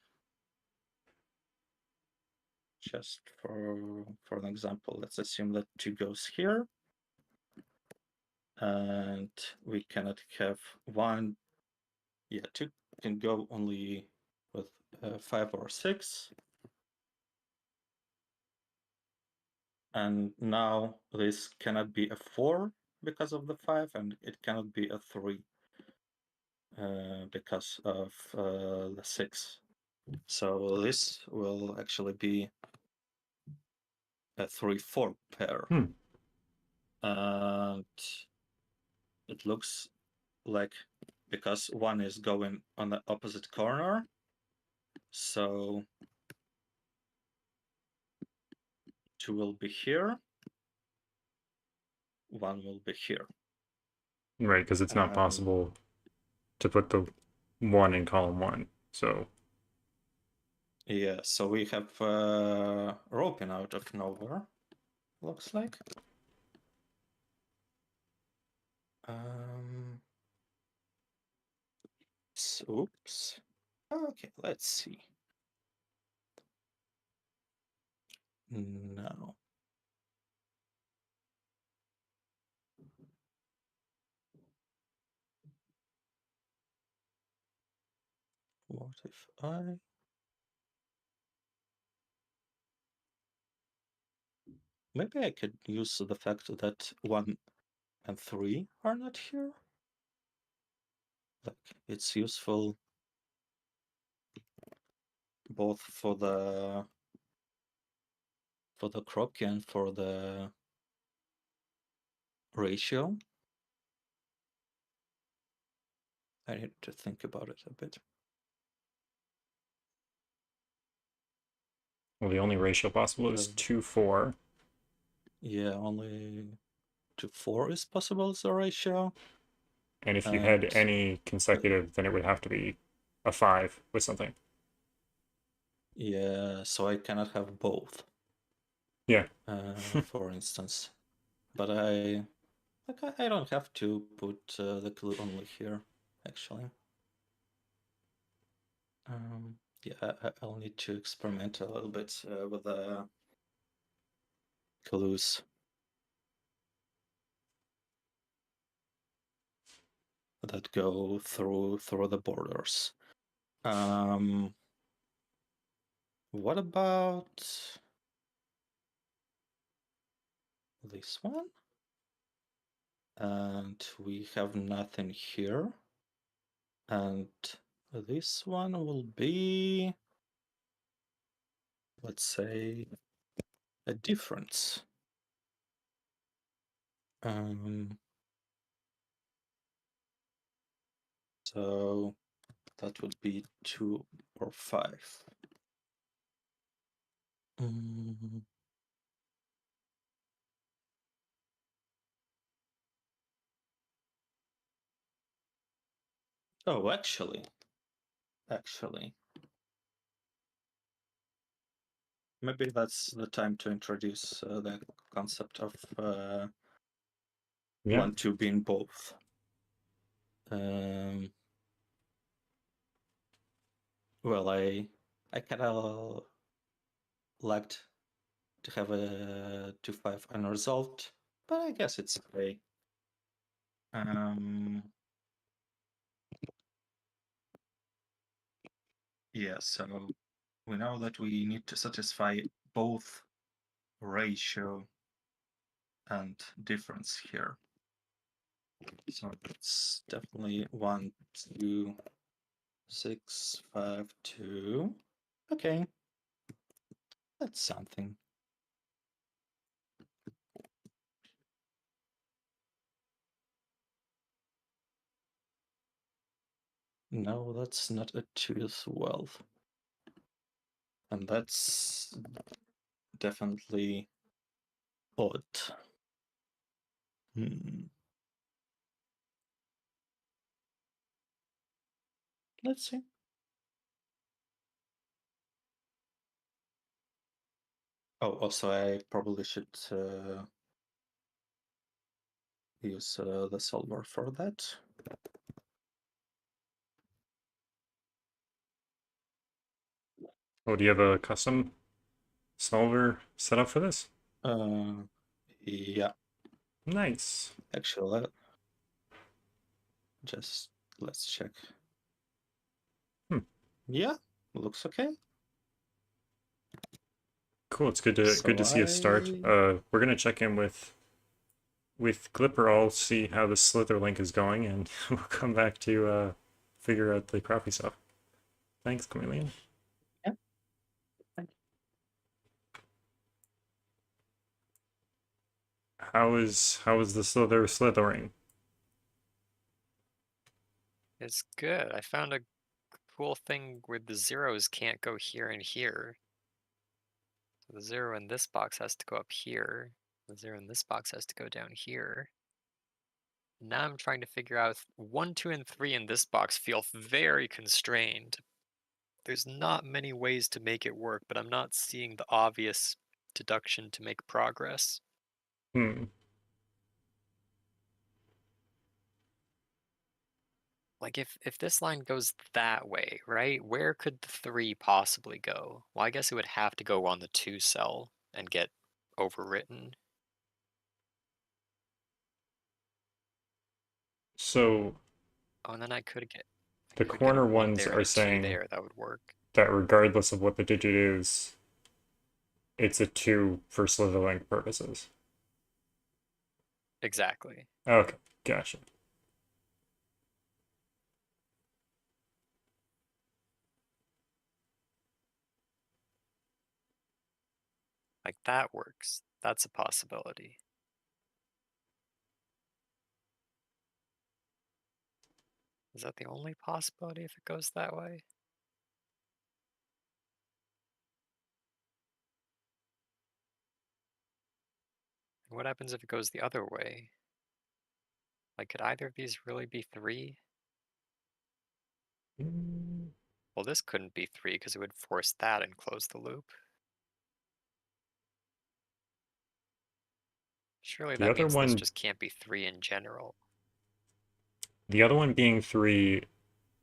just for an example, let's assume that 2 goes here, and we cannot have 1. Yeah, 2 can go only with 5 or 6. And now this cannot be a 4 because of the 5, and it cannot be a 3 because of the 6. So this will actually be a 3-4 pair. And it looks like because 1 is going on the opposite corner, so 2 will be here, 1 will be here. Right, because it's not possible to put the 1 in column 1. So yeah, so we have roping out of nowhere, looks like. Oops. Okay, let's see. No. What if I... Maybe I could use the fact that 1 and 3 are not here. Like, it's useful both for the crocky and for the ratio. I need to think about it a bit. well, the only ratio possible is 2, 4. Yeah, only 2, 4 is possible as a ratio. And if you had any consecutive, then it would have to be a 5 with something. Yeah, so I cannot have both. Yeah. For instance, but I don't have to put the clue only here, actually. Yeah, I'll need to experiment a little bit with the clues. That go through the borders. What about this one? And we have nothing here. And this one will be, let's say, a difference. So that would be 2 or 5. Oh, actually, actually. Maybe that's the time to introduce the concept of Yeah. 1-2 being both. Well, I kind of liked to have a 2-5 unresolved, but I guess it's okay. Yeah, so we know that we need to satisfy both ratio and difference here. So it's definitely 1, 2, 6, 5, 2. Okay, that's something. No, that's not a 2 as well. And that's definitely odd. Let's see. Oh, also, I probably should use the solver for that. Oh, do you have a custom solver set up for this? Yeah. Nice. Actually, just let's check. Yeah, looks okay. Cool. It's good to see a start. We're gonna check in with Gliperal, see how the Slither link is going, and we'll come back to figure out the crappie stuff. Thanks, Chameleon. Yeah. How is the Slither slithering? It's good. I found a cool thing where the zeros can't go here and here. So the 0 in this box has to go up here. The 0 in this box has to go down here. Now I'm trying to figure out 1, 2, and 3 in this box feel very constrained. There's not many ways to make it work, but I'm not seeing the obvious deduction to make progress. Like if this line goes that way, right? Where could the 3 possibly go? Well, I guess it would have to go on the 2 cell and get overwritten. So Oh, and then I could get the corner ones there and are a 2 saying there. That would work. that regardless of what the digit is, it's a 2 for slither link purposes. Exactly. Okay, gotcha. Like that works. That's a possibility. Is that the only possibility if it goes that way? And what happens if it goes the other way? Like, could either of these really be 3? Well, this couldn't be 3 because it would force that and close the loop. Surely The that other means one, this just can't be 3 in general. the other one being 3,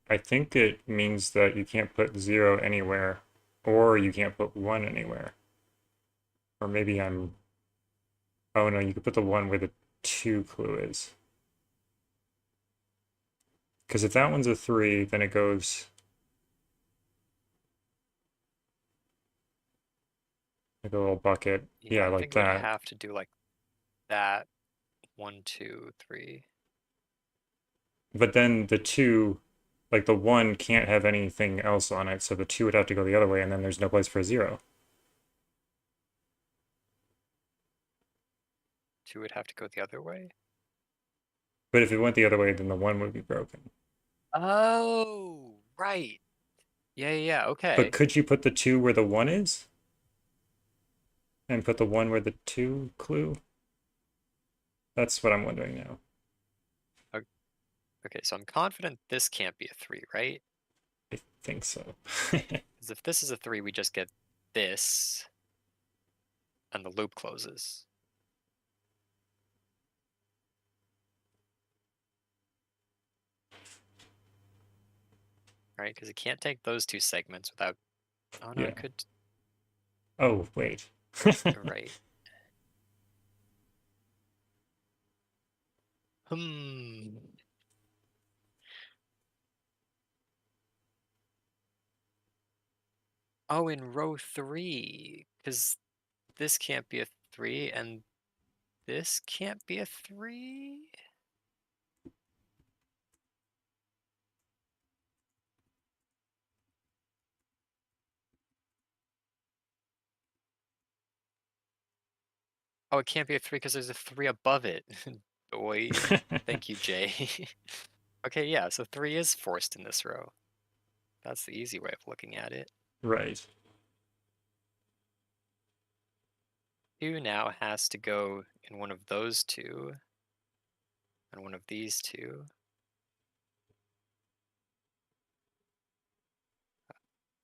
I think it means that you can't put 0 anywhere, or you can't put 1 anywhere. Or maybe I'm... Oh no, you could put the 1 where the 2 clue is. Because if that one's a 3, then it goes... like a little bucket. Yeah, I like think we'd that. have to do like that. 1, 2, 3. But then the 2, like the 1 can't have anything else on it, so the 2 would have to go the other way, and then there's no place for a 0. 2 would have to go the other way? But if it went the other way, then the 1 would be broken. Oh, right. Yeah, okay. But could you put the 2 where the 1 is? And put the 1 where the 2 clue? That's what I'm wondering now. Okay, so I'm confident this can't be a 3, right? I think so. Because if this is a 3, we just get this, and the loop closes. Right, because it can't take those two segments without... Oh no, Yeah. it could... Oh, wait. Right. Oh, in row 3, because this can't be a 3, and this can't be a 3? Oh, it can't be a 3 because there's a 3 above it. Boy, thank you, Jay. Okay, yeah, so 3 is forced in this row. That's the easy way of looking at it. Right. 2 now has to go in one of those two, and one of these two.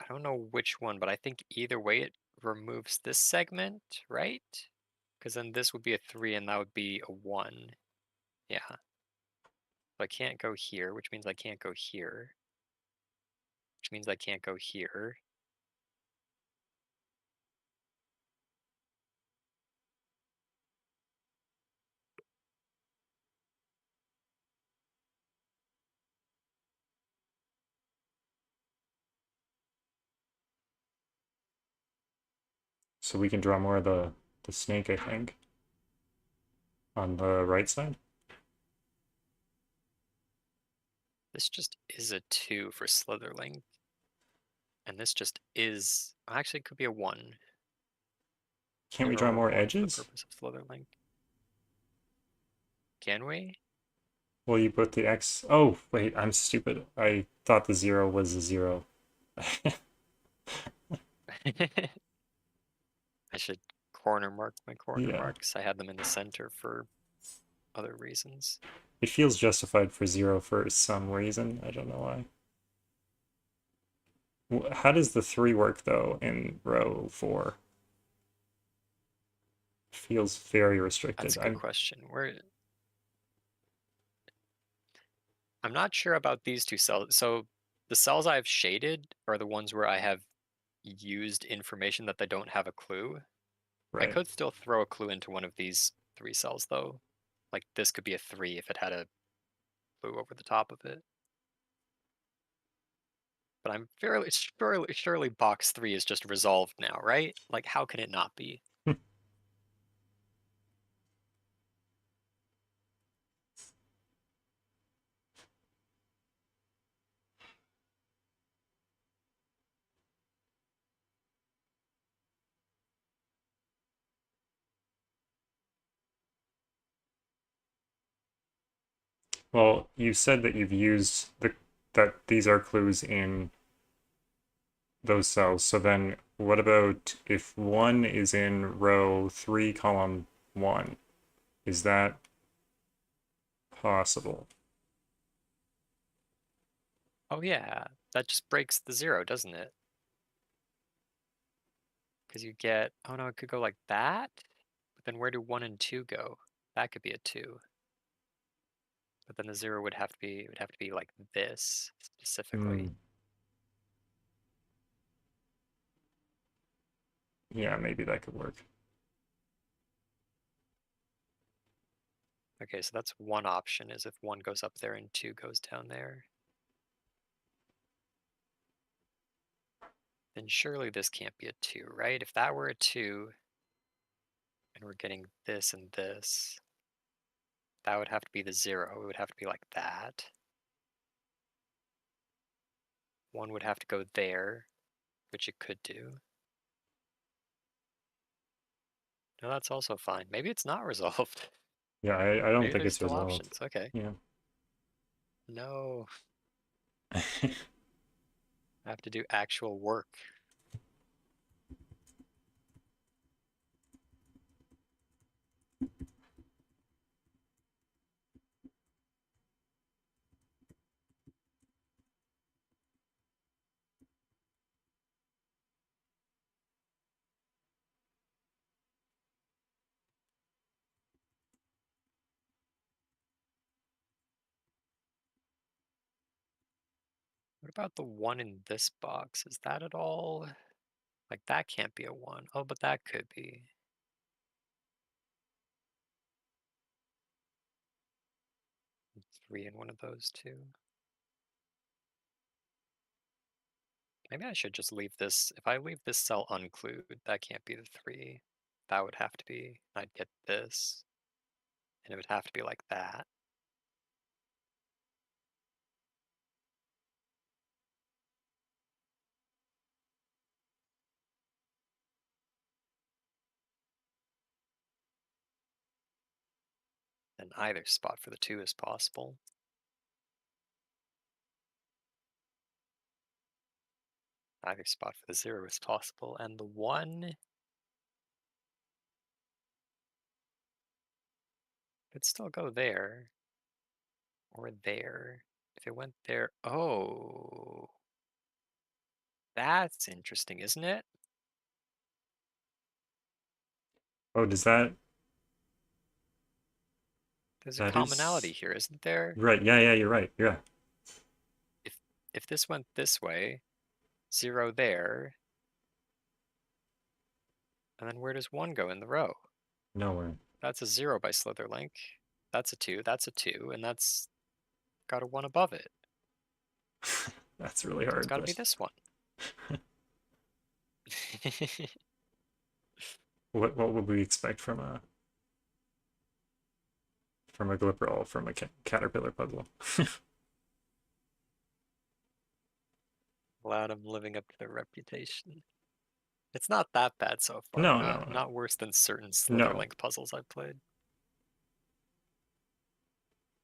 I don't know which one, but I think either way it removes this segment, right? Because then this would be a 3 and that would be a 1. Yeah. So I can't go here, which means I can't go here. Which means I can't go here. So we can draw more of the snake, I think, on the right side. This just is a 2 for slitherling. And this just is... Actually, it could be a 1. Can't we Or draw a more 1 edges? For the purpose of slitherling. Can we? Well, you put the X... Oh, wait, I'm stupid. I thought the 0 was a 0. I should corner mark my corner Yeah. marks. I had them in the center for other reasons. It feels justified for 0 for some reason. I don't know why. How does the 3 work, though, in row 4? Feels very restricted. That's a good question. I'm not sure about these two cells. So the cells I've shaded are the ones where I have used information that they don't have a clue. Right. I could still throw a clue into one of these 3 cells, though. Like this could be a 3 if it had a clue over the top of it. But I'm surely box 3 is just resolved now, right? Like, how can it not be? Well, you said that you've used that these are clues in those cells. So then what about if 1 is in row 3, column 1? Is that possible? Oh yeah, that just breaks the 0, doesn't it? Because you get, oh no, it could go like that? But then where do 1 and 2 go? That could be a 2. But then the 0 would have to be like this specifically. Yeah, maybe that could work. Okay, so that's one option, is if 1 goes up there and 2 goes down there. Then surely this can't be a 2, right? If that were a 2, and we're getting this and this, that would have to be the 0. It would have to be like that. 1 would have to go there, which it could do. No, that's also fine. Maybe it's not resolved. Yeah, I don't Maybe think there's it's still resolved. options. Okay. Yeah. No. I have to do actual work. about the one in this box? Is that at all? Like, that can't be a 1. Oh, but that could be. Three in one of those two. Maybe I should just leave this. If I leave this cell unclued, that can't be the 3. That would have to be. I'd get this. And it would have to be like that. And either spot for the 2 is possible. Either spot for the 0 is possible. And the 1 could still go there. Or there. If it went there. Oh. That's interesting, isn't it? Oh, does that... There's a commonality here, isn't there? Right, yeah, you're right, yeah. If this went this way, 0 there, and then where does 1 go in the row? Nowhere. That's a 0 by Slitherlink. That's a 2, that's a 2, and that's got a 1 above it. That's really hard. It's got to be this one. What would we expect from a Gliperal, from a caterpillar puzzle? Glad I'm living up to their reputation. It's not that bad so far. No. Not worse than certain No. Slitherlink puzzles I've played.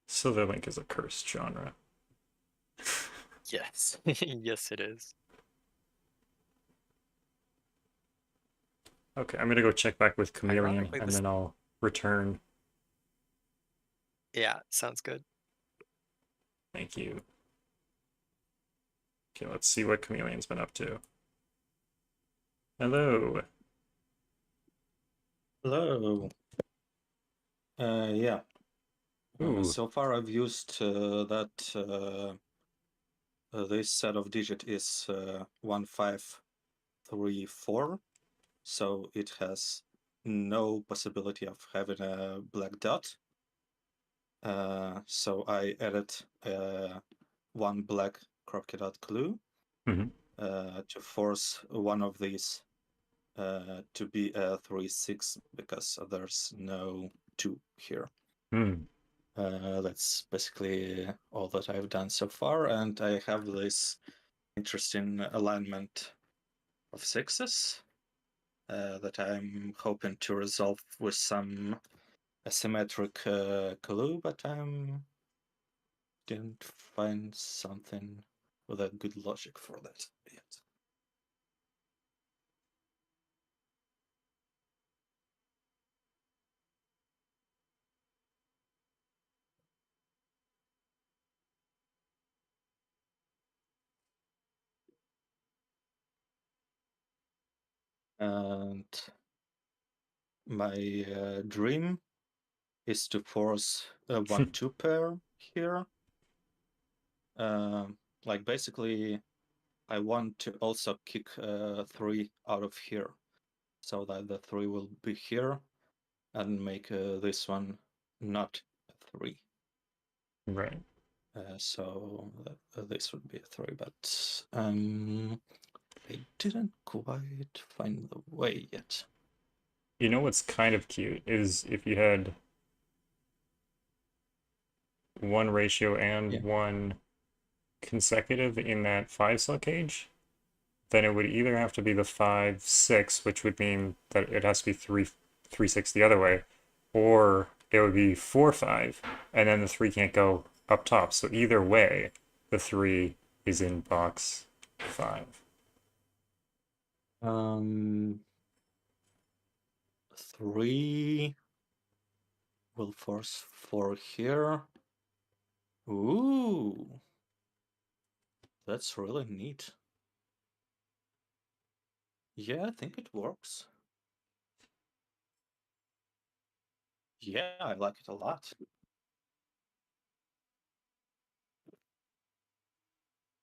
Slitherlink is a cursed genre. Yes. Yes, it is. Okay, I'm gonna go check back with Chameleon, Ironically, and this- then I'll return. Yeah, sounds good. Thank you. Okay, let's see what Chameleon's been up to. Hello. Hello. Yeah. Ooh. So far, I've used that this set of digit is 1, 5, 3, 4, so it has no possibility of having a black dot. So I added one black crooked dot clue to force one of these to be a 3, 6 because there's no 2 here. That's basically all that I've done so far, and I have this interesting alignment of 6s that I'm hoping to resolve with some asymmetric clue, but I didn't find something with a good logic for that yet. And my dream is to force a 1-2 pair here. Like basically, I want to also kick 3 out of here, so that the 3 will be here, and make this one not a 3. Right. So this would be a 3, but I didn't quite find the way yet. You know what's kind of cute is if you had 1 ratio and 1 consecutive in that 5 cell cage, then it would either have to be the 5, 6, which would mean that it has to be 3, 3, 6 the other way, or it would be 4, 5, and then the 3 can't go up top. So either way, the 3 is in box 5. 3 will force 4 here. Ooh, that's really neat. Yeah, I think it works. Yeah, I like it a lot.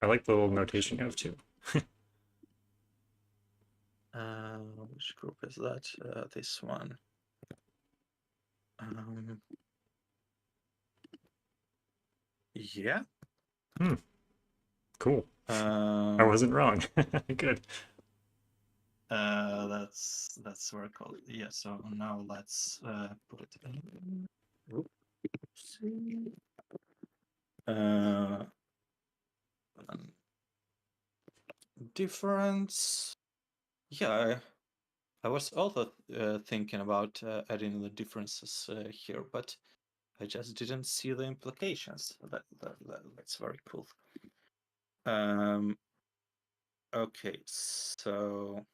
I like the little notation you have too. Which group is that? This one. Yeah. Cool. I wasn't wrong. Good. That's where called. Yeah. So now let's put it in. Oopsie. Difference. Yeah, I was also thinking about adding the differences here, but I just didn't see the implications. That's very cool. Okay, so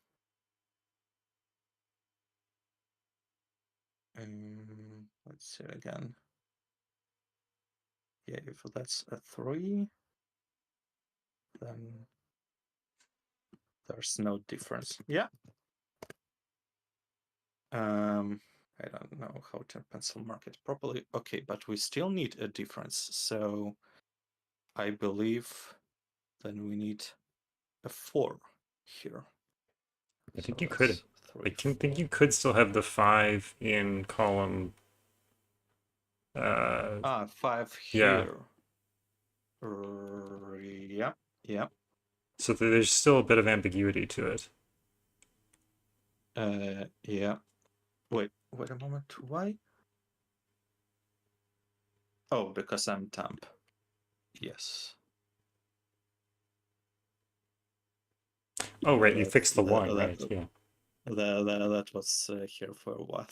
let's see again. Yeah, if that's a 3, then there's no difference. Yeah. I don't know how to pencil mark it properly. Okay, but we still need a difference. So I believe then we need a 4 here. I think you could. I think you could still have the 5 in column. 5 yeah. here. Yeah, yeah. So there's still a bit of ambiguity to it. Yeah. Wait a moment. Why? Oh, because I'm temp. Yes. Oh, right. You fixed the 1, right? Yeah. That was here for a while.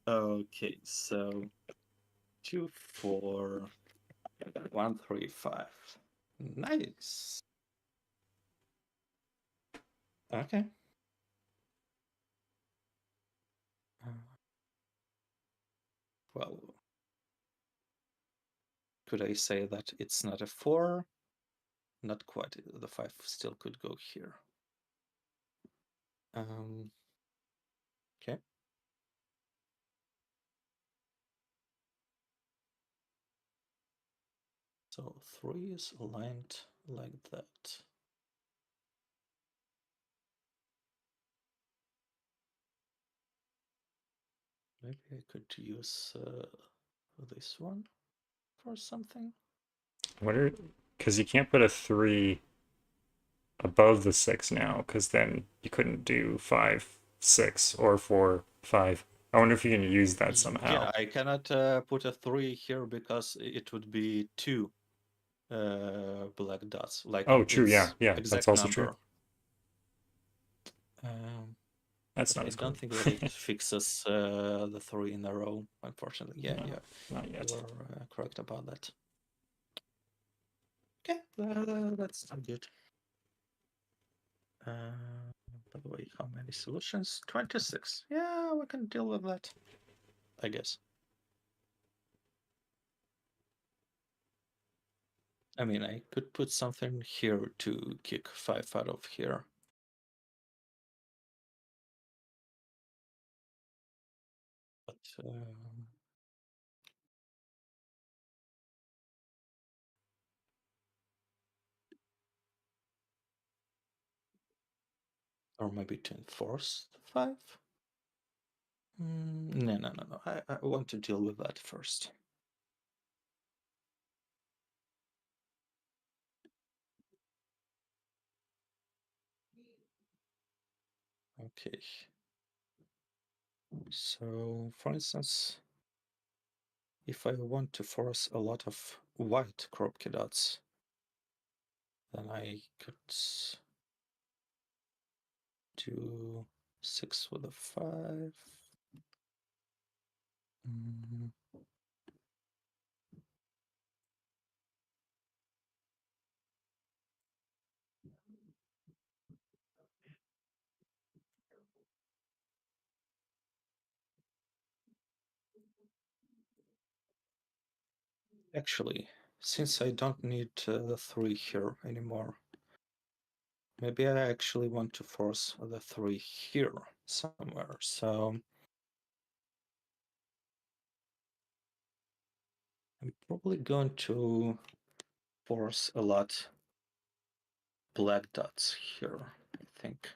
Okay, so 2, 4, 1, 3, 5. Nice. Okay. Well, could I say that it's not a 4? Not quite. The 5 still could go here. Okay. So 3 is aligned like that. Maybe I could use this one for something. Because you can't put a 3 above the 6 now, because then you couldn't do 5, 6, or 4, 5. I wonder if you can use that somehow. Yeah, I cannot put a 3 here because it would be 2 black dots. Like oh, true. Yeah, that's also number. true. That's not I as don't cool. think that it fixes the 3 in a row, unfortunately. Yeah, No, yeah. not yet. You are correct about that. Okay, that's not good. By the way, how many solutions? 26. Yeah, we can deal with that, I guess. I mean, I could put something here to kick 5 out of here. But or maybe to enforce 5? No. I want to deal with that first. Okay. So, for instance, if I want to force a lot of white Kropki dots, then I could do 6 with a 5. Actually, since I don't need the 3 here anymore, maybe I actually want to force the 3 here somewhere. So I'm probably going to force a lot black dots here, I think.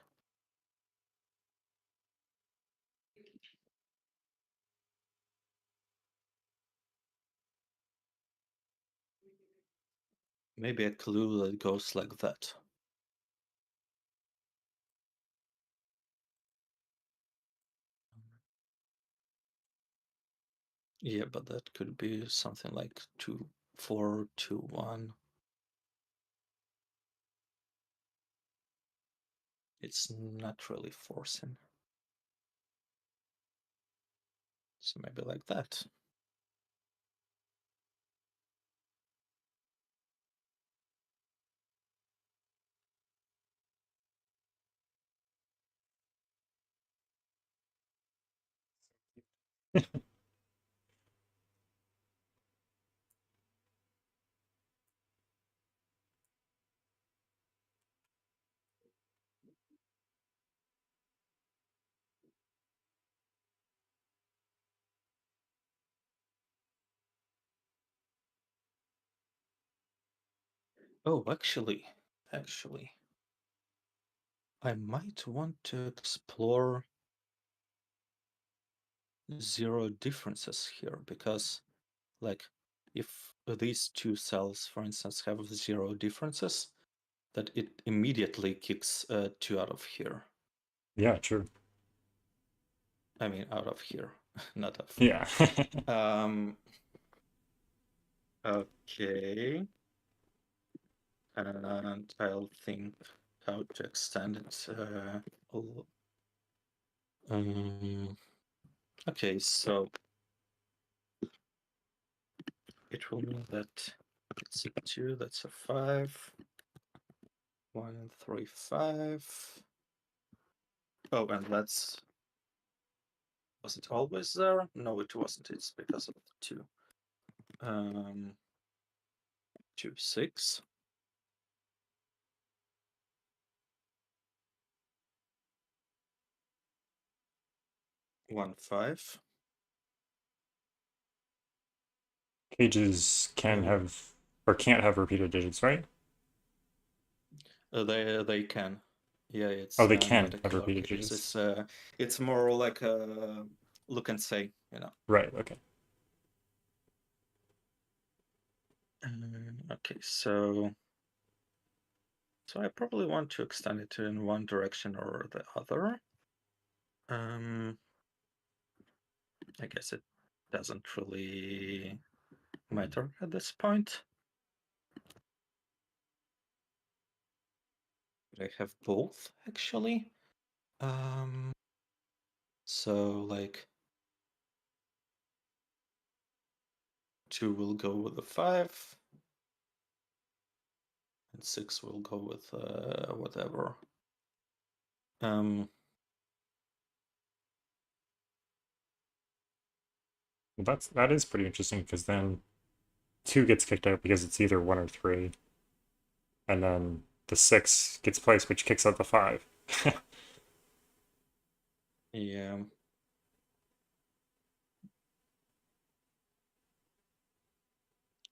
Maybe a clue that goes like that. Yeah, but that could be something like 2, 4, 2, 1. It's not really forcing. So maybe like that. Oh, actually, I might want to explore 0 differences here, because, like, if these 2 cells, for instance, have 0 differences, that it immediately kicks 2 out of here. Yeah, true. I mean, out of here, not of. Yeah. Okay. And I'll think how to extend it. Okay, so it will mean that it's a 2, that's a 5. 1, 3, 5. Oh, and that's. Was it always there? No, it wasn't. It's because of the 2. 2, 6. 1, 5. Cages can have or can't have repeated digits, right? They can. Yeah, it's Oh, they not can a have killer repeated cages. digits. It's more like a look and say, you know. Right. Okay. Okay, so I probably want to extend it in one direction or the other. I guess it doesn't really matter at this point. But I have both, actually. So like 2 will go with the 5. And 6 will go with whatever. Well, that is pretty interesting, because then 2 gets kicked out because it's either 1 or 3, and then the 6 gets placed, which kicks out the 5. Yeah.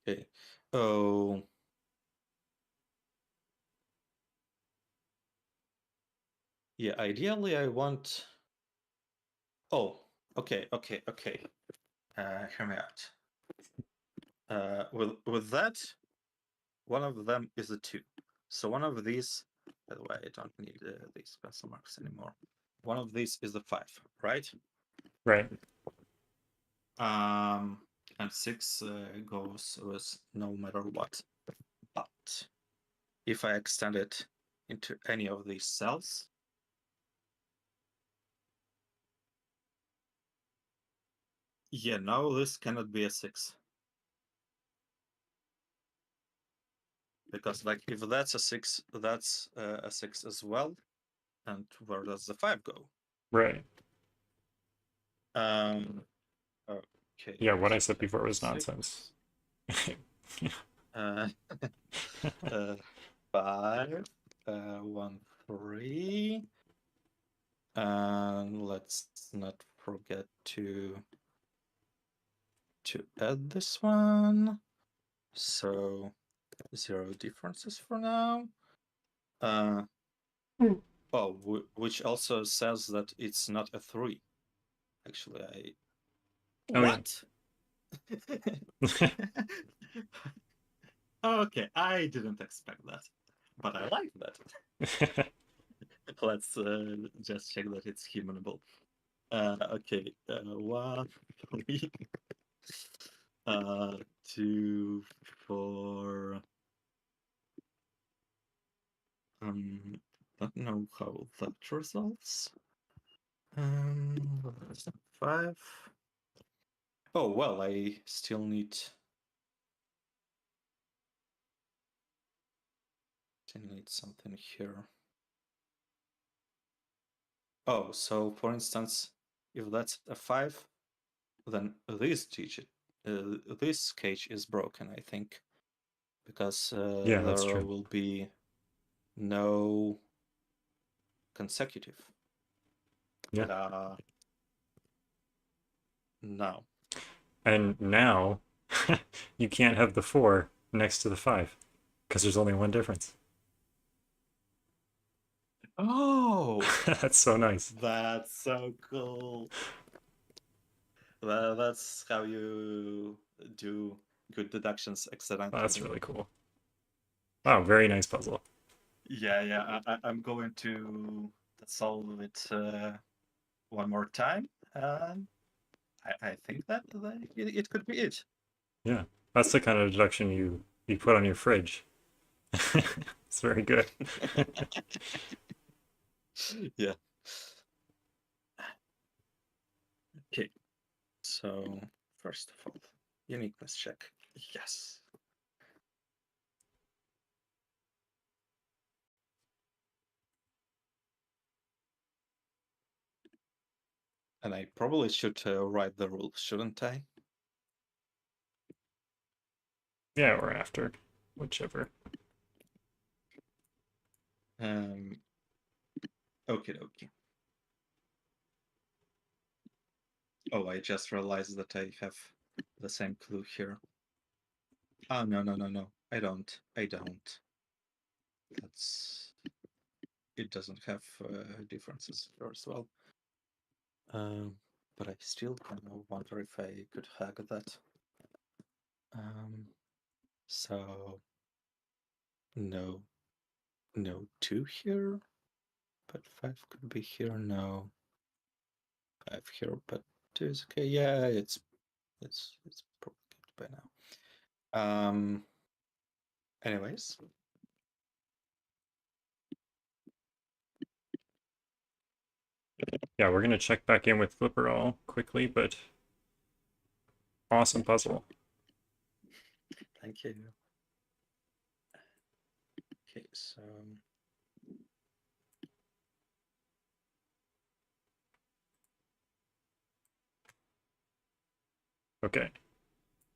Okay. Oh. Yeah, ideally I want. Oh, okay. Hear me out. With that, one of them is a 2. So one of these, by the way, I don't need these pencil marks anymore. One of these is the 5, right? Right. And 6 goes with no matter what. But if I extend it into any of these cells, yeah, now this cannot be a 6. Because like if that's a 6, that's a 6 as well. And where does the 5 go? Right. Okay. Yeah, what I so said before was 6. nonsense. 5, 1, 3. And let's not forget to to add this one. So 0 differences for now. Oh, which also says that it's not a 3. Actually, Oh, yeah. what? Okay, I didn't expect that, but I like that. Let's just check that it's humanable. Okay, 1, 3, 2, 4. Don't know how that resolves. 5. Oh well, I still need. Something here. Oh, so for instance, if that's a 5, then this cage is broken, I think, because Yeah, that's there true. will be no consecutive. Yeah. No. And now you can't have the 4 next to the 5 because there's only one difference. Oh, That's so nice. That's so cool. Well, that's how you do good deductions accidentally. That's really cool. Wow, very nice puzzle. Yeah. I'm going to solve it one more time. I think that it could be it. Yeah, that's the kind of deduction you put on your fridge. It's very good. Yeah. Okay. So first of all, uniqueness check. Yes. And I probably should write the rules, shouldn't I? Yeah, or after, whichever. Okay. Oh, I just realized that I have the same clue here. Oh, no. I don't. It doesn't have differences as well. But I still kind of wonder if I could hack that. So no 2 here, but 5 could be here. No 5 here, but 2 is okay. Yeah, it's probably good by now. Anyways. Yeah, we're gonna check back in with Gliperal quickly, but awesome puzzle. Thank you. Okay, so Okay.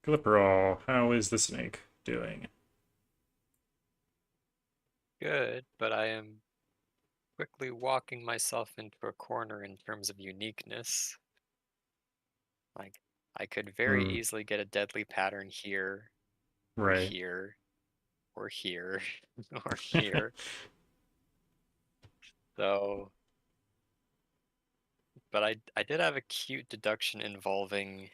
Gliperal, how is the snake doing? Good, but I am quickly walking myself into a corner in terms of uniqueness. Like, I could very easily get a deadly pattern here, or Right. here, or here, or here. So, but I did have a cute deduction involving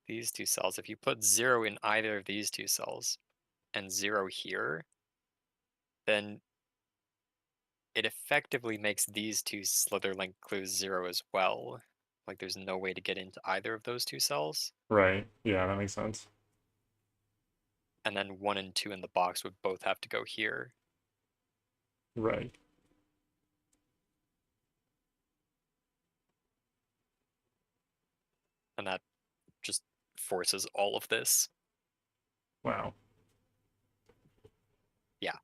these two cells. If you put 0 in either of these two cells and 0 here, then it effectively makes these two slither link clues 0 as well. Like there's no way to get into either of those two cells. Right. Yeah, that makes sense. And then 1 and 2 in the box would both have to go here. Right. And that just forces all of this. Wow. Yeah.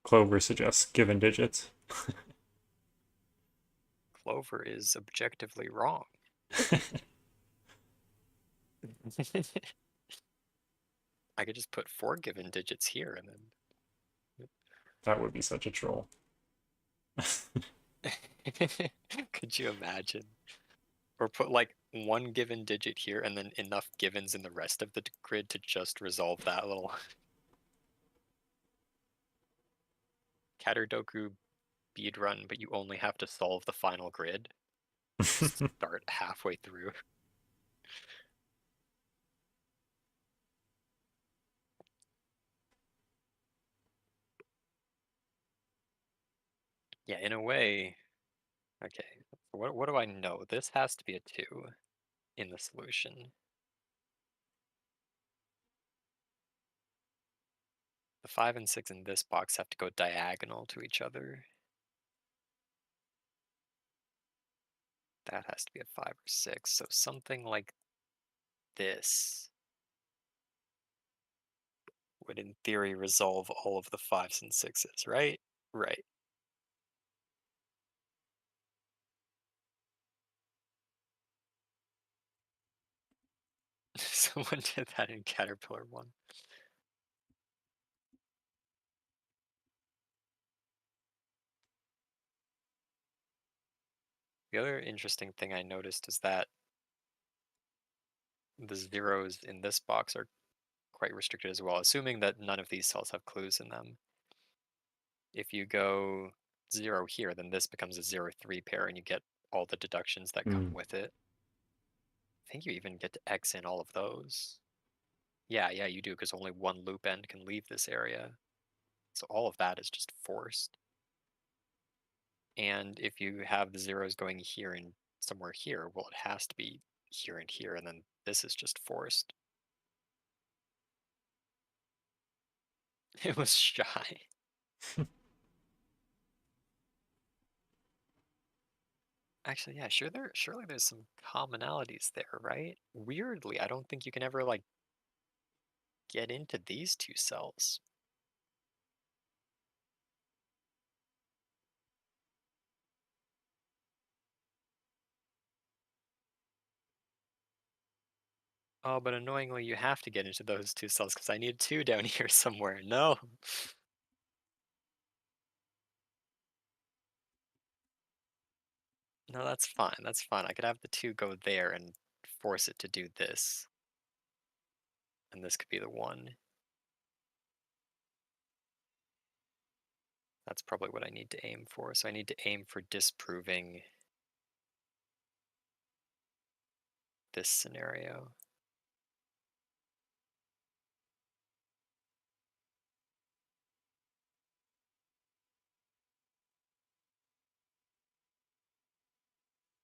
Clover suggests given digits. Clover is objectively wrong. I could just put 4 given digits here and then... That would be such a troll. Could you imagine? Or put like one given digit here and then enough givens in the rest of the grid to just resolve that little Caterdoku bead run, but you only have to solve the final grid. Start halfway through. Yeah, in a way. Okay, what do I know? This has to be a 2 in the solution. The 5 and 6 in this box have to go diagonal to each other. That has to be a 5 or 6, so something like this would in theory resolve all of the 5s and 6s, right? Right. Someone did that in Caterpillar 1. The other interesting thing I noticed is that the zeros in this box are quite restricted as well, assuming that none of these cells have clues in them. If you go 0 here, then this becomes a 0-3 pair and you get all the deductions that come with it. I think you even get to X in all of those. Yeah, you do, because only one loop end can leave this area. So all of that is just forced. And if you have the zeros going here and somewhere here, well, it has to be here and here, and then this is just forced. It was shy. Actually, yeah, surely there's some commonalities there, right? Weirdly, I don't think you can ever, like, get into these two cells. Oh, but annoyingly, you have to get into those two cells because I need 2 down here somewhere. No. No, that's fine. That's fine. I could have the 2 go there and force it to do this. And this could be the 1. That's probably what I need to aim for. So I need to aim for disproving this scenario.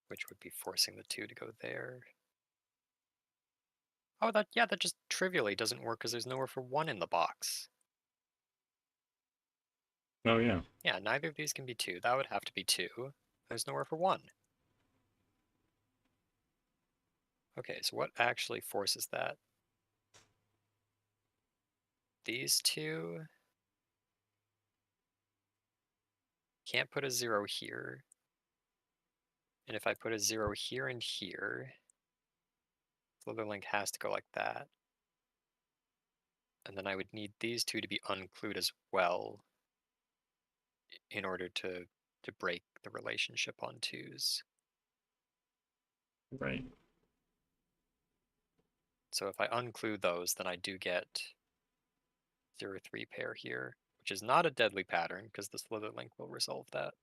Which would be forcing the 2 to go there. Oh, that just trivially doesn't work because there's nowhere for 1 in the box. Oh, yeah. Yeah, neither of these can be 2. That would have to be 2. There's nowhere for 1. Okay, so what actually forces that? These 2 can't put a 0 here. And if I put a 0 here and here, Slitherlink has to go like that. And then I would need these 2 to be unclued as well in order to break the relationship on 2s. Right. So if I unclude those, then I do get 0-3 pair here, which is not a deadly pattern because the Slitherlink will resolve that.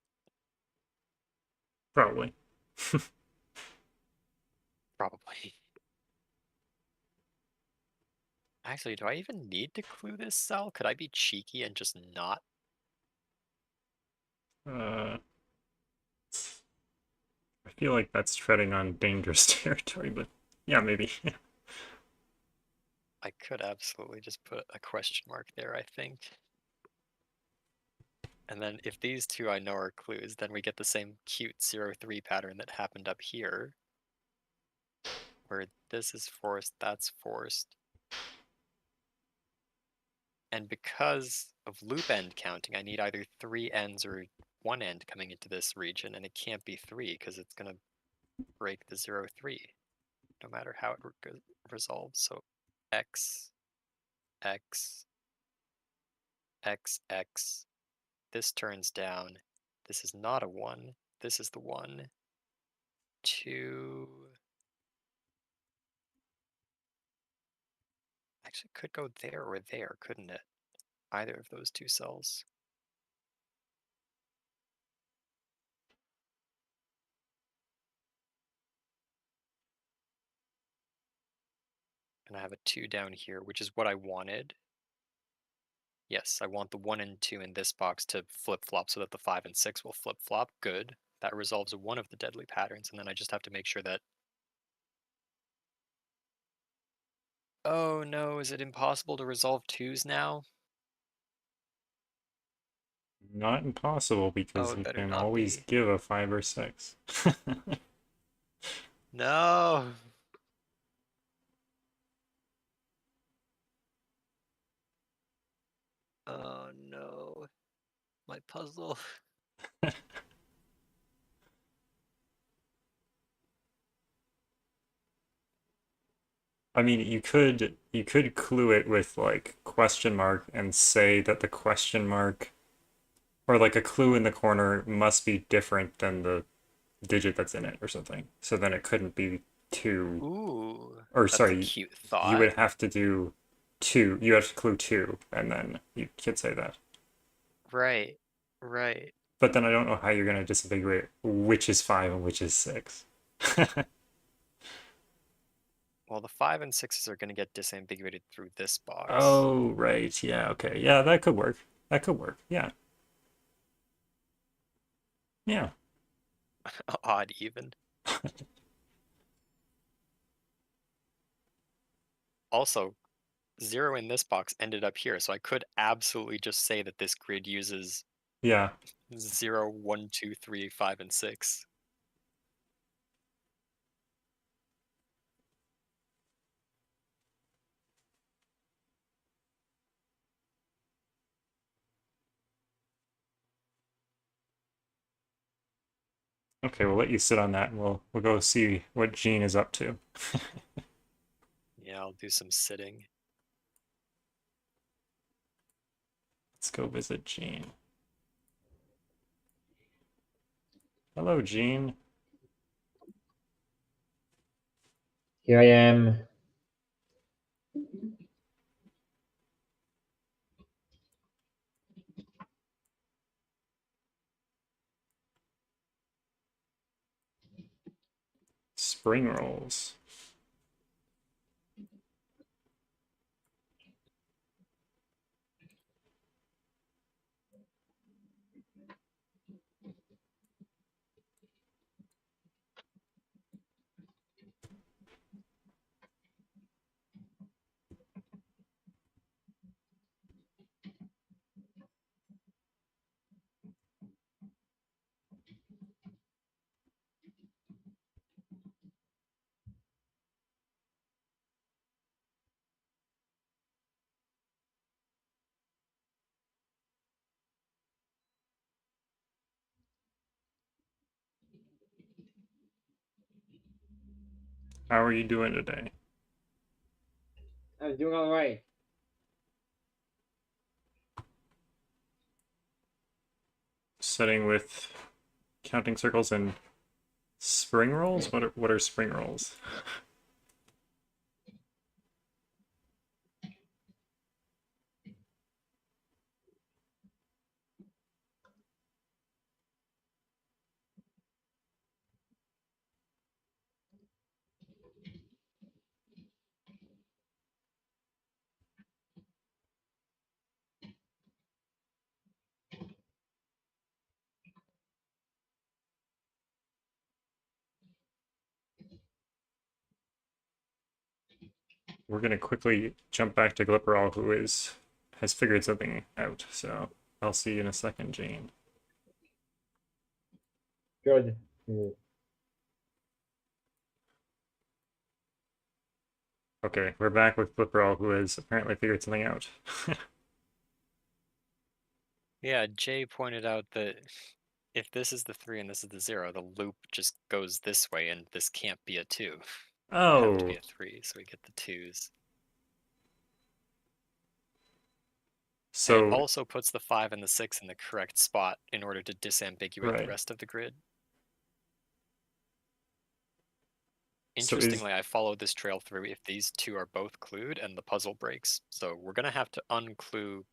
Probably. Probably. Actually, do I even need to clue this cell? Could I be cheeky and just not? I feel like that's treading on dangerous territory, but yeah, maybe. I could absolutely just put a question mark there, I think. And then if these 2 I know are clues, then we get the same cute 0-3 pattern that happened up here. Where this is forced, that's forced. And because of loop end counting, I need either 3 ends or 1 end coming into this region, and it can't be 3 because it's going to break the 0-3, no matter how it resolves. So X, X, X, X. This turns down. This is not a 1. this is the 1, 2. Actually, could go there or there, couldn't it? Either of those two cells. And I have a 2 down here, which is what I wanted. Yes, I want the 1 and 2 in this box to flip-flop so that the 5 and 6 will flip-flop. Good. That resolves one of the deadly patterns, and then I just have to make sure that... Oh no, is it impossible to resolve 2s now? Not impossible, because it you better can not always be. give a 5 or 6. No! Oh no. My puzzle. I mean, you could clue it with like question mark and say that the question mark, or like a clue in the corner, must be different than the digit that's in it or something. So then it couldn't be 2. Ooh, Or that's sorry, a cute thought. you would have to do 2. You have to clue 2, and then you could say that. Right, right. But then I don't know how you're going to disambiguate which is 5 and which is 6. Well, the 5 and 6s are going to get disambiguated through this box. Oh, right. Yeah, okay. Yeah, that could work. That could work. Yeah. Yeah. Odd even. Also, 0 in this box ended up here, so I could absolutely just say that this grid uses Yeah. 0, 1, 2, 3, 5, and 6. Okay, we'll let you sit on that, and we'll go see what Gene is up to. Yeah, I'll do some sitting. Let's go visit Gene. Hello, Gene. Here I am. Spring rolls. How are you doing today? I'm doing all right. Setting with counting circles and spring rolls? What are spring rolls? We're gonna quickly jump back to Gliperal, who has figured something out. So I'll see you in a second, Jane. Good. Okay, we're back with Gliperal, who has apparently figured something out. Yeah, Jay pointed out that if this is the 3 and this is the 0, the loop just goes this way, and this can't be a 2. It have to be Oh. a 3, so we get the 2s. So and it also puts the 5 and the 6 in the correct spot in order to disambiguate the Right. rest of the grid. Interestingly, I followed this trail through if these two are both clued and the puzzle breaks. So we're gonna have to unclue,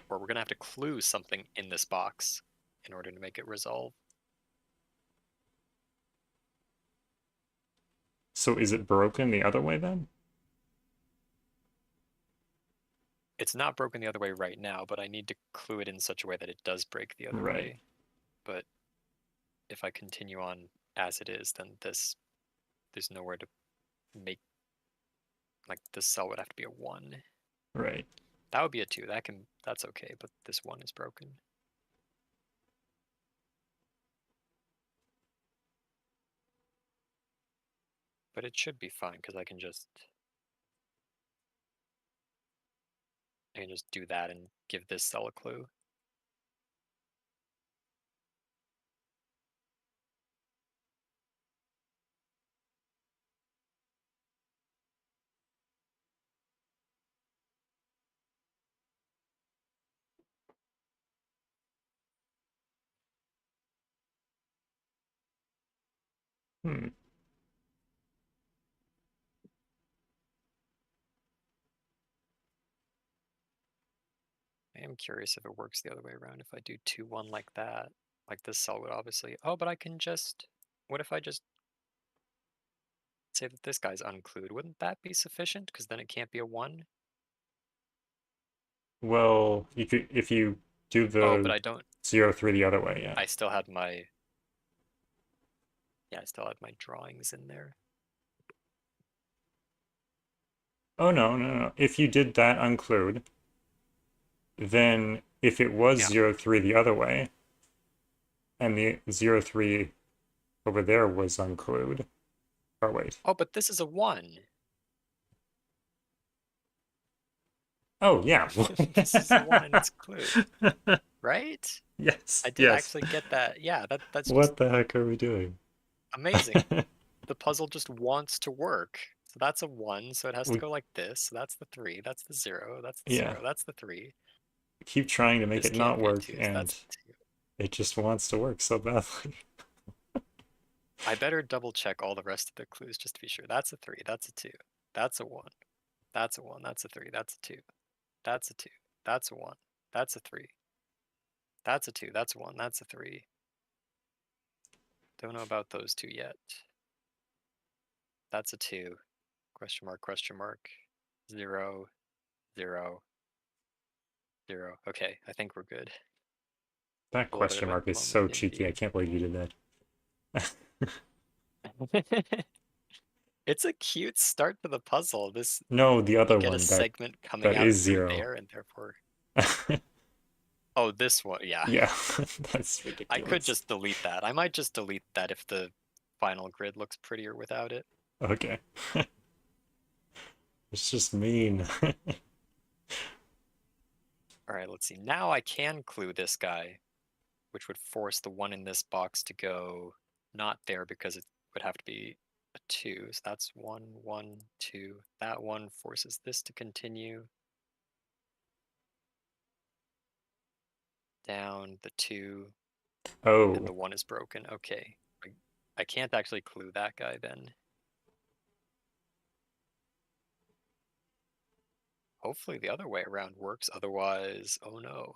or we're gonna have to clue something in this box in order to make it resolve. So is it broken the other way then? It's not broken the other way right now, but I need to clue it in such a way that it does break the other way. But if I continue on as it is, then there's nowhere to make, like this cell would have to be a 1. Right. That would be a 2. That's okay, but this 1 is broken. But it should be fine because I can just do that and give this cell a clue. Hmm. I am curious if it works the other way around. If I do 2, 1 like that, like this cell would obviously, oh, but I can just, what if I just say that this guy's unclued? Wouldn't that be sufficient? Because then it can't be a 1. Well, you could, if you do the Oh, but I don't 0, 3 the other way, yeah. I still had my, I still had my drawings in there. Oh, no. If you did that unclued, then if it was 0, 3 the other way, and the 0, 3 over there was unclued. Oh, wait. Oh, but this is a 1. Oh, yeah. This is a 1 and it's clued. Right? Yes. I did actually get that. Yeah, that's What the heck are we doing? amazing. The puzzle just wants to work. So that's a 1, so it has to go like this. So that's the 3, that's the 0, that's the 0, that's the 3. Keep trying to make This it not can't be a work, 2, so and that's a 2. it just wants to work so badly. I better double check all the rest of the clues just to be sure. That's a 3, that's a 2, that's a 1, that's a 1, that's a 3, that's a 2, that's a 2, that's a 1, that's a 3, that's a 2, that's a 1, that's a 3. Don't know about those 2 yet. That's a 2. Question mark, 0, 0, 0. Okay, I think we're good. That question mark is so cheeky. I can't believe you did that. It's a cute start to the puzzle. This No, the other you get one a segment coming that out is through 0. there, and therefore. Oh, this one, yeah. Yeah, that's ridiculous. I could just delete that. I might just delete that if the final grid looks prettier without it. Okay. It's just mean. Alright, let's see. Now I can clue this guy, which would force the 1 in this box to go not there because it would have to be a 2. So that's 1, 1, 2. That 1 forces this to continue. Down the 2. Oh. And the 1 is broken. Okay. I can't actually clue that guy then. Hopefully the other way around works. Otherwise, oh no.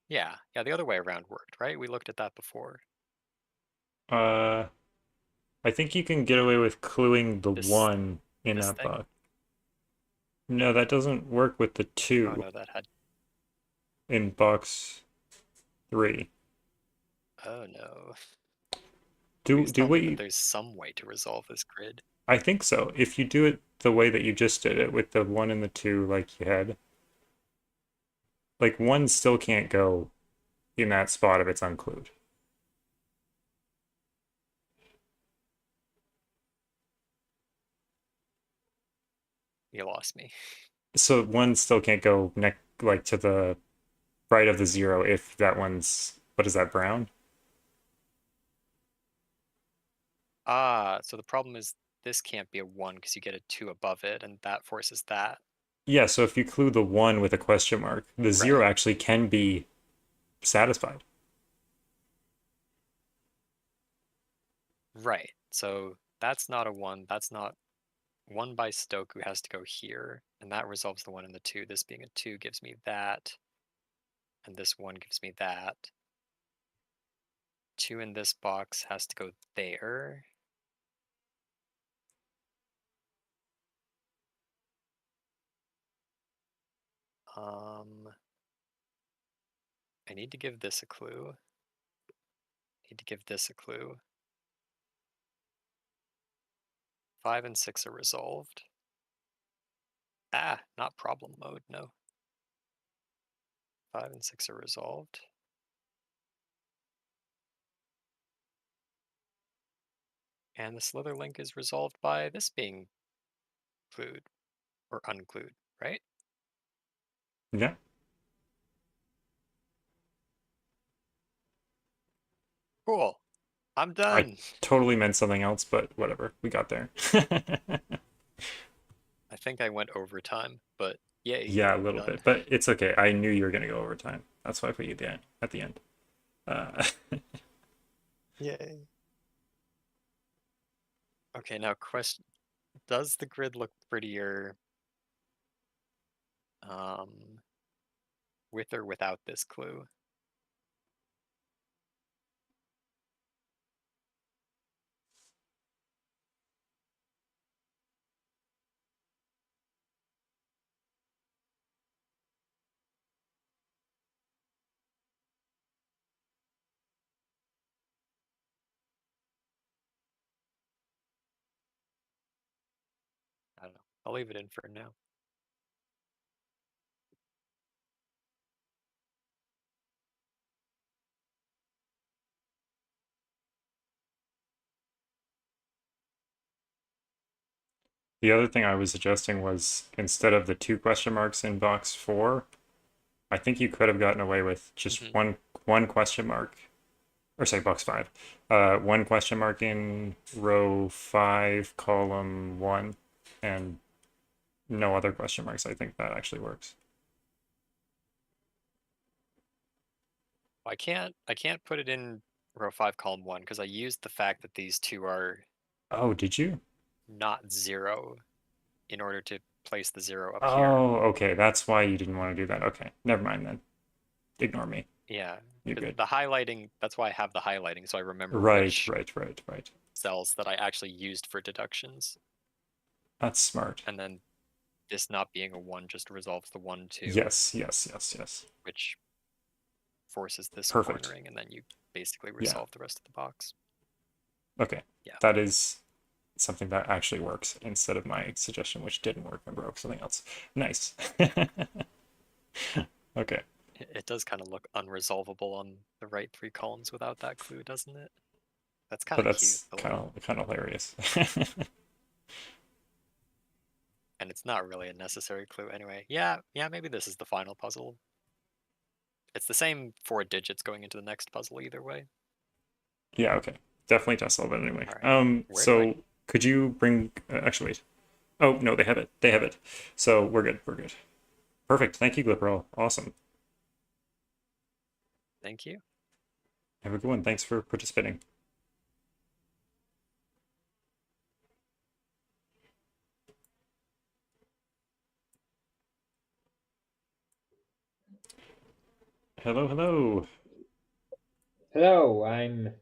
Yeah, the other way around worked, right? We looked at that before. I think you can get away with cluing the 1 in that box. No, that doesn't work with the 2. Oh no, that had. In box 3. Oh no. Do what you. There's some way to resolve this grid. I think so. If you do it the way that you just did it, with the 1 and the 2 like you had, like 1 still can't go in that spot if it's unclued. You lost me. So 1 still can't go like to the right of the 0 if that one's, what is that, brown? Ah, so the problem is this can't be a 1 because you get a 2 above it, and that forces that. Yeah, so if you clue the 1 with a question mark, the 0 actually can be satisfied. Right. So That's not a 1. That's not 1 by Sudoku has to go here, and that resolves the 1 and the 2. This being a 2 gives me that, and this 1 gives me that. 2 in this box has to go there. I need to give this a clue. Need to give this a clue. 5 and 6 are resolved. Ah, not problem mode, no. 5 and 6 are resolved. And the slither link is resolved by this being clued or unclued, right? Yeah. Cool. I'm done. I totally meant something else, but whatever. We got there. I think I went overtime, but yay. Yeah, a I'm little done. bit, but it's okay. I knew you were gonna go overtime. That's why I put you there at the end. Yay. Okay, now question: does the grid look prettier with or without this clue? I don't know. I'll leave it in for now. The other thing I was suggesting was instead of the 2 question marks in box 4, I think you could have gotten away with just one question mark, or say box 5, 1 question mark in row 5, column 1, and no other question marks. I think that actually works. I can't put it in row 5, column 1 because I used the fact that these 2 are Oh, did you? not 0 in order to place the 0 up here. Oh, okay. That's why you didn't want to do that. Okay, never mind then. Ignore me. Yeah, You're good. the highlighting, that's why I have the highlighting, so I remember Right. which cells that I actually used for deductions. That's smart. And then this not being a 1 just resolves the 1, 2. Yes. Which forces this Perfect. cornering, and then you basically resolve the rest of the box. Okay. Yeah. That is something that actually works instead of my suggestion, which didn't work and broke something else. Nice. Okay. It does kind of look unresolvable on the right 3 columns without that clue, doesn't it? That's kind But of cute. that's kind of hilarious. And it's not really a necessary clue anyway. Yeah, maybe this is the final puzzle. It's the same 4 digits going into the next puzzle either way. Yeah, okay. Definitely test all of it anyway. Right. So could you bring actually wait. Oh no, they have it. So we're good. Perfect. Thank you, Gliperal. Awesome. Thank you. Have a good one. Thanks for participating. Hello. Hello, I'm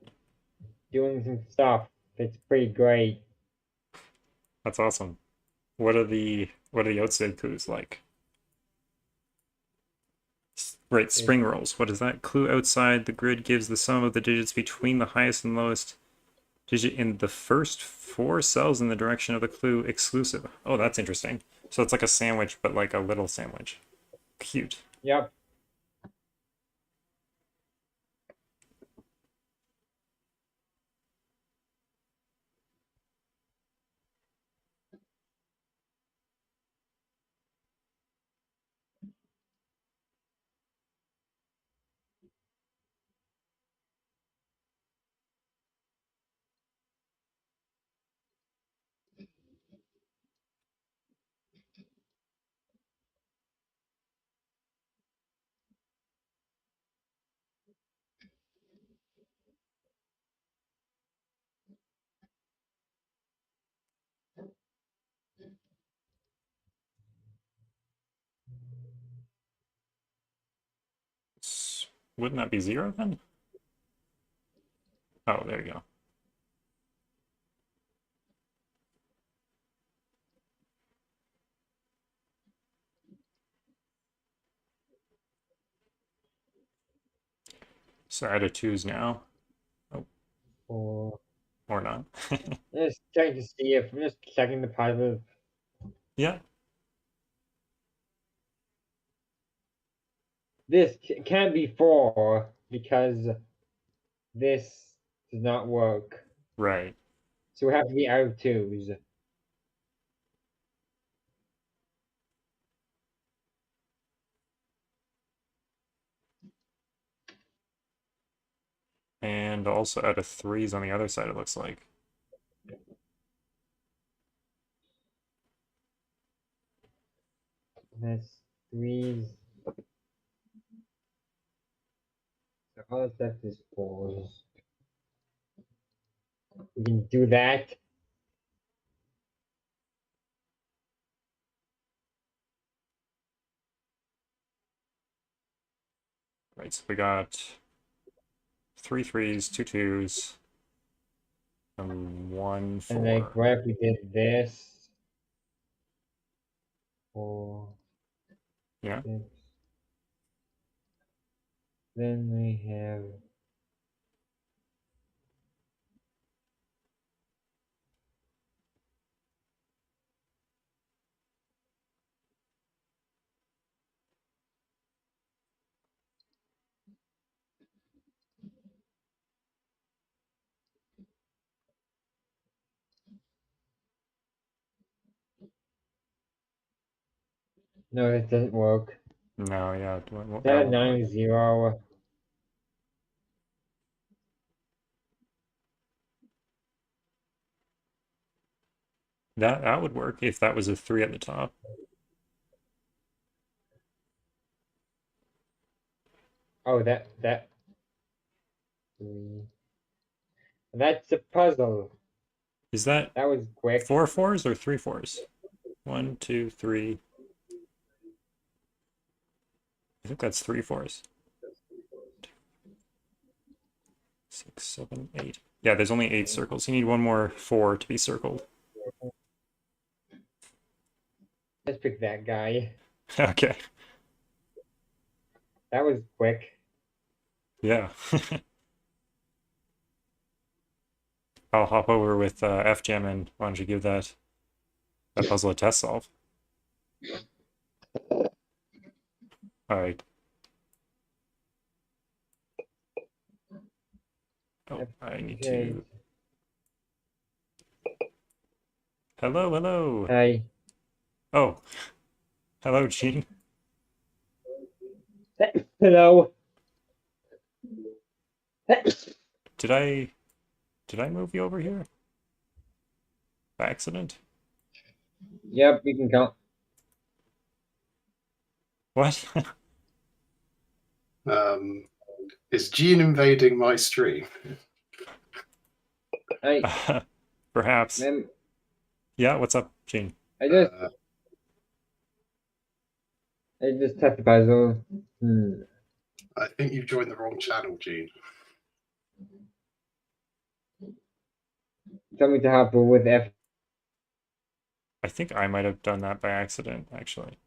doing some stuff. It's pretty great. That's awesome. What are the outside clues like? Right, spring rolls. What is that? Clue outside the grid gives the sum of the digits between the highest and lowest digit in the first 4 cells in the direction of the clue exclusive. Oh, that's interesting. So it's like a sandwich, but like a little sandwich. Cute. Yep. Wouldn't that be 0 then? Oh, there you go. So add a 2s now. Oh. Or not. Just checking to see if I'm just checking the puzzle. Yeah. This can't be 4 because this does not work. Right. So we have to be out of 2s. And also add a 3s on the other side, it looks like. That's 3s. So all that's left is 4s. We can do that. Right, so we got 3 3s, 2 2s, and 1 4. And like, what if we did this? 4. Yeah. 6. Then we have. No, it doesn't work. No, yeah. That 9 0. That would work if that was a 3 at the top. Oh, that 3. That's a puzzle. Is that was quick. 4 4s or 3 4s? 1, 2, 3. I think that's 3 4s. 6, 7, 8. Yeah, there's only 8 circles. You need one more 4 to be circled. Let's pick that guy. Okay. That was quick. Yeah. I'll hop over with FJam, and why don't you give that puzzle a test solve? All right. Oh, I need to. Hello, hello. Hi. Oh, hello, Gene. Hello. Did I move you over here by accident? Yep, we can count. What? Is Gene invading my stream? Perhaps. Yeah, what's up, Gene? I just tapped the puzzle. I think you've joined the wrong channel, Gene. Tell me to hop with F. I think I might have done that by accident, actually.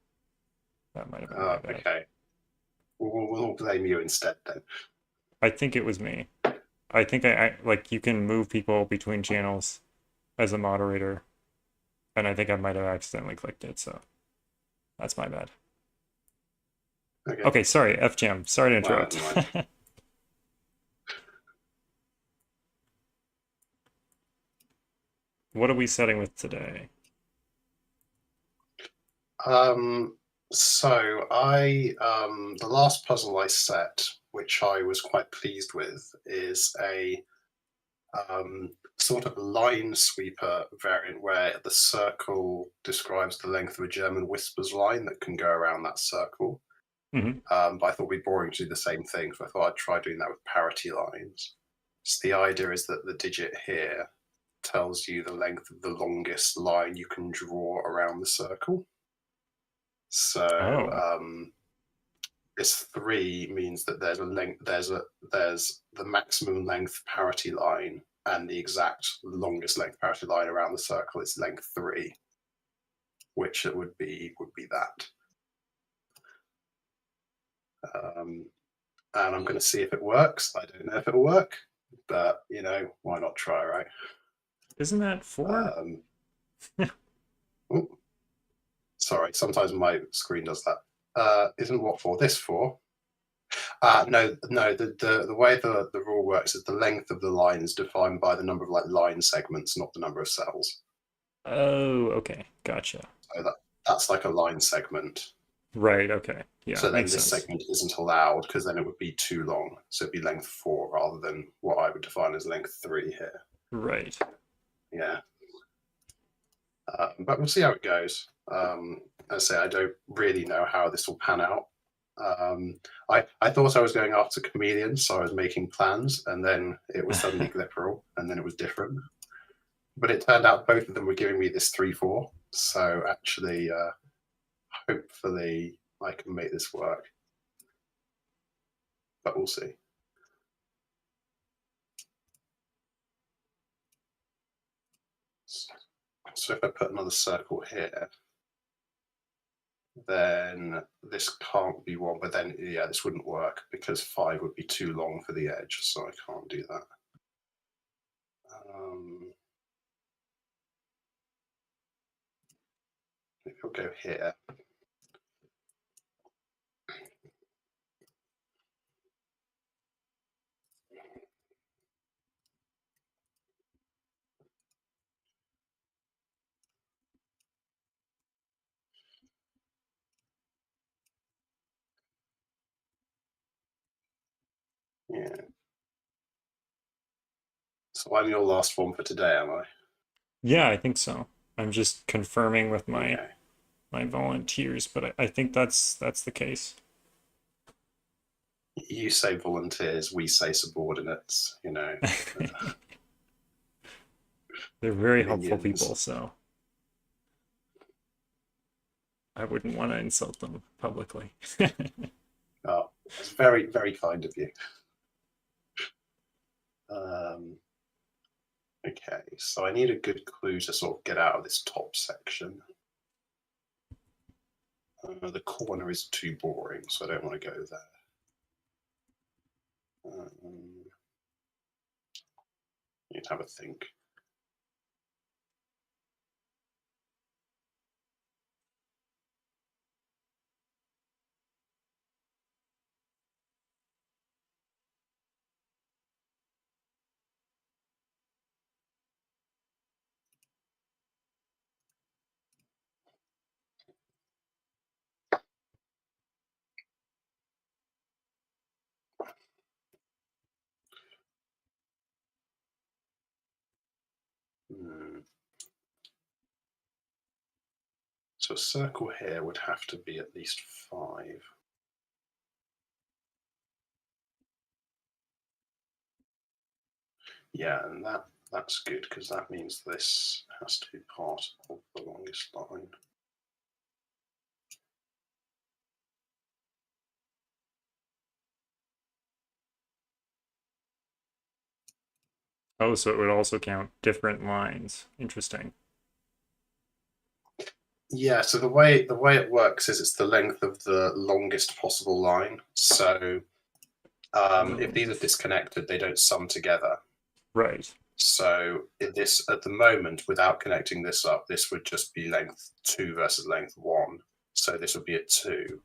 That might have been my bad. Okay. We'll blame you instead then. I think it was me. I think I like you can move people between channels as a moderator, and I think I might have accidentally clicked it, so that's my bad. Okay, sorry, FJam. Sorry to interrupt. What are we setting with today? So the last puzzle I set, which I was quite pleased with, is a sort of line sweeper variant where the circle describes the length of a German whispers line that can go around that circle. Mm-hmm. But I thought it'd be boring to do the same thing, so I thought I'd try doing that with parity lines. So the idea is that the digit here tells you the length of the longest line you can draw around the circle. So this 3 means that there's a length, there's the maximum length parity line, and the exact longest length parity line around the circle is length 3, which it would be that. And I'm going to see if it works. I don't know if it'll work, but you know, why not try, right? Isn't that 4? Sorry, sometimes my screen does that. Isn't what 4? This 4? No. The way the rule works is the length of the line is defined by the number of line segments, not the number of cells. Oh, okay, gotcha. So that's like a line segment. Right. Okay. Yeah. So then makes this sense. segment isn't allowed because then it would be too long. So it'd be length 4 rather than what I would define as length 3 here. Right. Yeah. But we'll see how it goes. As I say, I don't really know how this will pan out. I thought I was going after Chameleon, so I was making plans, and then it was suddenly Gliperal, and then it was different. But it turned out both of them were giving me this 3/4. So actually, hopefully, I can make this work. But we'll see. So if I put another circle here, then this can't be 1, but then, yeah, this wouldn't work because 5 would be too long for the edge, so I can't do that. Maybe I'll go here. Yeah. So I'm your last one for today, am I? Yeah, I think so. I'm just confirming with my my volunteers, but I think that's the case. You say volunteers, we say subordinates, you know. They're very helpful Minions. people, so I wouldn't want to insult them publicly. Oh, that's very, very kind of you. Okay, so I need a good clue to sort of get out of this top section. The corner is too boring, so I don't want to go there. Need to have a think. So a circle here would have to be at least 5. Yeah, and that's good because that means this has to be part of the longest line. Oh, so it would also count different lines. Interesting. Yeah, so the way it works is it's the length of the longest possible line. So if these are disconnected, they don't sum together. Right. So this at the moment, without connecting this up, this would just be length 2 versus length 1. So this would be a 2.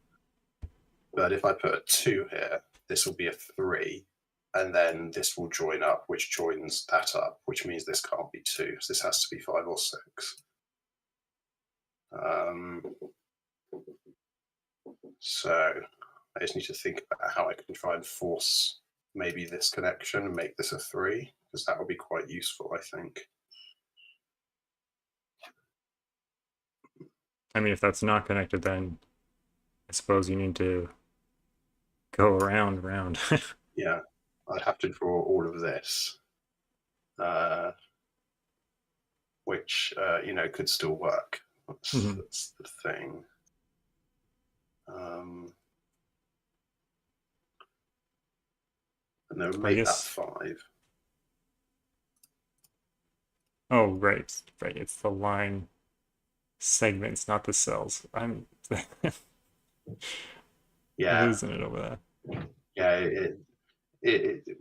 But if I put a 2 here, this will be a 3. And then this will join up, which joins that up, which means this can't be 2. So this has to be 5 or 6. So I just need to think about how I can try and force maybe this connection and make this a 3, because that would be quite useful, I think. I mean, if that's not connected, then I suppose you need to go around. Yeah, I'd have to draw all of this, which, you know, could still work. That's the thing. And then I make that guess- 5. Oh, right. It's the line segments, not the cells. I'm Yeah. losing it over there. Yeah,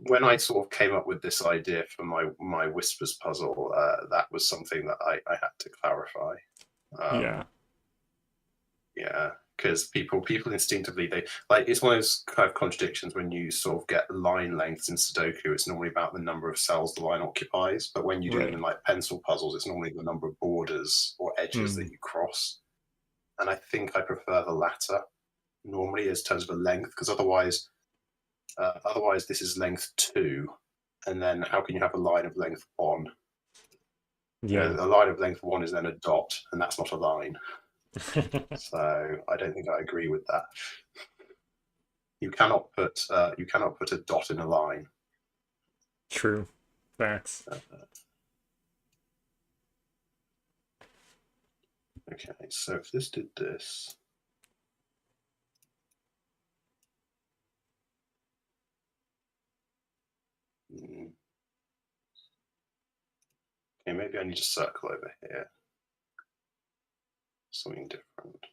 when I sort of came up with this idea for my Whispers puzzle, that was something that I had to clarify. Yeah. Yeah, because people instinctively, they like, it's one of those kind of contradictions when you sort of get line lengths in Sudoku. It's normally about the number of cells the line occupies, but when you do them in like pencil puzzles, it's normally the number of borders or edges that you cross. And I think I prefer the latter normally as terms of a length, because otherwise this is length 2, and then how can you have a line of length 1? Yeah. A line of length 1 is then a dot, and that's not a line. So I don't think I agree with that. You cannot put a dot in a line. True. Facts. Okay, so if this did this. Okay, maybe I need to circle over here. Something different.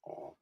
Or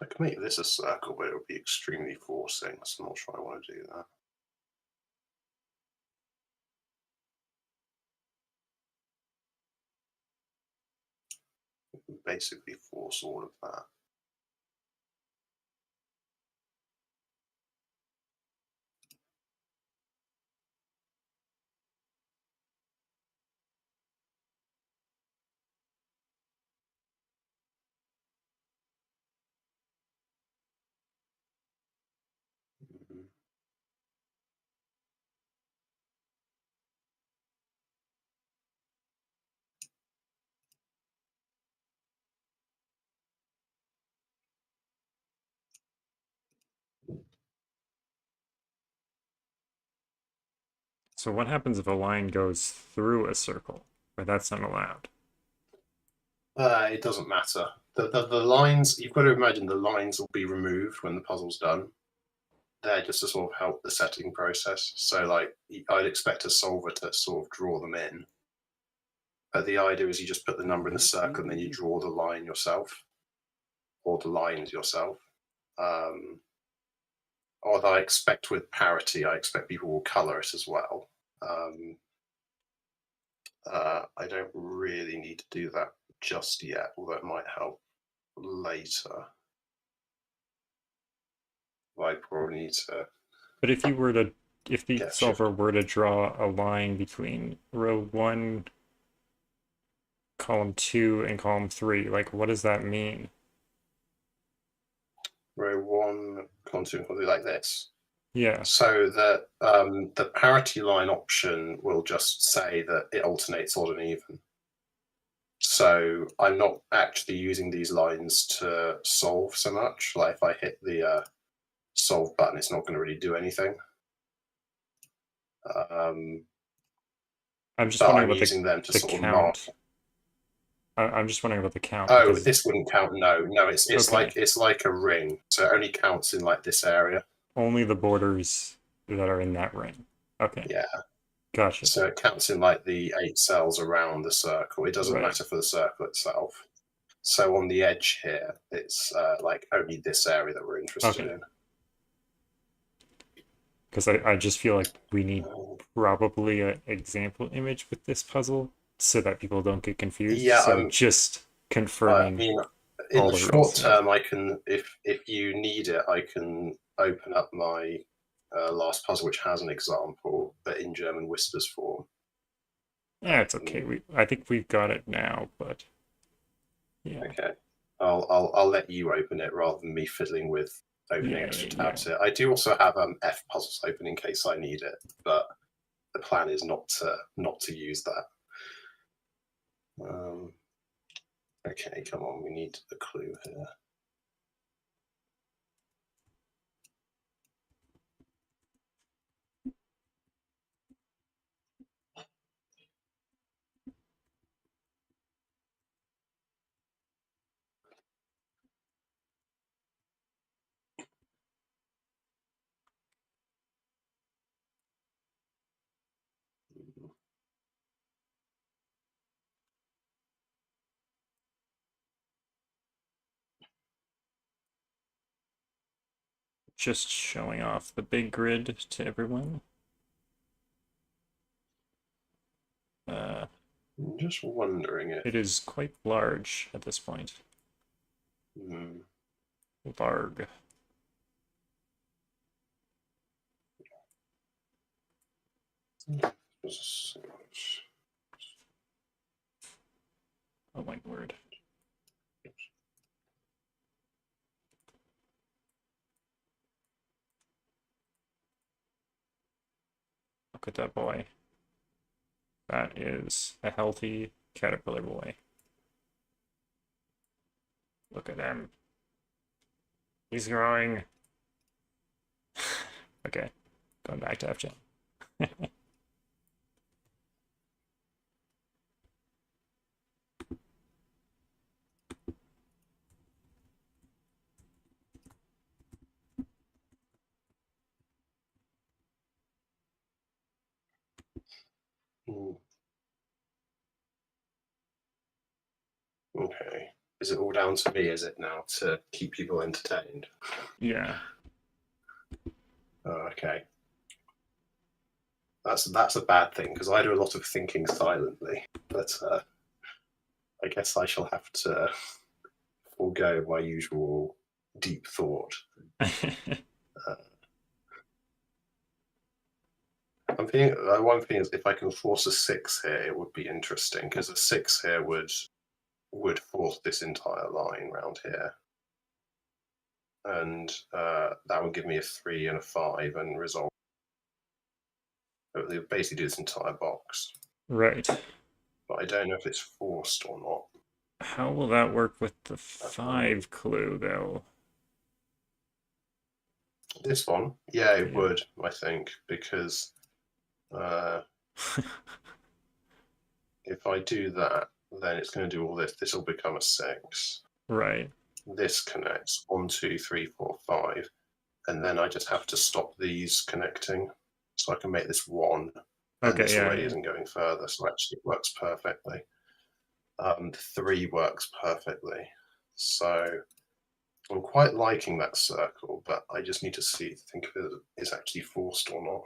I can make this a circle, but it would be extremely forcing, so I'm not sure I want to do that. Basically force all of that. So what happens if a line goes through a circle? Or that's not allowed? It doesn't matter. The lines, you've got to imagine the lines will be removed when the puzzle's done. They're just to sort of help the setting process. So like, I'd expect a solver to sort of draw them in. But the idea is you just put the number in the circle and then you draw the line yourself. Or the lines yourself. Although I expect with parity, I expect people will colour it as well. I don't really need to do that just yet, although it might help later. I probably need to. But if you were to, if the solver were to draw a line between row 1, column 2, and column 3, like what does that mean? Row 1, column 2, and column 3, like this. Yeah. So that the parity line option will just say that it alternates odd and even. So I'm not actually using these lines to solve so much. Like if I hit the solve button, it's not going to really do anything. I'm just wondering about using them to the sort of count. I'm just wondering about the count. Oh, because... this wouldn't count. No, it's Okay. it's like a ring, so it only counts in like this area. Only the borders that are in that ring. Okay. Yeah. Gotcha. So it counts in like the 8 cells around the circle. It doesn't matter for the circle itself. So on the edge here, it's like only this area that we're interested in. Because I just feel like we need probably an example image with this puzzle so that people don't get confused. Yeah, so just confirming I mean, in all the the short rules. term, I can, if you need it, I can open up my last puzzle, which has an example, but in German whispers form. Yeah, it's okay. I think we've got it now, but yeah. Okay, I'll let you open it rather than me fiddling with opening extra tabs here. I do also have F puzzles open in case I need it, but the plan is not to use that. Okay, come on, we need a clue here. Just showing off the big grid to everyone. I'm just wondering if it is quite large at this point. Larg. Oh my word. Look at that boy. That is a healthy caterpillar boy. Look at him. He's growing. Okay, going back to FJam. Okay. Is it all down to me, is it now, to keep people entertained? Yeah. Oh, okay. That's a bad thing, because I do a lot of thinking silently. But I guess I shall have to forego my usual deep thought. I'm thinking, one thing is, if I can force a 6 here, it would be interesting, because a 6 here would force this entire line around here. And that would give me a 3 and a 5 and resolve. It would basically do this entire box. Right. But I don't know if it's forced or not. How will that work with the 5 clue, though? This one? Yeah, it would, I think, because if I do that, then it's going to do all this. This will become a 6. Right. This connects 1, 2, 3, 4, 5. And then I just have to stop these connecting. So I can make this 1. And Okay, this yeah, already yeah. isn't going further, so actually it works perfectly. 3 works perfectly. So I'm quite liking that circle, but I just need to think if it is actually forced or not.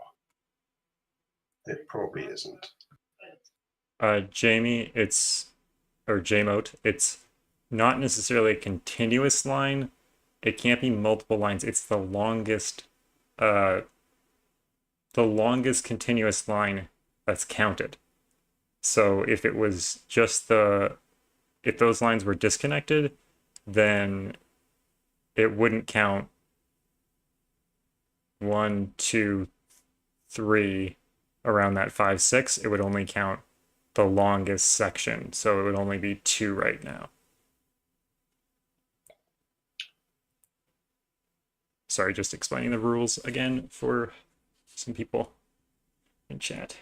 It probably isn't. Jamie, or JMoat, it's not necessarily a continuous line. It can't be multiple lines. It's the longest continuous line that's counted. So if it was just if those lines were disconnected, then it wouldn't count 1, 2, 3 around that 5, 6. It would only count the longest section. So it would only be 2 right now. Sorry, just explaining the rules again for some people in chat.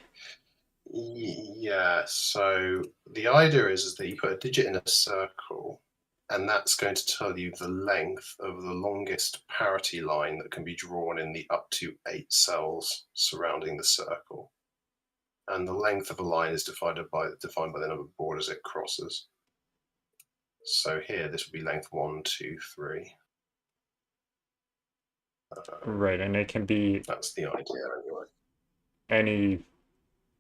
Yeah, so the idea is that you put a digit in a circle, and that's going to tell you the length of the longest parity line that can be drawn in the up to 8 cells surrounding the circle. And the length of a line is defined by the number of borders it crosses. So here, this would be length 1, 2, 3. Right, and it can be... That's the idea, anyway. Any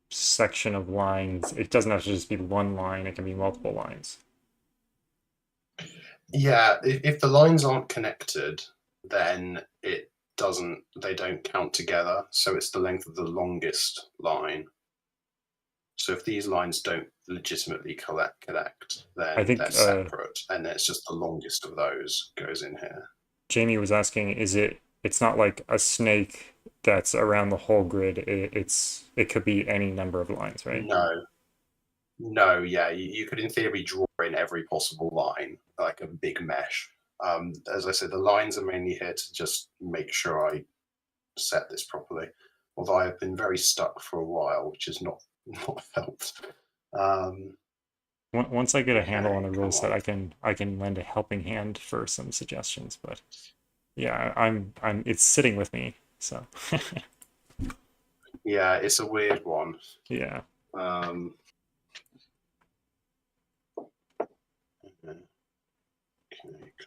section of lines. It doesn't have to just be one line. It can be multiple lines. Yeah, if the lines aren't connected, then it doesn't. They don't count together. So it's the length of the longest line. So if these lines don't legitimately connect, then think, they're separate, and it's just the longest of those goes in here. Jamie was asking, it's not like a snake that's around the whole grid. It could be any number of lines, right? No, yeah, you could in theory draw in every possible line, like a big mesh. As I said, the lines are mainly here to just make sure I set this properly. Although I've been very stuck for a while, which has not helped. Once I get a handle on the rule set, I can lend a helping hand for some suggestions. But yeah, it's sitting with me, so. Yeah, it's a weird one. Yeah. Okay,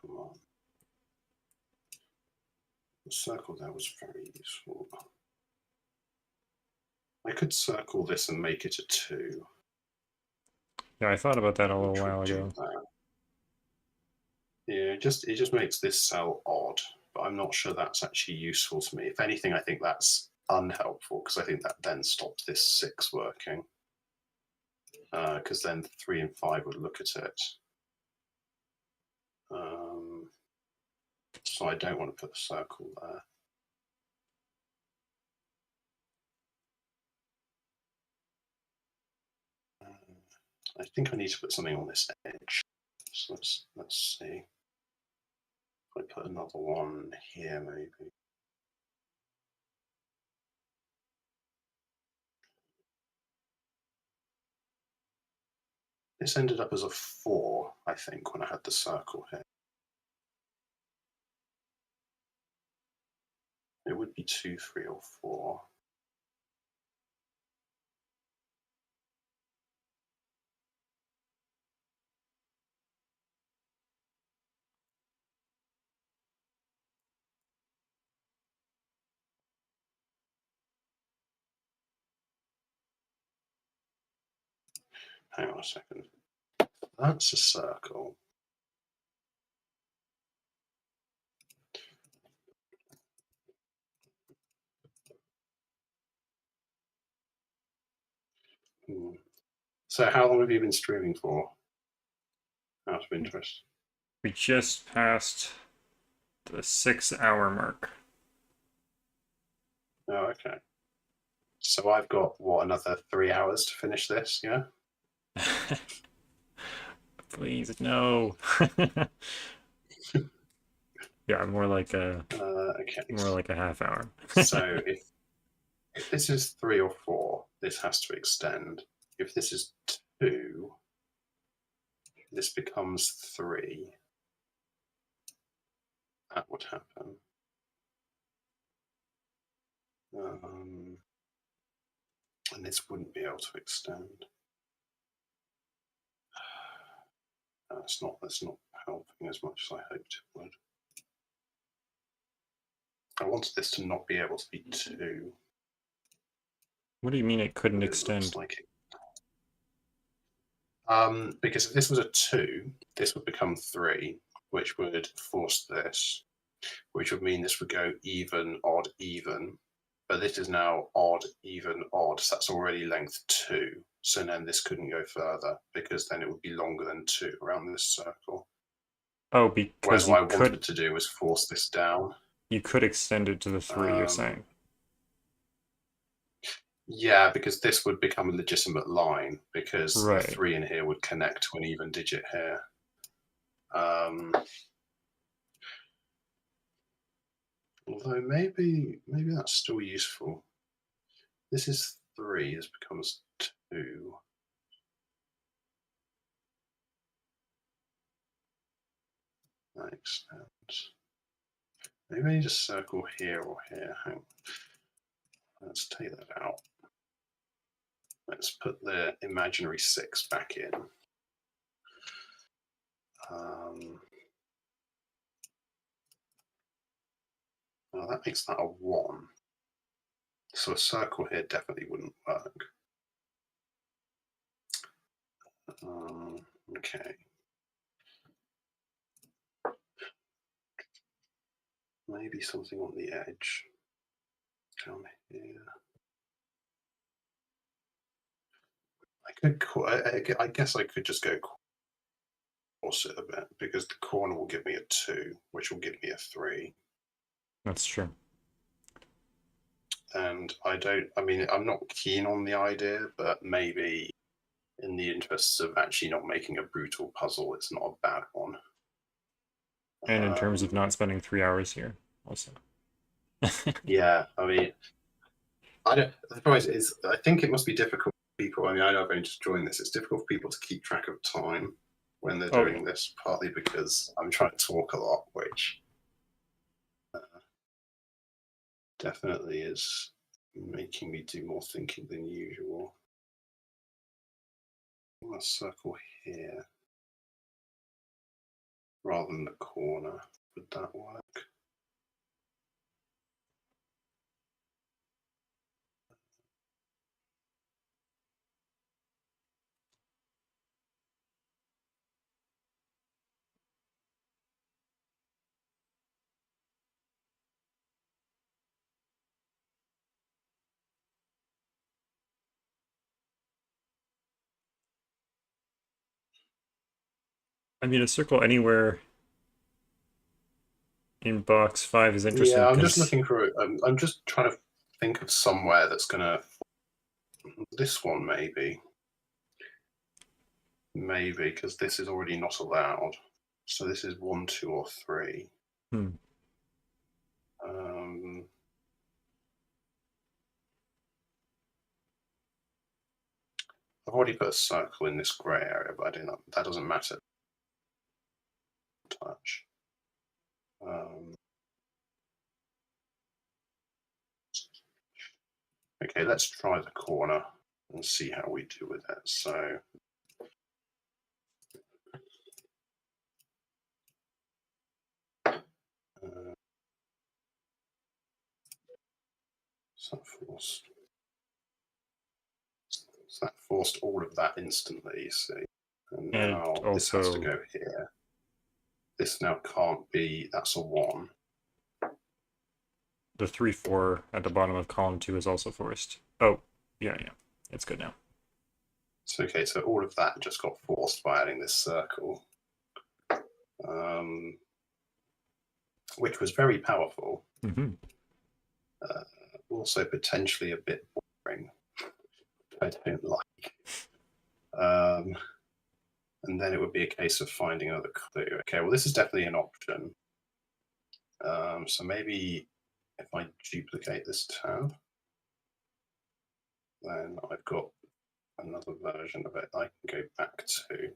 come on. The circle there was very useful. I could circle this and make it a 2. Yeah, I thought about that a little while ago. Yeah, it just makes this cell odd, but I'm not sure that's actually useful to me. If anything, I think that's unhelpful because I think that then stops this 6 working. Because then 3 and 5 would look at it. So I don't want to put a circle there. I think I need to put something on this edge. So let's see. If I put another one here, maybe. This ended up as a 4, I think, when I had the circle here. It would be 2, 3, or 4. Hang on a second. That's a circle. So how long have you been streaming for? Out of interest. We just passed the 6-hour mark. Oh, okay. So I've got, what, another 3 hours to finish this, yeah? Please, no. Yeah, more like a half hour. So if this is 3 or 4, this has to extend. If this is 2, this becomes 3. That would happen. And this wouldn't be able to extend. That's not helping as much as I hoped it would. I wanted this to not be able to be 2. What do you mean it couldn't extend? Looks like it. Because if this was a 2, this would become 3, which would force this, which would mean this would go even, odd, even. But this is now odd, even, odd. So that's already length 2. So then this couldn't go further because then it would be longer than 2 around this circle. Oh, because whereas what I wanted to do was force this down. You could extend it to the 3, you're saying? Yeah, because this would become a legitimate line because right. The 3 in here would connect to an even digit here. Although maybe that's still useful. This is 3, this becomes 2. That extends. Maybe I need a circle here or here. Hang on. Let's take that out. Let's put the imaginary 6 back in. Well, that makes that a 1. So a circle here definitely wouldn't work. Okay. Maybe something on the edge. Down here. I guess I could just go course it a bit, because the corner will give me a 2, which will give me a 3. That's true. And I'm not keen on the idea, but maybe in the interests of actually not making a brutal puzzle, it's not a bad one. And in terms of not spending 3 hours here, also. Yeah, I mean, the problem is, I think it must be difficult for people. I mean, I know I've only just joined this. It's difficult for people to keep track of time when they're doing this, partly because I'm trying to talk a lot, which definitely is making me do more thinking than usual. A circle here rather than the corner. Would that work? I mean, a circle anywhere in box 5 is interesting. Yeah, I'm just looking for. I'm just trying to think of somewhere that's gonna. This one maybe, because this is already not allowed. So this is 1, 2, or 3. I've already put a circle in this grey area, but I do not. That doesn't matter. Touch. Okay, let's try the corner and see how we do with it. So. So that forced all of that instantly, you see. And now this has to go here. This now can't be, that's a 1. The 3, 4 at the bottom of column 2 is also forced. Oh, yeah. It's good now. So, okay, so all of that just got forced by adding this circle. Which was very powerful. Also potentially a bit boring. I don't like. And then it would be a case of finding another clue. Okay, well, this is definitely an option. So maybe if I duplicate this tab, then I've got another version of it I can go back to.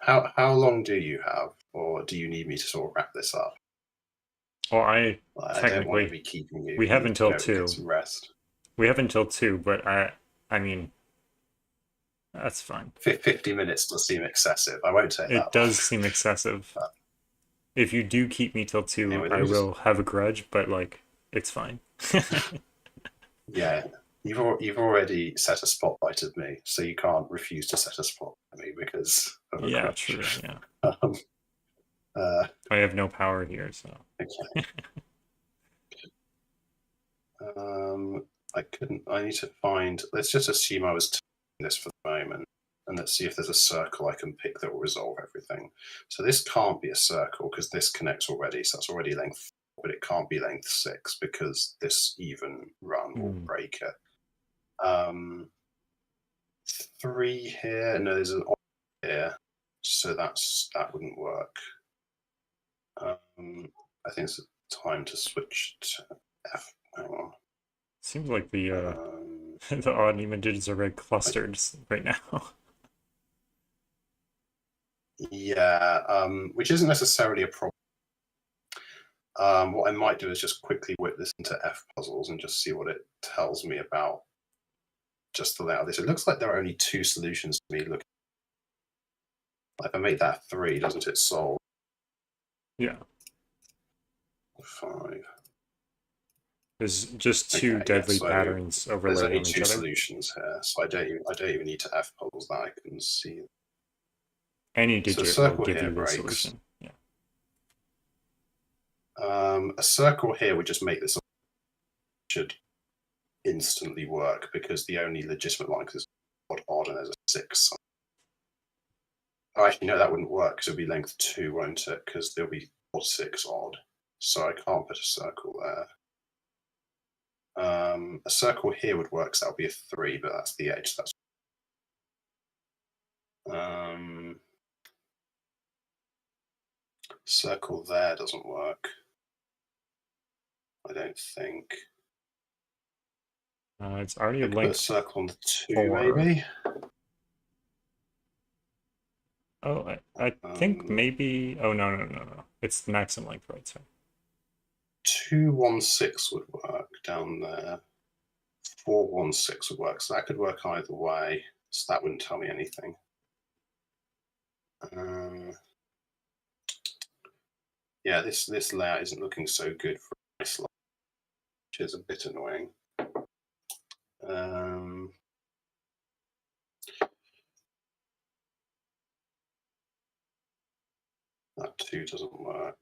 How long do you have, or do you need me to sort of wrap this up? Well, I technically, don't want to be keeping you. We have until 2. Get some rest. We have until 2, but I mean, that's fine. 50 minutes does seem excessive. I won't take that. It does seem excessive. If you do keep me till 2, anyway, I will have a grudge, but like, it's fine. Yeah, you've already set a spotlight at me, so you can't refuse to set a spotlight at me because of a grudge. True. Yeah. I have no power here, so. Okay. I need to find. Let's just assume I was doing this for the moment, and let's see if there's a circle I can pick that will resolve everything. So this can't be a circle because this connects already, so that's already length 4, but it can't be length 6 because this even run will break it. 3 here. No, there's an option here, so that wouldn't work. I think it's time to switch to F. Hang on. Seems like the the odd images are very clustered right now. Yeah, which isn't necessarily a problem. What I might do is just quickly whip this into F puzzles and just see what it tells me about just the layout of this. It looks like there are only 2 solutions to me. Look, if I make that 3, doesn't it solve? Yeah. 5. There's just 2 deadly patterns overlaid on each other. There's only 2 solutions here, so I don't even need to F puzzles that I can see. Any digit will give you the solution. Yeah. A circle here would just make this should instantly work because the only legitimate line is odd, and there's a 6. Oh, actually, no, that wouldn't work because it would be length 2, won't it? Because there'll be odd 6 odd. So I can't put a circle there. A circle here would work, so that would be a 3, but that's the edge. That's circle there doesn't work. I don't think. It's already a Put length a circle on the 2, 4. maybe. Oh, I think maybe. Oh no! It's the maximum length, right? Sorry. 216 would work down there. 416 would work, so that could work either way. So that wouldn't tell me anything. Yeah, this layout isn't looking so good for my slide, which is a bit annoying. That 2 doesn't work.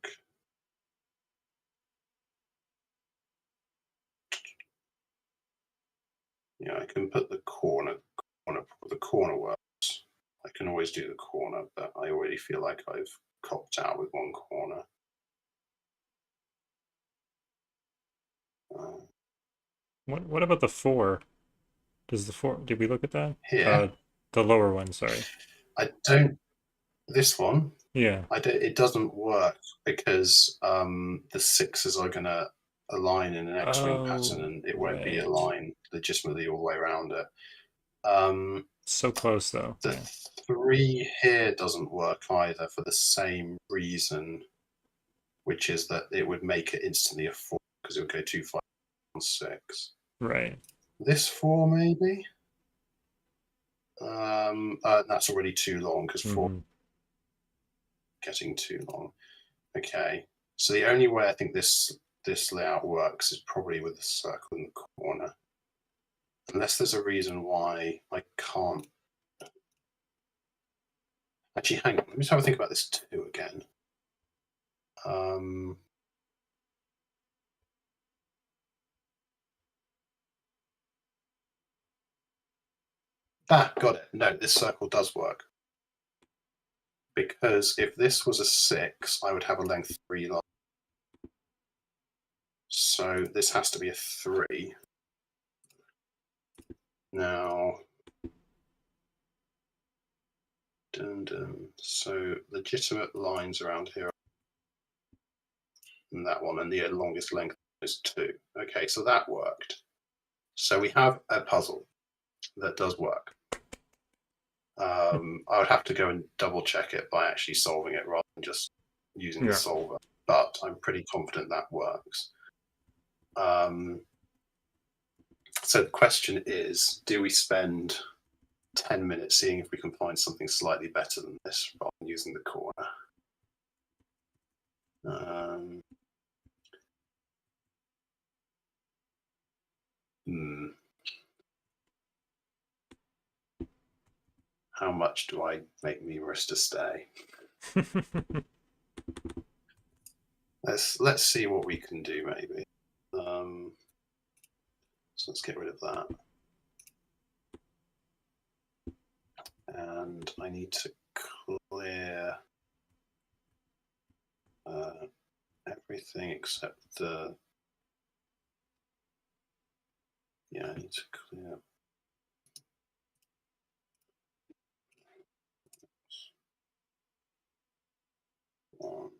Yeah, I can put the corner. The corner works. I can always do the corner, but I already feel like I've copped out with one corner. What about the 4? Does the 4? Did we look at that? Here? The lower one. Sorry. I don't. This one. Yeah. It doesn't work because the 6s are going to align in an X-wing pattern, and it won't be a line legitimately all the way around it. So close though. The 3 here doesn't work either for the same reason, which is that it would make it instantly a 4 because it would go 2, 5, 1, 6. Right. This 4 maybe. That's already too long because 4 getting too long. Okay, so the only way I think this layout works is probably with the circle in the corner, unless there's a reason why I can't. Actually, hang on. Let me just have a think about this 2 again. Got it. No, this circle does work. Because if this was a 6, I would have a length 3 line. So this has to be a 3. Now, so legitimate lines around here, and that one, and the longest length is 2. Okay, so that worked. So we have a puzzle that does work. I would have to go and double check it by actually solving it rather than just using the solver, but I'm pretty confident that works. So the question is, do we spend 10 minutes seeing if we can find something slightly better than this rather than using the corner? How much do I make me risk to stay? Let's see what we can do, maybe. So let's get rid of that. And I need to clear everything except the. Yeah, I need to clear. One.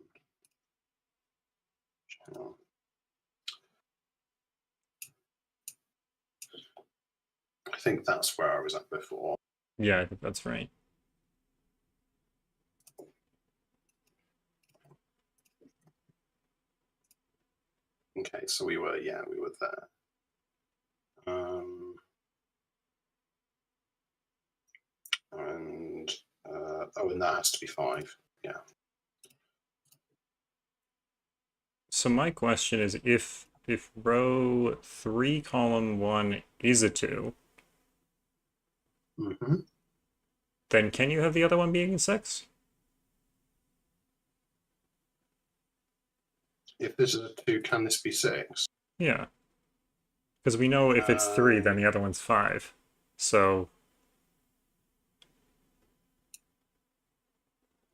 Channel. I think that's where I was at before. Yeah, I think that's right. Okay, so we were there. And and that has to be 5. Yeah. So my question is, if row 3, column 1 is a 2, then can you have the other one being a 6? If this is a 2, can this be 6? Yeah. Because we know if it's 3, then the other one's 5. So...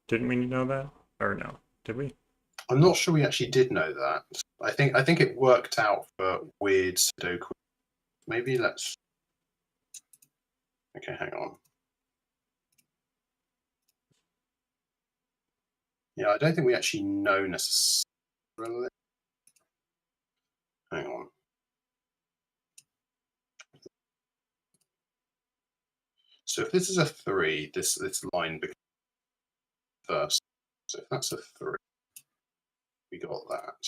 Didn't we know that? Or no? Did we? I'm not sure we actually did know that. I think it worked out for weird Sudoku. Maybe let's... Okay, hang on. Yeah, I don't think we actually know necessarily. Hang on. So if this is a 3, this line becomes first. So if that's a 3, we got that.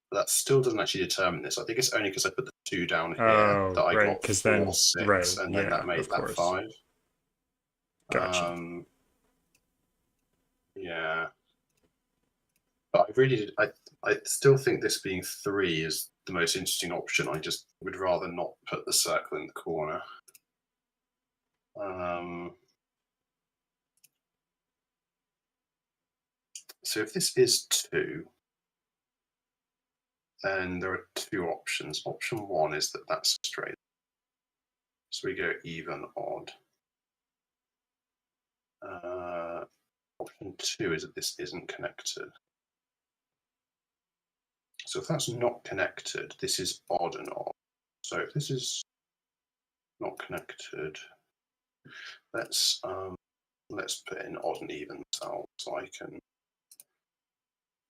But that still doesn't actually determine this. I think it's only because I put the 2 down here that I got 4, then, 6, and then that made that 5. Gotcha. Yeah. But I really did. I still think this being 3 is the most interesting option. I just would rather not put the circle in the corner. So if this is 2, then there are 2 options. Option 1 is that that's straight. So we go even, odd. Option 2 is that this isn't connected. So if that's not connected, this is odd and odd. So if this is not connected, let's put in odd and even so I can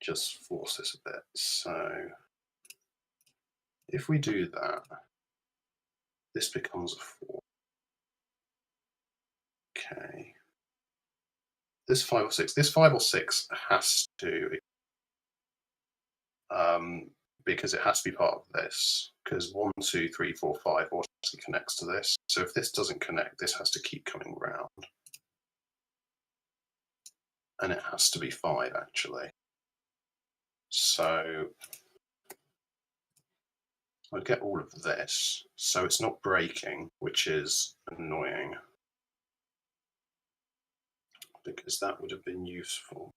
just force this a bit. So if we do that, this becomes a 4. Okay. This 5 or 6. This 5 or 6 has to, because it has to be part of this. Because 1, 2, 3, 4, 5 automatically connects to this. So if this doesn't connect, this has to keep coming round. And it has to be 5 actually. So I'd get all of this. So it's not breaking, which is annoying. Because that would have been useful.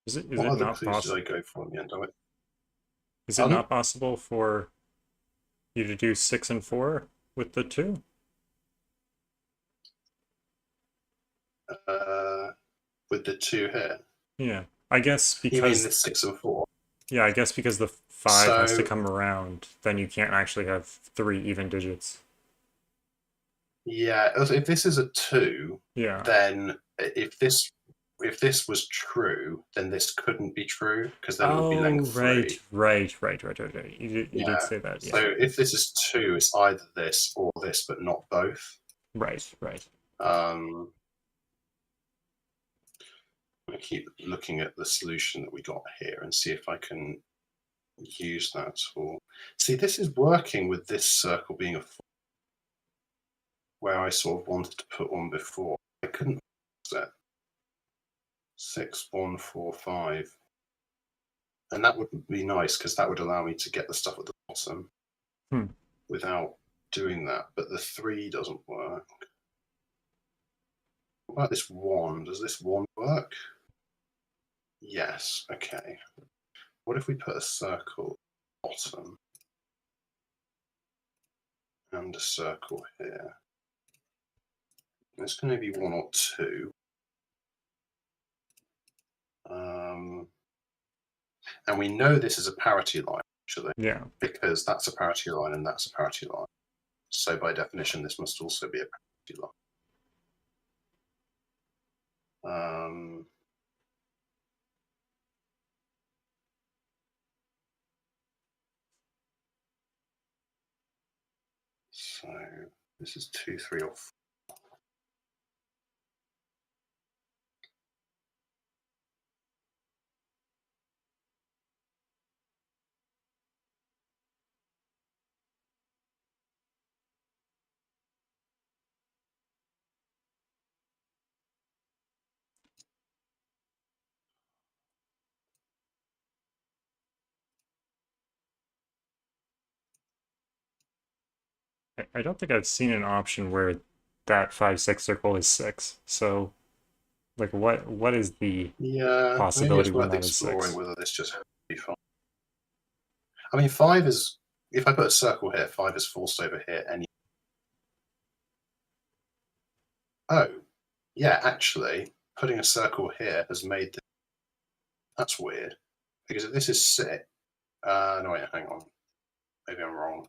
Is it What other not clues possible? did I go for in the end of it? Is it not possible for you to do 6 and 4 with the 2? With the 2 here? Yeah. I guess because... You mean the 6 and 4? Yeah, I guess because the 5 has to come around, then you can't actually have 3 even digits. Yeah, if this is a 2, then if this was true, then this couldn't be true, because then it would be length 3. Right. You did say that, yeah. So if this is 2, it's either this or this, but not both. Right. I'm going to keep looking at the solution that we got here and see if I can use that tool. See, this is working with this circle being a 4, where I sort of wanted to put one before. I couldn't set 6, 1, 4, 5. And that would be nice, because that would allow me to get the stuff at the bottom without doing that. But the 3 doesn't work. What about this 1? Does this 1 work? Yes, okay. What if we put a circle at the bottom and a circle here? It's going to be 1 or 2. And we know this is a parity line, actually. Yeah. Because that's a parity line and that's a parity line. So by definition, this must also be a parity line. So this is 2, 3, or 4. I don't think I've seen an option where that 5, 6 circle is 6, so Like, what is the Yeah, maybe possibility it's when worth that is exploring 6? whether this just has to be 5. I mean, 5 is, if I put a circle here, 5 is forced over here anyway. Oh, yeah, actually, putting a circle here has made this. That's weird. Because if this is 6, no, wait, hang on. Maybe I'm wrong.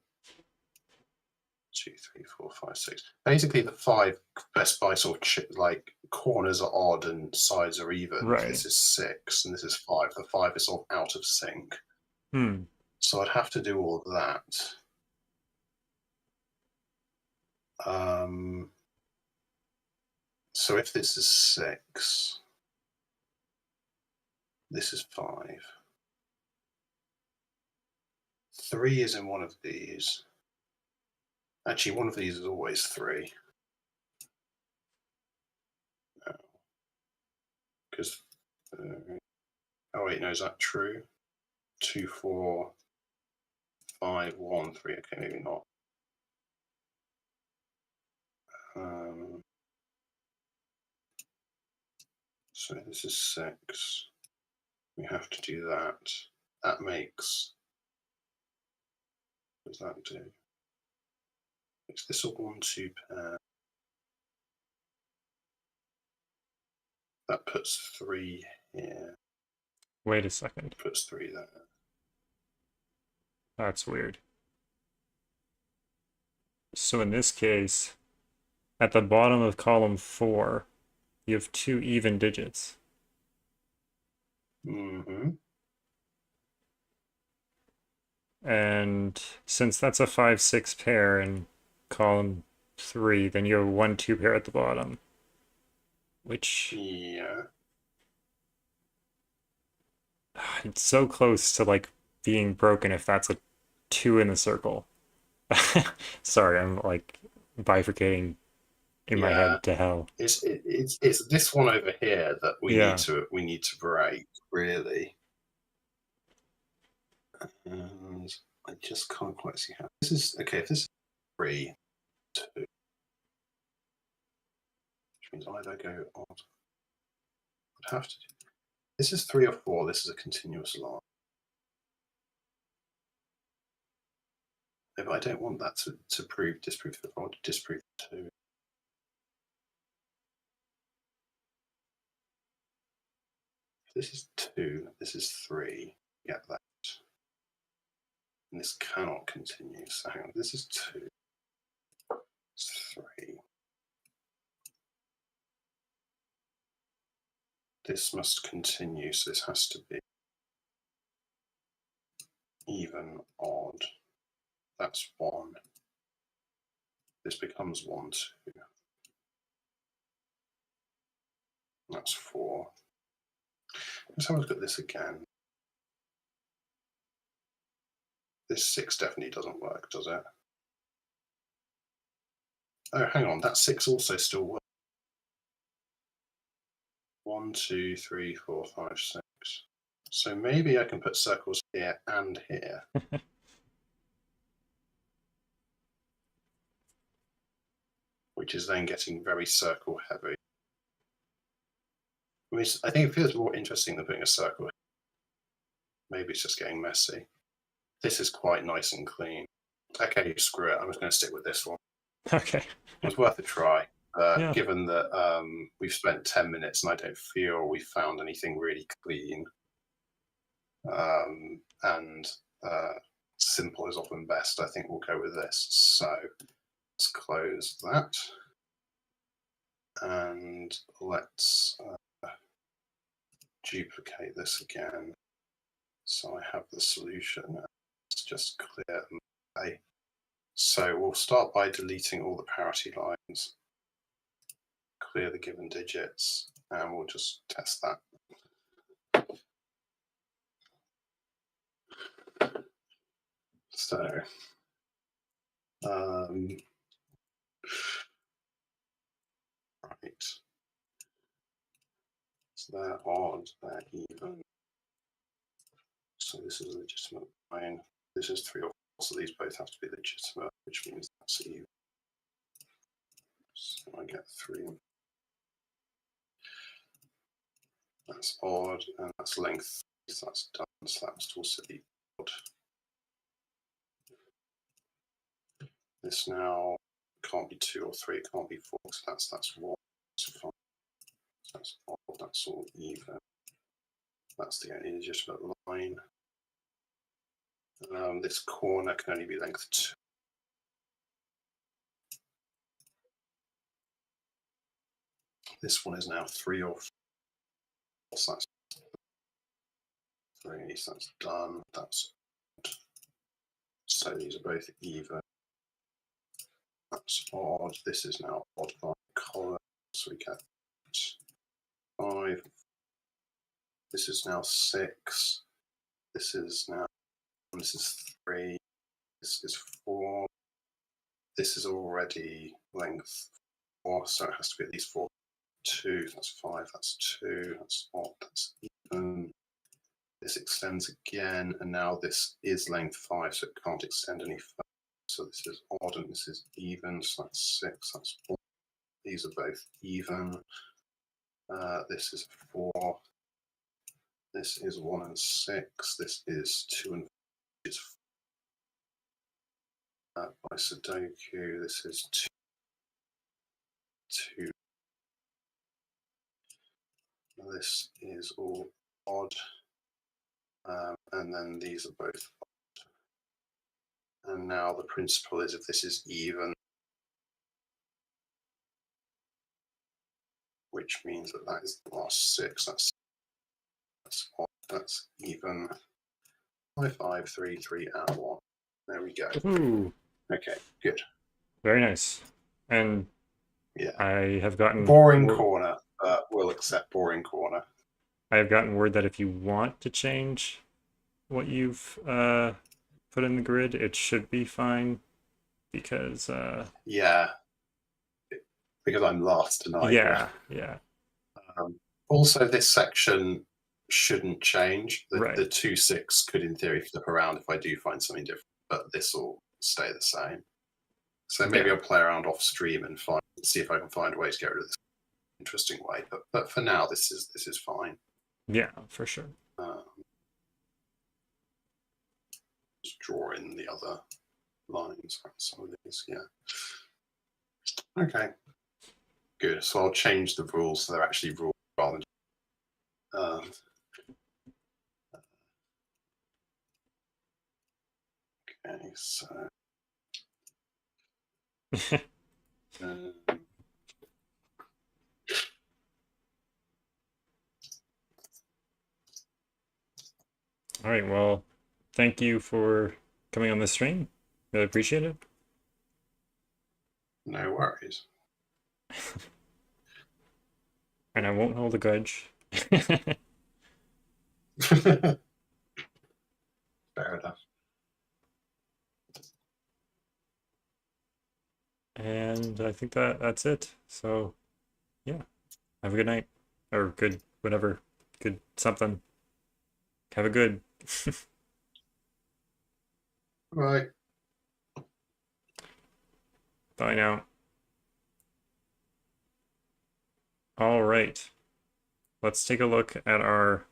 2, 3, 4, 5, 6. Basically, the 5 Best Buy sort of like corners are odd and sides are even. Right. If this is 6 and this is 5, the 5 is sort of out of sync. Hmm. So I'd have to do all of that. So if this is 6, this is 5. 3 is in one of these. Actually, one of these is always 3. Because, oh wait, no, is that true? 2, 4, 5, 1, 3. Okay, maybe not. So this is 6. We have to do that. That makes. What does that do? Makes this a 1, 2 pair. That puts 3 here. Wait a second. Puts 3 there. That's weird. So in this case, at the bottom of column 4, you have 2 even digits. Mm-hmm. And since that's a 5, 6 pair in column 3, then you have 1, 2 pair at the bottom. Which, yeah, it's so close to like being broken if that's a 2 in the circle. Sorry, I'm like bifurcating in my head to hell. It's this one over here that we Yeah. need to break, really. And I just can't quite see how this is. Okay, if this is 3, 2, which means either go odd. I'd have to do. This is 3 or 4. This is a continuous line. But I don't want that to disprove the odd, disprove 2. This is 2. This is 3. Get that. And this cannot continue. So hang on. This is 2. It's 3. This must continue, so this has to be even, odd. That's 1. This becomes 1, 2. That's 4. Let's have a look at this again. This 6 definitely doesn't work, does it? Oh, hang on, that 6 also still works. 1, 2, 3, 4, 5, 6. So maybe I can put circles here and here. Which is then getting very circle heavy. I think it feels more interesting than putting a circle. Maybe it's just getting messy. This is quite nice and clean. Okay, screw it. I'm just going to stick with this one. Okay. It was worth a try. Yeah. Given that we've spent 10 minutes and I don't feel we found anything really clean. And simple is often best. I think we'll go with this. So let's close that. And let's duplicate this again. So I have the solution. Let's just clear them away. So we'll start by deleting all the parity lines. Clear the given digits, and we'll just test that. So, right. So they're odd, they're even. So this is a legitimate line. This is 3 or 4, so these both have to be legitimate, which means that's even. So I get 3. That's odd, and that's length. So that's done. So that must also be odd. This now can't be 2 or 3. It can't be 4. So that's 1. That's 5. That's odd. That's all even. That's the only legitimate line. This corner can only be length 2. This one is now 3 or 4. So that's 3. So that's done. That's odd. So these are both even. That's odd. This is now odd by column. So we get 5. This is now 6. This is now. This is 3. This is 4. This is already length 4, so it has to be at least 4. 2. That's 5. That's 2. That's odd. That's even. This extends again, and now this is length 5, so it can't extend any further. So this is odd, and this is even. So that's 6. That's 4. These are both even. This is 4. This is 1 and 6. This is 2 and 4. It's by Sudoku. This is 2. This is all odd. And then these are both odd. And now the principle is if this is even, which means that that is the last 6. That's odd. That's even. 5, 5, 3, 3, and 1. There we go. Ooh. Okay, good. Very nice. And yeah, I have gotten boring corner. We'll accept boring corner. I have gotten word that if you want to change what you've put in the grid, it should be fine because yeah, because I'm last tonight. Yeah, yeah. Also, this section shouldn't change. Right. The 2, 6 could, in theory, flip around if I do find something different, but this will stay the same. So maybe I'll play around off stream and see if I can find a way to get rid of this interesting way. But for now, this is fine. Yeah, for sure. Just draw in the other lines. Some of these, yeah. Okay. Good. So I'll change the rules so they're actually rules rather than. Okay, so. All right, well, thank you for coming on the stream. Really appreciate it. No worries. And I won't hold a grudge. Fair enough. And I think that's it. So, yeah. Have a good night. Or good whatever. Good something. Have a good. Right. Bye now. All right. Let's take a look at our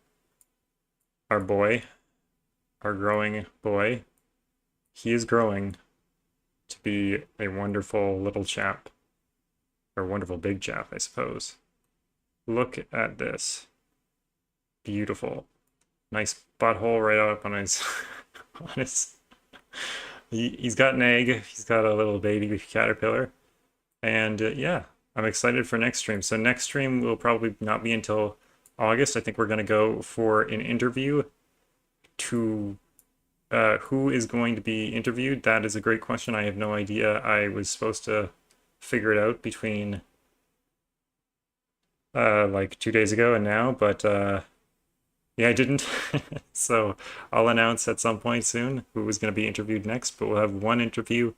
boy, our growing boy. He is growing to be a wonderful little chap, or wonderful big chap, I suppose. Look at this. Beautiful. Nice butthole right up on his, on his. He's got an egg. He's got a little baby caterpillar, and yeah, I'm excited for next stream. So next stream will probably not be until August. I think we're gonna go for an interview. To who is going to be interviewed? That is a great question. I have no idea. I was supposed to figure it out between like 2 days ago and now, but yeah, I didn't. So I'll announce at some point soon who is going to be interviewed next, but we'll have one interview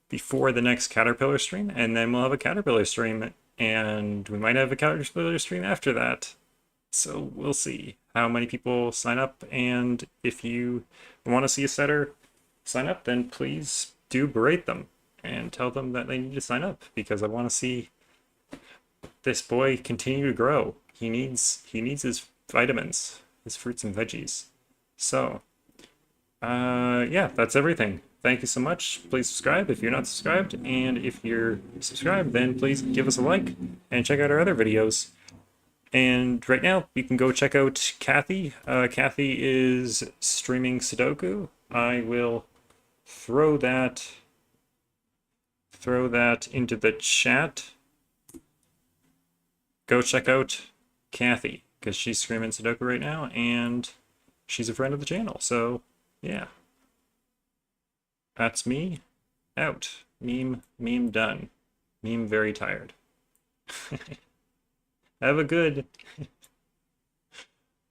before the next Caterpillar stream, and then we'll have a Caterpillar stream, and we might have a Caterpillar stream after that. So we'll see how many people sign up, and if you want to see a setter sign up, then please do berate them and tell them that they need to sign up, because I want to see this boy continue to grow. He needs his vitamins, his fruits and veggies. So, yeah, that's everything. Thank you so much. Please subscribe if you're not subscribed, and if you're subscribed, then please give us a like and check out our other videos. And right now, you can go check out Kathy. Kathy is streaming Sudoku. I will throw that into the chat. Go check out Kathy, because she's streaming Sudoku right now, and she's a friend of the channel, so yeah. That's me. Out. Meme done. Meme very tired. Have a good